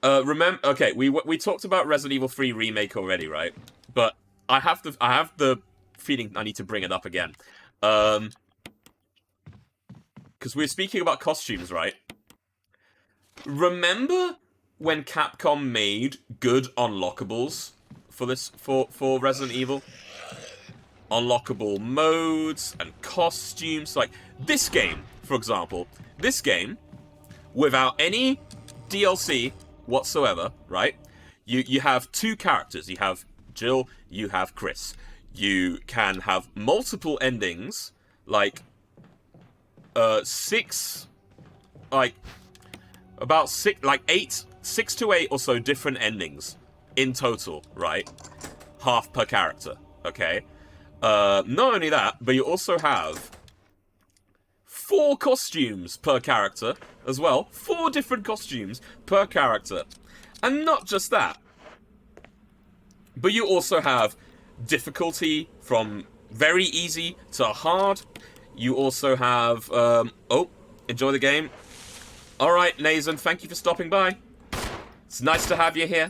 Remember... Okay, we talked about Resident Evil 3 Remake already, right? But... I have the feeling I need to bring it up again. Because we're speaking about costumes, right? Remember when Capcom made good unlockables for Resident Evil? Unlockable modes and costumes. Like, this game, for example. This game, without any DLC whatsoever, right? You have two characters. You have Jill, you have Chris. You can have multiple endings, like, 6 to 8 or so different endings in total, right? Half per character, okay? Not only that, but you also have 4 costumes per character as well. 4 different costumes per character. And not just that. But you also have difficulty from very easy to hard. You also have, oh, enjoy the game. Alright, Nathan, thank you for stopping by. It's nice to have you here.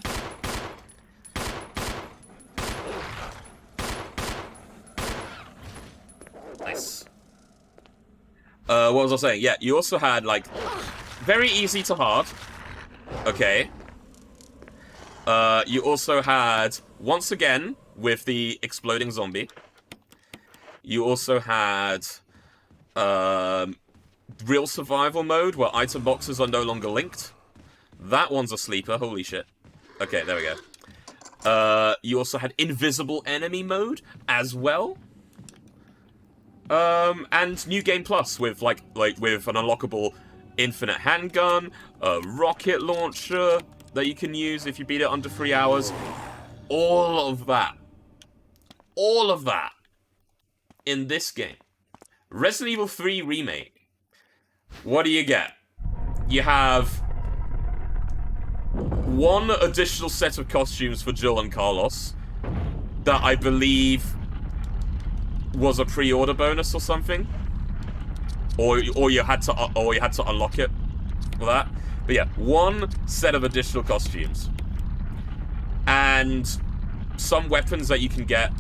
Nice. What was I saying? Yeah, you also had, like, very easy to hard. Okay. You also had, once again, with the exploding zombie, you also had real survival mode, where item boxes are no longer linked. That one's a sleeper, holy shit. Okay, there we go. You also had invisible enemy mode, as well. And New Game Plus, with, with an unlockable infinite handgun, a rocket launcher that you can use if you beat it under 3 hours. All of that. All of that. In this game. Resident Evil 3 Remake. What do you get? You have 1 additional set of costumes for Jill and Carlos that I believe was a pre-order bonus or something. Or you had to unlock it for that. But yeah, 1 set of additional costumes. And some weapons that you can get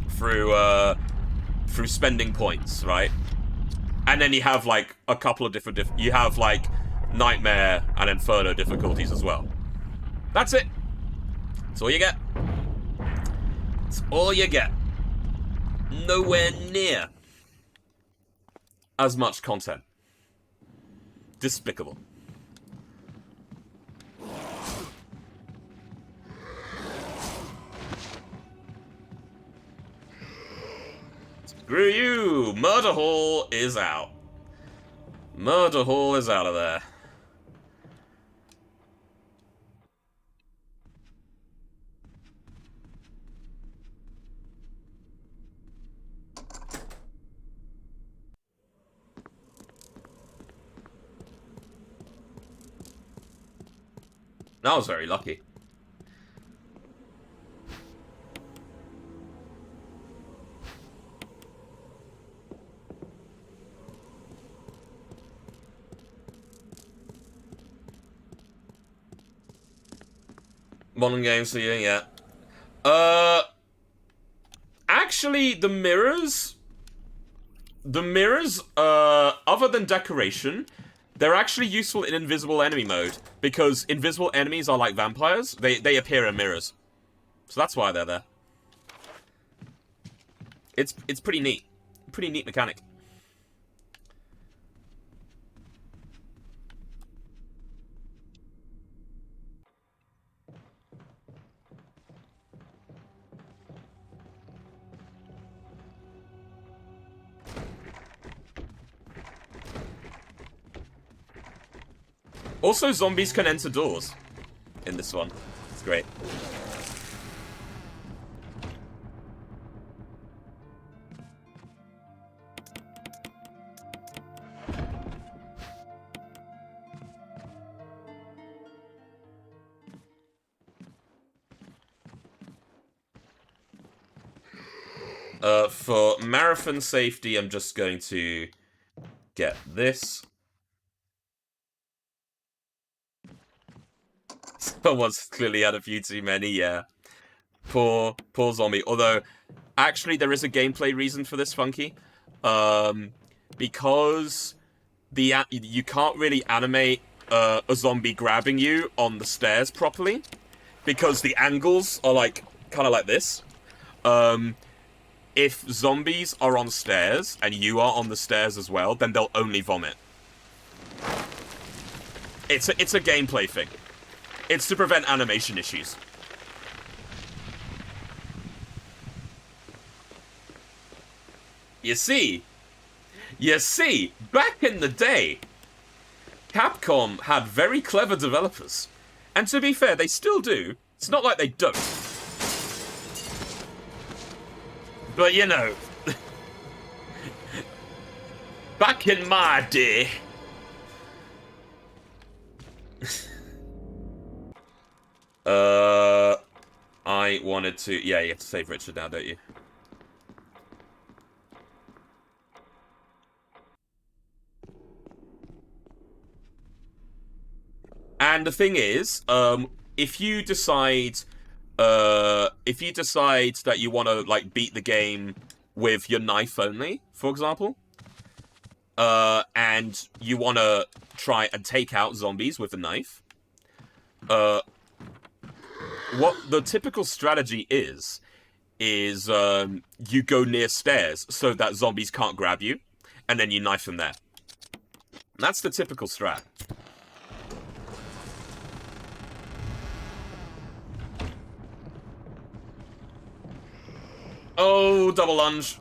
through spending points, right? And then you have, like, a couple of different... you have, like, Nightmare and Inferno difficulties as well. That's it. That's all you get. That's all you get. Nowhere near as much content. Despicable. Screw you! Murder Hall is out. Murder Hall is out of there. That was very lucky. Modern games for you, yeah. Actually, the mirrors, other than decoration, they're actually useful in invisible enemy mode, because invisible enemies are like vampires. They appear in mirrors. So that's why they're there. It's pretty neat. Pretty neat mechanic. Also, zombies can enter doors in this one. It's great. For marathon safety, I'm just going to get this. Someone's clearly had a few too many, yeah. Poor zombie. Although, actually, there is a gameplay reason for this, Funky. Because you can't really animate a zombie grabbing you on the stairs properly. Because the angles are like, kind of like this. If zombies are on stairs, and you are on the stairs as well, then they'll only vomit. It's a gameplay thing. It's to prevent animation issues. You see, back in the day, Capcom had very clever developers. And to be fair, they still do. It's not like they don't. But you know, back in my day... I wanted to... Yeah, you have to save Richard now, don't you? And the thing is, if you decide that you want to, like, beat the game with your knife only, for example, and you want to try and take out zombies with a knife, what the typical strategy is you go near stairs so that zombies can't grab you, and then you knife them there. That's the typical strat. Oh, double lunge.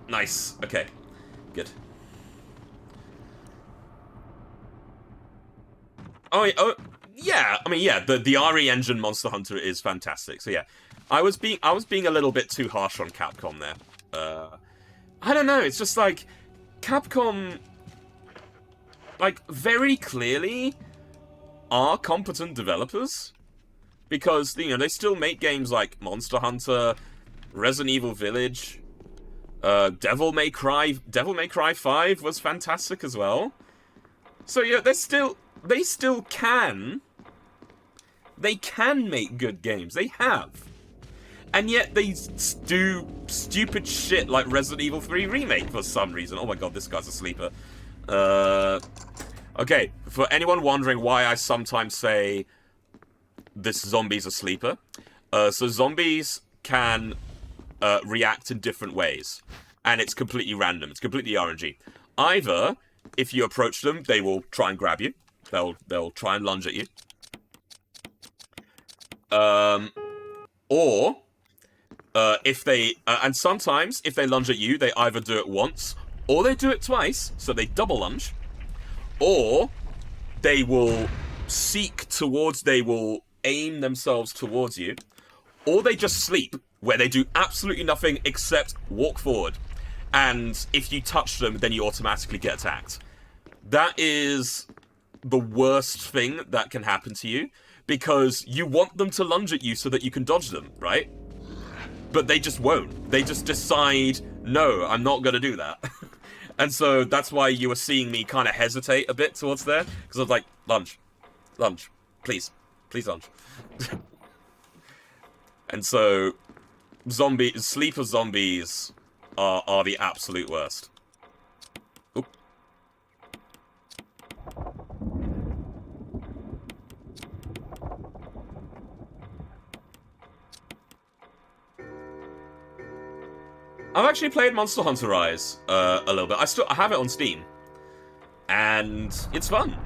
Nice. Okay. Good. Oh, yeah. I mean, yeah. The RE Engine Monster Hunter is fantastic. So yeah, I was being a little bit too harsh on Capcom there. I don't know. It's just like Capcom, like, very clearly are competent developers, because they still make games like Monster Hunter, Resident Evil Village, Devil May Cry 5 was fantastic as well. So yeah, they still can make good games. They have. And yet they do stupid shit like Resident Evil 3 Remake for some reason. Oh my god, this guy's a sleeper. Okay, for anyone wondering why I sometimes say this zombie's a sleeper. So zombies can react in different ways. And it's completely random. It's completely RNG. Either, if you approach them, they will try and grab you. They'll try and lunge at you. Or, if they... and sometimes, if they lunge at you, they either do it once, or they do it twice, so they double lunge. Or they will they will aim themselves towards you, or they just sleep, where they do absolutely nothing except walk forward. And if you touch them, then you automatically get attacked. That is the worst thing that can happen to you, because you want them to lunge at you so that you can dodge them, right? But they just won't. They just decide, no, I'm not going to do that. And so that's why you were seeing me kind of hesitate a bit towards there, because I was like, lunge, please lunge. And so sleeper zombies are the absolute worst. Oop. I've actually played Monster Hunter Rise a little bit. I have it on Steam, and it's fun.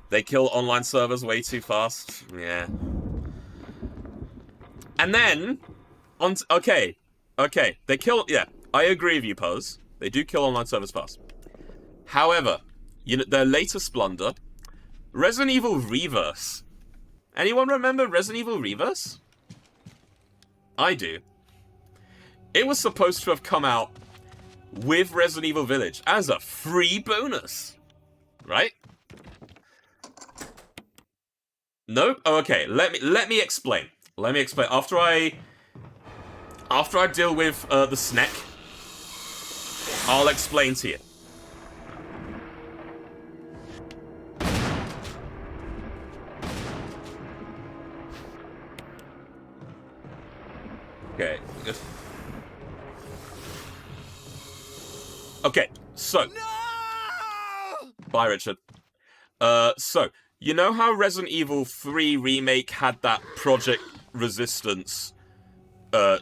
They kill online servers way too fast. Yeah. And then, okay, they kill. Yeah, I agree with you, Pose. They do kill online servers fast. However, their latest blunder, Resident Evil Reverse. Anyone remember Resident Evil Reverse? I do. It was supposed to have come out with Resident Evil Village as a free bonus, right? No? Oh, okay. Let me explain. Let me explain. After I deal with the snack, I'll explain to you. Okay. Okay, so... No! Bye, Richard. So, you know how Resident Evil 3 Remake had that Project Resistance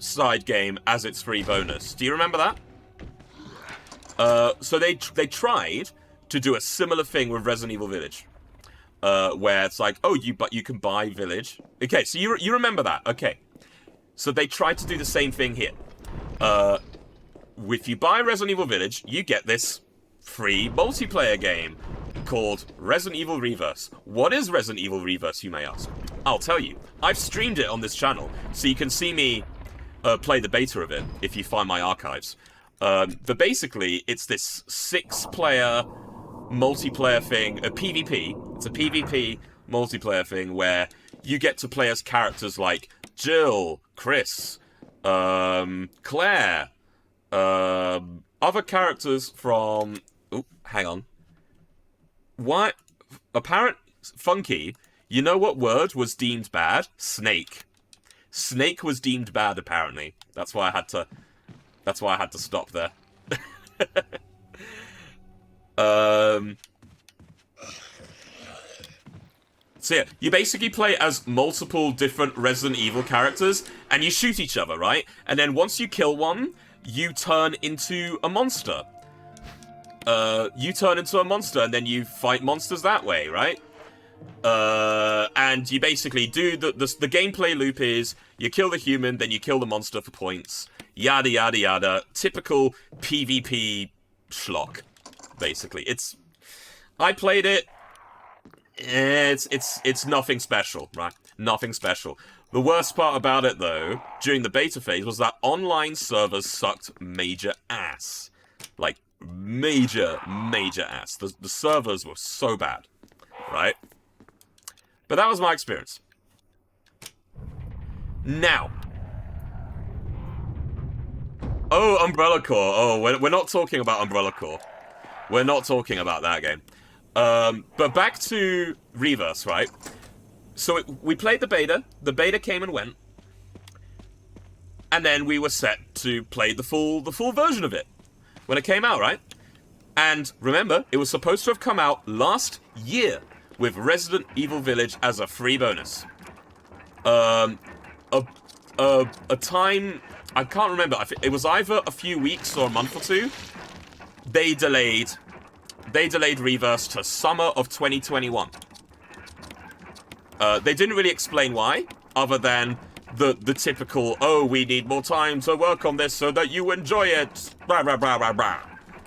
side game as its free bonus? Do you remember that? So they tried to do a similar thing with Resident Evil Village. Where it's like, oh, you can buy Village. Okay, so you remember that. Okay. So they tried to do the same thing here. If you buy Resident Evil Village, you get this free multiplayer game called Resident Evil Reverse. What is Resident Evil Reverse, you may ask? I'll tell you. I've streamed it on this channel, so you can see me play the beta of it if you find my archives. But basically, it's this 6-player multiplayer thing, a PvP. It's a PvP multiplayer thing where you get to play as characters like Jill, Chris, Claire, other characters from... Oh, hang on. What? Apparent... Funky, you know what word was deemed bad? Snake. Snake was deemed bad, apparently. That's why I had to stop there. So yeah, you basically play as multiple different Resident Evil characters, and you shoot each other, right? And then once you kill one, you turn into a monster. And then you fight monsters that way, right? And you basically do the gameplay loop is you kill the human, then you kill the monster for points. Yada yada yada. Typical PvP schlock, basically. I played it. It's nothing special, right? Nothing special. The worst part about it, though, during the beta phase, was that online servers sucked major ass. Like, major ass. The servers were so bad, right? But that was my experience. Now. Oh, Umbrella Corps. Oh, we're not talking about Umbrella Corps. We're not talking about that game. But back to Reverse, right? So we played the beta. The beta came and went. And then we were set to play the full version of it when it came out, right? And remember, it was supposed to have come out last year with Resident Evil Village as a free bonus. A time... I can't remember. It was either a few weeks or a month or two. They delayed Reverse to summer of 2021. They didn't really explain why, other than the typical, oh, we need more time to work on this so that you enjoy it, blah, blah, blah, blah, blah.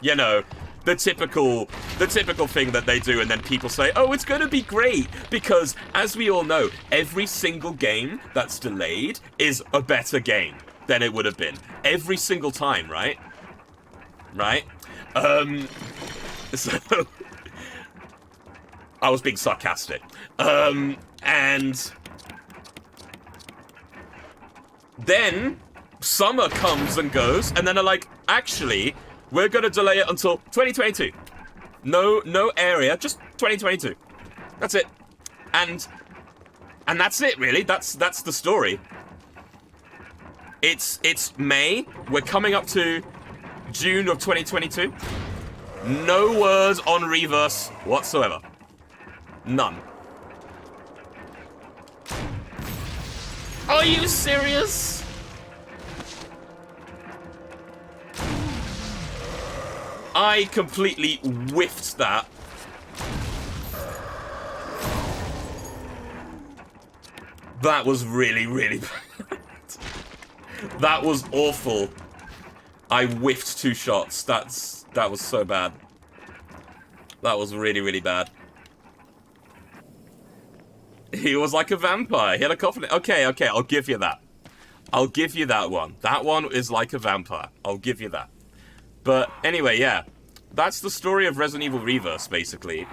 You know, the typical thing that they do, and then people say, oh, it's going to be great, because as we all know, every single game that's delayed is a better game than it would have been. Every single time, right? Right? So I was being sarcastic. And then summer comes and goes, and then they're like, actually, we're going to delay it until 2022. No area, just 2022. That's it. And that's it, really. That's the story. It's May. We're coming up to June of 2022. No words on Reverse whatsoever. None. Are you serious? I completely whiffed that. That was really, really bad. That was awful. I whiffed 2 shots. That was so bad. That was really, really bad. He was like a vampire. He had a coffin. Okay, I'll give you that. I'll give you that one. That one is like a vampire. I'll give you that. But anyway, yeah. That's the story of Resident Evil Reverse, basically.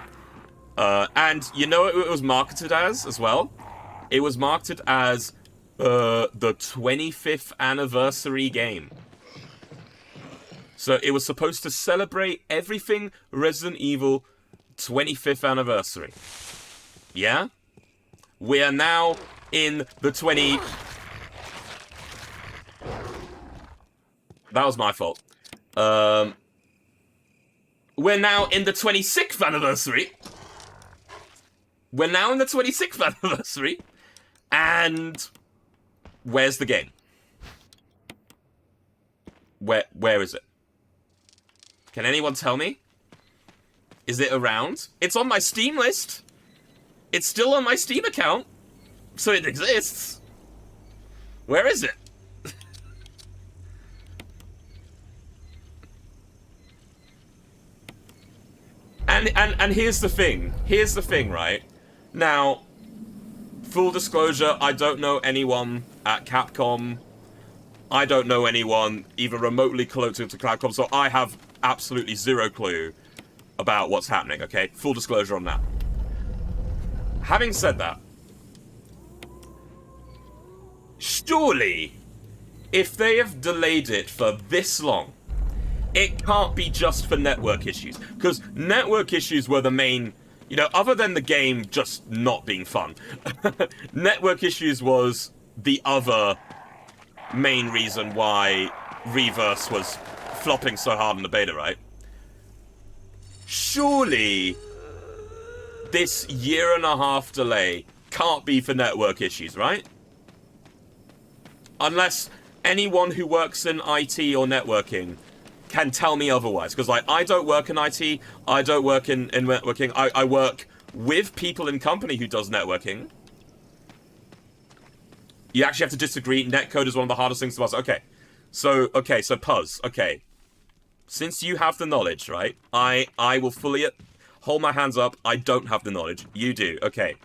And you know what it was marketed as well? It was marketed as the 25th anniversary game. So it was supposed to celebrate everything Resident Evil 25th anniversary. Yeah? We are now in the 20... That was my fault. We're now in the 26th anniversary. We're now in the 26th anniversary. And where's the game? Where is it? Can anyone tell me? Is it around? It's on my Steam list. It's still on my Steam account. So it exists. Where is it? And here's the thing. Here's the thing, right? Now, full disclosure, I don't know anyone at Capcom. I don't know anyone even remotely close to Capcom, so I have absolutely zero clue about what's happening, okay? Full disclosure on that. Having said that, surely, if they have delayed it for this long, it can't be just for network issues. Because network issues were the main, you know, other than the game just not being fun, network issues was the other main reason why Reverse was flopping so hard in the beta, right? Surely this 1.5 year delay can't be for network issues, right? Unless anyone who works in IT or networking can tell me otherwise. Because, like, I don't work in IT, I don't work in networking, I work with people in company who does networking. You actually have to disagree. Netcode is one of the hardest things to pass. Okay, so Puzz, okay. Since you have the knowledge, right, I will fully hold my hands up. I don't have the knowledge. You do. Okay.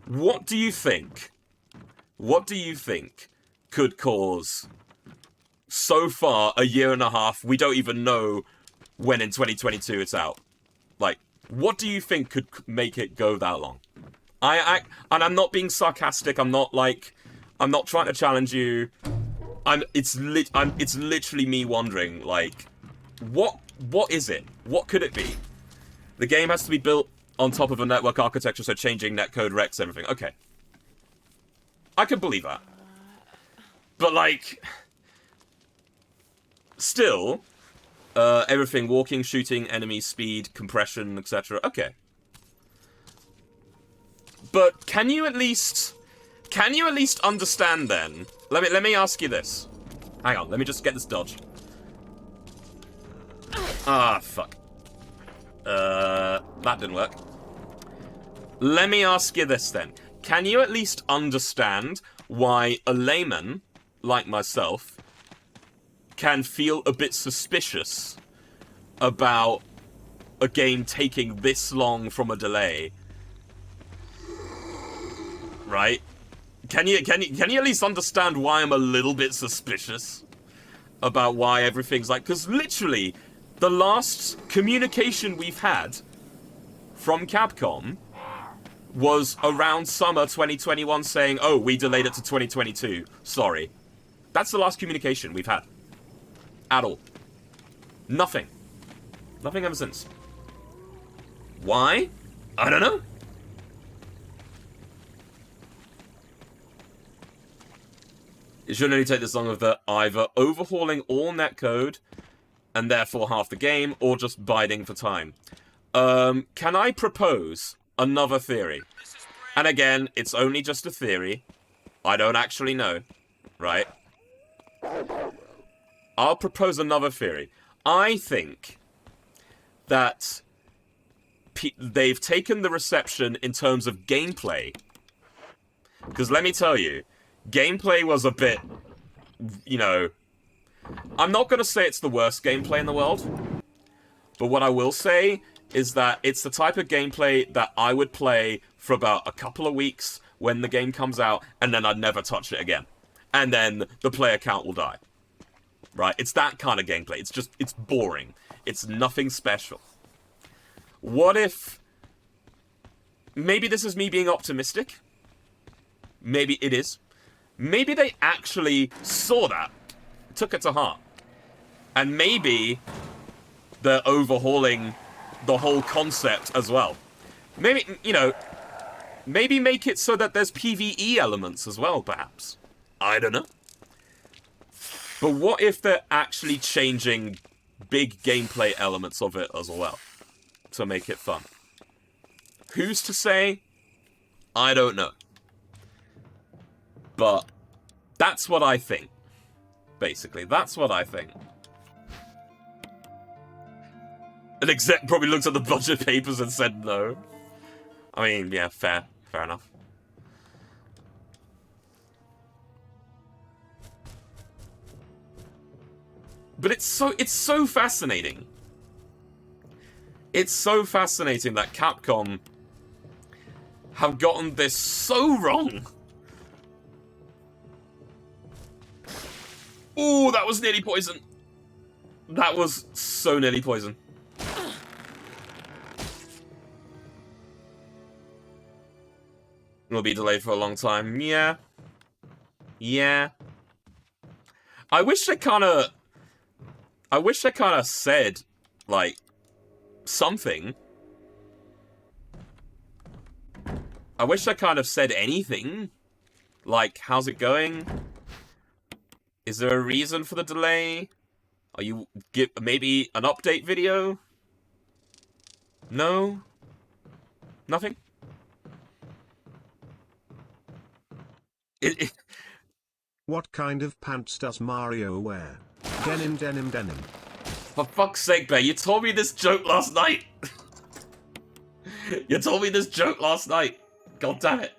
What do you think? What do you think could cause, so far, 1.5 years, we don't even know when in 2022 it's out. Like, what do you think could make it go that long? And I'm not being sarcastic. I'm not trying to challenge you. It's literally me wondering, like, what is it? What could it be? The game has to be built on top of a network architecture, so changing netcode, Rex, everything. Okay. I can believe that. But, like, still, everything, walking, shooting, enemy, speed, compression, etc. Okay. But can you at least understand then? Let me ask you this. Hang on, let me just get this dodge. Ah, fuck. That didn't work. Let me ask you this then. Can you at least understand why a layman, like myself, can feel a bit suspicious about a game taking this long from a delay, right? Can you at least understand why I'm a little bit suspicious about why everything's like? Because literally, the last communication we've had from Capcom was around summer 2021 saying, oh, we delayed it to 2022. Sorry. That's the last communication we've had. At all. Nothing. Nothing ever since. Why? I don't know. It shouldn't only take this long of the either overhauling all netcode and therefore half the game, or just biding for time. Can I propose another theory? And again, it's only just a theory. I don't actually know, right? I'll propose another theory. I think that they've taken the reception in terms of gameplay. Because let me tell you, gameplay was a bit, you know... I'm not going to say it's the worst gameplay in the world. But what I will say is that it's the type of gameplay that I would play for about a couple of weeks when the game comes out, and then I'd never touch it again. And then the player count will die. Right? It's that kind of gameplay. It's boring. It's nothing special. What if... Maybe this is me being optimistic. Maybe it is. Maybe they actually saw that, took it to heart. And maybe they're overhauling the whole concept as well. Maybe, you know, maybe make it so that there's PvE elements as well, perhaps. I don't know. But what if they're actually changing big gameplay elements of it as well to make it fun? Who's to say? I don't know. But that's what I think. Basically, that's what I think. An exec probably looked at the budget papers and said no. I mean, yeah, fair enough. But it's so fascinating. It's so fascinating that Capcom have gotten this so wrong. Ooh, that was nearly poison. That was so nearly poison. It'll be delayed for a long time. Yeah. Yeah. I wish they kind of said, like, something. I wish they kind of said anything. Like, how's it going? Is there a reason for the delay? Are you maybe an update video? No? Nothing? What kind of pants does Mario wear? Denim, denim, denim. For fuck's sake, Bear, you told me this joke last night! You told me this joke last night! God damn it.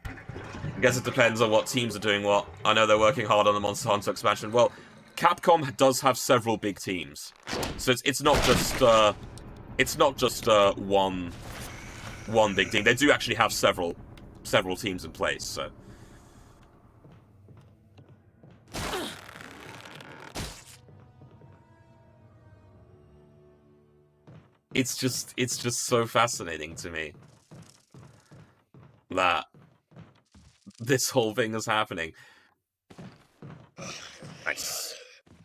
I guess it depends on what teams are doing what. I know they're working hard on the Monster Hunter expansion. Well, Capcom does have several big teams. So it's not just one big team. They do actually have several teams in place, so. It's just so fascinating to me that this whole thing is happening. Nice.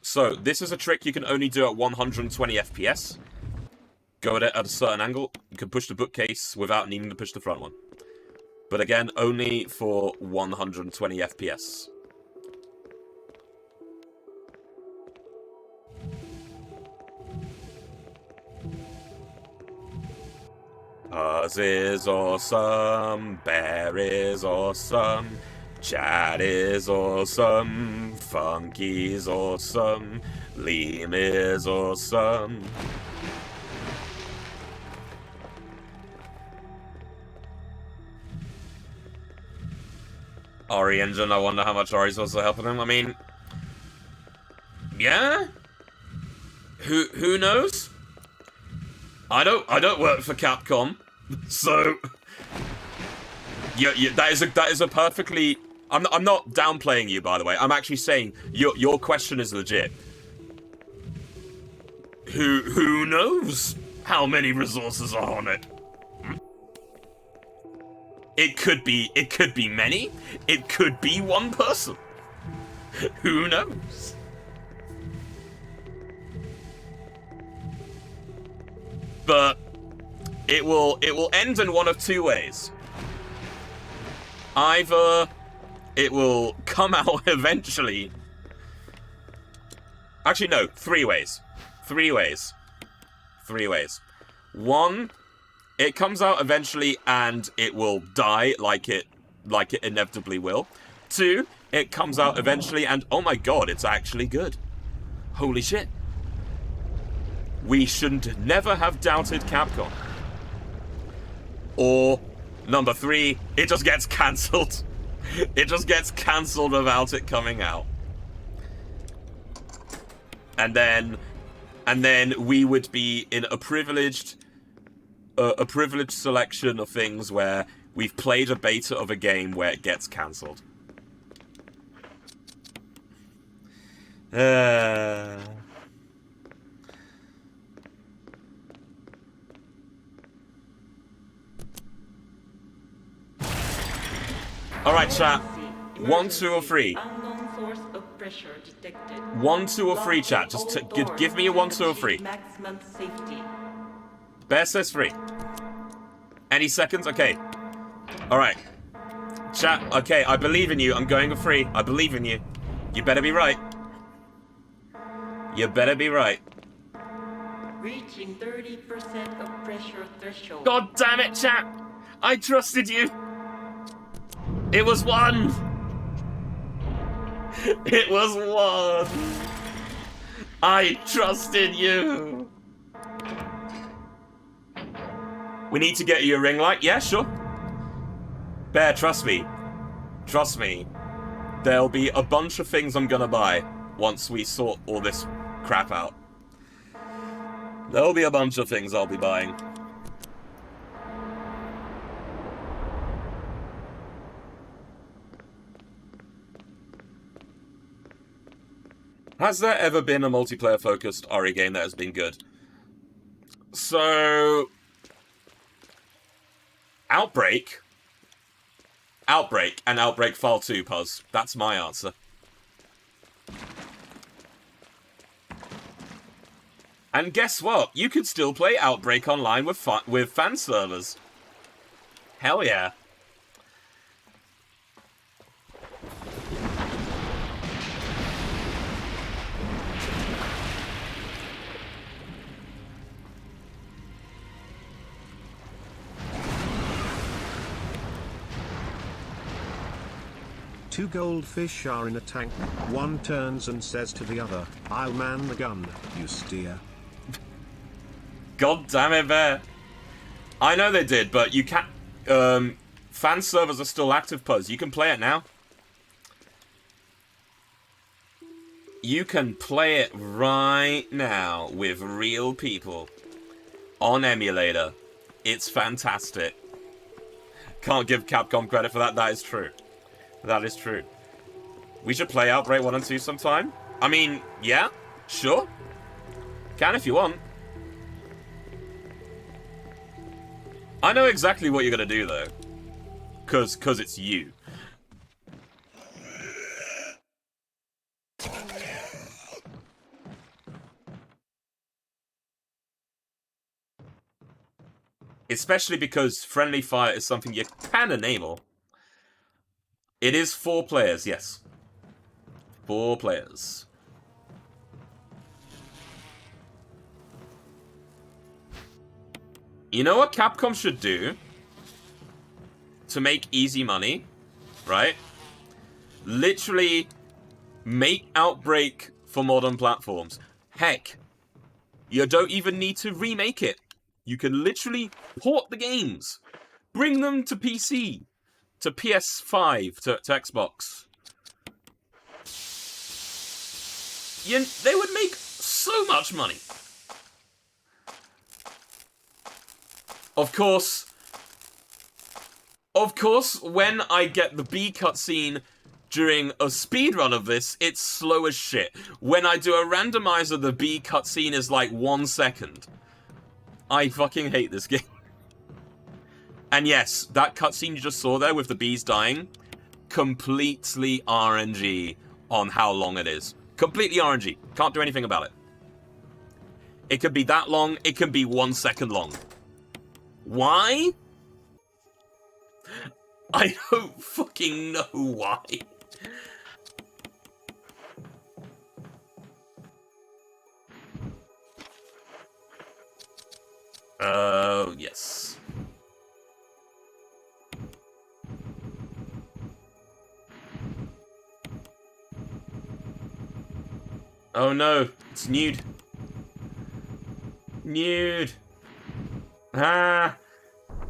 So, this is a trick you can only do at 120 FPS. Go at it at a certain angle. You can push the bookcase without needing to push the front one. But again, only for 120 FPS. Oz is awesome, Bear is awesome, Chad is awesome, Funky's awesome, Liam is awesome. Ori Engine, I wonder how much Ori's also helping him. I mean, Yeah? Who knows? I don't work for Capcom, so yeah, that is a perfectly. I'm not downplaying you, by the way. I'm actually saying your question is legit. Who knows how many resources are on it? It could be many. It could be one person. Who knows? But it will end in one of two ways. Either it will come out eventually. Actually, no, 3 ways. 3 ways. 3 ways. 1, it comes out eventually and it will die like it inevitably will. 2, it comes out eventually and oh my god, it's actually good. Holy shit. We shouldn't never have doubted Capcom. Or number 3, it just gets cancelled. It just gets cancelled without it coming out. And then we would be in a privileged selection of things where we've played a beta of a game where it gets cancelled. Alright, chat. 1, 2, or 3. 1, 2, or 3, chat. Just give me a 1, 2, or 3. Bear says 3. Any seconds? Okay. Alright. Chat, okay, I believe in you. I'm going with 3. I believe in you. You better be right. You better be right. Reaching 30% of pressure threshold. God damn it, chat! I trusted you! It was 1! It was 1! I trusted you! We need to get you a ring light? Yeah, sure. Bear, trust me. Trust me. There'll be a bunch of things I'm gonna buy once we sort all this crap out. There'll be a bunch of things I'll be buying. Has there ever been a multiplayer-focused RE game that has been good? So... Outbreak, and Outbreak File 2, Puzz. That's my answer. And guess what? You could still play Outbreak online with fan servers. Hell yeah. Two goldfish are in a tank. One turns and says to the other, "I'll man the gun, you steer." God damn it, Bear. I know they did, but you can't... fan servers are still active, Puzz. You can play it now. You can play it right now with real people. On emulator. It's fantastic. Can't give Capcom credit for that. That is true. That is true. We should play Outbreak 1 and 2 sometime. I mean, yeah, sure. Can if you want. I know exactly what you're gonna do, though. Cause it's you. Especially because friendly fire is something you can enable. It is 4 players, yes. 4 players. You know what Capcom should do? To make easy money, right? Literally make Outbreak for modern platforms. Heck, you don't even need to remake it. You can literally port the games. Bring them to PC. To PS5, to Xbox. they would make so much money. Of course, when I get the B cutscene during a speedrun of this, it's slow as shit. When I do a randomizer, the B cutscene is like 1 second. I fucking hate this game. And yes, that cutscene you just saw there with the bees dying, completely RNG on how long it is. Completely RNG. Can't do anything about it. It could be that long, it can be 1 second long. Why? I don't fucking know why. Yes. Oh no, it's nude. Nude. Ah.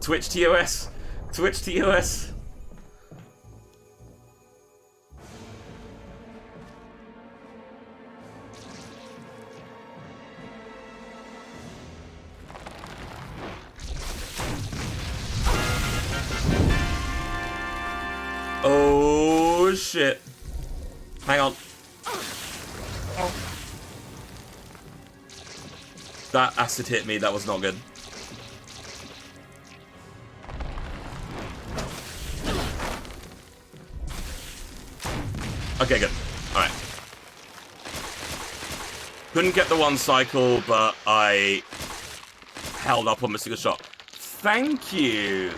Twitch TOS. Twitch TOS. Oh shit. Hang on. That acid hit me, that was not good. Okay, good. Alright. Couldn't get the one cycle, but I held up on missing a shot. Thank you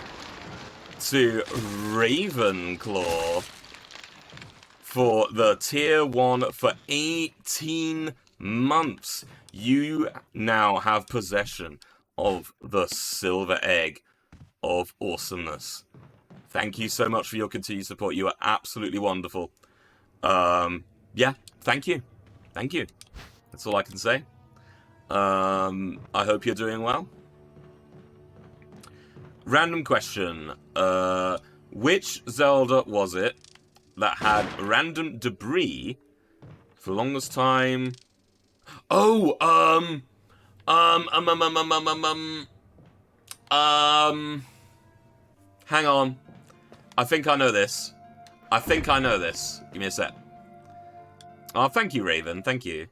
to Ravenclaw for the tier 1 for 18 months. You now have possession of the silver egg of awesomeness. Thank you so much for your continued support. You are absolutely wonderful. Yeah, thank you. Thank you. That's all I can say. I hope you're doing well. Random question. Which Zelda was it that had random debris for the longest time? Oh, hang on. I think I know this. Give me a sec. Oh, thank you, Raven. Thank you.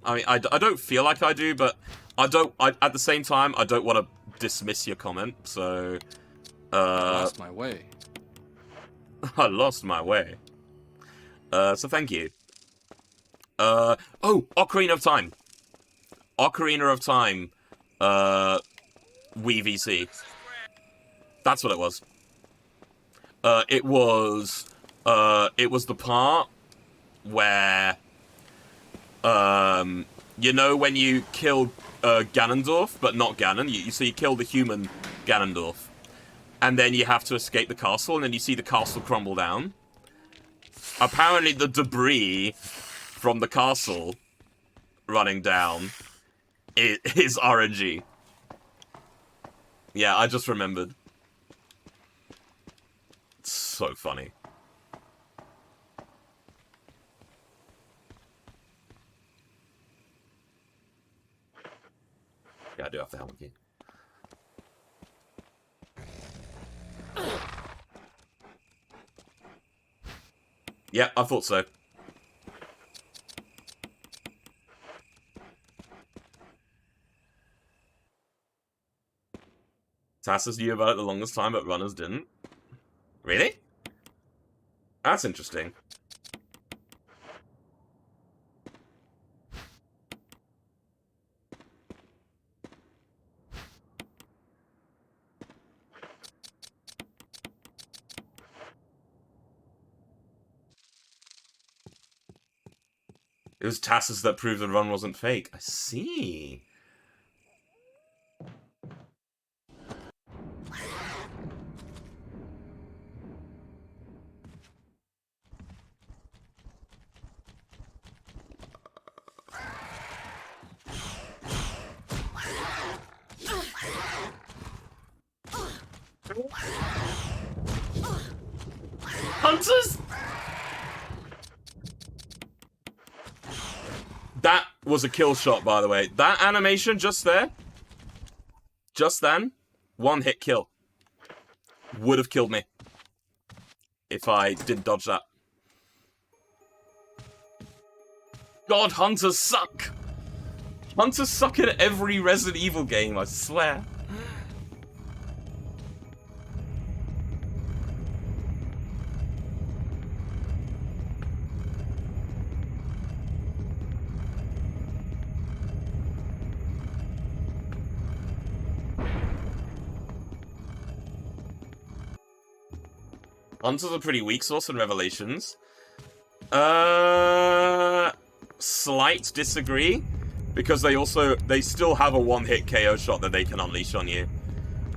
I mean, I don't feel like I do, but at the same time, I don't want to dismiss your comment, so... I lost my way. I lost my way. So thank you. Oh, Ocarina of Time. Ocarina of Time. Wii VC. That's what it was. It was the part where, you know when you killed Ganondorf, but not Ganon. So you kill the human Ganondorf, and then you have to escape the castle, and then you see the castle crumble down. Apparently, the debris from the castle running down is RNG. Yeah, I just remembered. It's so funny. Yeah, I do have the helmet key. Yeah, I thought so. Tassus knew about it the longest time, but runners didn't. Really? That's interesting. It was Tassus that proved the run wasn't fake. I see. Hunters? was a kill shot, by the way. That animation just there, just then, one hit kill. Would have killed me if I didn't dodge that. God, hunters suck. Hunters suck in every Resident Evil game, I swear. Hunters are pretty weak source in Revelations. Slight disagree. Because they still have a one-hit KO shot that they can unleash on you.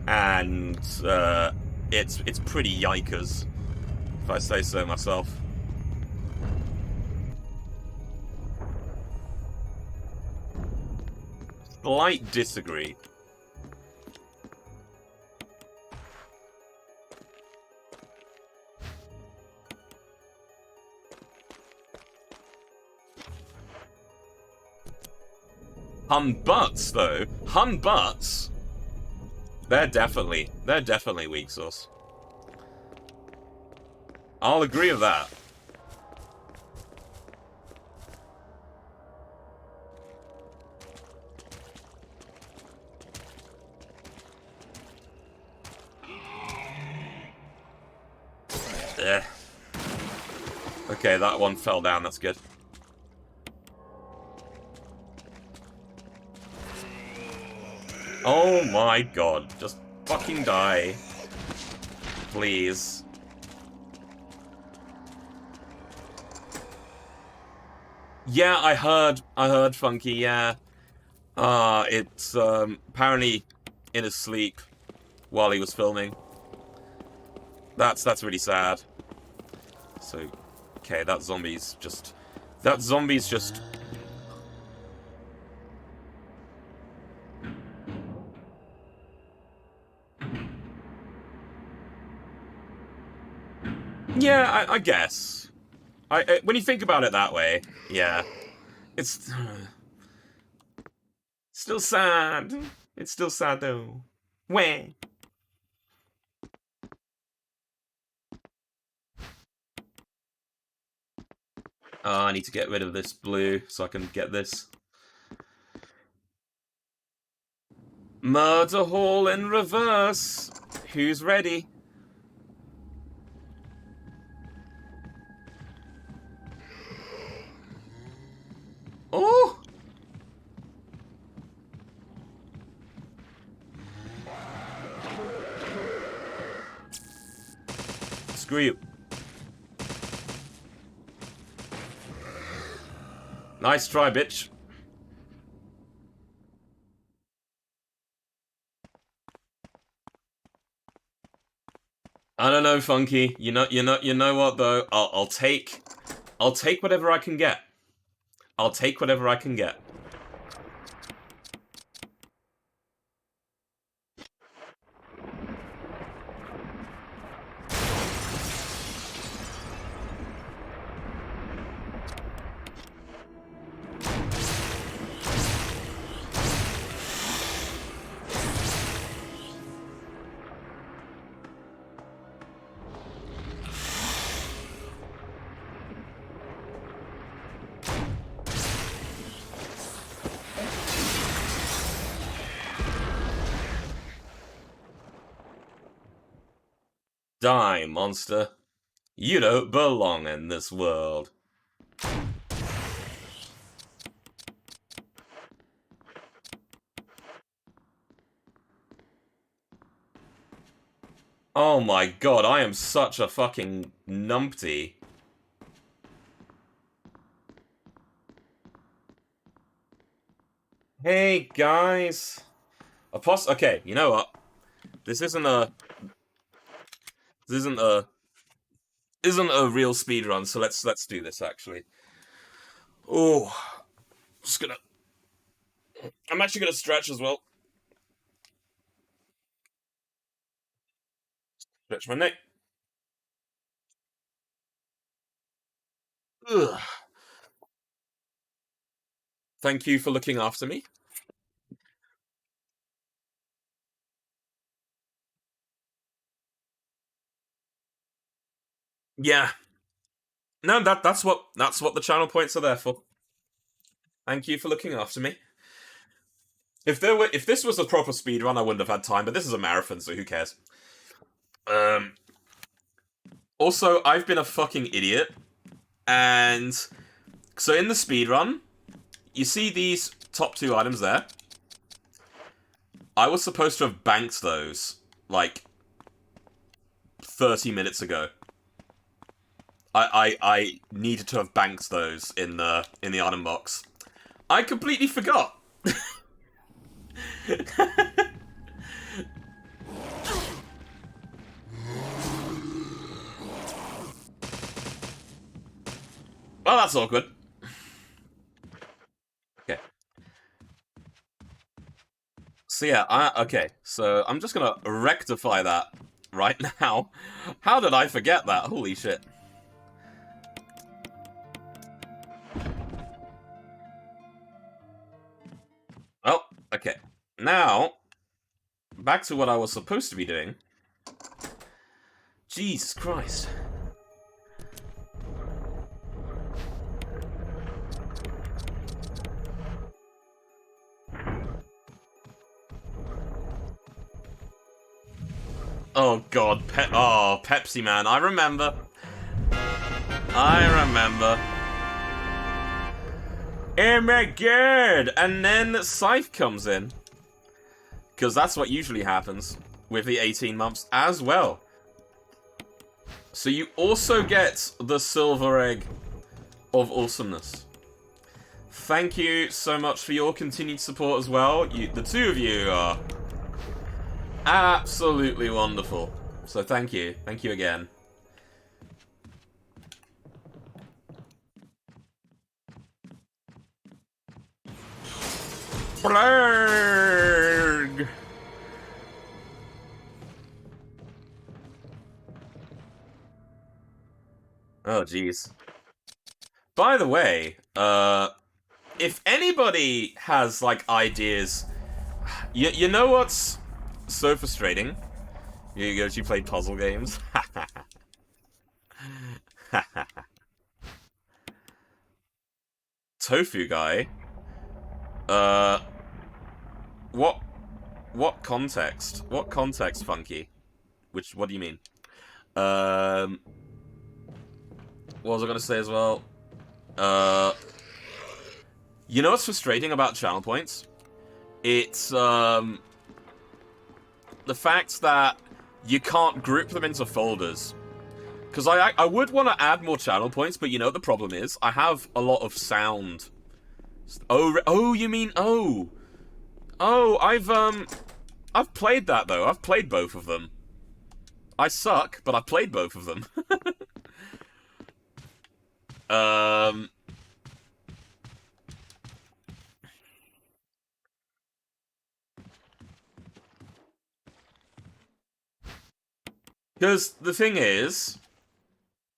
And, it's pretty yikers, if I say so myself. Slight disagree. Hun butts, though. Hun butts. They're definitely weak sauce. I'll agree with that. Okay, that one fell down, that's good. Oh my god, just fucking die. Please. Yeah, I heard Funky, yeah. It's, apparently in his sleep while he was filming. That's really sad. So, okay, that zombie's just... Yeah, I guess. When you think about it that way, yeah. It's... still sad. It's still sad, though. Wah. I need to get rid of this blue so I can get this. Murder Hall in reverse. Who's ready? Oh! Screw you. Nice try, bitch. I don't know, Funky. You know what though? I'll take whatever I can get. I'll take whatever I can get. Die, monster. You don't belong in this world. Oh my god, I am such a fucking numpty. Hey, guys. Okay, you know what? This isn't a real speedrun, so let's do this actually. Oh, I'm actually gonna stretch as well. Stretch my neck. Ugh. Thank you for looking after me. Yeah. No, that's what the channel points are there for. Thank you for looking after me. If this was a proper speedrun, I wouldn't have had time, but this is a marathon, so who cares? Also, I've been a fucking idiot, and so in the speedrun, you see these top 2 items there? I was supposed to have banked those, like, 30 minutes ago. I needed to have banked those in the item box. I completely forgot. Well, that's awkward. Okay. So yeah, okay. So I'm just gonna rectify that right now. How did I forget that? Holy shit. Well, okay. Now, back to what I was supposed to be doing. Jesus Christ. Oh god, Pepsi Man, I remember. Oh my god! And then Scythe comes in. Because that's what usually happens with the 18 months as well. So you also get the Silver Egg of Awesomeness. Thank you so much for your continued support as well. The 2 of you are absolutely wonderful. So thank you. Thank you again. Blurg! Oh, jeez. By the way, if anybody has, like, ideas... You know what's so frustrating? You actually played puzzle games? Tofu guy? What context? What context, Funky? What do you mean? What was I gonna say as well? You know what's frustrating about channel points? It's, the fact that you can't group them into folders. Because I would want to add more channel points, but you know what the problem is? I have a lot of sound. Oh, you mean, oh, I've played that, though. I've played both of them. I suck, but I've played both of them. Because the thing is,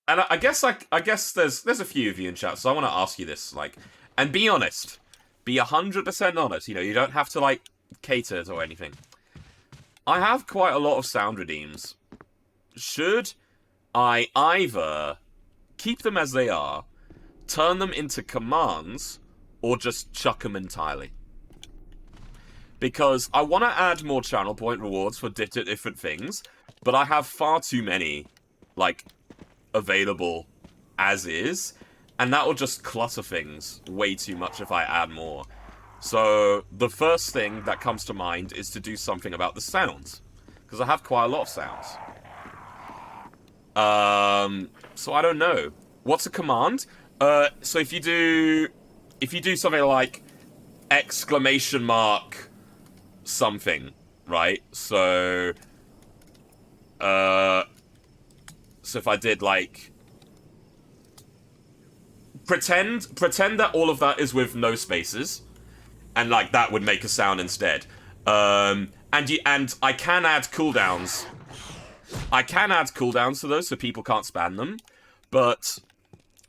and I guess there's a few of you in chat, so I want to ask you this, like, and be honest, be 100% honest. You know, you don't have to like cater to anything. I have quite a lot of sound redeems. Should I either keep them as they are, turn them into commands, or just chuck them entirely? Because I want to add more channel point rewards for different things, but I have far too many, like, available as is, and that will just clutter things way too much if I add more. So, the first thing that comes to mind is to do something about the sounds, because I have quite a lot of sounds. So I don't know. What's a command? So if you do something like exclamation mark something, right? So if I did like pretend that all of that is with no spaces, and like that would make a sound instead. And I can add cooldowns. I can add cooldowns to those so people can't spam them, but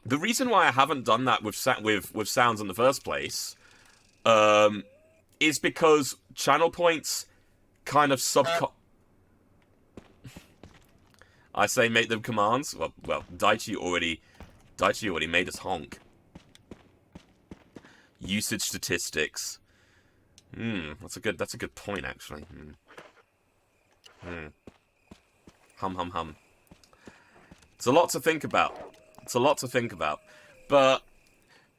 the reason why I haven't done that with sounds in the first place is because channel points kind of I say make them commands. Well, Daichi already made us honk. Usage statistics. That's a good point actually. Hum. It's a lot to think about. But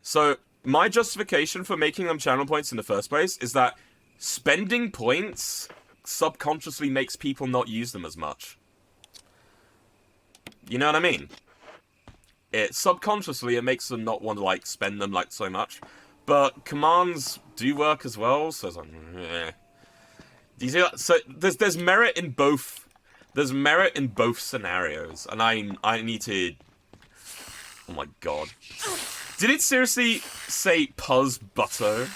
so my justification for making them channel points in the first place is that spending points subconsciously makes people not use them as much. You know what I mean? Subconsciously it makes them not want to like spend them like so much. But commands do work as well, so it's like, do you see that? So there's merit in both. There's merit in both scenarios, and I need to. Oh my god! Did it seriously say Puzz Butto?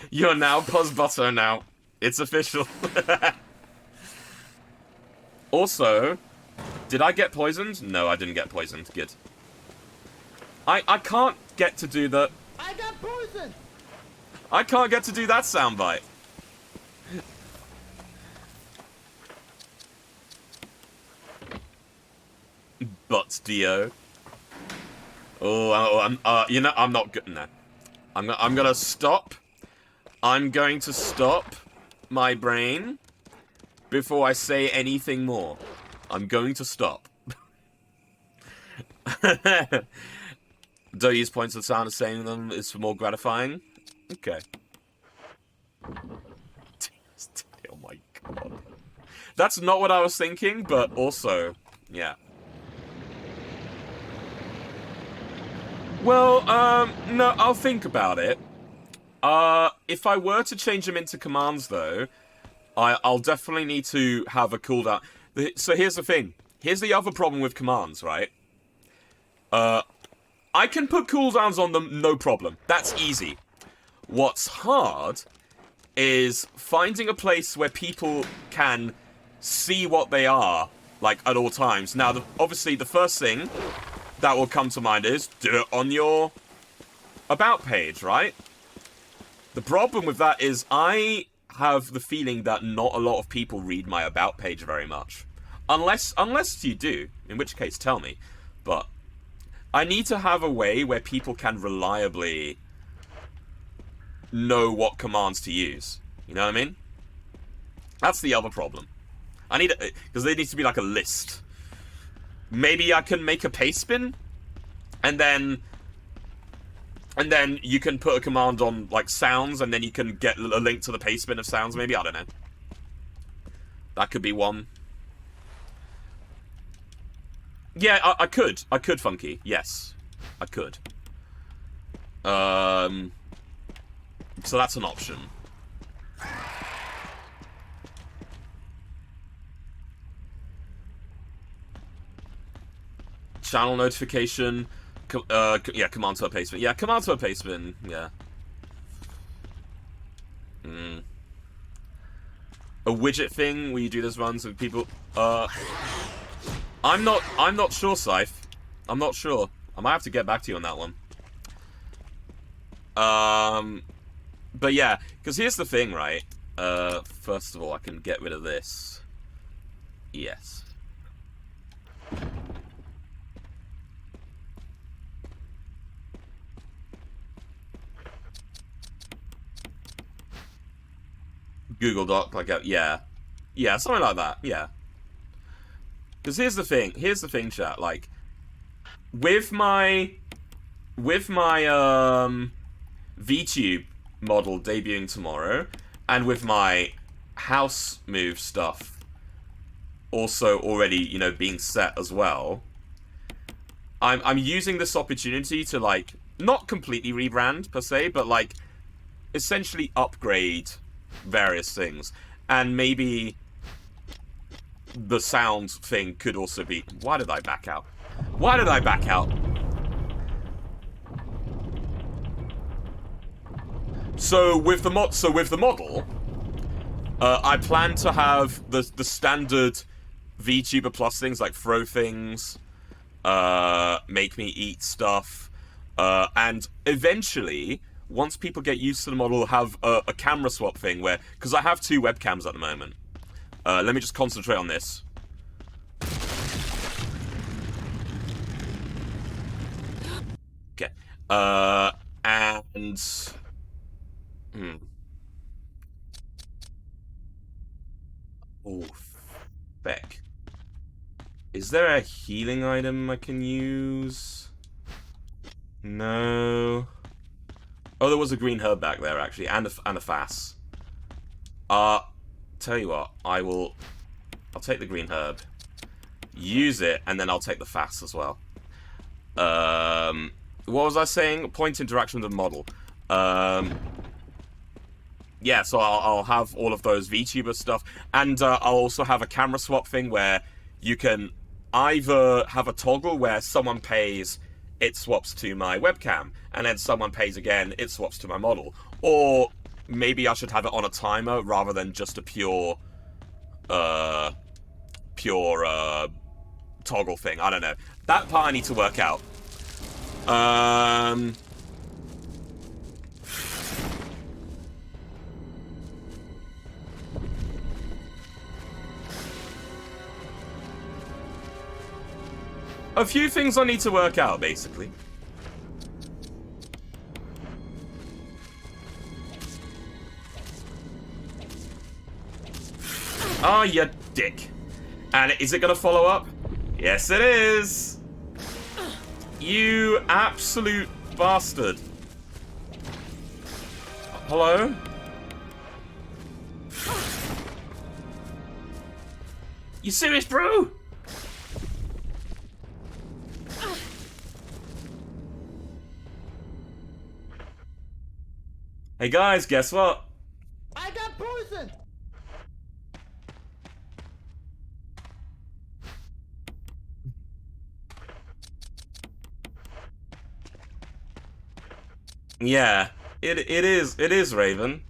You're now Puzz Butto now. It's official. Also, did I get poisoned? No, I didn't get poisoned. Good. I can't get to do the... I got poisoned! I can't get to do that soundbite. But Dio. You know, I'm not good. No. I'm gonna stop. I'm going to stop my brain before I say anything more. I'm going to stop. Don't use points of sound of saying them is more gratifying. Okay. Oh my god. That's not what I was thinking, but also, yeah. Well, no, I'll think about it. If I were to change them into commands, though, I'll definitely need to have a cooldown. So here's the thing. Here's the other problem with commands, right? I can put cooldowns on them, no problem. That's easy. What's hard is finding a place where people can see what they are, like, at all times. Now, obviously, the first thing that will come to mind is do it on your About page, right? The problem with that is I have the feeling that not a lot of people read my About page very much. Unless you do, in which case tell me. But I need to have a way where people can reliably know what commands to use. You know what I mean? That's the other problem. I need it, because there needs to be like a list. Maybe I can make a paste bin, and then you can put a command on like sounds, and then you can get a link to the paste bin of sounds. Maybe, I don't know. That could be one. Yeah, I could, Funky. Yes, I could. So that's an option. Channel notification. Yeah, command to a paste bin. Yeah, command to a paste bin. Yeah. A widget thing where you do those runs with people. I'm not sure, Scythe. I'm not sure. I might have to get back to you on that one. But yeah, because here's the thing, right? First of all, I can get rid of this. Yes. Google Doc, like, yeah. Yeah, something like that, yeah. Because here's the thing, chat, like, with my VTube model debuting tomorrow, and with my house move stuff also already, you know, being set as well, I'm using this opportunity to, like, not completely rebrand, per se, but, like, essentially upgrade various things. And maybe the sound thing could also be... Why did I back out? Why did I back out? So with the model, I plan to have the standard VTuber Plus things like throw things, make me eat stuff, and eventually once people get used to the model, have a camera swap thing where... Because I have 2 webcams at the moment. Let me just concentrate on this. Okay. And... Oh, feck. Is there a healing item I can use? No. Oh, there was a green herb back there, actually, and a fass. Tell you what, I'll take the green herb, use it, and then I'll take the fass as well. What was I saying? Point interaction with the model. Yeah, so I'll have all of those VTuber stuff, and I'll also have a camera swap thing where you can either have a toggle where someone pays, it swaps to my webcam, and then someone pays again, it swaps to my model. Or maybe I should have it on a timer rather than just a pure toggle thing. I don't know. That part I need to work out. A few things I need to work out, basically. Ah, you dick. And is it gonna follow up? Yes, it is. You absolute bastard. Hello? You serious, bro? Hey guys, guess what? I got poison! Yeah, it is, Raven.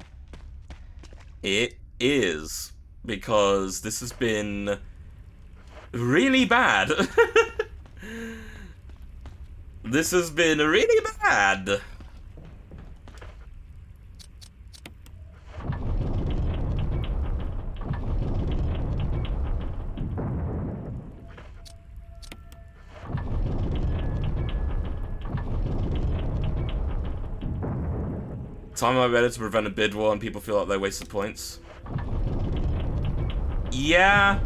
It is. Because this has been really bad. This has been really bad. Time I better to prevent a bid war and people feel like they wasted points. Yeah,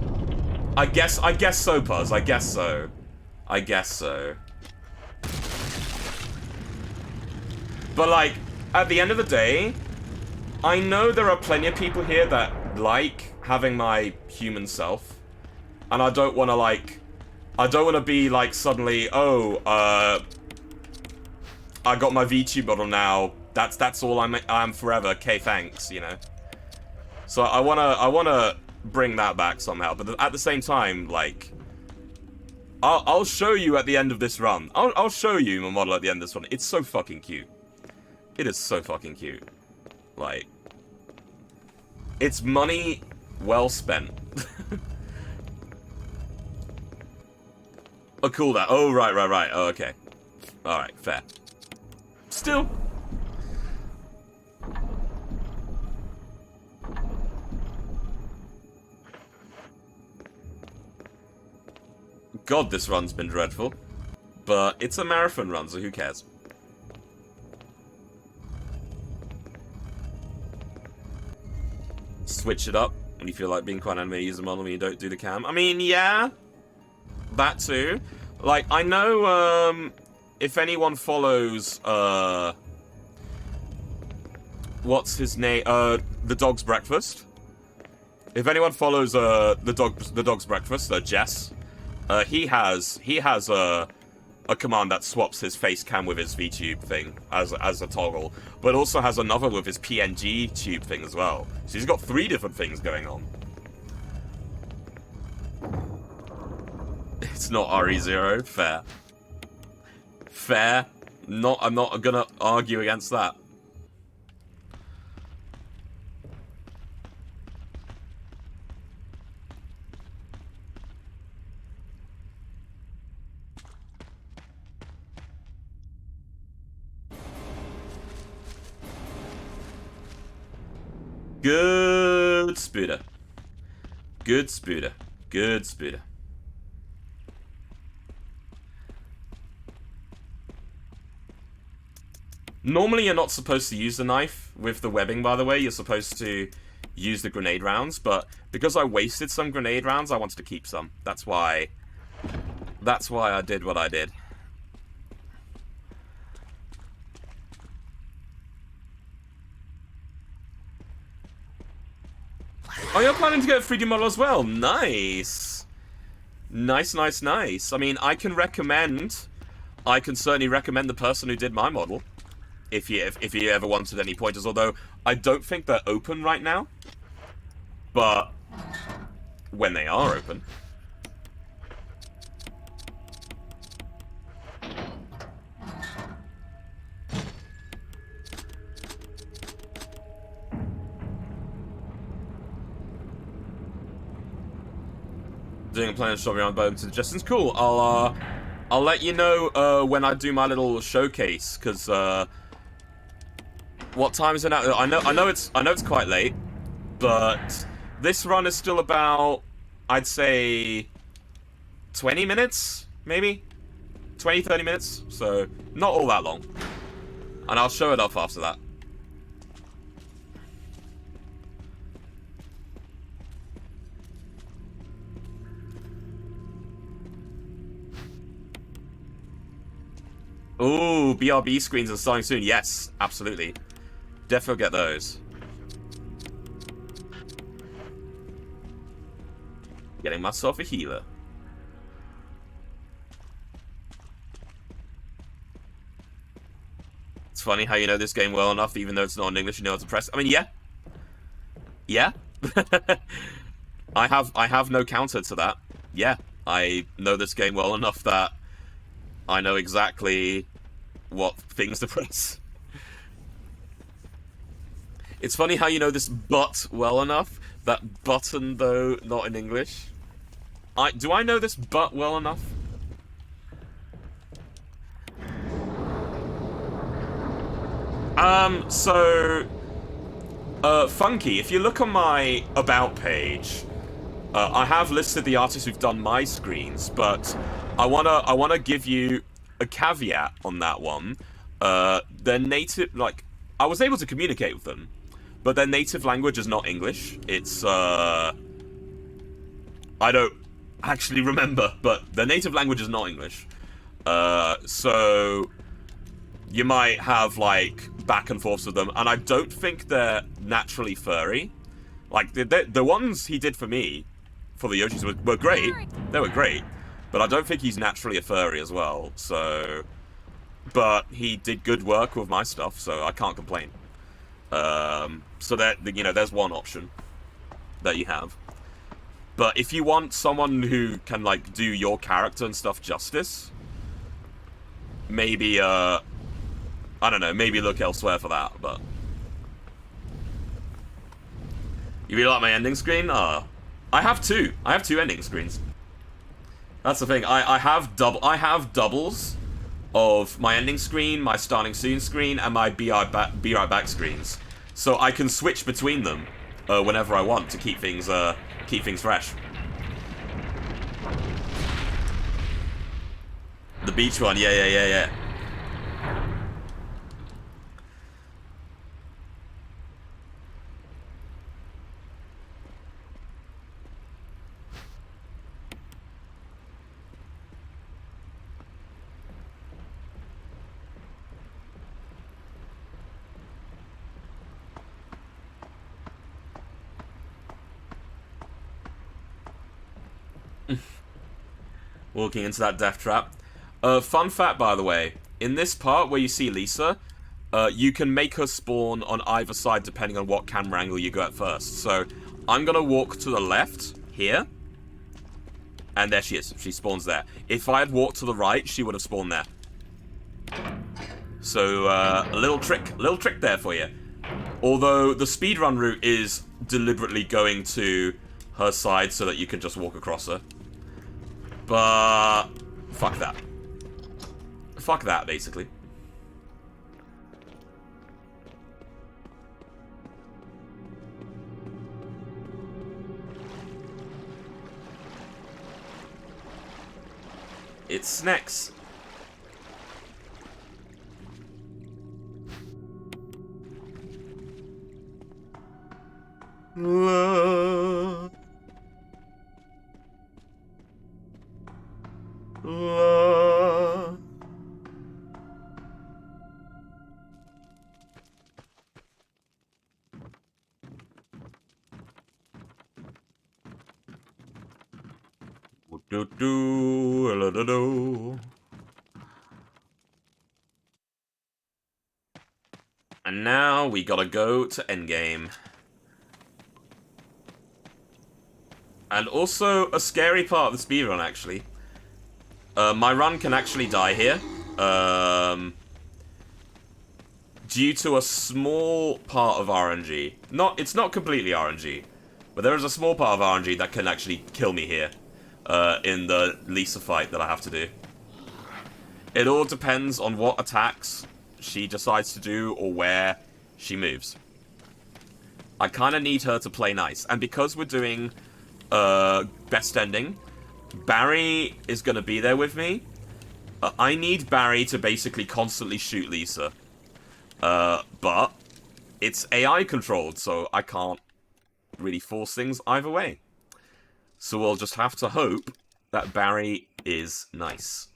I guess so, Puzz. I guess so. But like, at the end of the day, I know there are plenty of people here that like having my human self, and I don't want to be like suddenly, oh, I got my VTube model now. That's all I'm forever. Okay, thanks. You know. So I wanna bring that back somehow. But at the same time, like, I'll show you at the end of this run. I'll show you my model at the end of this run. It's so fucking cute. It is so fucking cute. Like, it's money well spent. Oh, cool. That. Oh, right. Oh, okay. All right, fair. Still. God, this run's been dreadful. But it's a marathon run, so who cares? Switch it up when you feel like being quite animated, use the model when you don't do the cam. I mean, yeah. That too. Like, I know, if anyone follows, what's his name? The Dog's Breakfast. If anyone follows, the Dog's Breakfast, Jess, he has a command that swaps his face cam with his VTube thing as a toggle, but also has another with his PNG tube thing as well. So he's got 3 different things going on. It's not RE0, fair. Fair. I'm not gonna argue against that. Good Spooter. Good Spooter. Good Spooter. Normally you're not supposed to use the knife with the webbing, by the way. You're supposed to use the grenade rounds, but because I wasted some grenade rounds, I wanted to keep some. That's why I did what I did. Oh, you're planning to get a 3D model as well? Nice. Nice, nice, nice. I mean, I can certainly recommend the person who did my model. If you ever wanted any pointers, although I don't think they're open right now. But when they are open. Doing a plan to shove around bone suggestions. Cool. I'll let you know when I do my little showcase, because what time is it now? I know it's quite late, but this run is still about, I'd say, 20 minutes, maybe? 20, 30 minutes, so not all that long. And I'll show it off after that. Ooh, BRB screens are starting soon. Yes, absolutely. Definitely get those. Getting myself a healer. It's funny how you know this game well enough, even though it's not in English, you know how to press. I mean, yeah. Yeah. I have no counter to that. Yeah, I know this game well enough that I know exactly what things to press. It's funny how you know this but well enough. That button, though, not in English. Do I know this but well enough? Funky, if you look on my About page, I have listed the artists who've done my screens, but I wanna give you a caveat on that one. Their native, like, I was able to communicate with them, but their native language is not English. It's, I don't actually remember, but their native language is not English. So you might have, like, back and forths with them, and I don't think they're naturally furry. Like, the ones he did for me, for the Yoshis, were great. They were great. But I don't think he's naturally a furry as well, so... But he did good work with my stuff, so I can't complain. So that, you know, there's one option that you have. But if you want someone who can, like, do your character and stuff justice, maybe, I don't know, maybe look elsewhere for that, but... You really like my ending screen? I have two. I have two ending screens. That's the thing. I have doubles of my ending screen, my starting soon screen, and my be right back screens. So I can switch between them whenever I want to keep things fresh. The beach one, yeah. Walking into that death trap. Fun fact, by the way, in this part where you see Lisa, you can make her spawn on either side depending on what camera angle you go at first. So I'm gonna walk to the left here, and there she is. She spawns there. If I had walked to the right, she would have spawned there. So a little trick there for you. Although the speedrun route is deliberately going to her side so that you can just walk across her. But fuck that. Fuck that, basically. It's Snex. La, la. Do do la da do. And now we gotta go to endgame. And also a scary part of the speedrun, actually. My run can actually die here. Due to a small part of RNG. It's not completely RNG, but there is a small part of RNG that can actually kill me here. In the Lisa fight that I have to do. It all depends on what attacks she decides to do or where she moves. I kind of need her to play nice. And because we're doing best ending, Barry is going to be there with me. I need Barry to basically constantly shoot Lisa. But it's AI controlled, so I can't really force things either way. So we'll just have to hope that Barry is nice.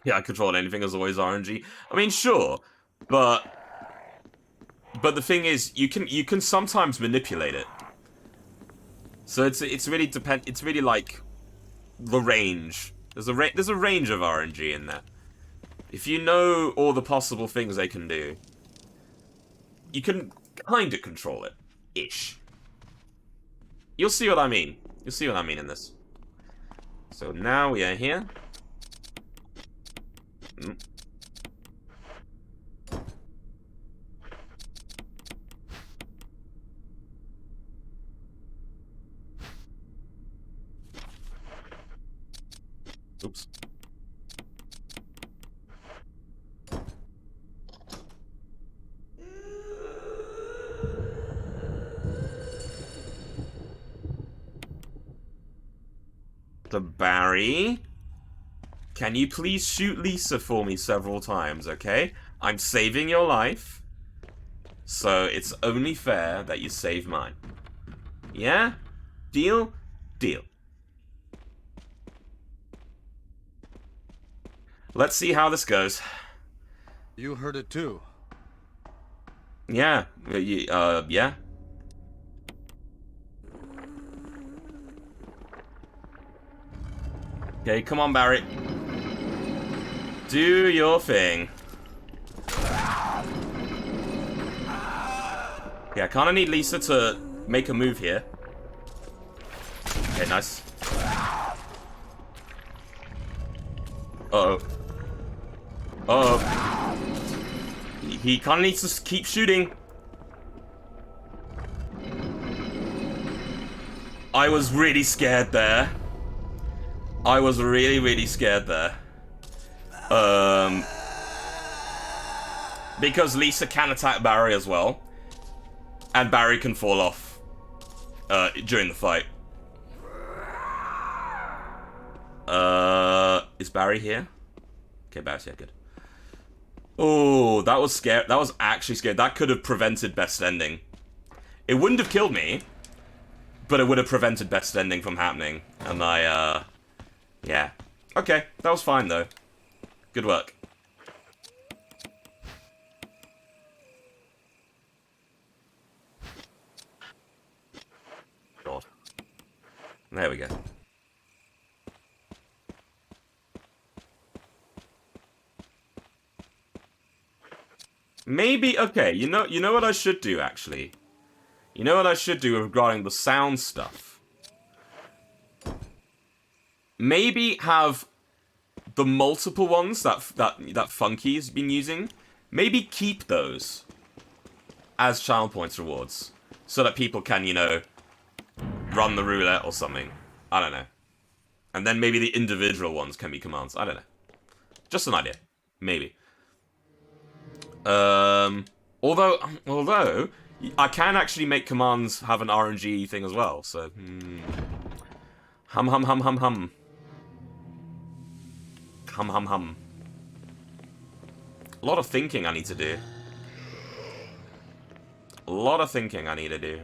Yeah, controlling anything is always RNG. I mean, sure. But the thing is, you can sometimes manipulate it. So it's really it's really like the range. There's a range of RNG in there. If you know all the possible things they can do, you can kind of control it, ish. You'll see what I mean. You'll see what I mean in this. So now we are here. Oops. The Barry. Can you please shoot Lisa for me several times, okay? I'm saving your life. So it's only fair that you save mine. Yeah? Deal? Deal. Let's see how this goes. You heard it too. Yeah. Yeah. Okay, come on, Barry. Do your thing. Yeah, I kind of need Lisa to make a move here. Okay, nice. Uh-oh. Uh-oh. He kind of needs to keep shooting. I was really scared there. I was really, really scared there. Because Lisa can attack Barry as well. And Barry can fall off during the fight. Is Barry here? Okay, Barry's here, good. Oh, that was scary. That was actually scary. That could have prevented best ending. It wouldn't have killed me, but it would have prevented best ending from happening. And yeah. Okay, that was fine though. Good work. God. There we go. Maybe, okay, you know what I should do, actually? You know what I should do regarding the sound stuff? Maybe have the multiple ones that Funky's been using, maybe keep those as channel points rewards. so that people can, you know, run the roulette or something. I don't know. And then maybe the individual ones can be commands. I don't know. Just an idea. Maybe. Although I can actually make commands have an RNG thing as well, so hum. Hum. A lot of thinking I need to do. A lot of thinking I need to do.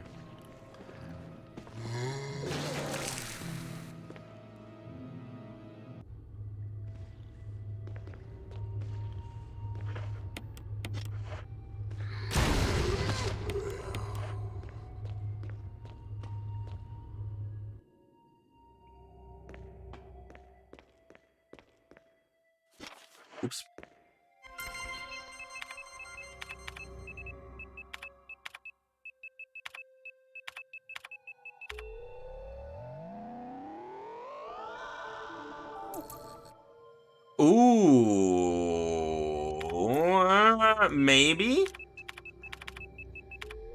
Oops. Ooh, maybe.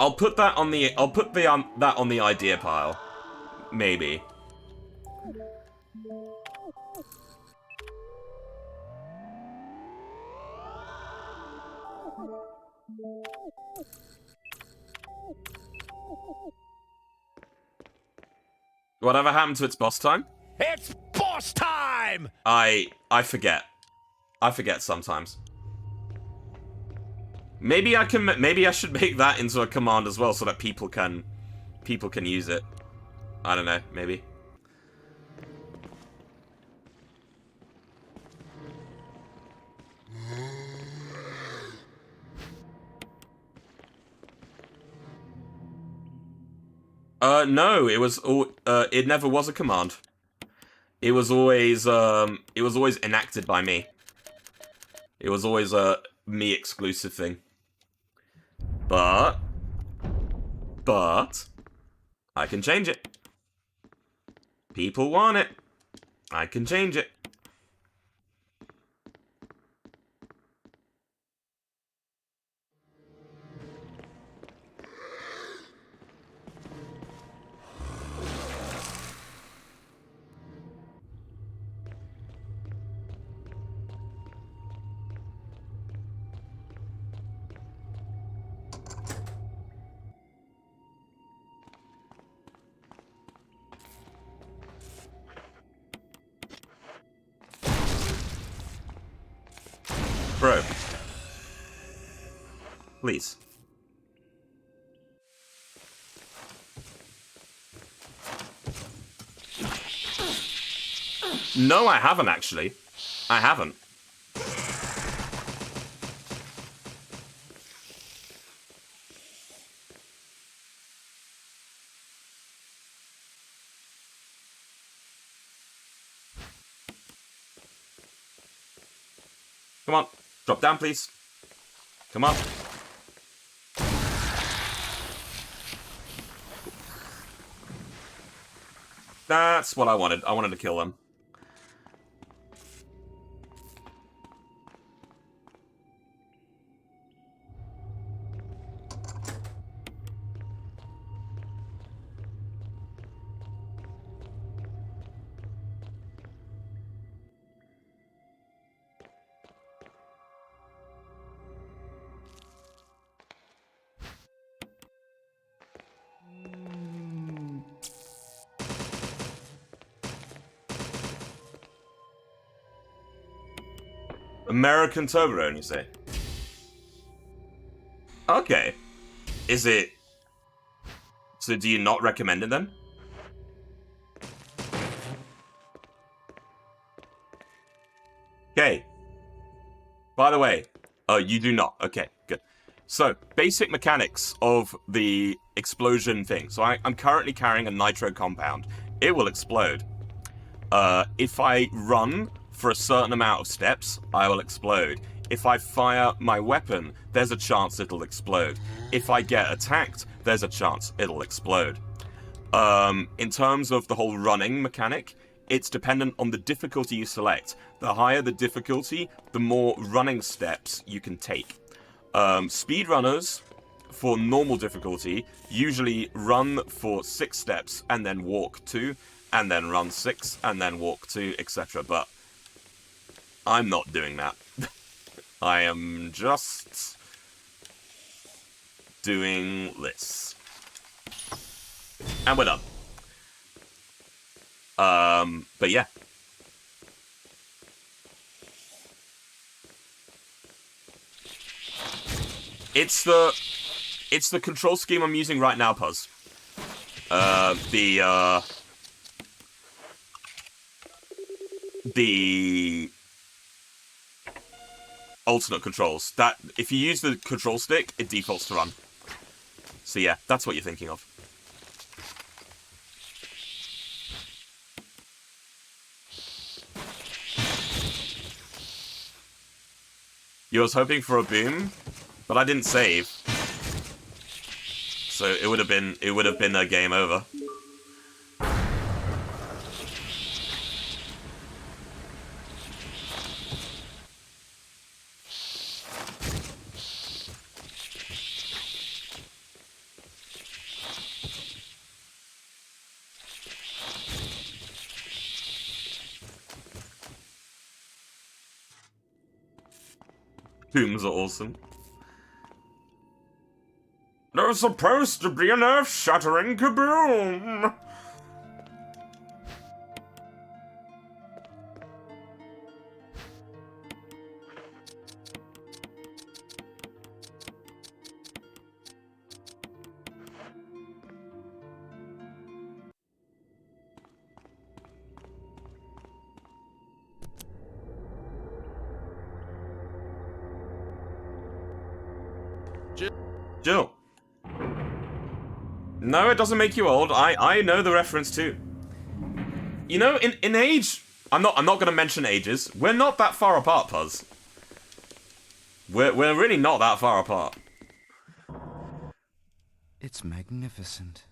I'll put that on the that on the idea pile. Maybe. Whatever happened to its boss time? It's boss time! I forget. I forget sometimes. Maybe I should make that into a command as well so that people can use it. I don't know, maybe. No, it never was a command. It was always enacted by me. It was always a me exclusive thing. But I can change it. People want it. I can change it. Bro. Please. No, I haven't actually. I haven't. Come on. Drop down, please. Come on. That's what I wanted. I wanted to kill them. American Toblerone, you say? Okay. Is it... So do you not recommend it then? Okay. By the way, you do not. Okay, good. So, basic mechanics of the explosion thing. So I'm currently carrying a nitro compound. It will explode. If I run for a certain amount of steps, I will explode. If I fire my weapon, there's a chance it'll explode. If I get attacked, there's a chance it'll explode. In terms of the whole running mechanic, it's dependent on the difficulty you select. The higher the difficulty, the more running steps you can take. Speedrunners for normal difficulty, usually run for 6 steps and then walk 2, and then run 6 and then walk 2, etc. But I'm not doing that. I am just doing this. And we're done. But yeah. It's the control scheme I'm using right now, Puzz. The alternate controls. That if you use the control stick, it defaults to run. So yeah, that's what you're thinking of. You was hoping for a boom, but I didn't save. So it would have been a game over. Booms are awesome. There's supposed to be an earth-shattering kaboom! Jill. No, it doesn't make you old. I know the reference too. You know, in age, I'm not gonna mention ages. We're not that far apart, Puzz. We're really not that far apart. It's magnificent.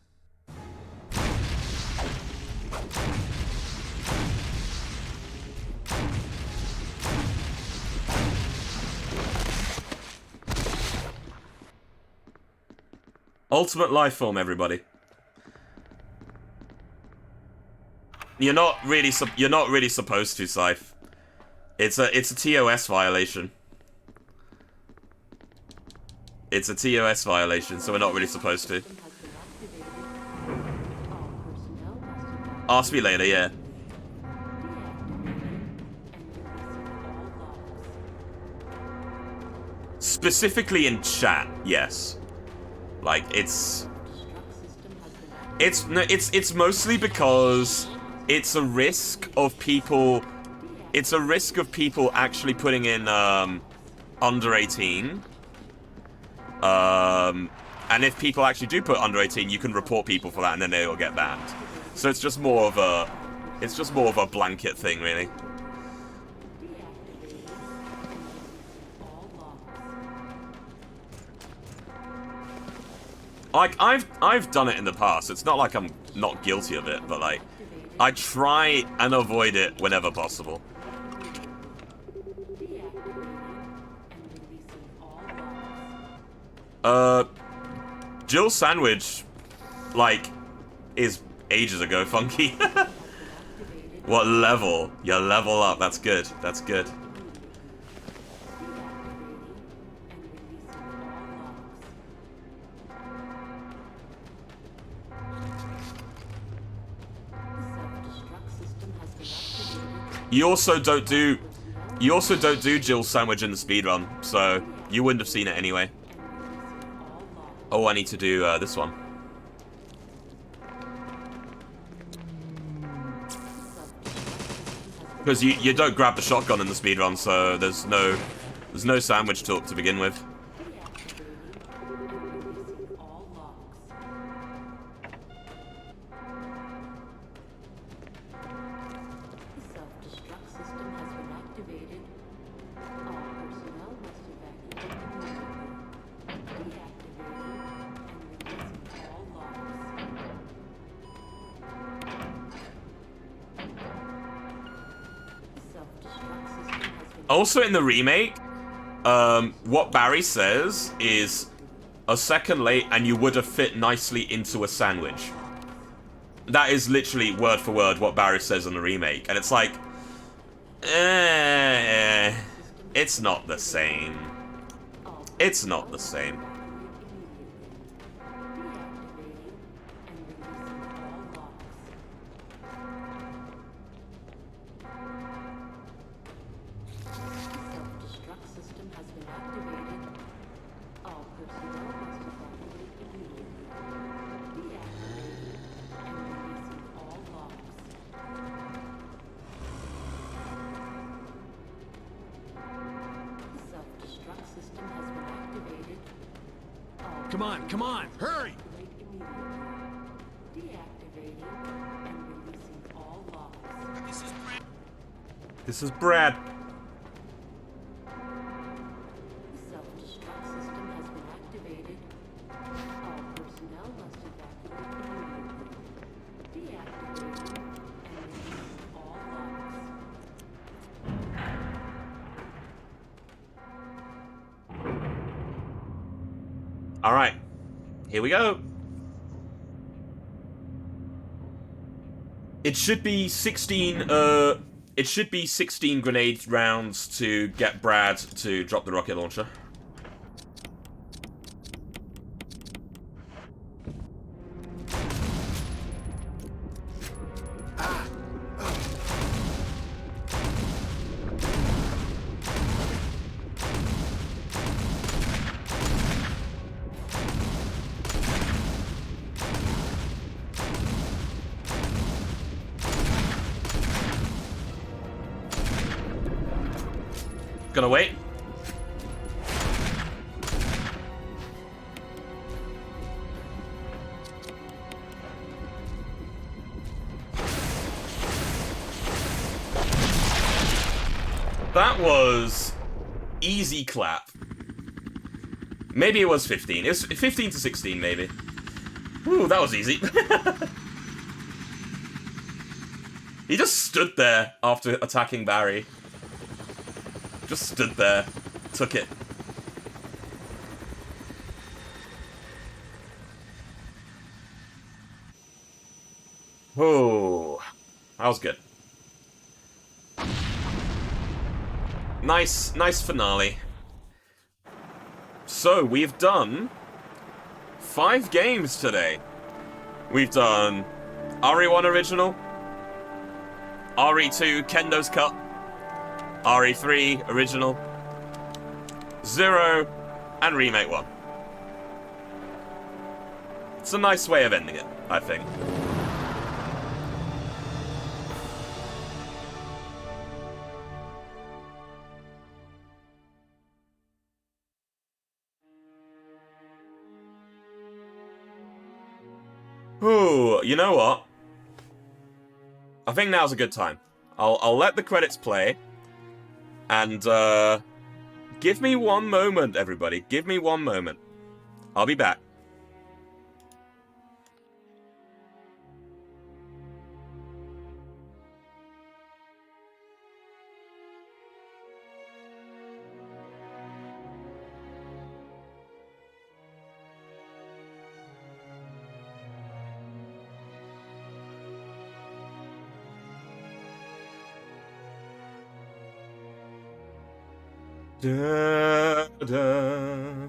Ultimate life form, everybody. You're not really supposed to, Scythe. It's a TOS violation. It's a TOS violation, so we're not really supposed to. Ask me later, yeah. Specifically in chat, yes. Like, it's mostly because it's a risk of people actually putting in under 18. And if people actually do put under 18, you can report people for that and then they'll get banned. So it's just more of a blanket thing, really. Like, I've done it in the past. It's not like I'm not guilty of it, but like, I try and avoid it whenever possible. Jill Sandwich, like, is ages ago, Funky. What level? You level up. That's good. That's good. You also don't do Jill Sandwich in the speedrun, so you wouldn't have seen it anyway. Oh, I need to do this one. Because you don't grab the shotgun in the speedrun, so there's no sandwich talk to begin with. Also in the remake, what Barry says is, a second late and you would have fit nicely into a sandwich. That is literally word for word what Barry says in the remake. And it's like, it's not the same. It's not the same. Come on, come on, hurry! This is Brad. All right, here we go. It should be 16. It should be 16 grenade rounds to get Brad to drop the rocket launcher. Gonna wait. That was easy clap. Maybe it was 15. It was 15 to 16, maybe. Ooh, that was easy. He just stood there after attacking Barry. Just stood there, took it. Oh, that was good. Nice finale. So, we've done 5 games today. We've done RE1 Original, RE2 Kendo's Cut, RE3 Original, 0, and Remake 1. It's a nice way of ending it, I think. Ooh, you know what? I think now's a good time. I'll let the credits play. And, give me one moment, everybody. Give me one moment. I'll be back. Da, da.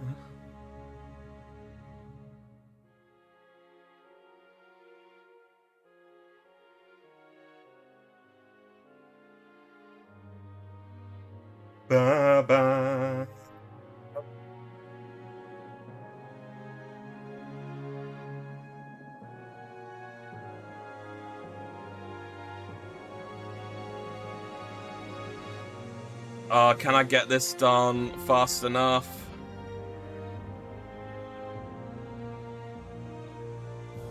Ba, ba. Can I get this done fast enough?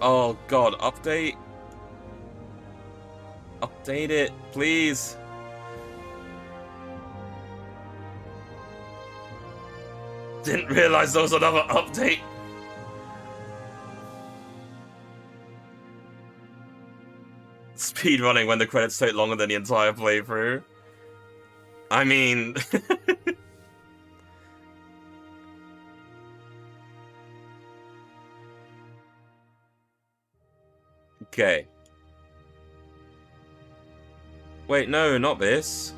Oh god, update? Update it, please. Didn't realize there was another update. Speedrunning when the credits take longer than the entire playthrough. I mean... Okay. Wait, no, not this.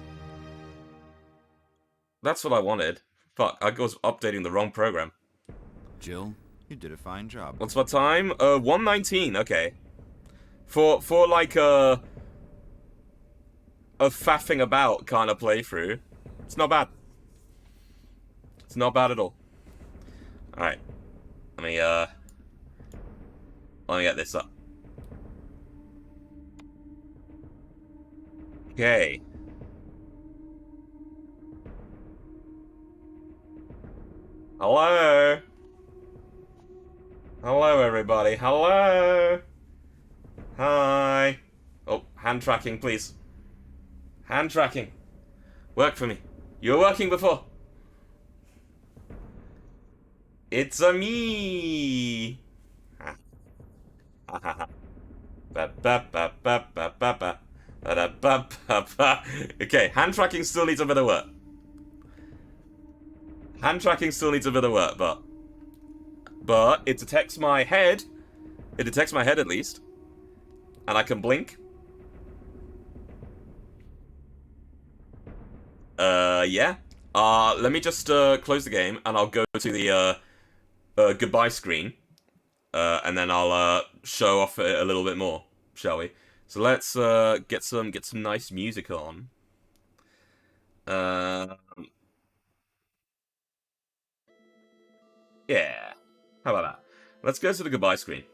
That's what I wanted. Fuck, I was updating the wrong program. Jill, you did a fine job. What's my time? 1:19, okay. For like a faffing about kind of playthrough, it's not bad. It's not bad at all. Alright. Let me get this up. Okay. Hello? Hello, everybody. Hello? Hi. Oh, hand tracking, please. Hand tracking. Work for me. You were working before. It's a me. Okay, hand tracking still needs a bit of work. Hand tracking still needs a bit of work, but it detects my head. It detects my head at least. And I can blink. Yeah. Let me just close the game and I'll go to the goodbye screen. And then I'll show off it a little bit more, shall we? So let's get some nice music on. Yeah. How about that? Let's go to the goodbye screen.